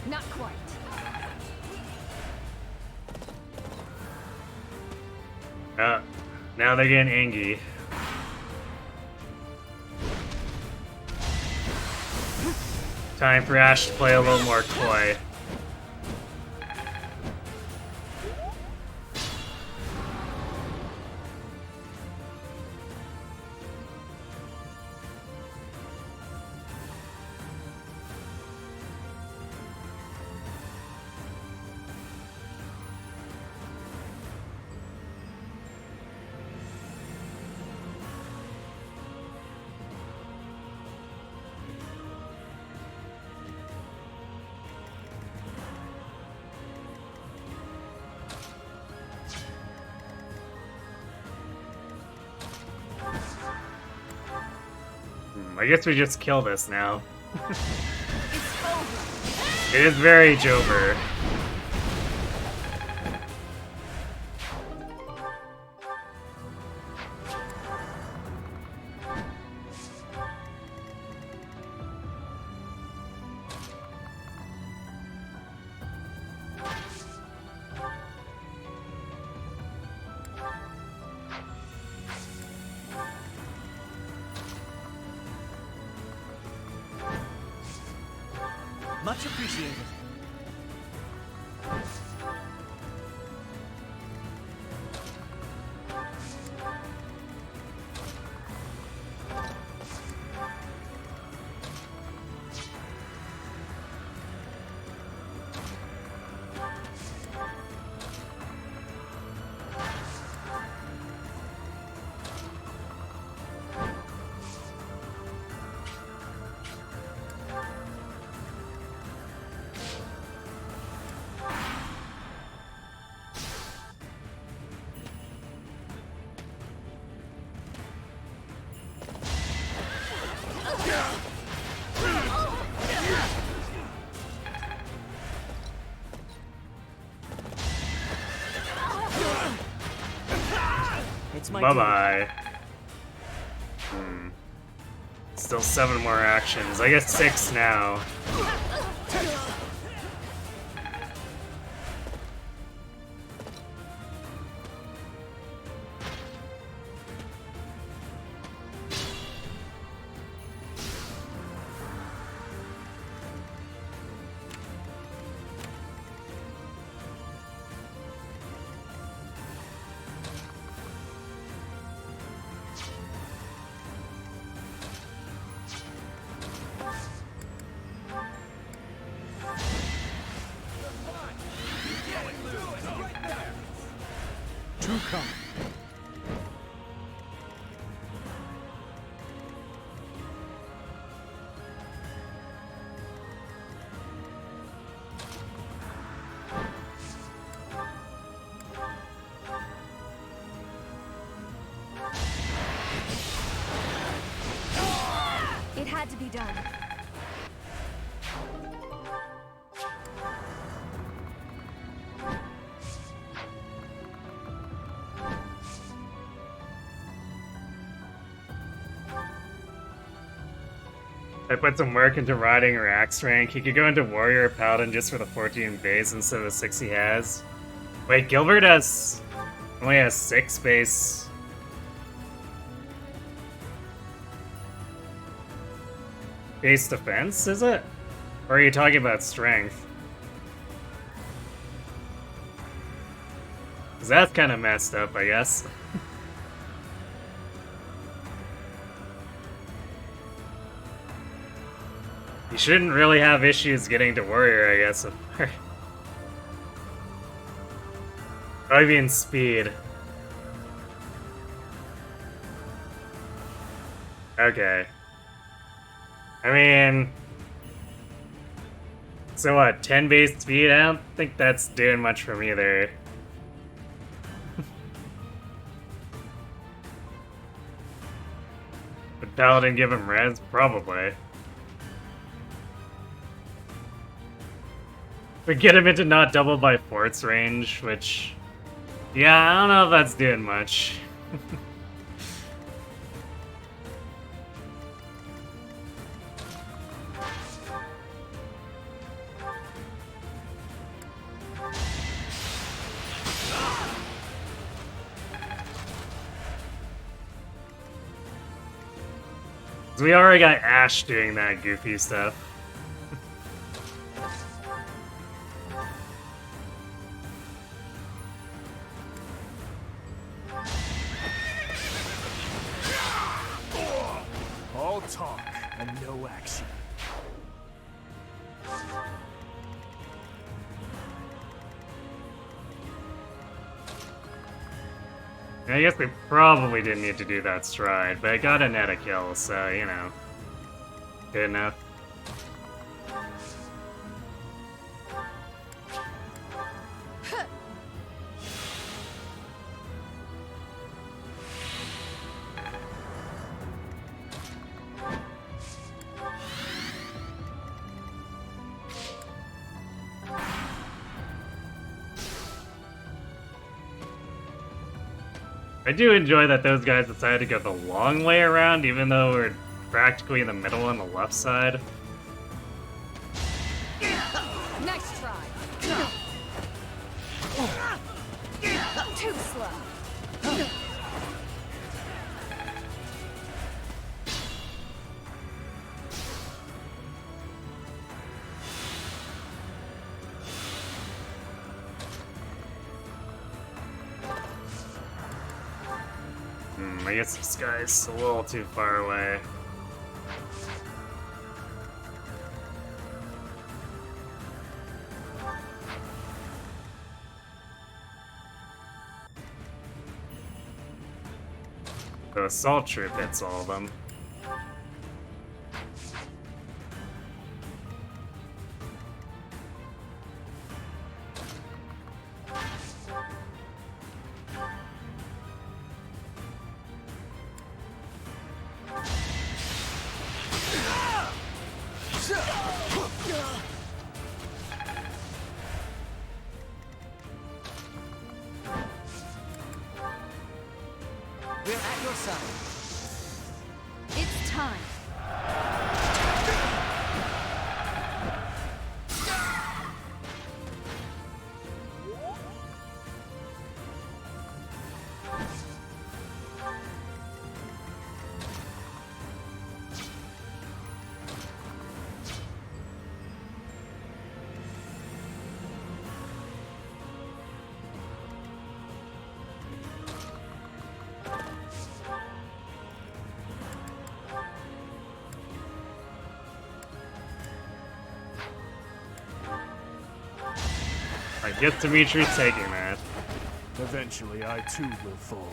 Not quite. Now they're getting angry. Time for Ash to play a little more coy. I guess we just kill this now. It is very Jover. Much appreciated. It's my Bye-bye. Still 7 more actions. I guess 6 now. To come. It had to be done. I put some work into riding or axe rank. He could go into warrior or paladin just for the 14 base instead of the 6 he has. Wait, Gilbert only has 6 base. Base defense, is it? Or are you talking about strength? Cause that's kind of messed up, I guess. You shouldn't really have issues getting to warrior, I guess. I mean speed. Okay. I mean... So what, 10 base speed? I don't think that's doing much for me there. Would Paladin give him res? Probably. But get him into not double by forts range, which... Yeah, I don't know if that's doing much. We already got Ash doing that goofy stuff. All talk and no action. I guess we probably didn't need to do that stride, but I got a net a kill, so, you know. Good enough. I do enjoy that those guys decided to go the long way around, even though we're practically in the middle on the left side. Nice try. Too slow. I guess this guy's a little too far away. The assault troop hits all of them. We're at your side. It's time. I guess Dimitri's taking that. Eventually, I too will fall.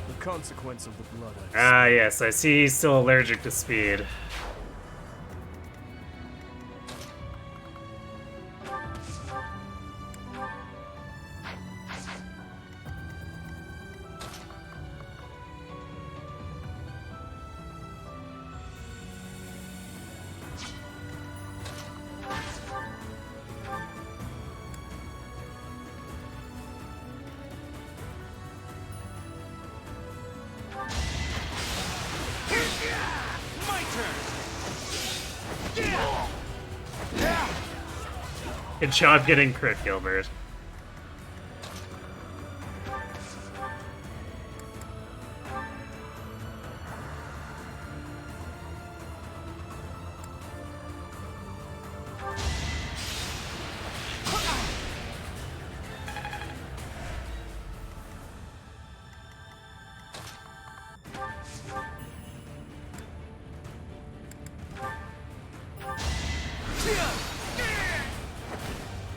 The consequence of the blood I Ah, yes, I see he's still allergic to speed. Good job getting crit, Gilbert.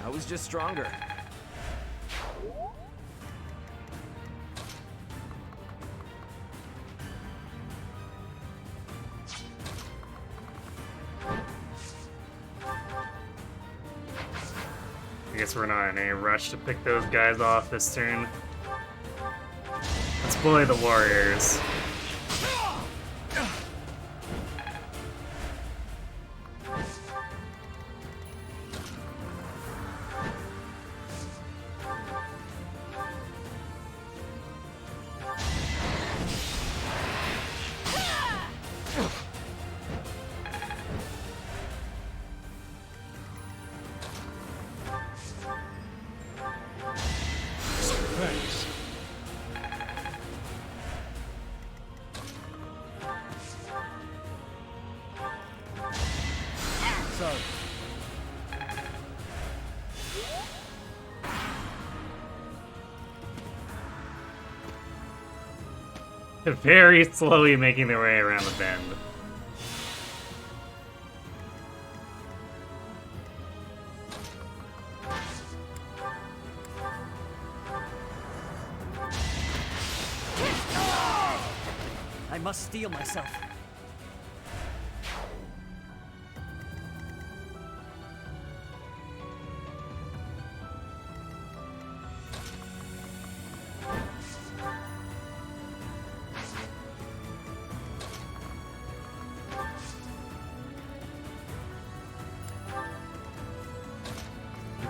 I was just stronger. I guess we're not in any rush to pick those guys off this turn. Let's bully the warriors. Thanks. Sorry. Very slowly making their way around the bend. I must steel myself.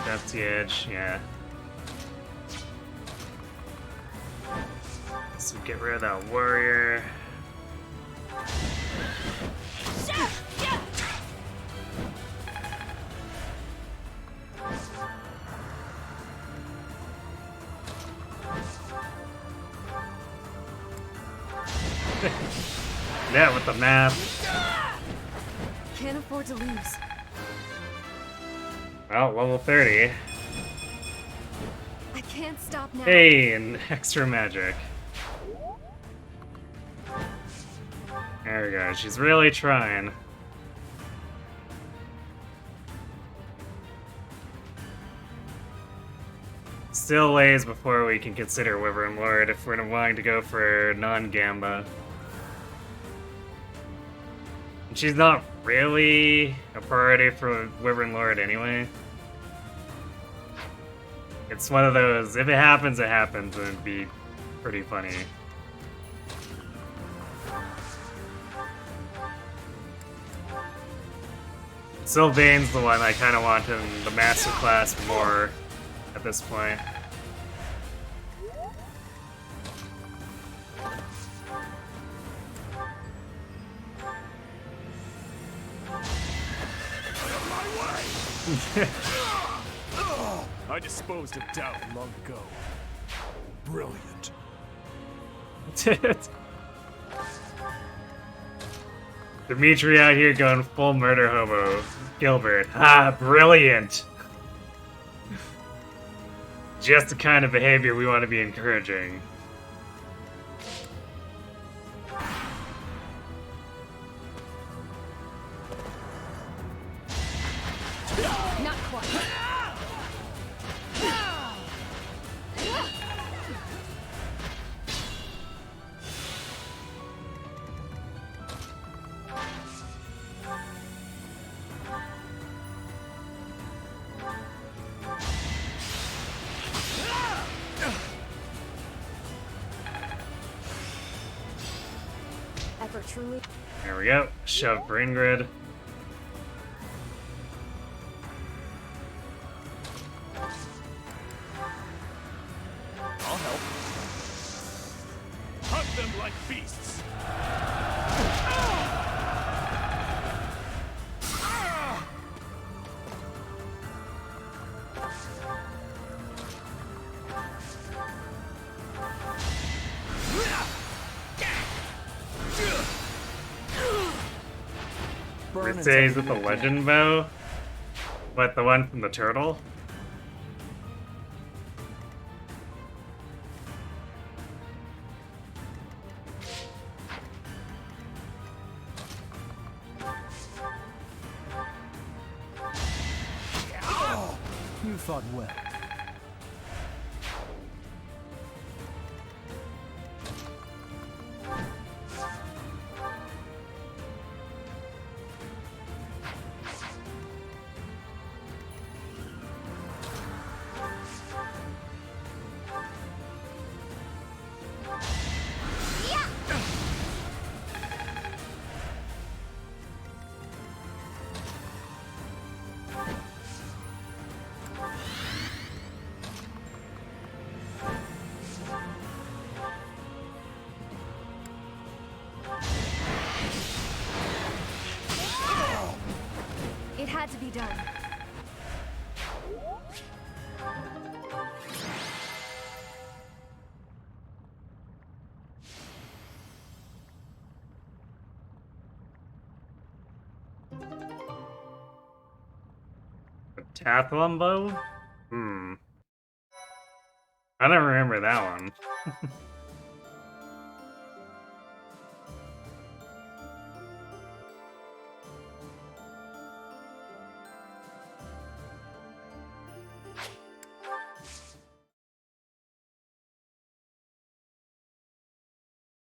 Get FTH, yeah. So get rid of that warrior. Yeah, with the map. Can't afford to lose. Well, level 30. I can't stop now. Hey, and extra magic. There we go. She's really trying. Still ways before we can consider Wyvern Lord if we're wanting to go for non-Gamba. And she's not really a priority for Wyvern Lord anyway. It's one of those, if it happens, it happens, and it'd be pretty funny. Sylvain's the one I kind of want in the master class more at this point. I disposed of doubt long ago. Brilliant. Dimitri out here going full murder hobo. Gilbert. Ah, brilliant. Just the kind of behavior we want to be encouraging. Not quite. Effort truly. There we go. Shove Brain Grid. I'll help. Hunt them like beasts. Mercedes with the legend bow? What, the one from the turtle? You fought well. It had to be done. Tathlon bow? I don't remember that one.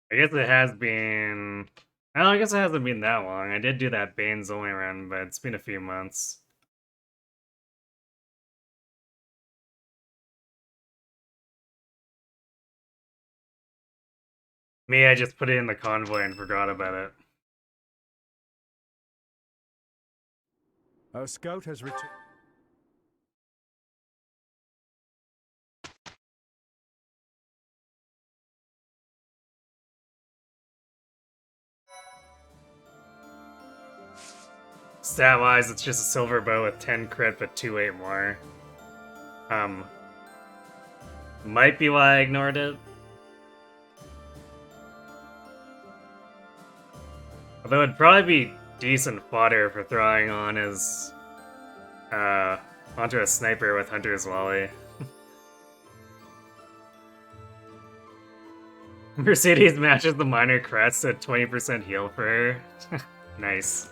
I guess it has been... Oh, I guess it hasn't been that long. I did do that Bane's only run, but it's been a few months. Me, I just put it in the convoy and forgot about it. Our scout has returned. Stat-wise, it's just a silver bow with 10 crit but 2/8 more. Might be why I ignored it. Although it'd probably be decent fodder for throwing on as onto a sniper with Hunter's Volley. Mercedes matches the minor crest at 20% heal for her. Nice.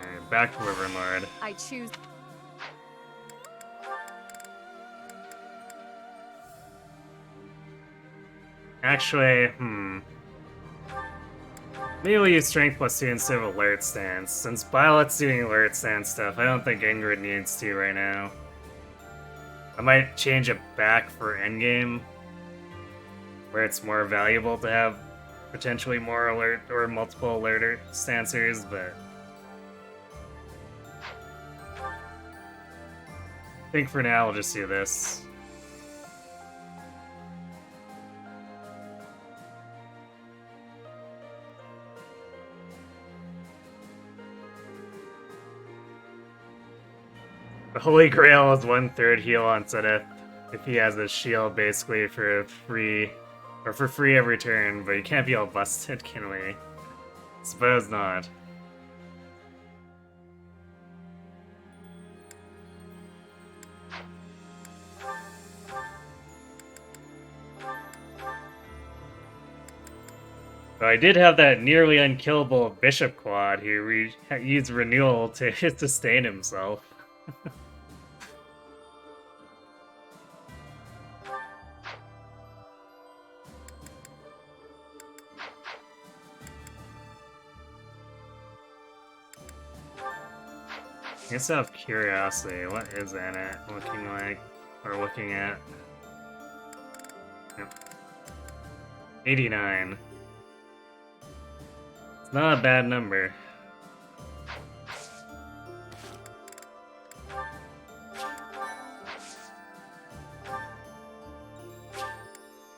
Alright, back to Riverlord. I choose. Actually, maybe we'll use Strength plus 2 instead of Alert Stance. Since Violet's doing Alert Stance stuff, I don't think Ingrid needs to right now. I might change it back for endgame, where it's more valuable to have potentially more alert or multiple alert stancers, but I think for now I'll just do this. The Holy Grail is 1/3 heal on Zenith if he has his shield basically for free, or for free every turn, but he can't be all busted, can we? Suppose not. But I did have that nearly unkillable Bishop quad who used Renewal to sustain himself. I guess out of curiosity, what is Anna looking like, or looking at? Yep. 89. It's not a bad number.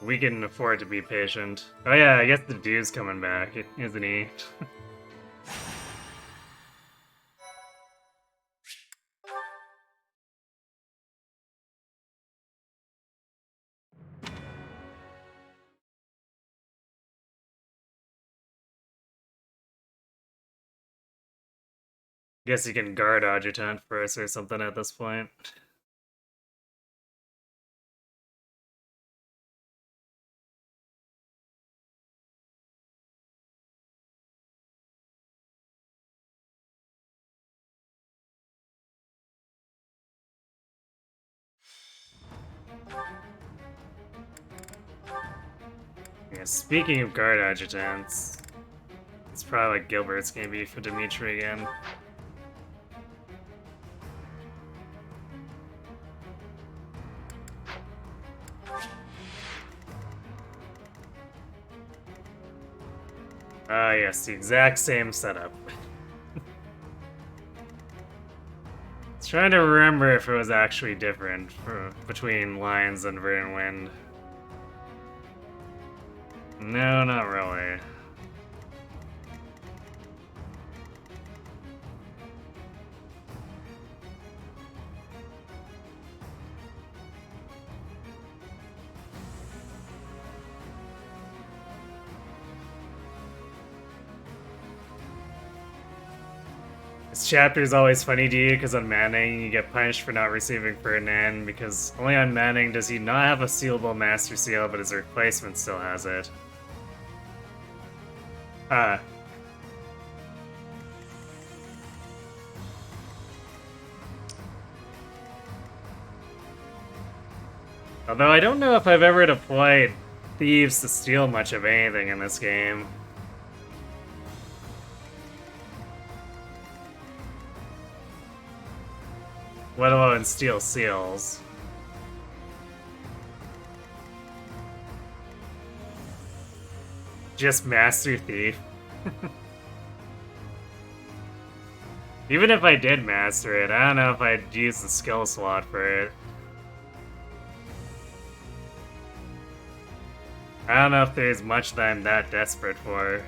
We can afford to be patient. Oh yeah, I guess the dude's coming back, isn't he? Guess you can guard adjutant first or something at this point. Yeah, speaking of guard adjutants, it's probably like Gilbert's gonna be for Dimitri again. Ah, yes, the exact same setup. Trying to remember if it was actually different between Lions and Verdant Wind. No, not really. This chapter is always funny to you because on Maddening you get punished for not receiving Ferdinand because only on Maddening does he not have a sealable Master Seal, but his replacement still has it. Although I don't know if I've ever deployed Thieves to steal much of anything in this game. Let alone steal seals. Just Master Thief. Even if I did master it, I don't know if I'd use the skill slot for it. I don't know if there's much that I'm that desperate for.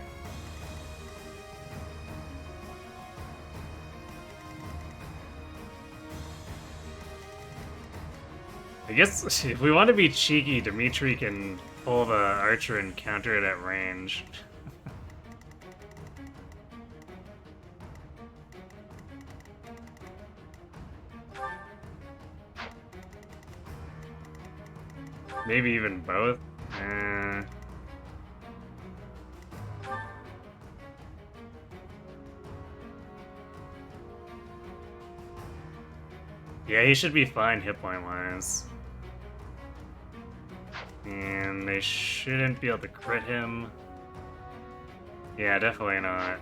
I guess if we want to be cheeky, Dimitri can pull the archer and counter it at range. Maybe even both. Yeah, he should be fine hit point wise. And they shouldn't be able to crit him. Yeah, definitely not.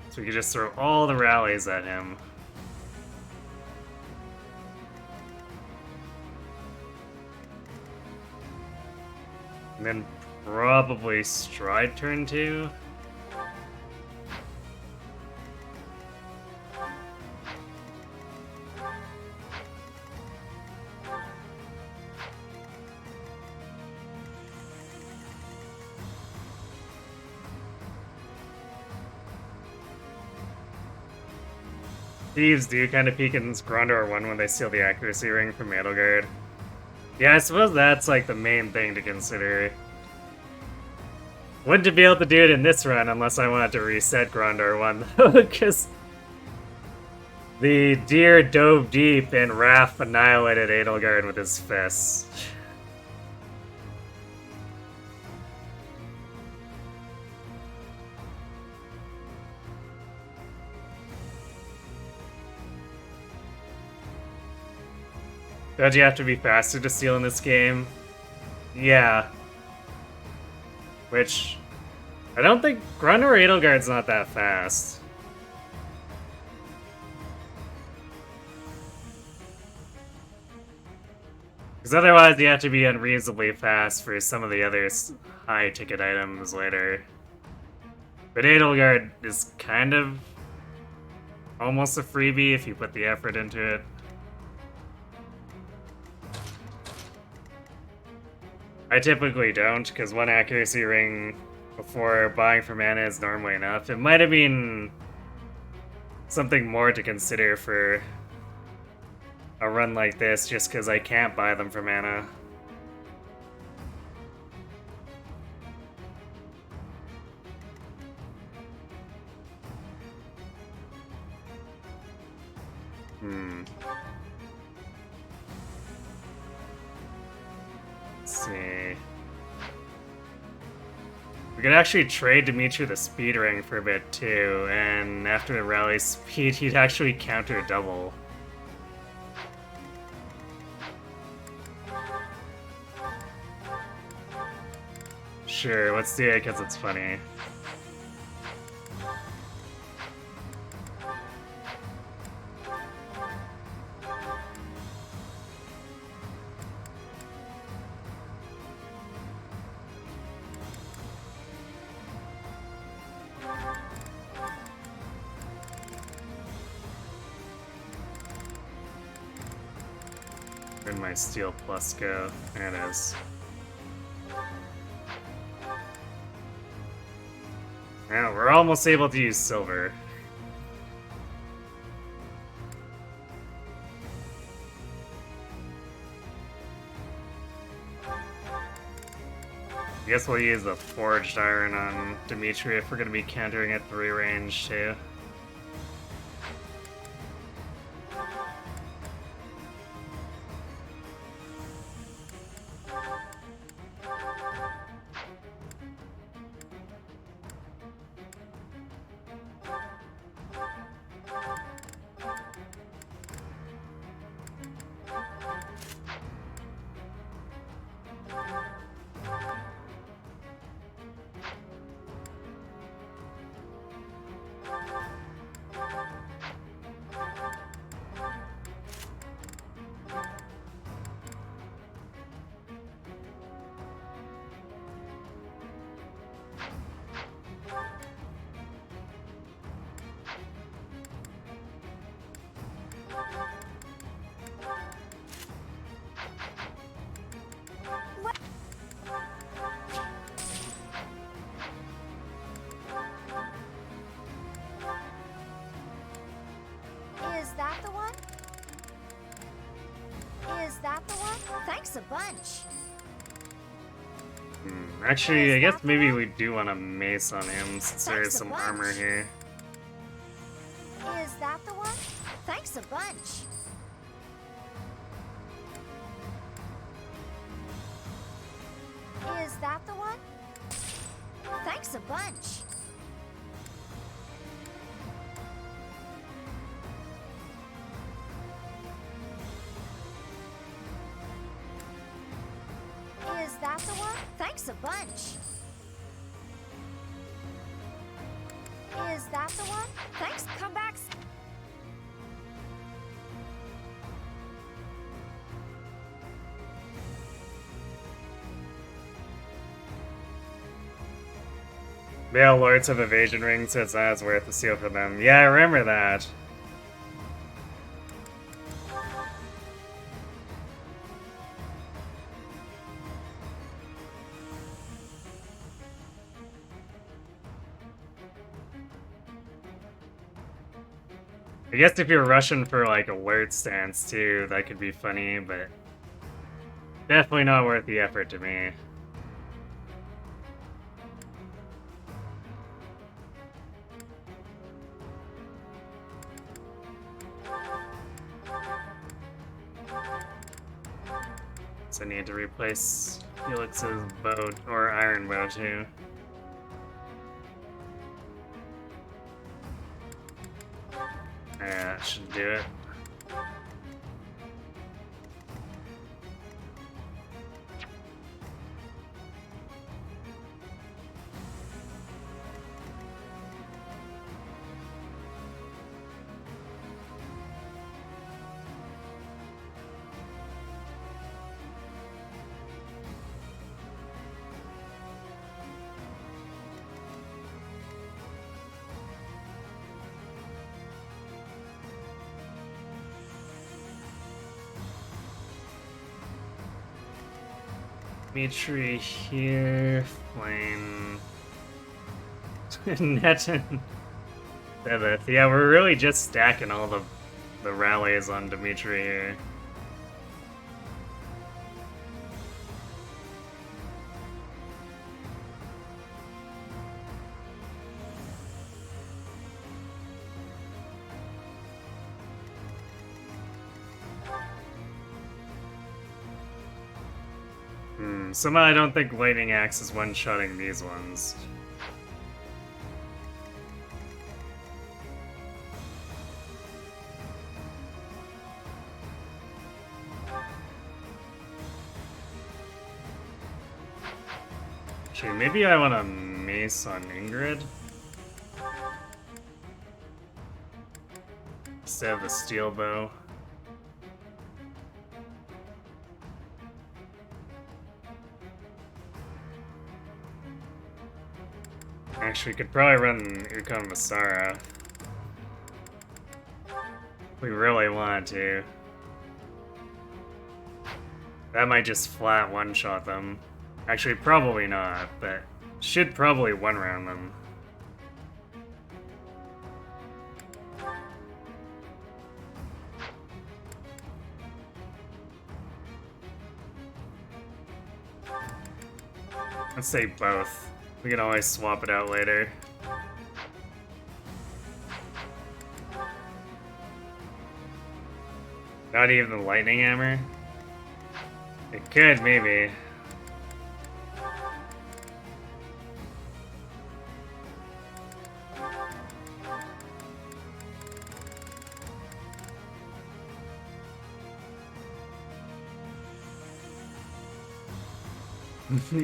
So we could just throw all the rallies at him. And then probably stride turn 2. Thieves do kind of peek in Grondor 1 when they steal the accuracy ring from Edelgard. Yeah, I suppose that's like the main thing to consider. Wouldn't be able to do it in this run unless I wanted to reset Grondor 1 though, because the deer dove deep and Raph annihilated Edelgard with his fists. Don't you have to be faster to steal in this game? Yeah. Which, I don't think Grondor Edelgard's not that fast. Because otherwise you have to be unreasonably fast for some of the other high ticket items later. But Edelgard is kind of almost a freebie if you put the effort into it. I typically don't, because one accuracy ring before buying for mana is normally enough. It might have been something more to consider for a run like this, just because I can't buy them for mana. Let's see. We could actually trade Dimitri the speed ring for a bit too, and after the rally speed, he'd actually counter double. Sure, let's do it because it's funny. Where'd my steel plus go? There it is. Now we're almost able to use silver. I guess we'll use the forged iron on Dimitri if we're going to be countering at 3 range too. bunch. Actually, I guess maybe we do want a mace on him since there is Thanks a some bunch. armor here. Is that the one? Thanks a bunch. Is that the one? Thanks a bunch. Is that the one? Thanks a bunch. Is that the one? Thanks, come back. Male Lords have evasion rings, so it's not as worth the steal for them. Yeah, I remember that. I guess if you're rushing for like alert stance too, that could be funny, but definitely not worth the effort to me. So I need to replace Felix's bow, or iron bow too. Yeah, that should do it. Dimitri here, Flame, Net and Bebeth. Yeah, we're really just stacking all the rallies on Dimitri here. Somehow I don't think Lightning Axe is one-shotting these ones. Actually, maybe I want a mace on Ingrid instead of the steel bow. Actually, we could probably run Ukon Masara. We really want to. That might just flat one-shot them. Actually, probably not, but should probably one-round them. Let's say both. We can always swap it out later. Not even the lightning hammer? It could, maybe.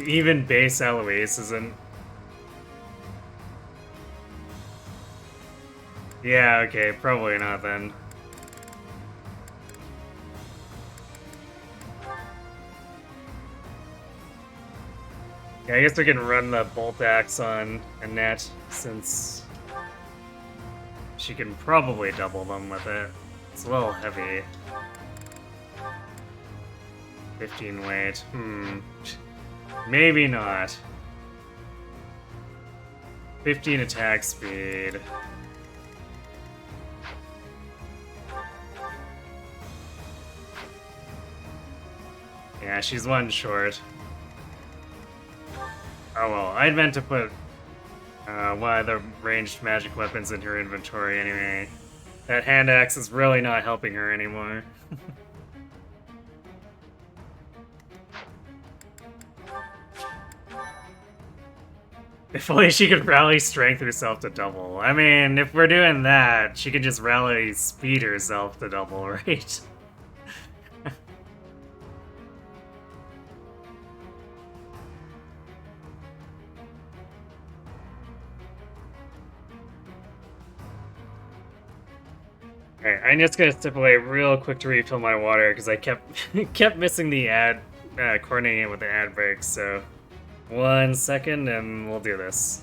Even base Eloise isn't. Yeah, okay, probably not then. Yeah, I guess we can run the bolt axe on Annette since she can probably double them with it. It's a little heavy. 15 weight. Maybe not. 15 attack speed. Yeah, she's one short. Oh well, I'd meant to put one of the ranged magic weapons in her inventory anyway. That hand axe is really not helping her anymore. If only she could rally strength herself to double. I mean, if we're doing that, she could just rally speed herself to double, right? Alright, I'm just gonna step away real quick to refill my water because I kept missing the ad, coordinating it with the ad break, so 1 second and we'll do this.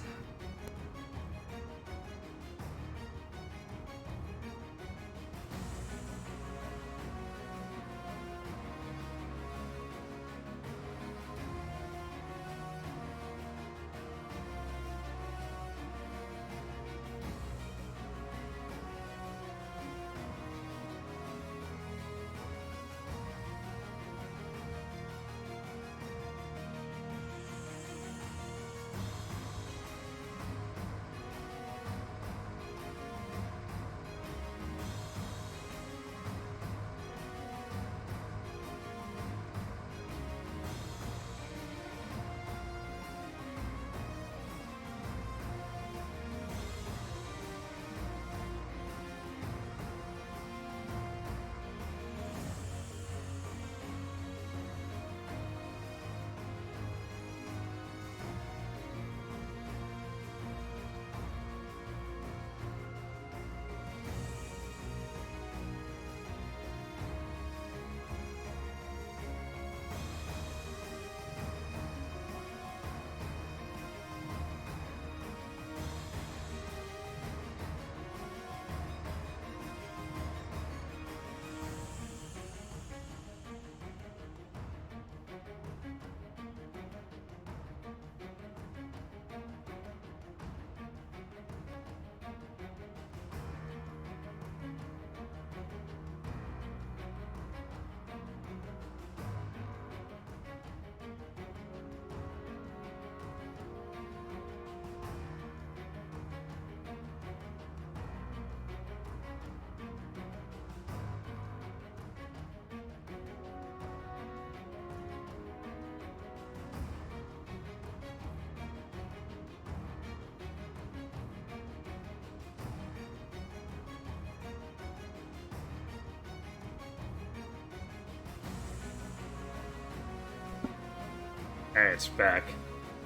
Alright, it's back.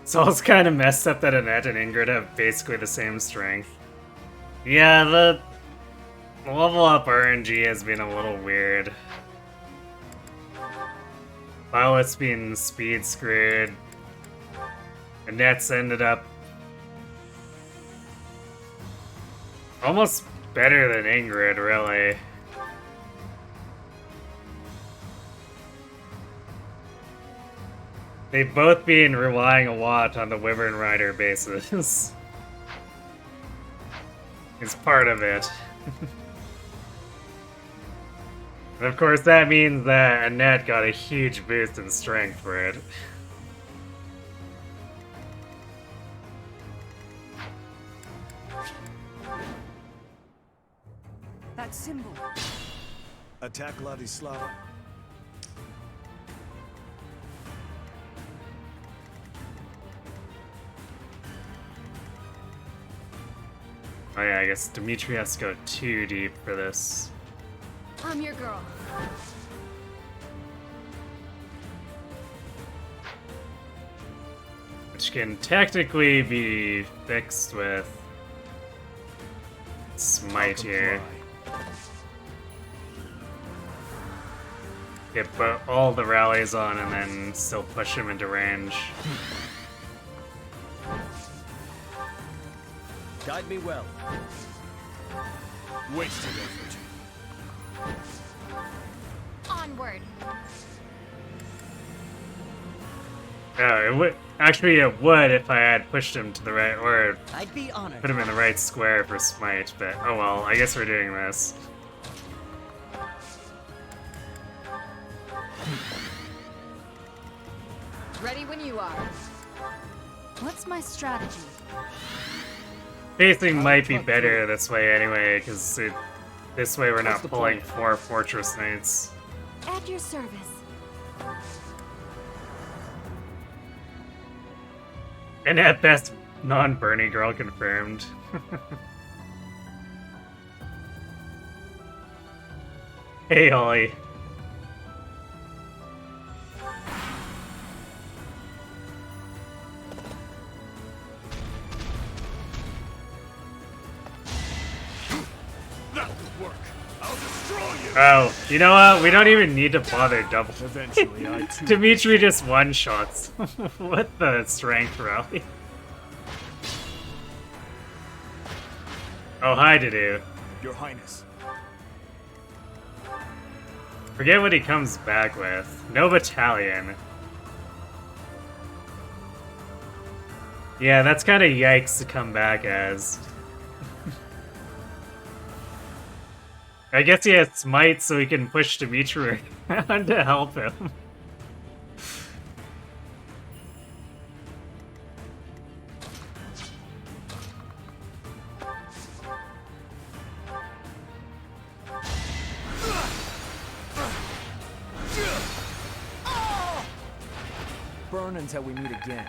So it's kind of messed up that Annette and Ingrid have basically the same strength. Yeah, the level up RNG has been a little weird. Violet's been speed screwed. Annette's ended up almost better than Ingrid, really. They've both been relying a lot on the Wyvern Rider bases. It's part of it. And of course that means that Annette got a huge boost in strength for it. That symbol. Attack Ladislava. Oh yeah, I guess Dimitri has to go too deep for this. I'm your girl. Which can technically be fixed with Smite here. Get all the rallies on and then still push him into range. Guide me well. Wasted effort. Onward. Yeah, it would. Actually, it would if I had pushed him to the right, or I'd be honored. put him in the right square for Smite, but oh well, I guess we're doing this. when you are. What's my strategy? Pacing might be better this way anyway, because this way we're not pulling 4 Fortress Knights. At your service. And at best, non-Bernie girl confirmed. Hey, Ollie. That would work. I'll destroy you. Oh, you know what? We don't even need to bother double. Eventually, I too. Dimitri just one-shots. What the strength rally? Oh, hi, Didu. Your Highness. Forget what he comes back with. No battalion. Yeah, that's kind of yikes to come back as. I guess he has smite so he can push Dimitri around to help him. Burn until we meet again.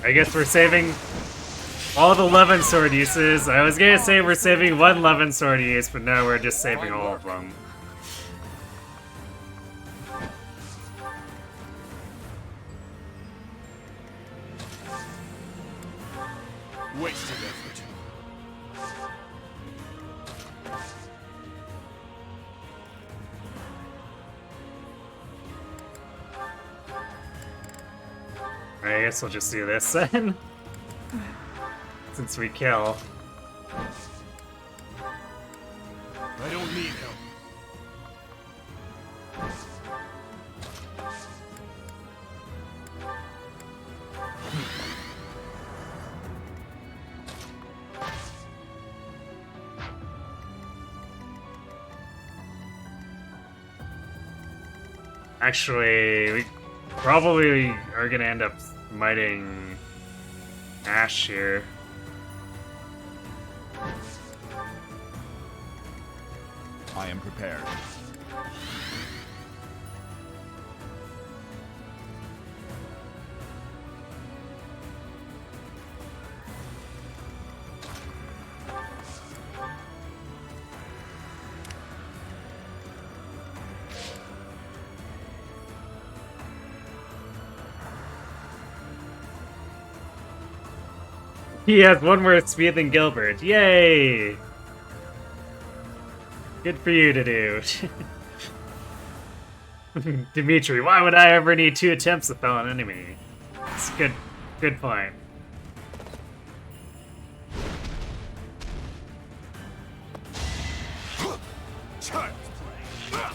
I guess we're saving all the Levin sword uses. I was gonna say we're saving one Levin sword use, but no, we're just saving all of them. Wasted effort. I guess we'll just do this then. Since we kill. I don't need help. Actually, we probably are gonna end up smiting Ash here. I am prepared. He has one more speed than Gilbert. Yay! Good for you to do. Dimitri, why would I ever need 2 attempts to fell an enemy? It's good point. Child's play.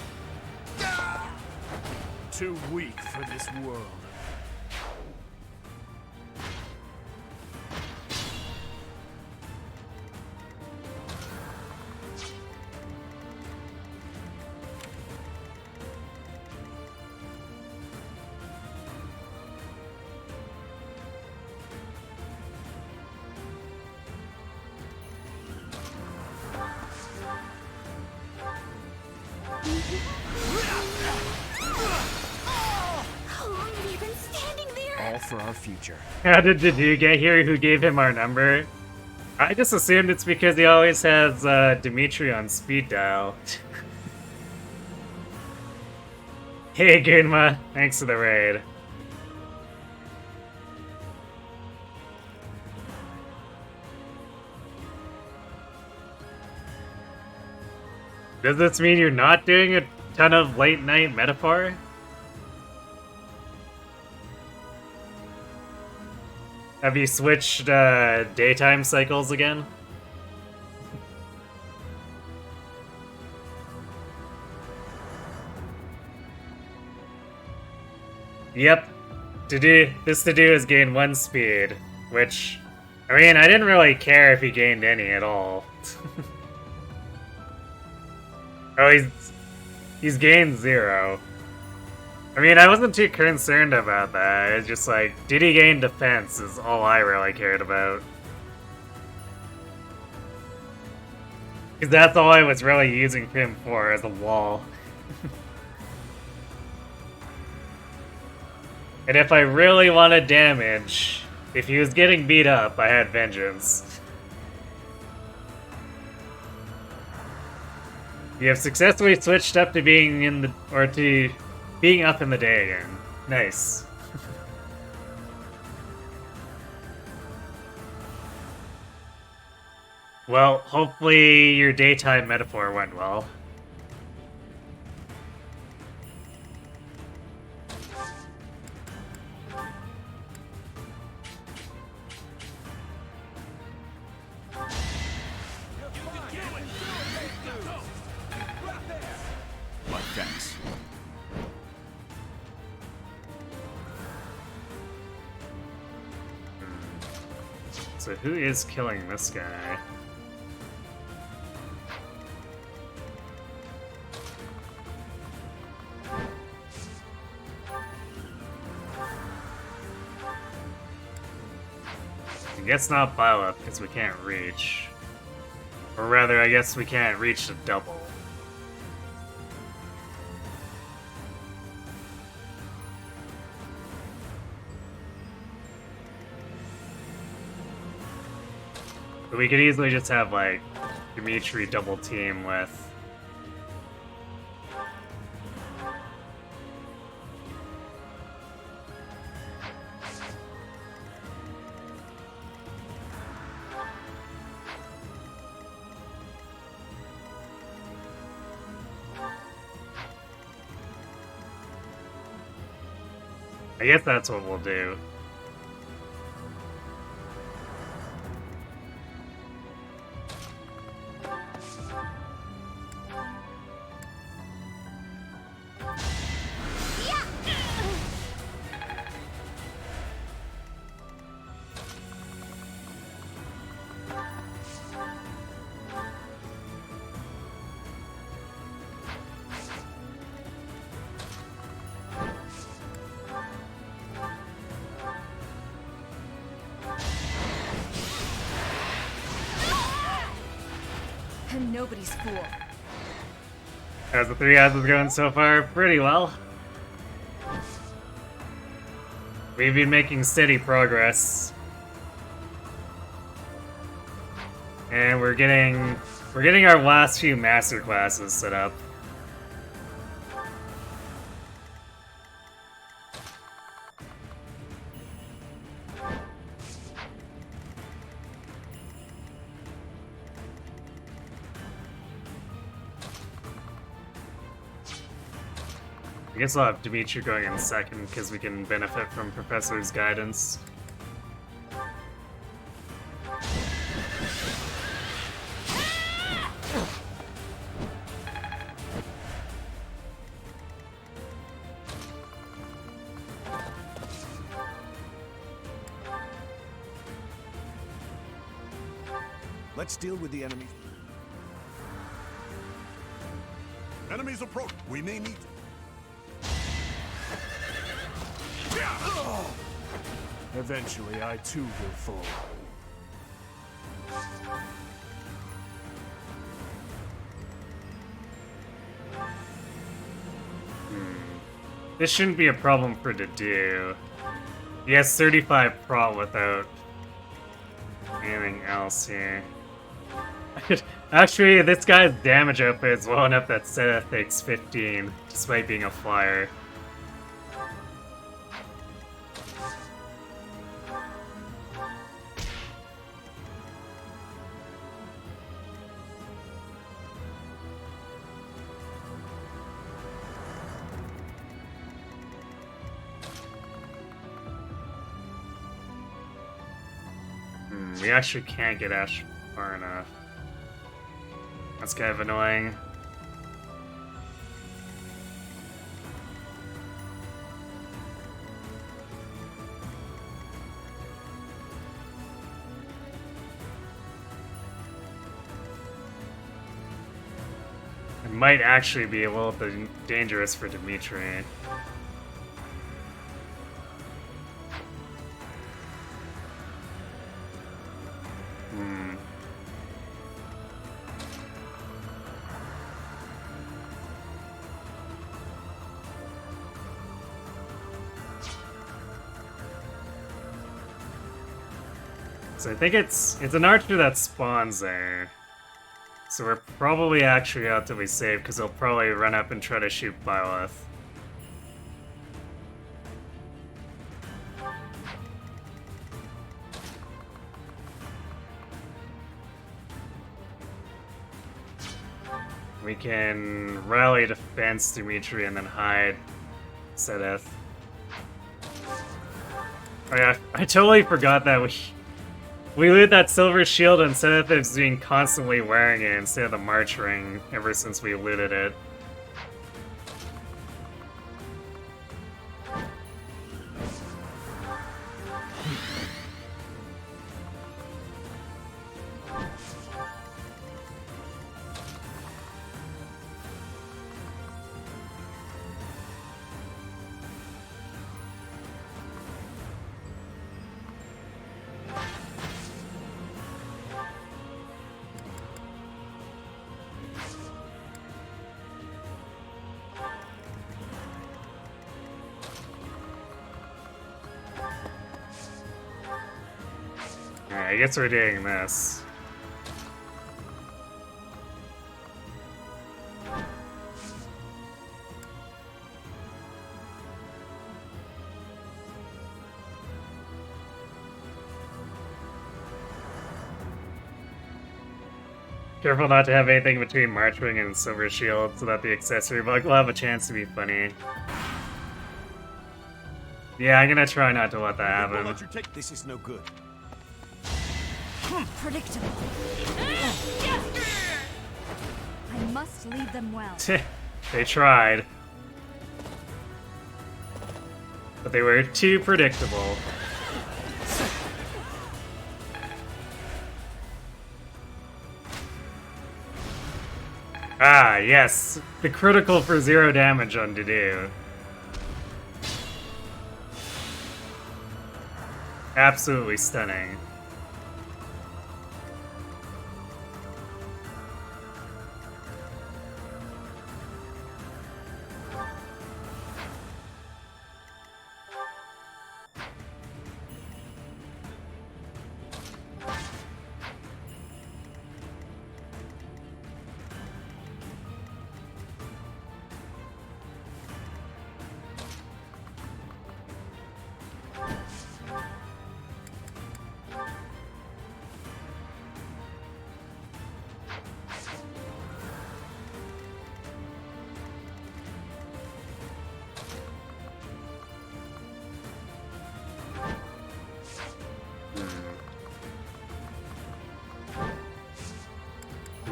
Too weak for this world. How long have you been standing there? All for our future. How did Didu get here? Who gave him our number? I just assumed it's because he always has Dimitri on speed dial. Hey Gunma, thanks for the raid. Does this mean you're not doing a ton of late night metaphor? Have you switched daytime cycles again? Yep. To do is gain 1 speed, which, I mean, I didn't really care if he gained any at all. Oh, he's gained 0. I mean, I wasn't too concerned about that. It's just like, did he gain defense is all I really cared about. Because that's all I was really using him for, as a wall. And if I really wanted damage, if he was getting beat up, I had Vengeance. You have successfully switched up to being up in the day again. Nice. Well, hopefully your daytime metaphor went well. My thanks. So who is killing this guy? I guess not pile up because we can't reach. Or rather, I guess we can't reach the double. But we could easily just have, like, Dimitri double team with... I guess that's what we'll do. I'm nobody's fool. How's the 3 houses going so far? Pretty well. We've been making steady progress. And we're getting our last few master classes set up. I guess I'll have Dimitri going in second because we can benefit from Professor's guidance. Let's deal with the enemy. Enemies approach. We may need. Eventually, I too will fall. This shouldn't be a problem for to do. He has 35 pro without anything else here. Actually, this guy's damage output is well enough that Seth takes 15, despite being a flyer. We actually can't get Ash far enough. That's kind of annoying. might actually be a little bit dangerous for Dmitri. So I think it's an archer that spawns there. So we're probably actually relatively safe because he'll probably run up and try to shoot Byleth. We can rally defense Dimitri and then hide Sedith. Oh yeah, I totally forgot that we loot that silver shield and Sedith is being constantly wearing it instead of the March ring ever since we looted it. I guess we're doing this. Careful not to have anything between Marchwing and Silver Shield so that the accessory bug will have a chance to be funny. Yeah, I'm gonna try not to let that happen. Let you take this is no good. Predictable. I must lead them well. They tried. But they were too predictable. Ah, yes. The critical for 0 damage on Dudu. Absolutely stunning.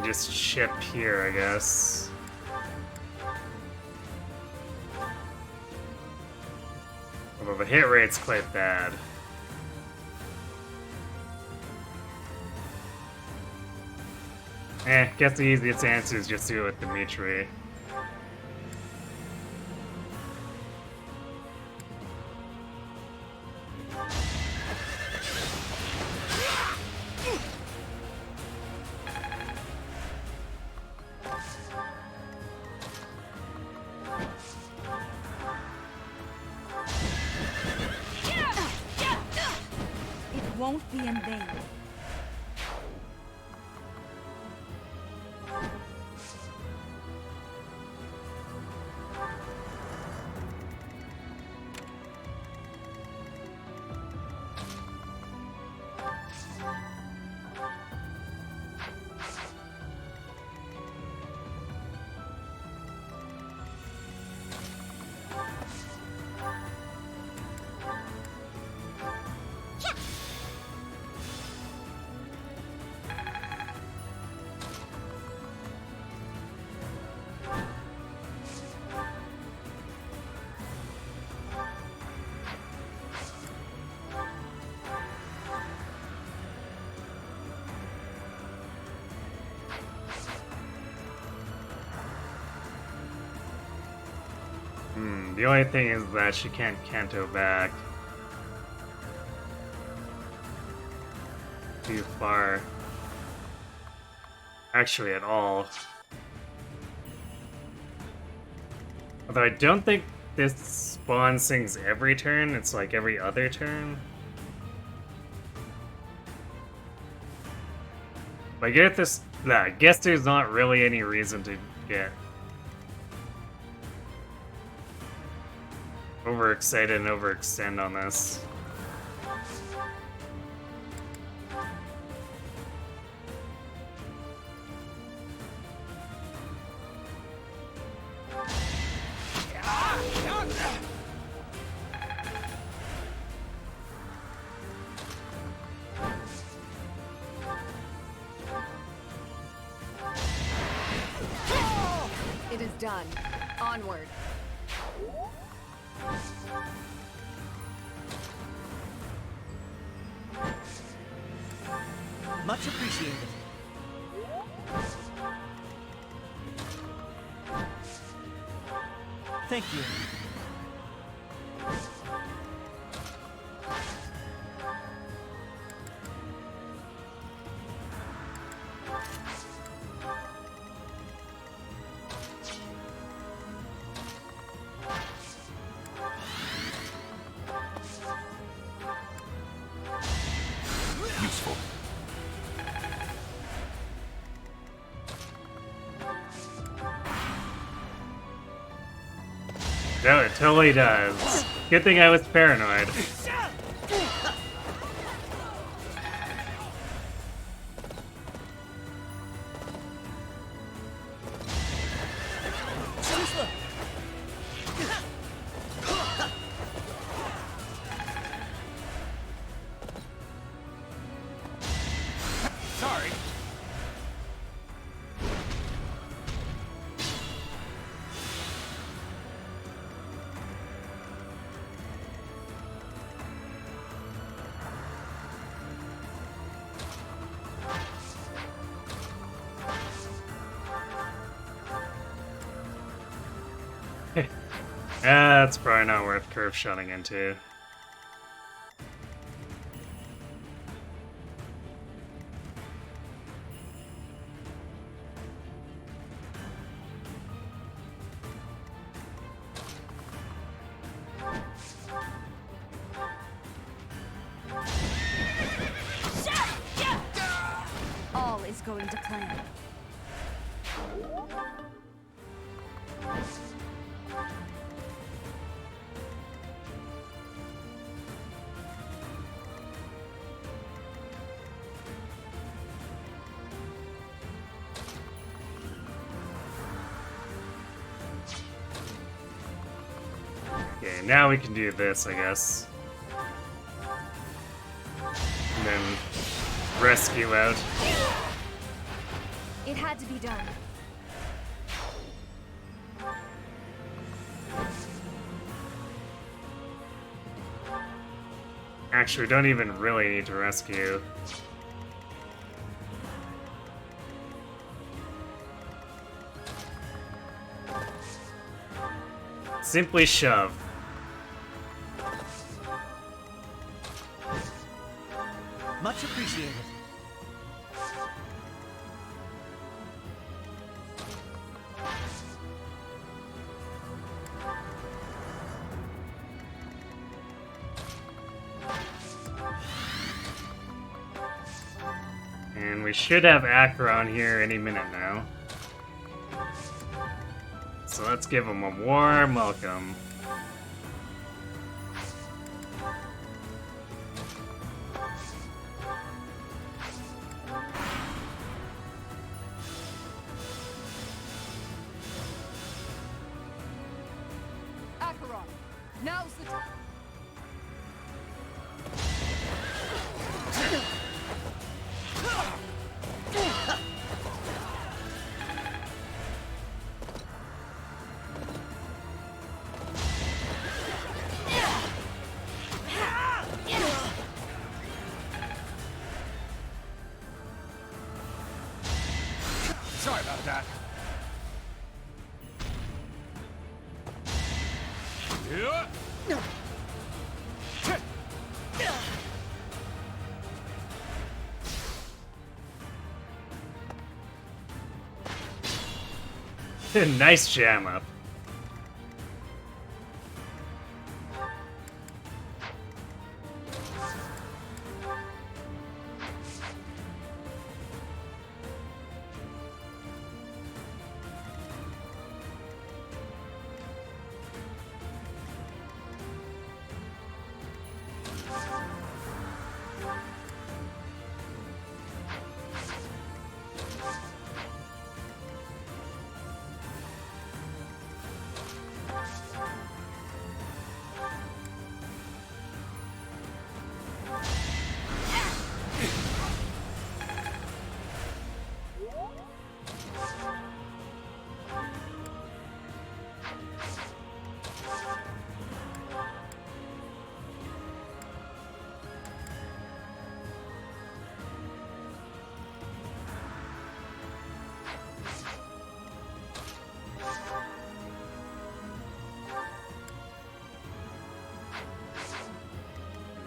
Just chip here, I guess. Although the hit rate's quite bad. Guess the easiest answer is just do it with Dimitri. Won't be in vain. The only thing is that she can't canto back too far. Actually, at all. Although I don't think this spawn sings every turn, it's like every other turn. But I guess there's not really any reason to get overexcited and overextend on this. It is done. Onward. Much appreciated. Thank you. Useful. No, it totally does. Good thing I was paranoid. Sorry. That's probably not worth curve shotting into. All is going to plan. Okay, now we can do this, I guess. And then rescue out. It had to be done. Actually, we don't even really need to rescue. Simply shove. Much appreciated. And we should have Acheron here any minute now. So let's give him a warm welcome. Acheron, now's the time. Sorry about that. Nice jam up.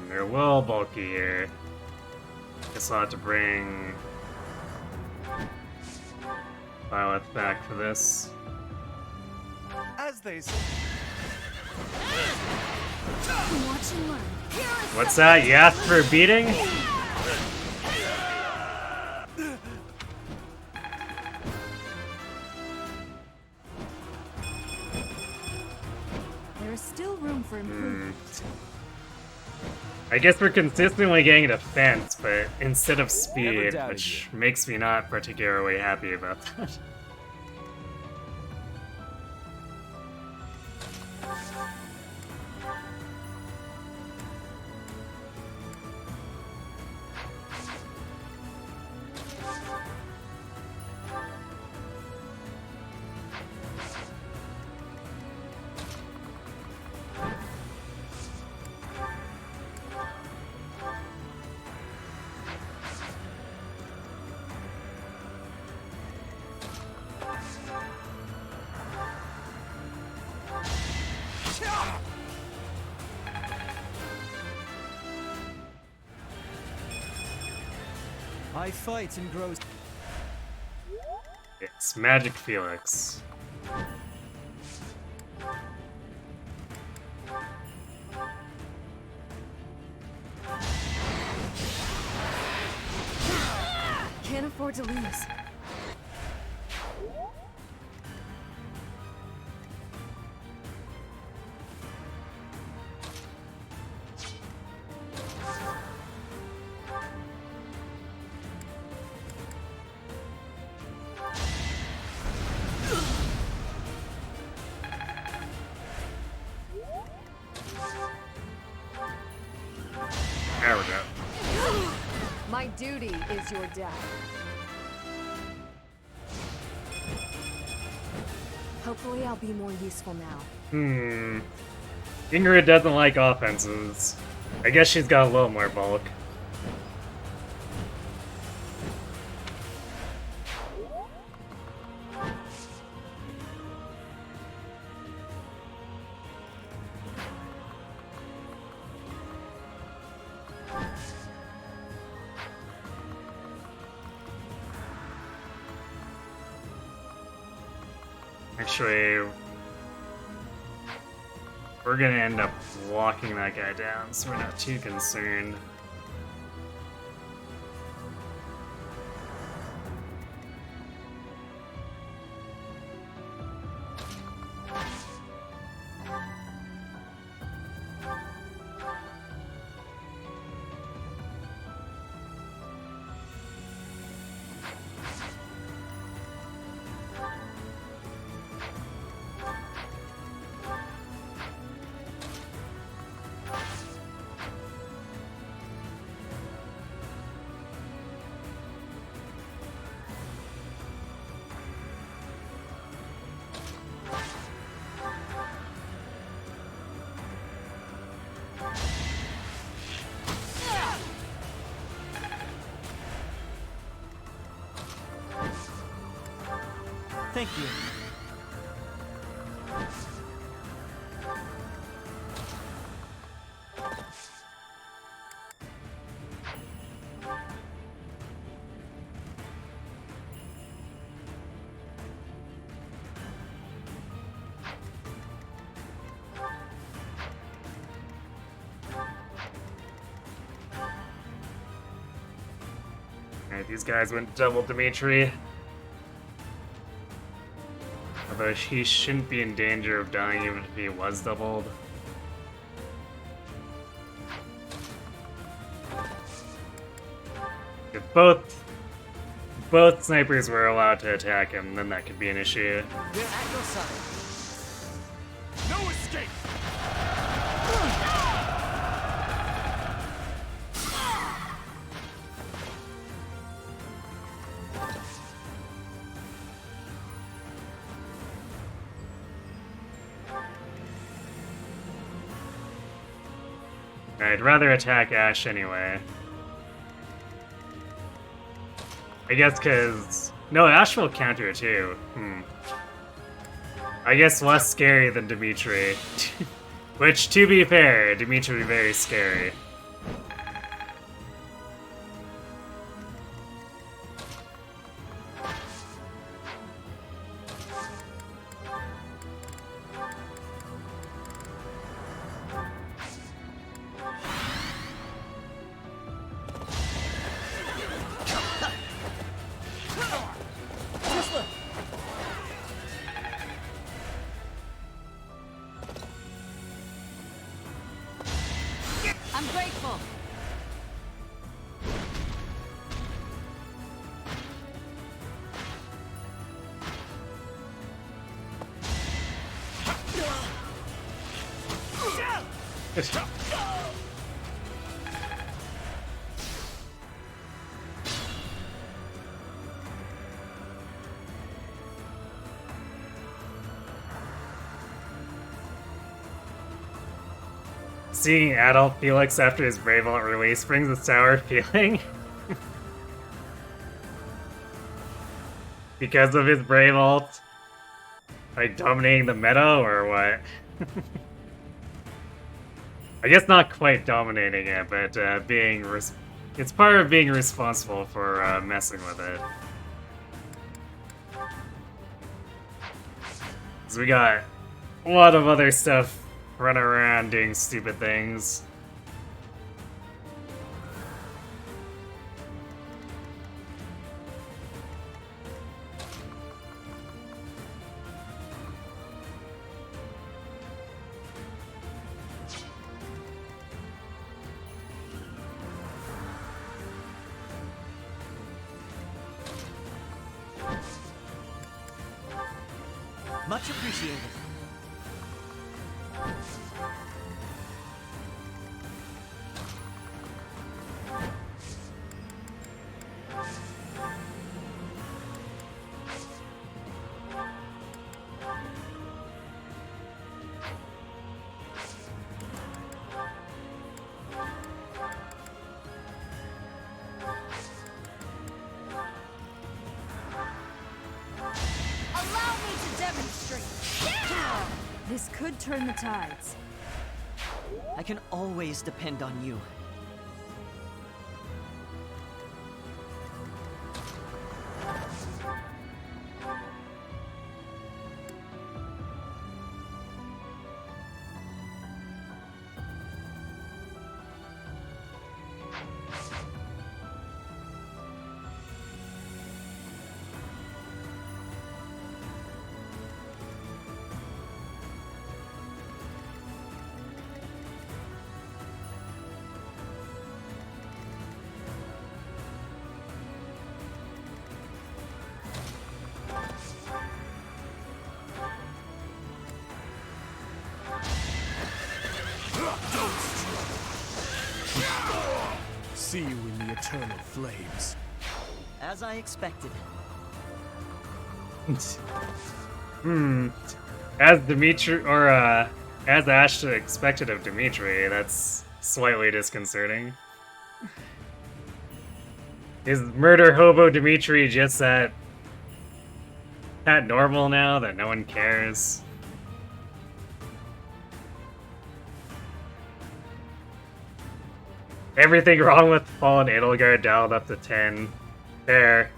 They're a little bulky here. Guess I'll have to bring Violet back for this. As they say. Watch and learn. What's that? You asked for a beating? There is still room for improvement. I guess we're consistently getting defense, but instead of speed, doubted which makes me not particularly happy about that. I fight and grow. It's Magic Felix. Can't afford to lose. There we go. My duty is your death. Hopefully I'll be more useful now. Ingrid doesn't like offenses. I guess she's got a little more bulk. Actually, we're gonna end up walking that guy down, so we're not too concerned. Thank you. Alright, these guys went double Dimitri. Although he shouldn't be in danger of dying even if he was doubled. If both snipers were allowed to attack him, then that could be an issue. We're at your side. No escape! I'd rather attack Ash anyway. I guess because... No, Ash will counter too. I guess less scary than Dimitri. Which, to be fair, Dimitri very scary. I'm grateful. Seeing adult Felix after his Brave Alt release brings a sour feeling. Because of his Brave Alt? Like dominating the meta, or what? I guess not quite dominating it, but it's part of being responsible for messing with it. So we got a lot of other stuff running around doing stupid things. Much appreciated. Allow me to demonstrate. This could turn the tides. I can always depend on you. See you in the eternal flames. As I expected. As Dimitri, or as Ash expected of Dimitri, that's slightly disconcerting. Is murder hobo Dimitri just that normal now that no one cares? Everything wrong with Fallen Edelgard dialed up to 10. There.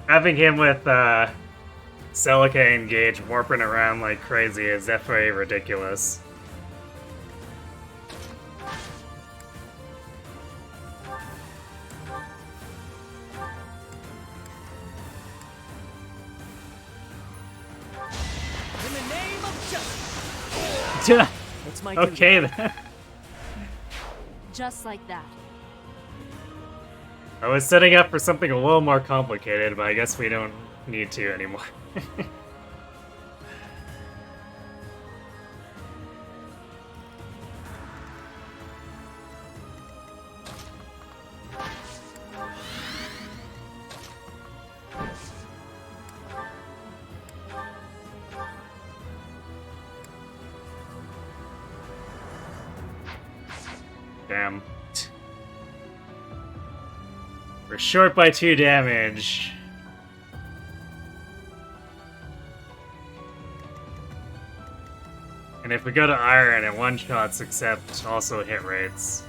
having him with Celica engaged warping around like crazy is definitely ridiculous. In the name of justice. That's my duty. Okay then. Just like that. I was setting up for something a little more complicated, but I guess we don't need to anymore. Damn. We're short by 2 damage. And if we go to iron, it one-shots accept also hit rates.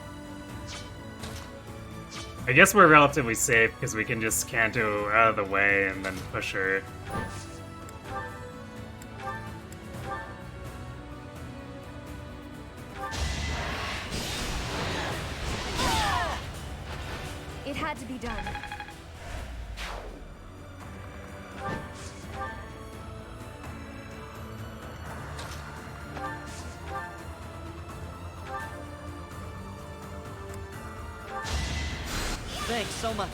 I guess we're relatively safe because we can just Canto out of the way and then push her. It had to be done. Thanks so much.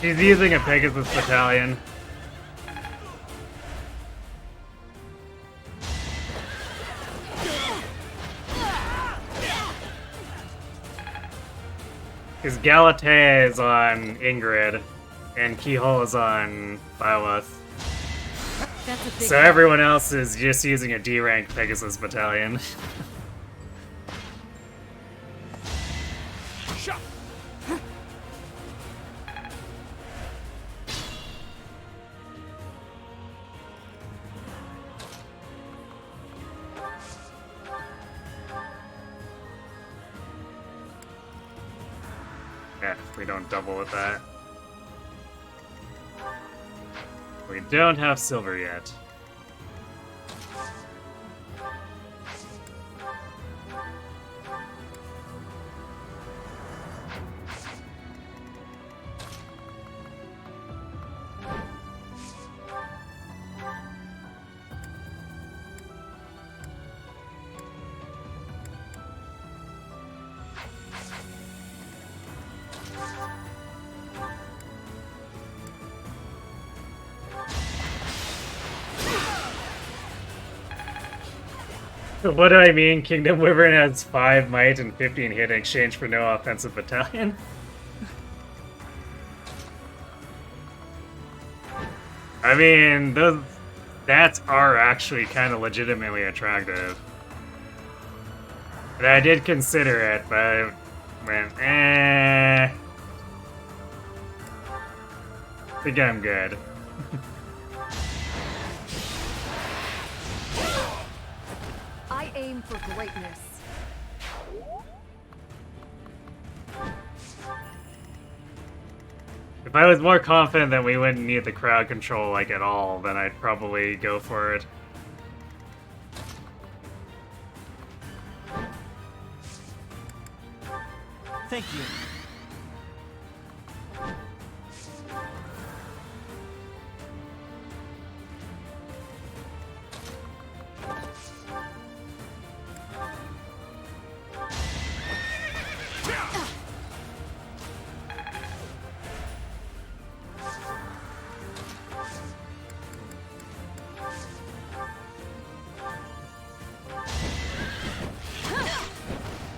He's using a Pegasus battalion. Because Galatea is on Ingrid, and Keyhole is on Byleth. That's a big So everyone else is just using a D-rank Pegasus battalion. Shot. Yeah, we don't double with that. We don't have silver yet. What do I mean? Kingdom Wyvern has 5 might and 15 hit in exchange for no offensive battalion? I mean, those stats are actually kind of legitimately attractive. And I did consider it, but I went, I think I'm good. I aim for greatness. If I was more confident that we wouldn't need the crowd control like at all, then I'd probably go for it. Thank you.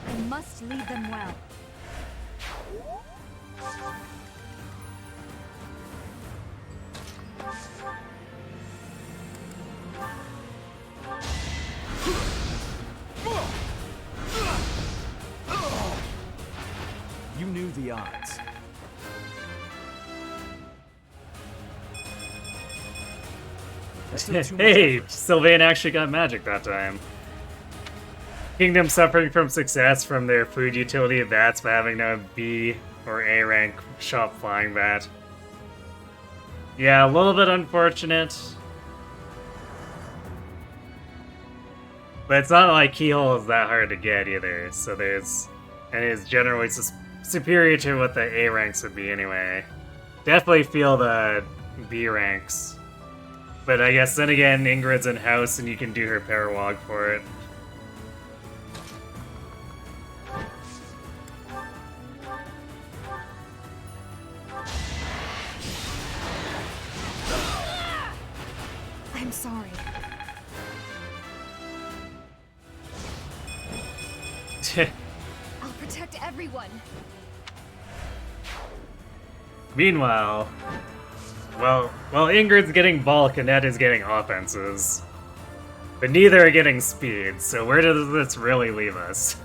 I must lead them well. odds. That took too much Hey, effort. Sylvain actually got magic that time. Kingdom suffering from success from their food utility bats by having no B or A rank shop flying bat. Yeah, a little bit unfortunate. But it's not like keyhole is that hard to get either, so there's... And it's generally superior to what the A ranks would be anyway. Definitely feel the B ranks. But I guess then again, Ingrid's in house and you can do her Parawog for it. I'm sorry. I'll protect everyone. Meanwhile, well, Ingrid's getting bulk and Ned is getting offenses. But neither are getting speed, so where does this really leave us?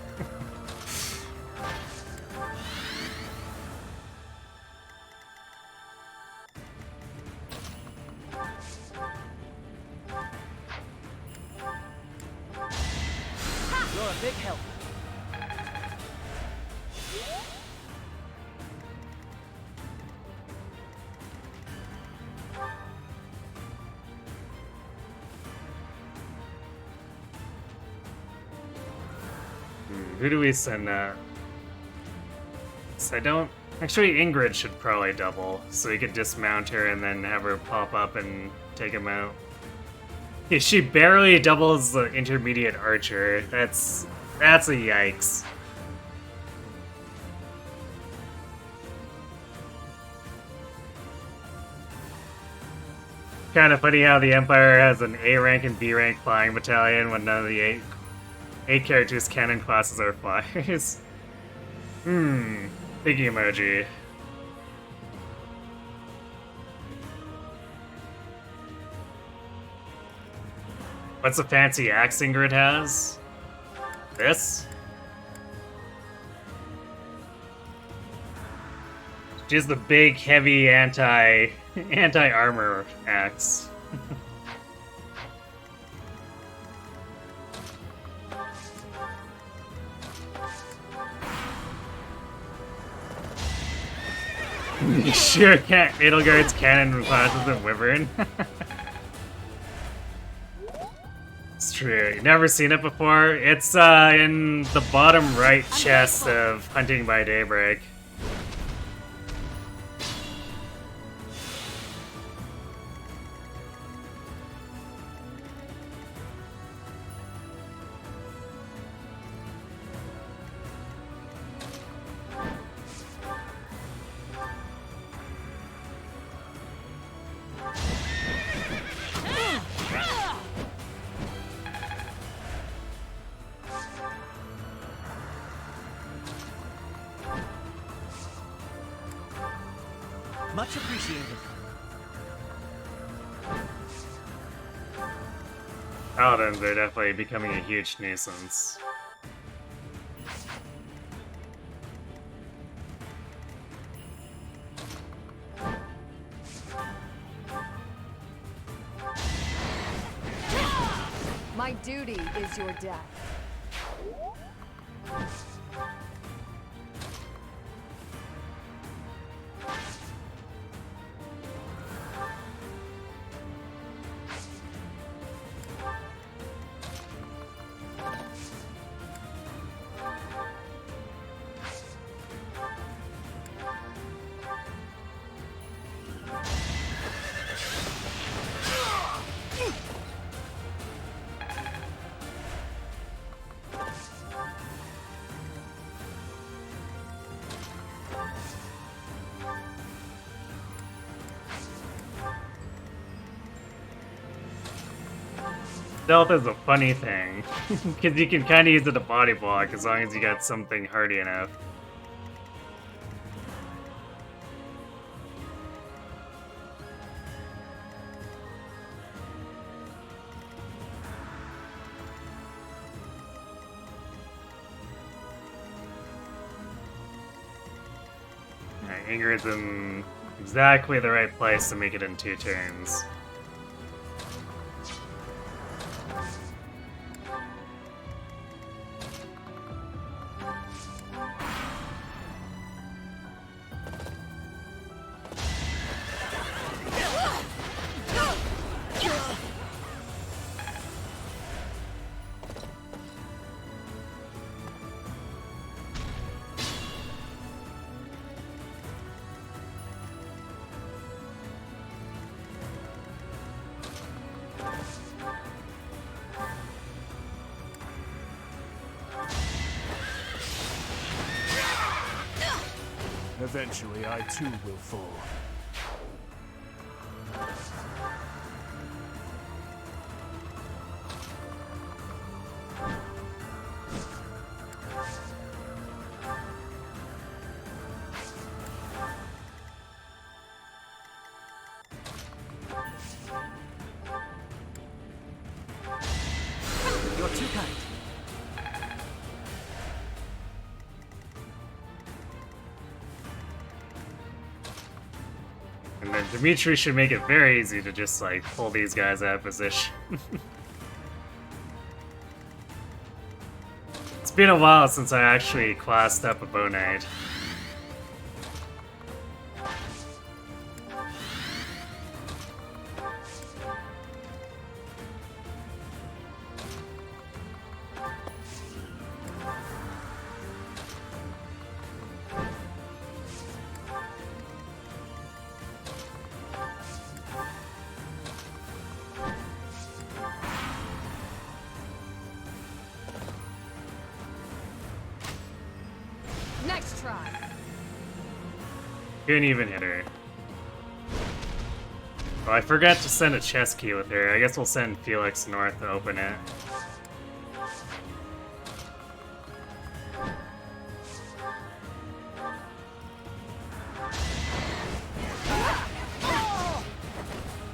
You're a big help. Who do we send that? So I don't... Actually, Ingrid should probably double, so we could dismount her and then have her pop up and take him out. Yeah, she barely doubles the intermediate archer. That's a yikes. Kind of funny how the Empire has an A rank and B rank flying battalion when none of the eight characters' canon classes are flyers. Big emoji. What's the fancy axe Ingrid has? This? She has the big, heavy anti-armor axe. Sure, Edelgard's cannon classes a wyvern. It's true. You've never seen it before? It's in the bottom right chest of Hunting by Daybreak. Much appreciated. Paladins are definitely becoming a huge nuisance. My duty is your death. Stealth is a funny thing, because you can kind of use it to body block as long as you got something hardy enough. Ingrid's in exactly the right place to make it in 2 turns. Eventually, I too will fall. You're too kind. And then Dimitri should make it very easy to just, like, pull these guys out of position. It's been a while since I actually classed up a Bow Knight. Next try. Couldn't even hit her. Oh, I forgot to send a chest key with her. I guess we'll send Felix north to open it.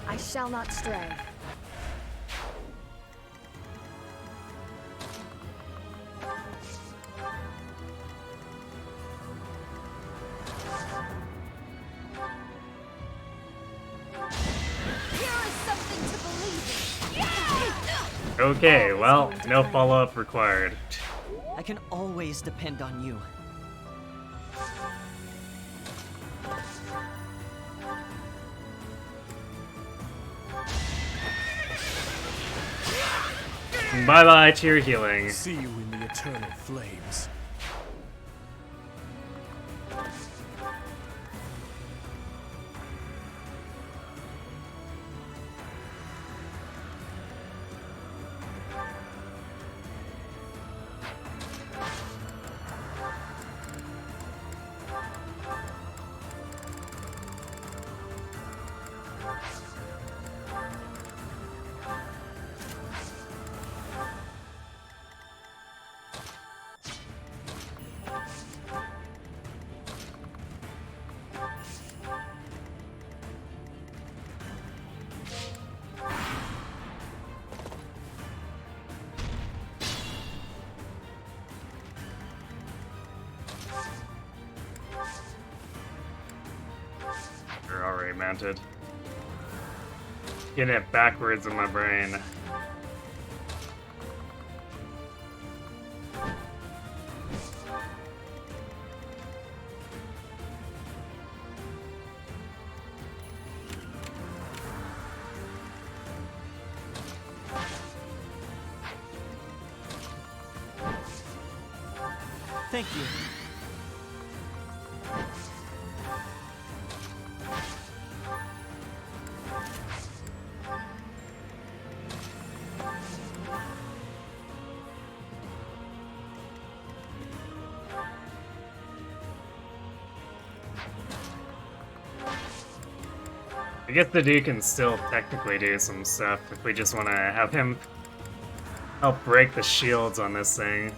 I shall not stray. Okay, well, no follow-up required. I can always depend on you. Bye-bye to your healing. See you in the eternal flames. They're already mounted. Getting it backwards in my brain. Thank you. I guess the dude can still technically do some stuff if we just want to have him help break the shields on this thing.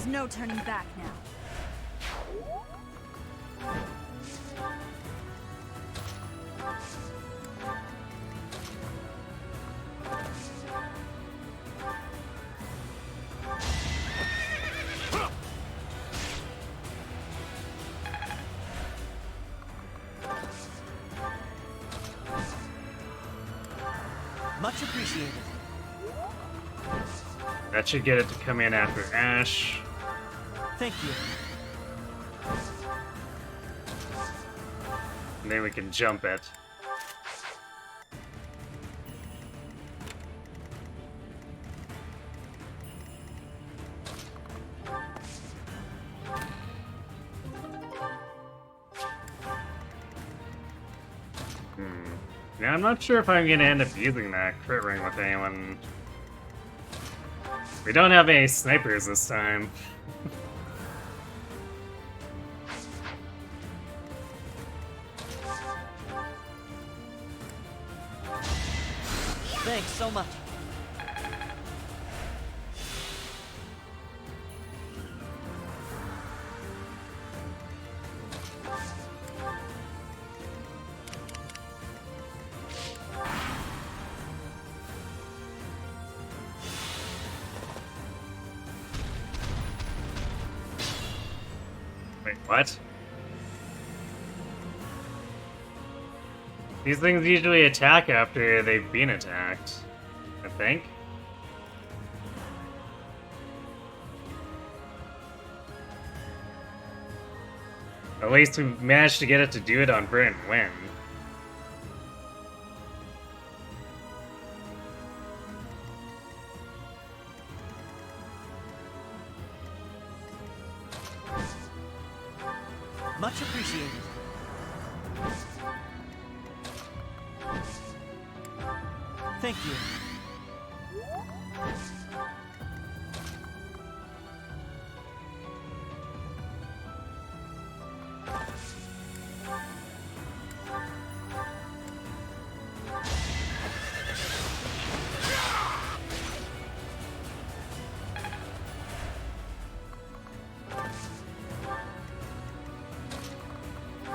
There's no turning back now. Much appreciated. That should get it to come in after Ash. Thank you. And then we can jump it. Yeah, I'm not sure if I'm gonna end up using that crit ring with anyone. We don't have any snipers this time. Thanks so much. Wait, what? These things usually attack after they've been attacked, I think. At least we managed to get it to do it on Burnt Wind. Much appreciated. Thank you.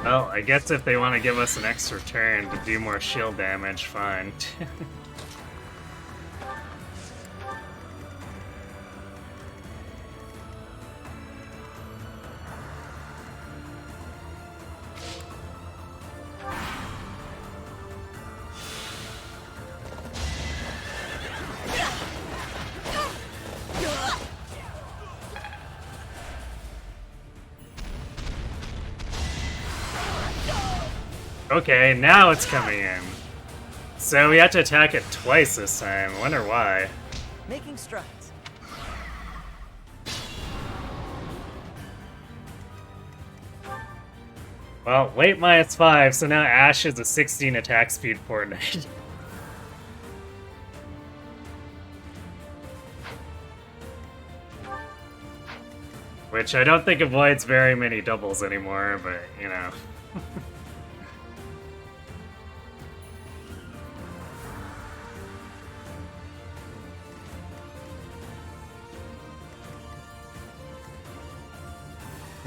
Well, I guess if they want to give us an extra turn to do more shield damage, fine. Okay, now it's coming in. So we have to attack it twice this time. I wonder why. Making strides. Well, weight -5, so now Ash is a 16 attack speed Fortnite. Which I don't think avoids very many doubles anymore, but, you know.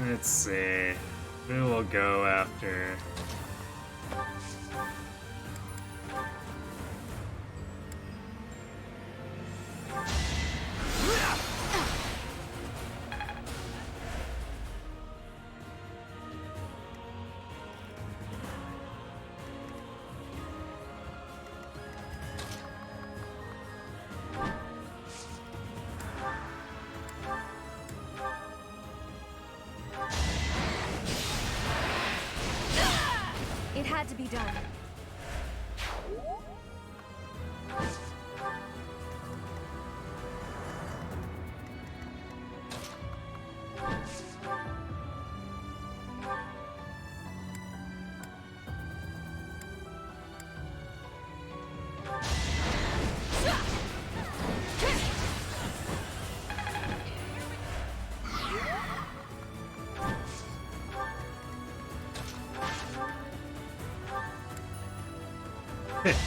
Let's see. Who will go after? It had to be done.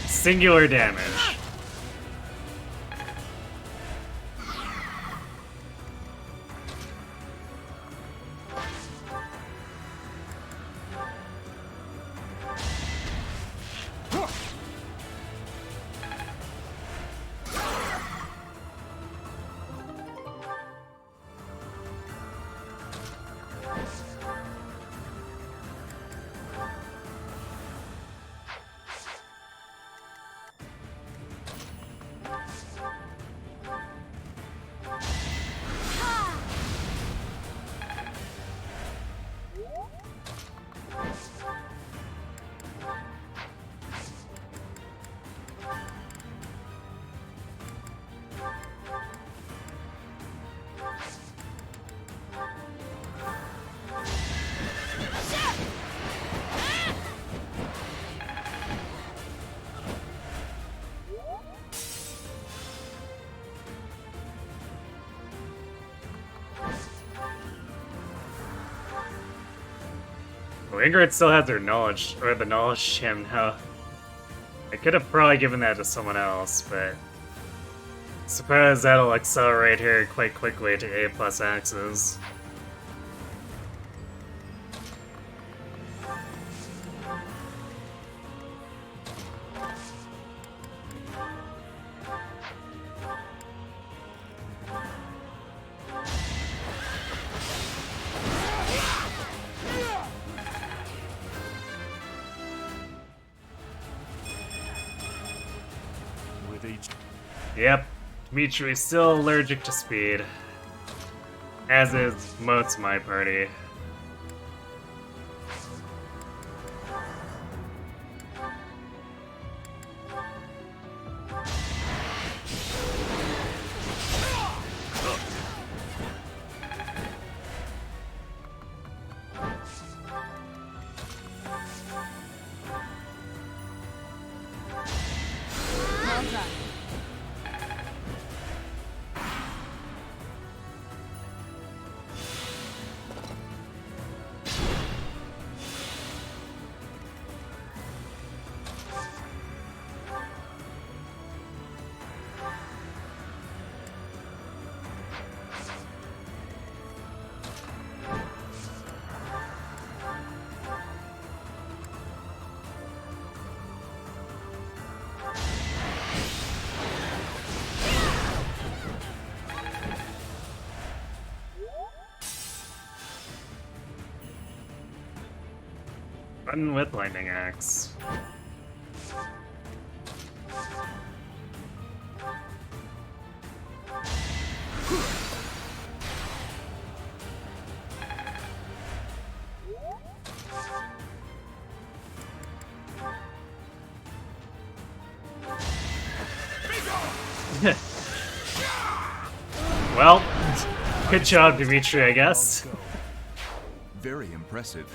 Singular damage. Well, Ingrid still has her knowledge, or the knowledge gem now. I could have probably given that to someone else, but I suppose that'll accelerate her quite quickly to A+ axes. With each Yep, Dimitri's still allergic to speed. As is most of my party. Well done. Fun with lightning axe. Well, good job, Dimitri, I guess. very impressive.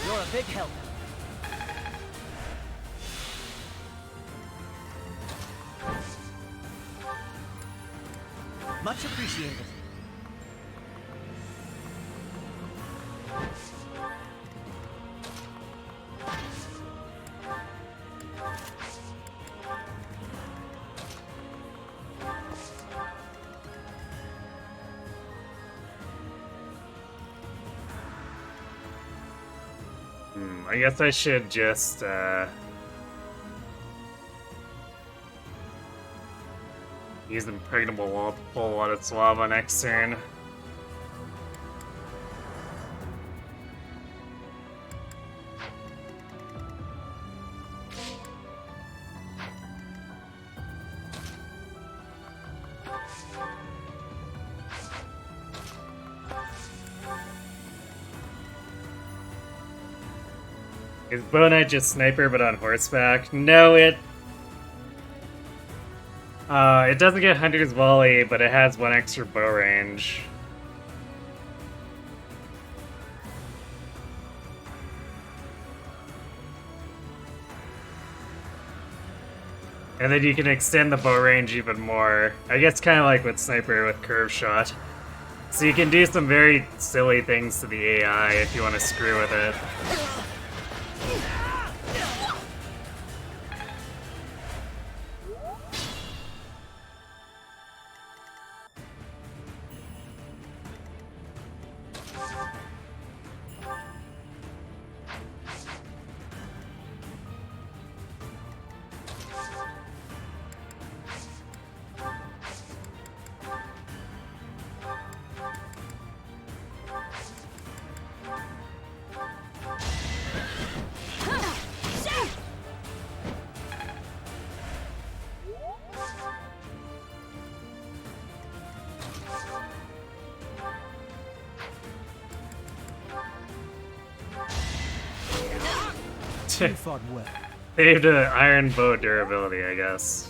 You're a big help. Much appreciated. I guess I should just, use the impregnable wall to pull a lot of lava next turn. Is Bow Knight just sniper but on horseback? No, it doesn't get Hunter's Volley, but it has one extra bow range. And then you can extend the bow range even more. I guess kind of like with Sniper with Curve Shot. So you can do some very silly things to the AI if you want to screw with it. You fought well. Saved an iron bow durability, I guess.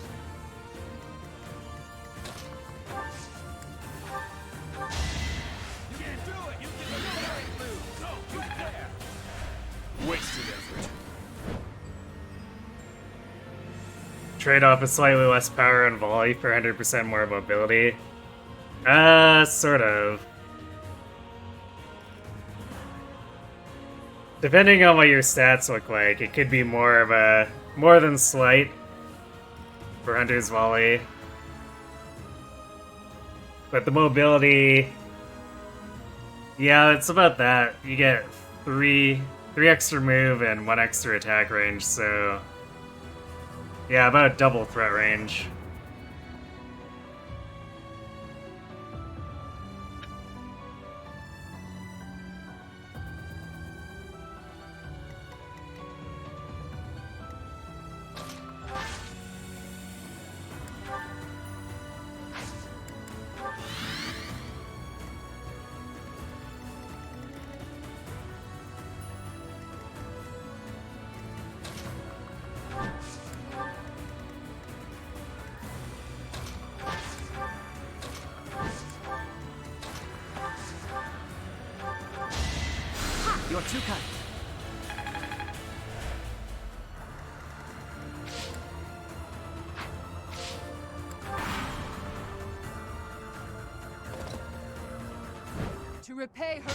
You can do it! You can do it! Move! Go! Get there! Wasted effort. Trade-off is slightly less power and volley for 100% more mobility. Sort of. Depending on what your stats look like, it could be more than slight for Hunter's Volley. But the mobility, yeah, it's about that. You get three extra move and 1 extra attack range, so yeah, about double threat range. You're too kind. To repay her.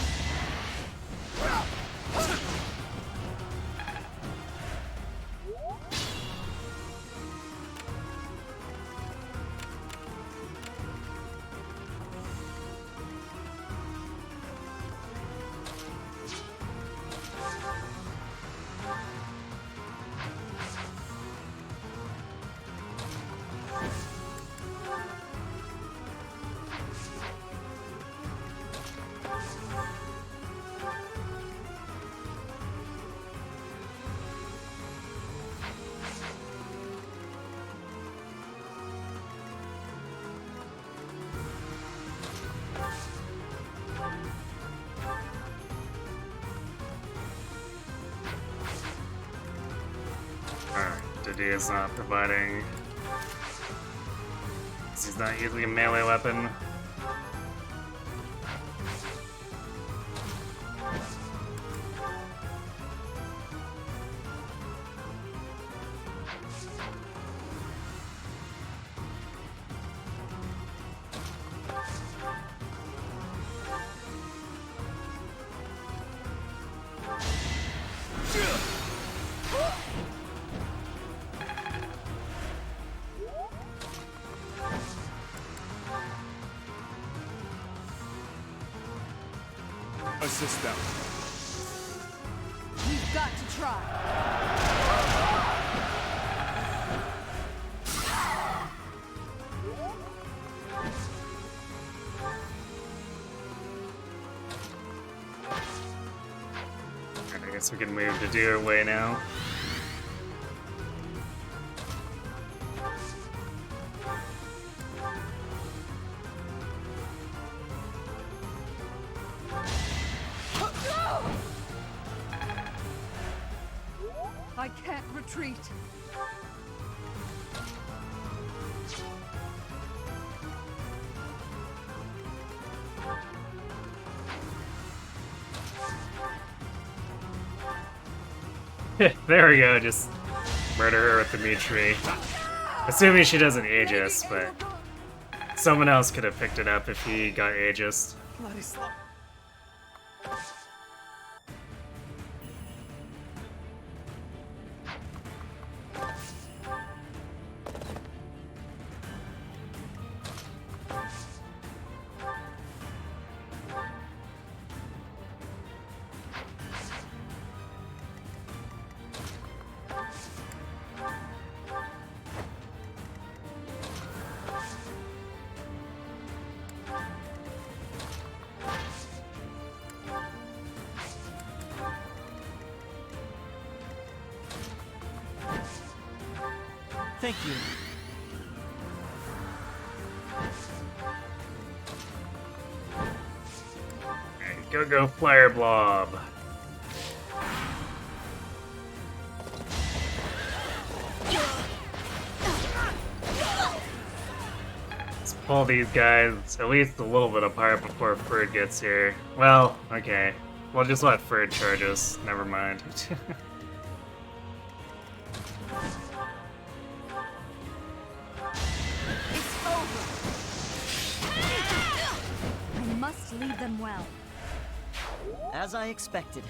Diddy is not providing. He's not using a melee weapon. Assist them. We've got to try. And I guess we can move to Deer Way now. I can't retreat. There we go, just murder her with the meat tree. Assuming she doesn't Aegis, but someone else could have picked it up if he got Aegis. Bloody slow. Thank you. Alright, go Flyer Blob. Let's pull these guys at least a little bit apart before Ferd gets here. Well, okay. We'll just let Ferd charge us. Never mind. lead them well. As I expected.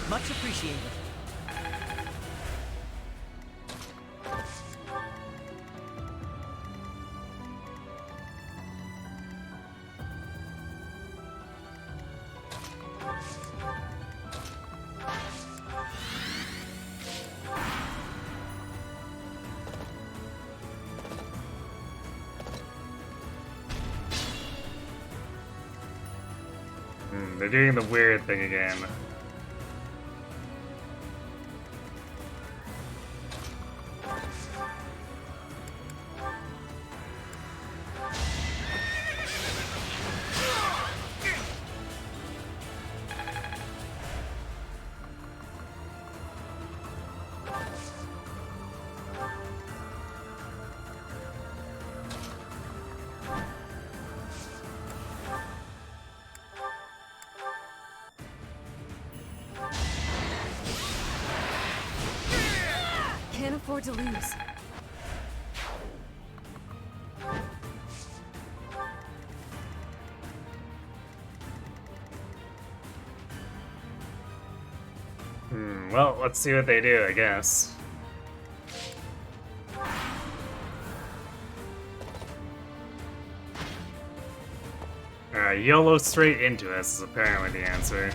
Much appreciated. They're doing the weird thing again. Can't afford to lose. Well, let's see what they do, I guess. Alright, YOLO straight into us is apparently the answer.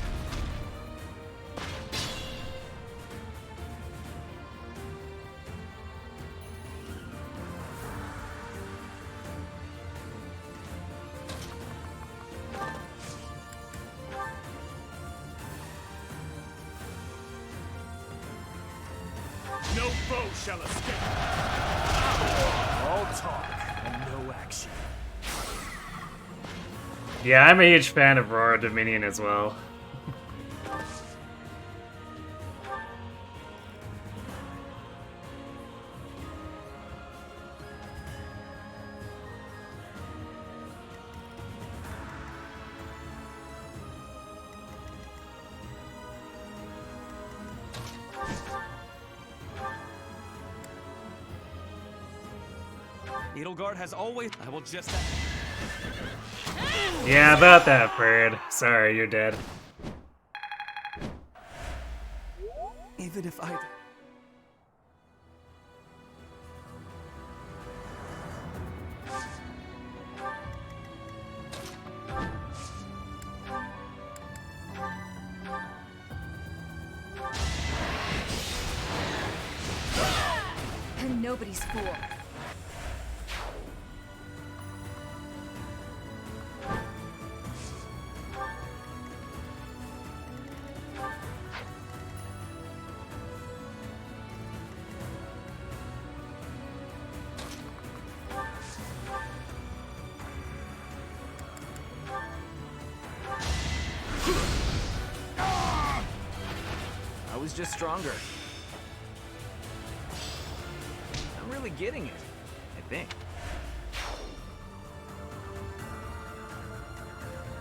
No foe shall escape. All talk and no action. Yeah, I'm a huge fan of Roar Dominion as well. Edelgard has always. I will just. Yeah, about that, bird. Sorry, you're dead. Even if I. And nobody's fool. I was just stronger. I'm really getting it, I think.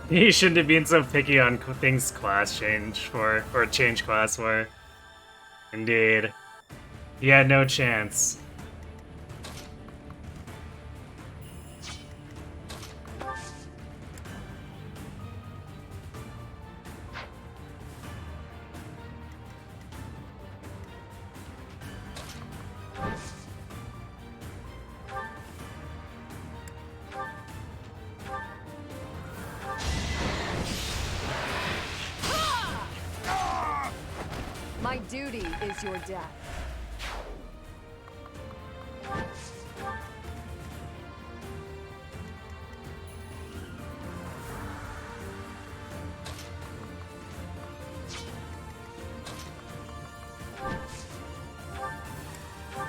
He shouldn't have been so picky on things class change for, or change class for. Indeed. He had no chance. My duty is your death.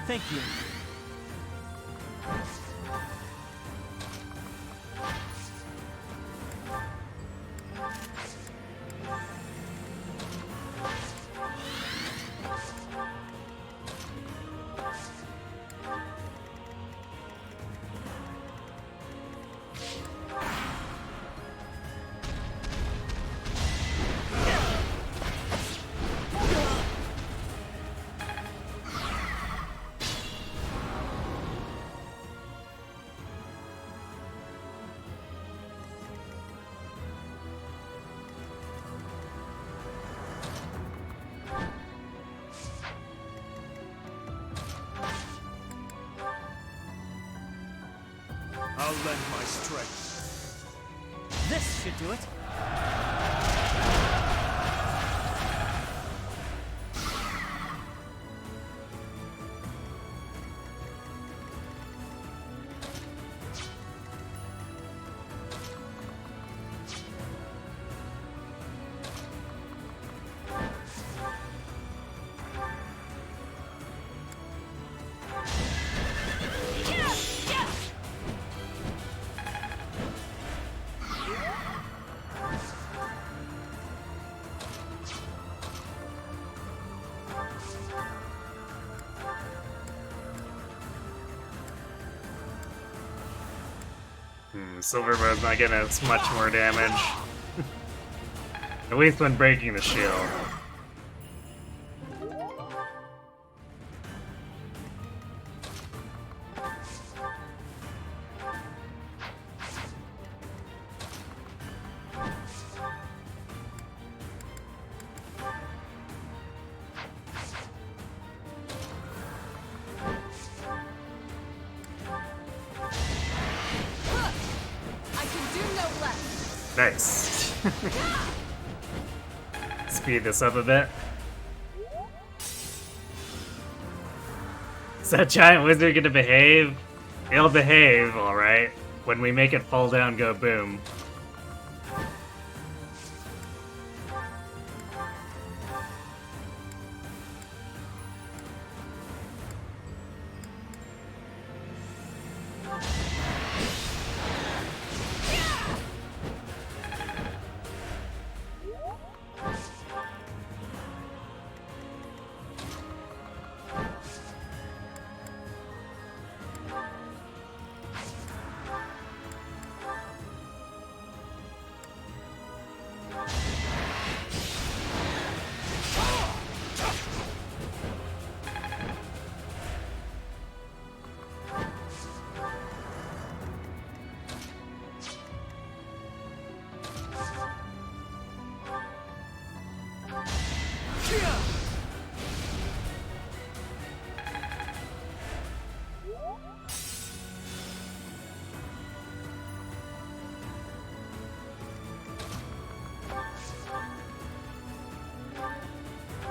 Thank you. I'll lend my strength. This should do it. Silverbone's not getting as much more damage. At least when breaking the shield. Nice. Speed this up a bit. Is that giant wizard gonna behave? It'll behave, alright. When we make it fall down, go boom.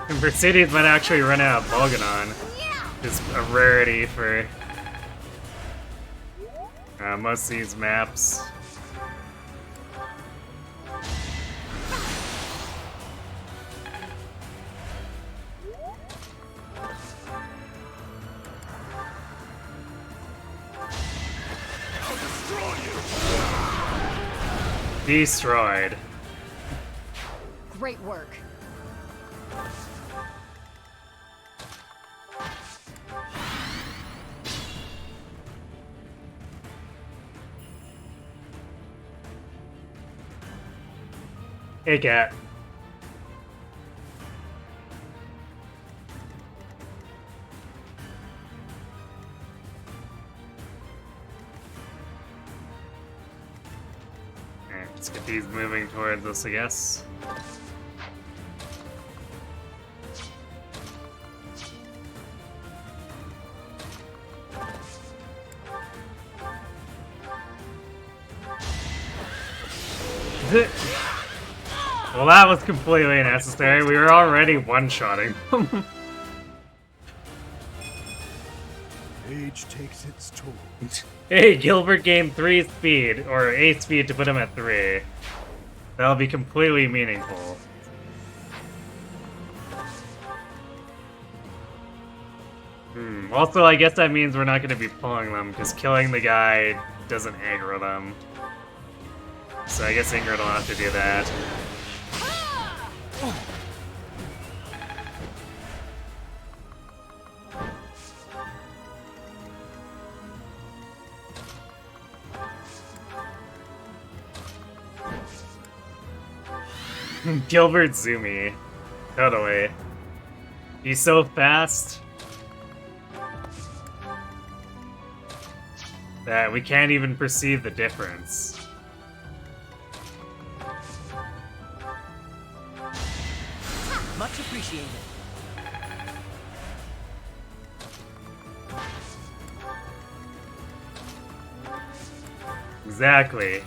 And Mercedes might actually run out of Bolganon. It's a rarity for most of these maps. Destroyed. Great work. Hey, cat. Alright, let's get these moving towards us, I guess. Well, that was completely unnecessary. We were already one-shotting them. Age takes its toll. Hey, Gilbert gained 3 speed, or 8 speed to put him at 3. That'll be completely meaningful. Also, I guess that means we're not going to be pulling them, because killing the guy doesn't aggro them. So I guess Ingrid will have to do that. Gilbert Zumi. Totally. He's so fast that we can't even perceive the difference. Much appreciated. Exactly.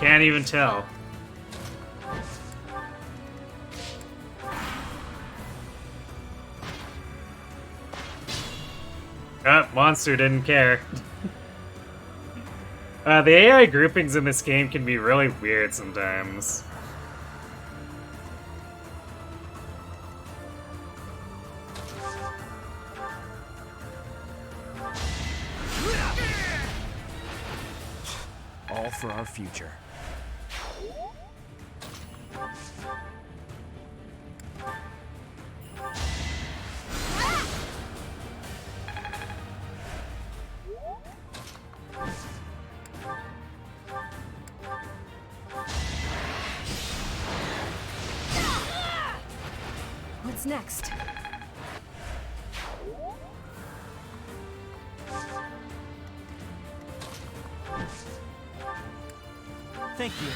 Can't even tell. Monster didn't care. The AI groupings in this game can be really weird sometimes. All for our future. What's next? Thank you.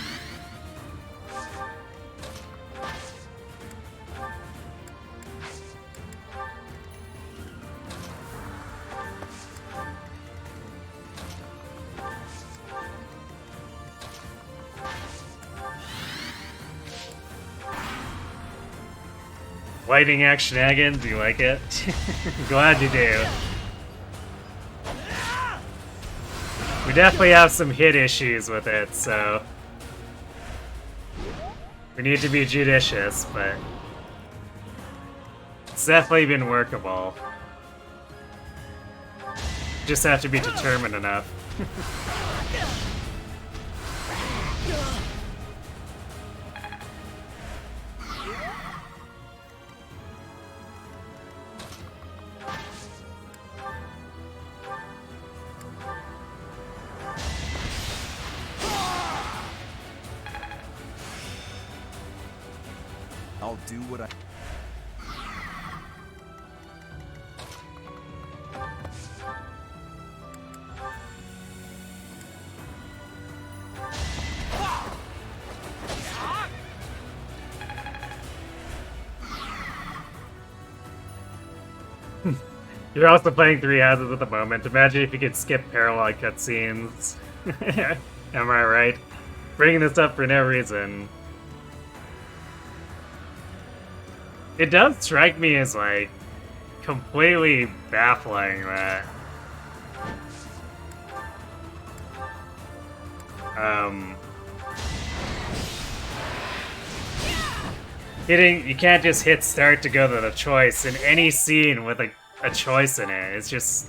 Lighting action again, do you like it? Glad you do. We definitely have some hit issues with it, so we need to be judicious, but it's definitely been workable. Just have to be determined enough. I'll do what I... You're also playing 3 houses at the moment. Imagine if you could skip parallel cutscenes. Am I right? Bringing this up for no reason. It does strike me as, like, completely baffling that... you can't just hit start to go to the choice in any scene with a choice in it. It's just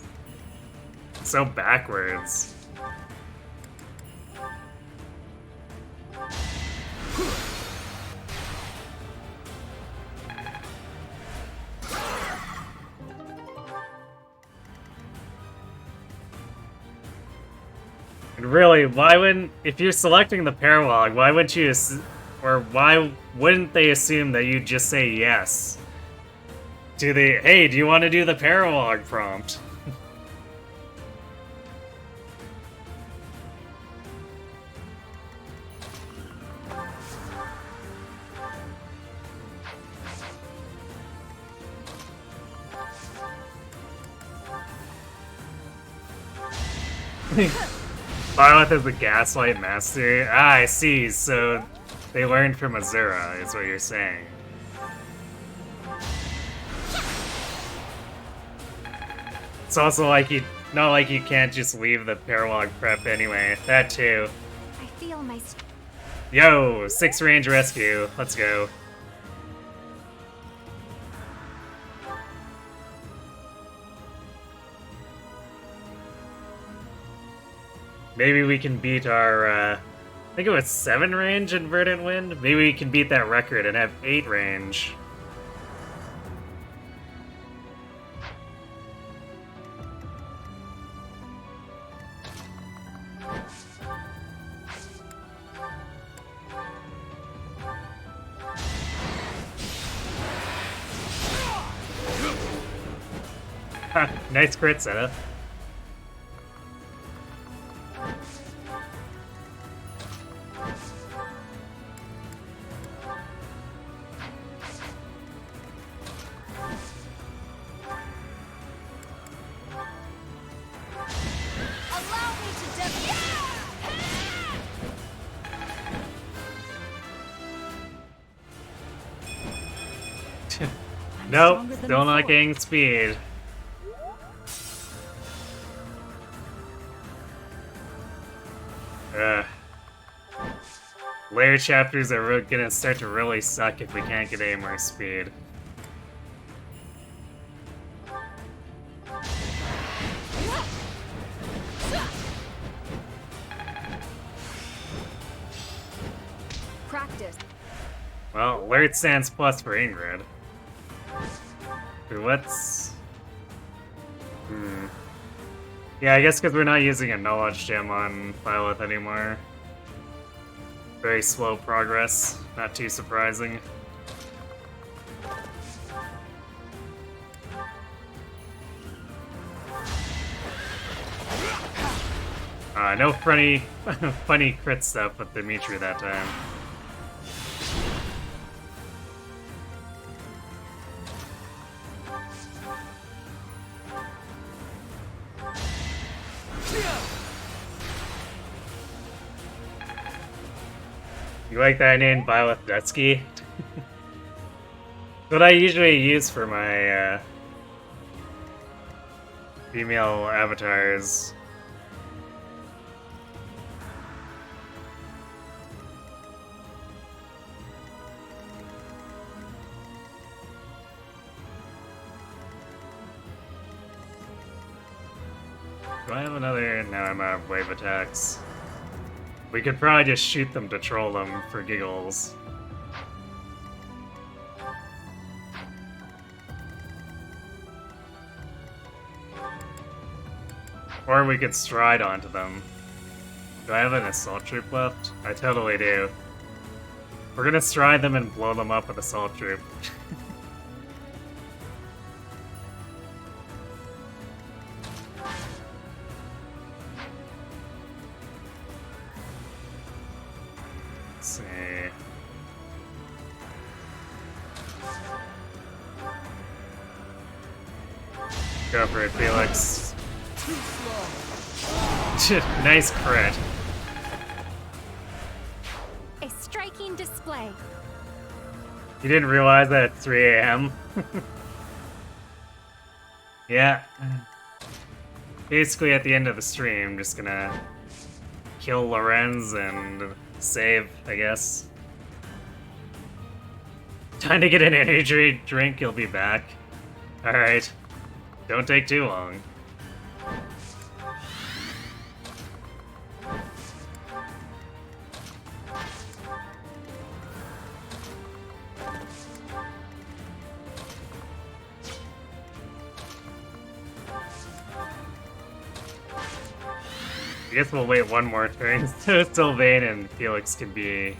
so backwards. And really, why wouldn't, if you're selecting the paralog, why wouldn't you, or why wouldn't they assume that you just say yes to the, hey, do you want to do the paralog prompt? Violet is the Gaslight Master? Ah, I see, so they learned from Azura, is what you're saying. It's also like not like you can't just leave the paralog prep anyway. That too. I feel my... Yo, 6 range rescue. Let's go. Maybe we can beat our, I think it was 7 range in Verdant Wind? Maybe we can beat that record and have 8 range. Nice crit setup. Nope, stronger than still not before. getting speed. Ugh. Later chapters are gonna start to really suck if we can't get any more speed. Practice. Well, alert stands plus for Ingrid. What's... Yeah, I guess because we're not using a knowledge gem on Violet anymore. Very slow progress, not too surprising. No funny, funny crit stuff with Dimitri that time. You like that name, Violet Dutsky? What I usually use for my female avatars. Do I have another? No, I'm out of wave attacks. We could probably just shoot them to troll them for giggles. Or we could stride onto them. Do I have an assault troop left? I totally do. We're gonna stride them and blow them up with assault troop. Let's see. Go for it, Felix. Nice crit. A striking display. You didn't realize that it's 3 a.m.? Yeah. Basically, at the end of the stream, just gonna kill Lorenz and save, I guess. Time to get an energy drink, you'll be back. Alright. Don't take too long. I guess we'll wait one more turn so Sylvain and Felix can be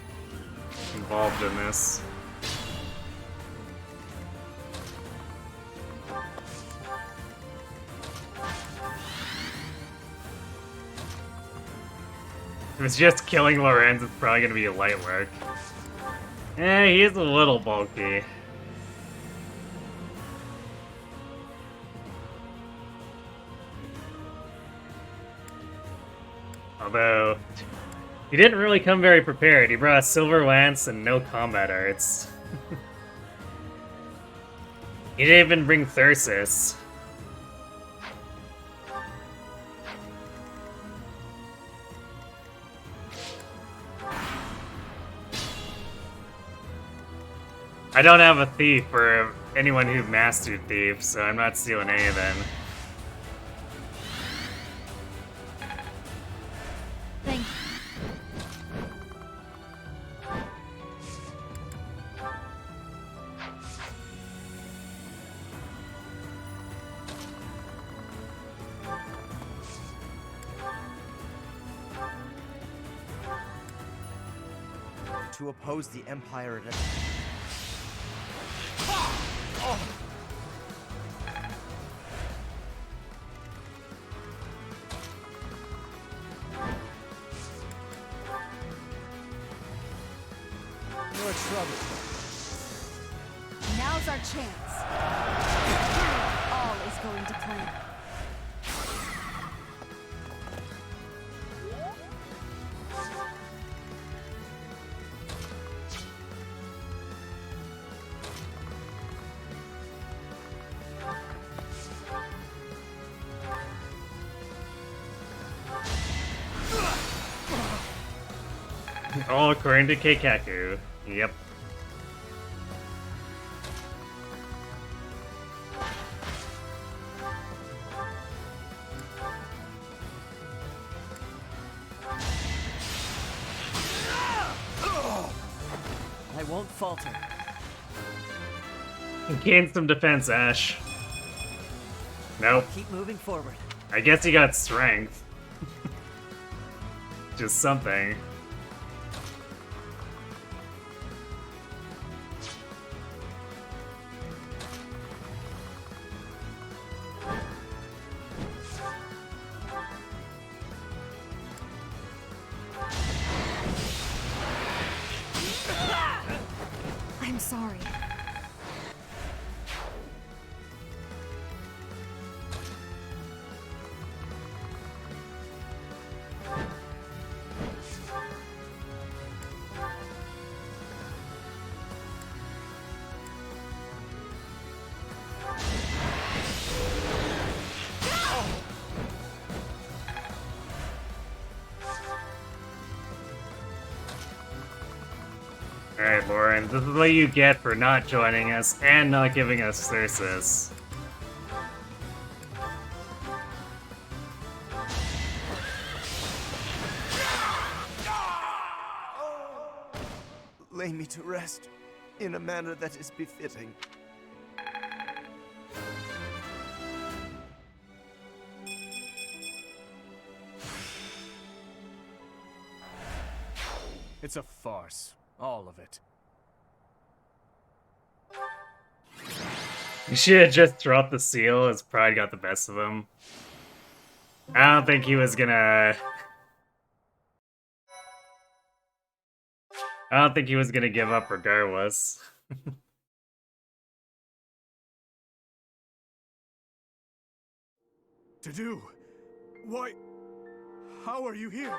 involved in this. If it's just killing Lorenz, it's probably gonna be a light work. He's a little bulky. Although, he didn't really come very prepared. He brought a silver lance and no combat arts. He didn't even bring Thyrsus. I don't have a thief or anyone who mastered thief, so I'm not stealing any of them. Thank you. To oppose the Empire at More trouble. Now's our chance. All is going to plan. All according to Keikaku. Yep. I won't falter. Gain some defense, Ash. Nope. Keep moving forward. I guess he got strength. Just something. I'm sorry. Alright, Lauren, this is what you get for not joining us and not giving us Thyrsus. Lay me to rest in a manner that is befitting. It's a farce. All of it. You should have just dropped the seal. His pride got the best of him. I don't think he was gonna... I don't think he was gonna give up regardless. To do? Why? How are you here?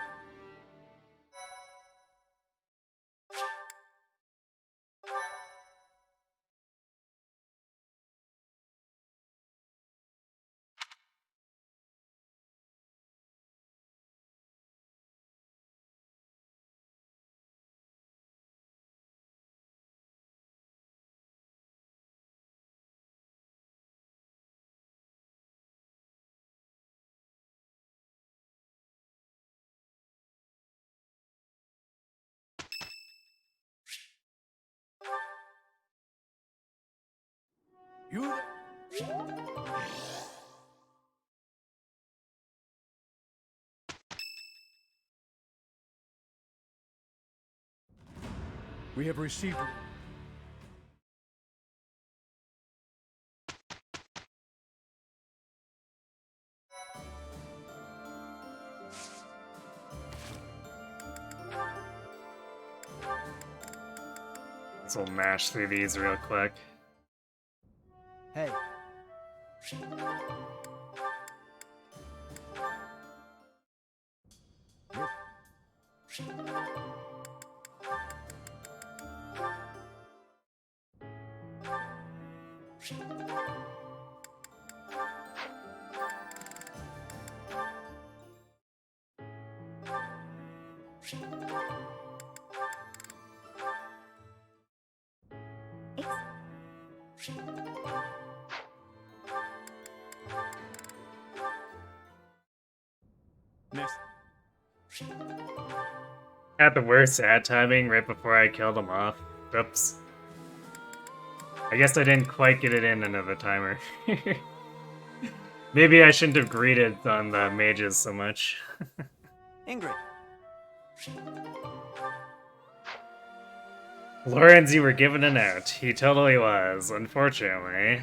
You... We have received... So we'll mash through these real quick. Hey. Miss. Had the worst ad timing right before I killed him off. Oops. I guess I didn't quite get it in another timer. Maybe I shouldn't have greeted on the mages so much. Ingrid. Lawrence, you were given an out. He totally was, unfortunately.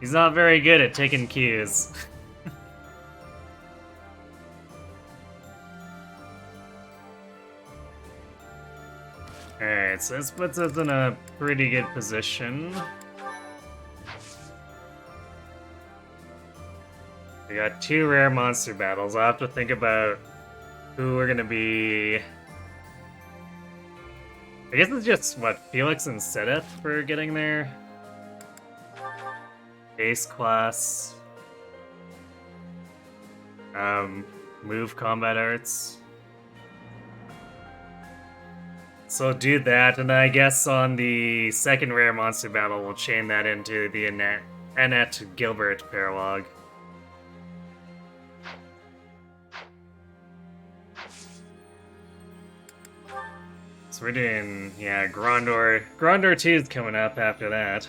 He's not very good at taking cues. Alright, so this puts us in a pretty good position. We got 2 rare monster battles. I'll have to think about who we're gonna be... I guess it's just, what, Felix and Sedith for getting there? Base class. Move combat arts. So do that, and I guess on the second rare monster battle, we'll chain that into the Annette Gilbert paralogue. So we're doing, yeah, Grondor. Grondor 2 is coming up after that.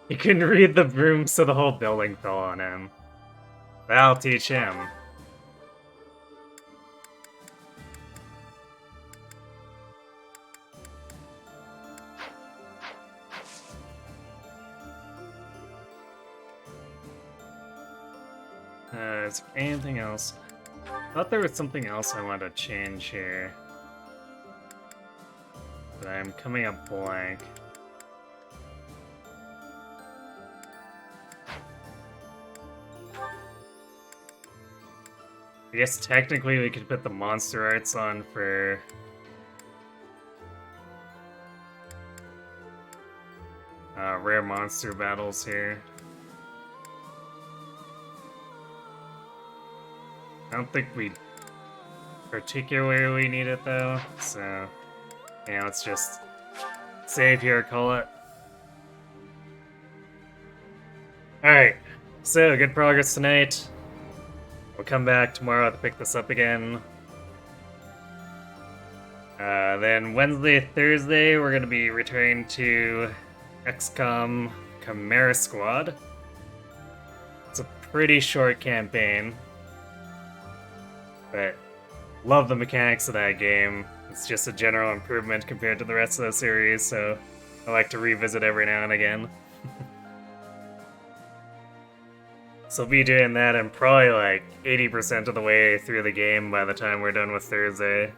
He couldn't read the room, so the whole building fell on him. That'll teach him. Is there anything else? I thought there was something else I wanted to change here. But I'm coming up blank. I guess technically we could put the monster arts on for... rare monster battles here. I don't think we particularly need it though, so yeah, let's just save here, call it. Alright, so good progress tonight. We'll come back tomorrow to pick this up again. Then Wednesday, Thursday, we're going to be returning to XCOM Chimera Squad. It's a pretty short campaign, but love the mechanics of that game. It's just a general improvement compared to the rest of the series, so I like to revisit every now and again. So I'll be doing that and probably like 80% of the way through the game by the time we're done with Thursday.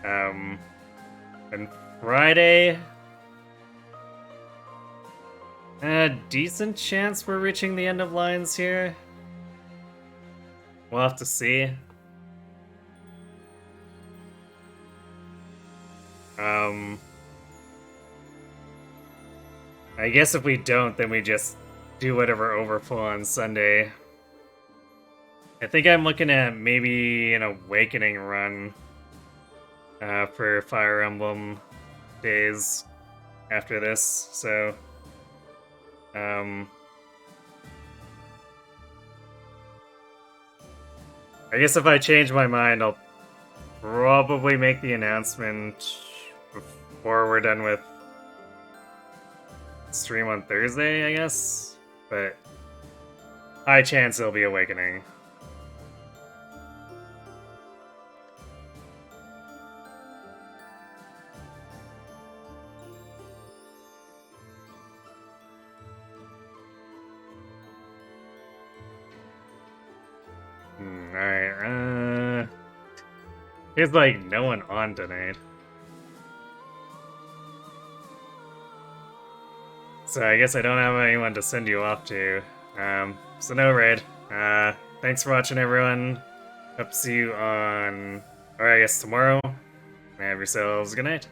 And Friday... a decent chance we're reaching the end of lines here. We'll have to see. I guess if we don't, then we just do whatever overflow on Sunday. I think I'm looking at maybe an Awakening run for Fire Emblem days after this, so... I guess if I change my mind, I'll probably make the announcement before we're done with stream on Thursday, I guess? But high chance it'll be Awakening. Alright, there's like no one on tonight. So I guess I don't have anyone to send you off to. So no raid. Thanks for watching, everyone. Hope to see you on, or I guess tomorrow. Have yourselves a good night.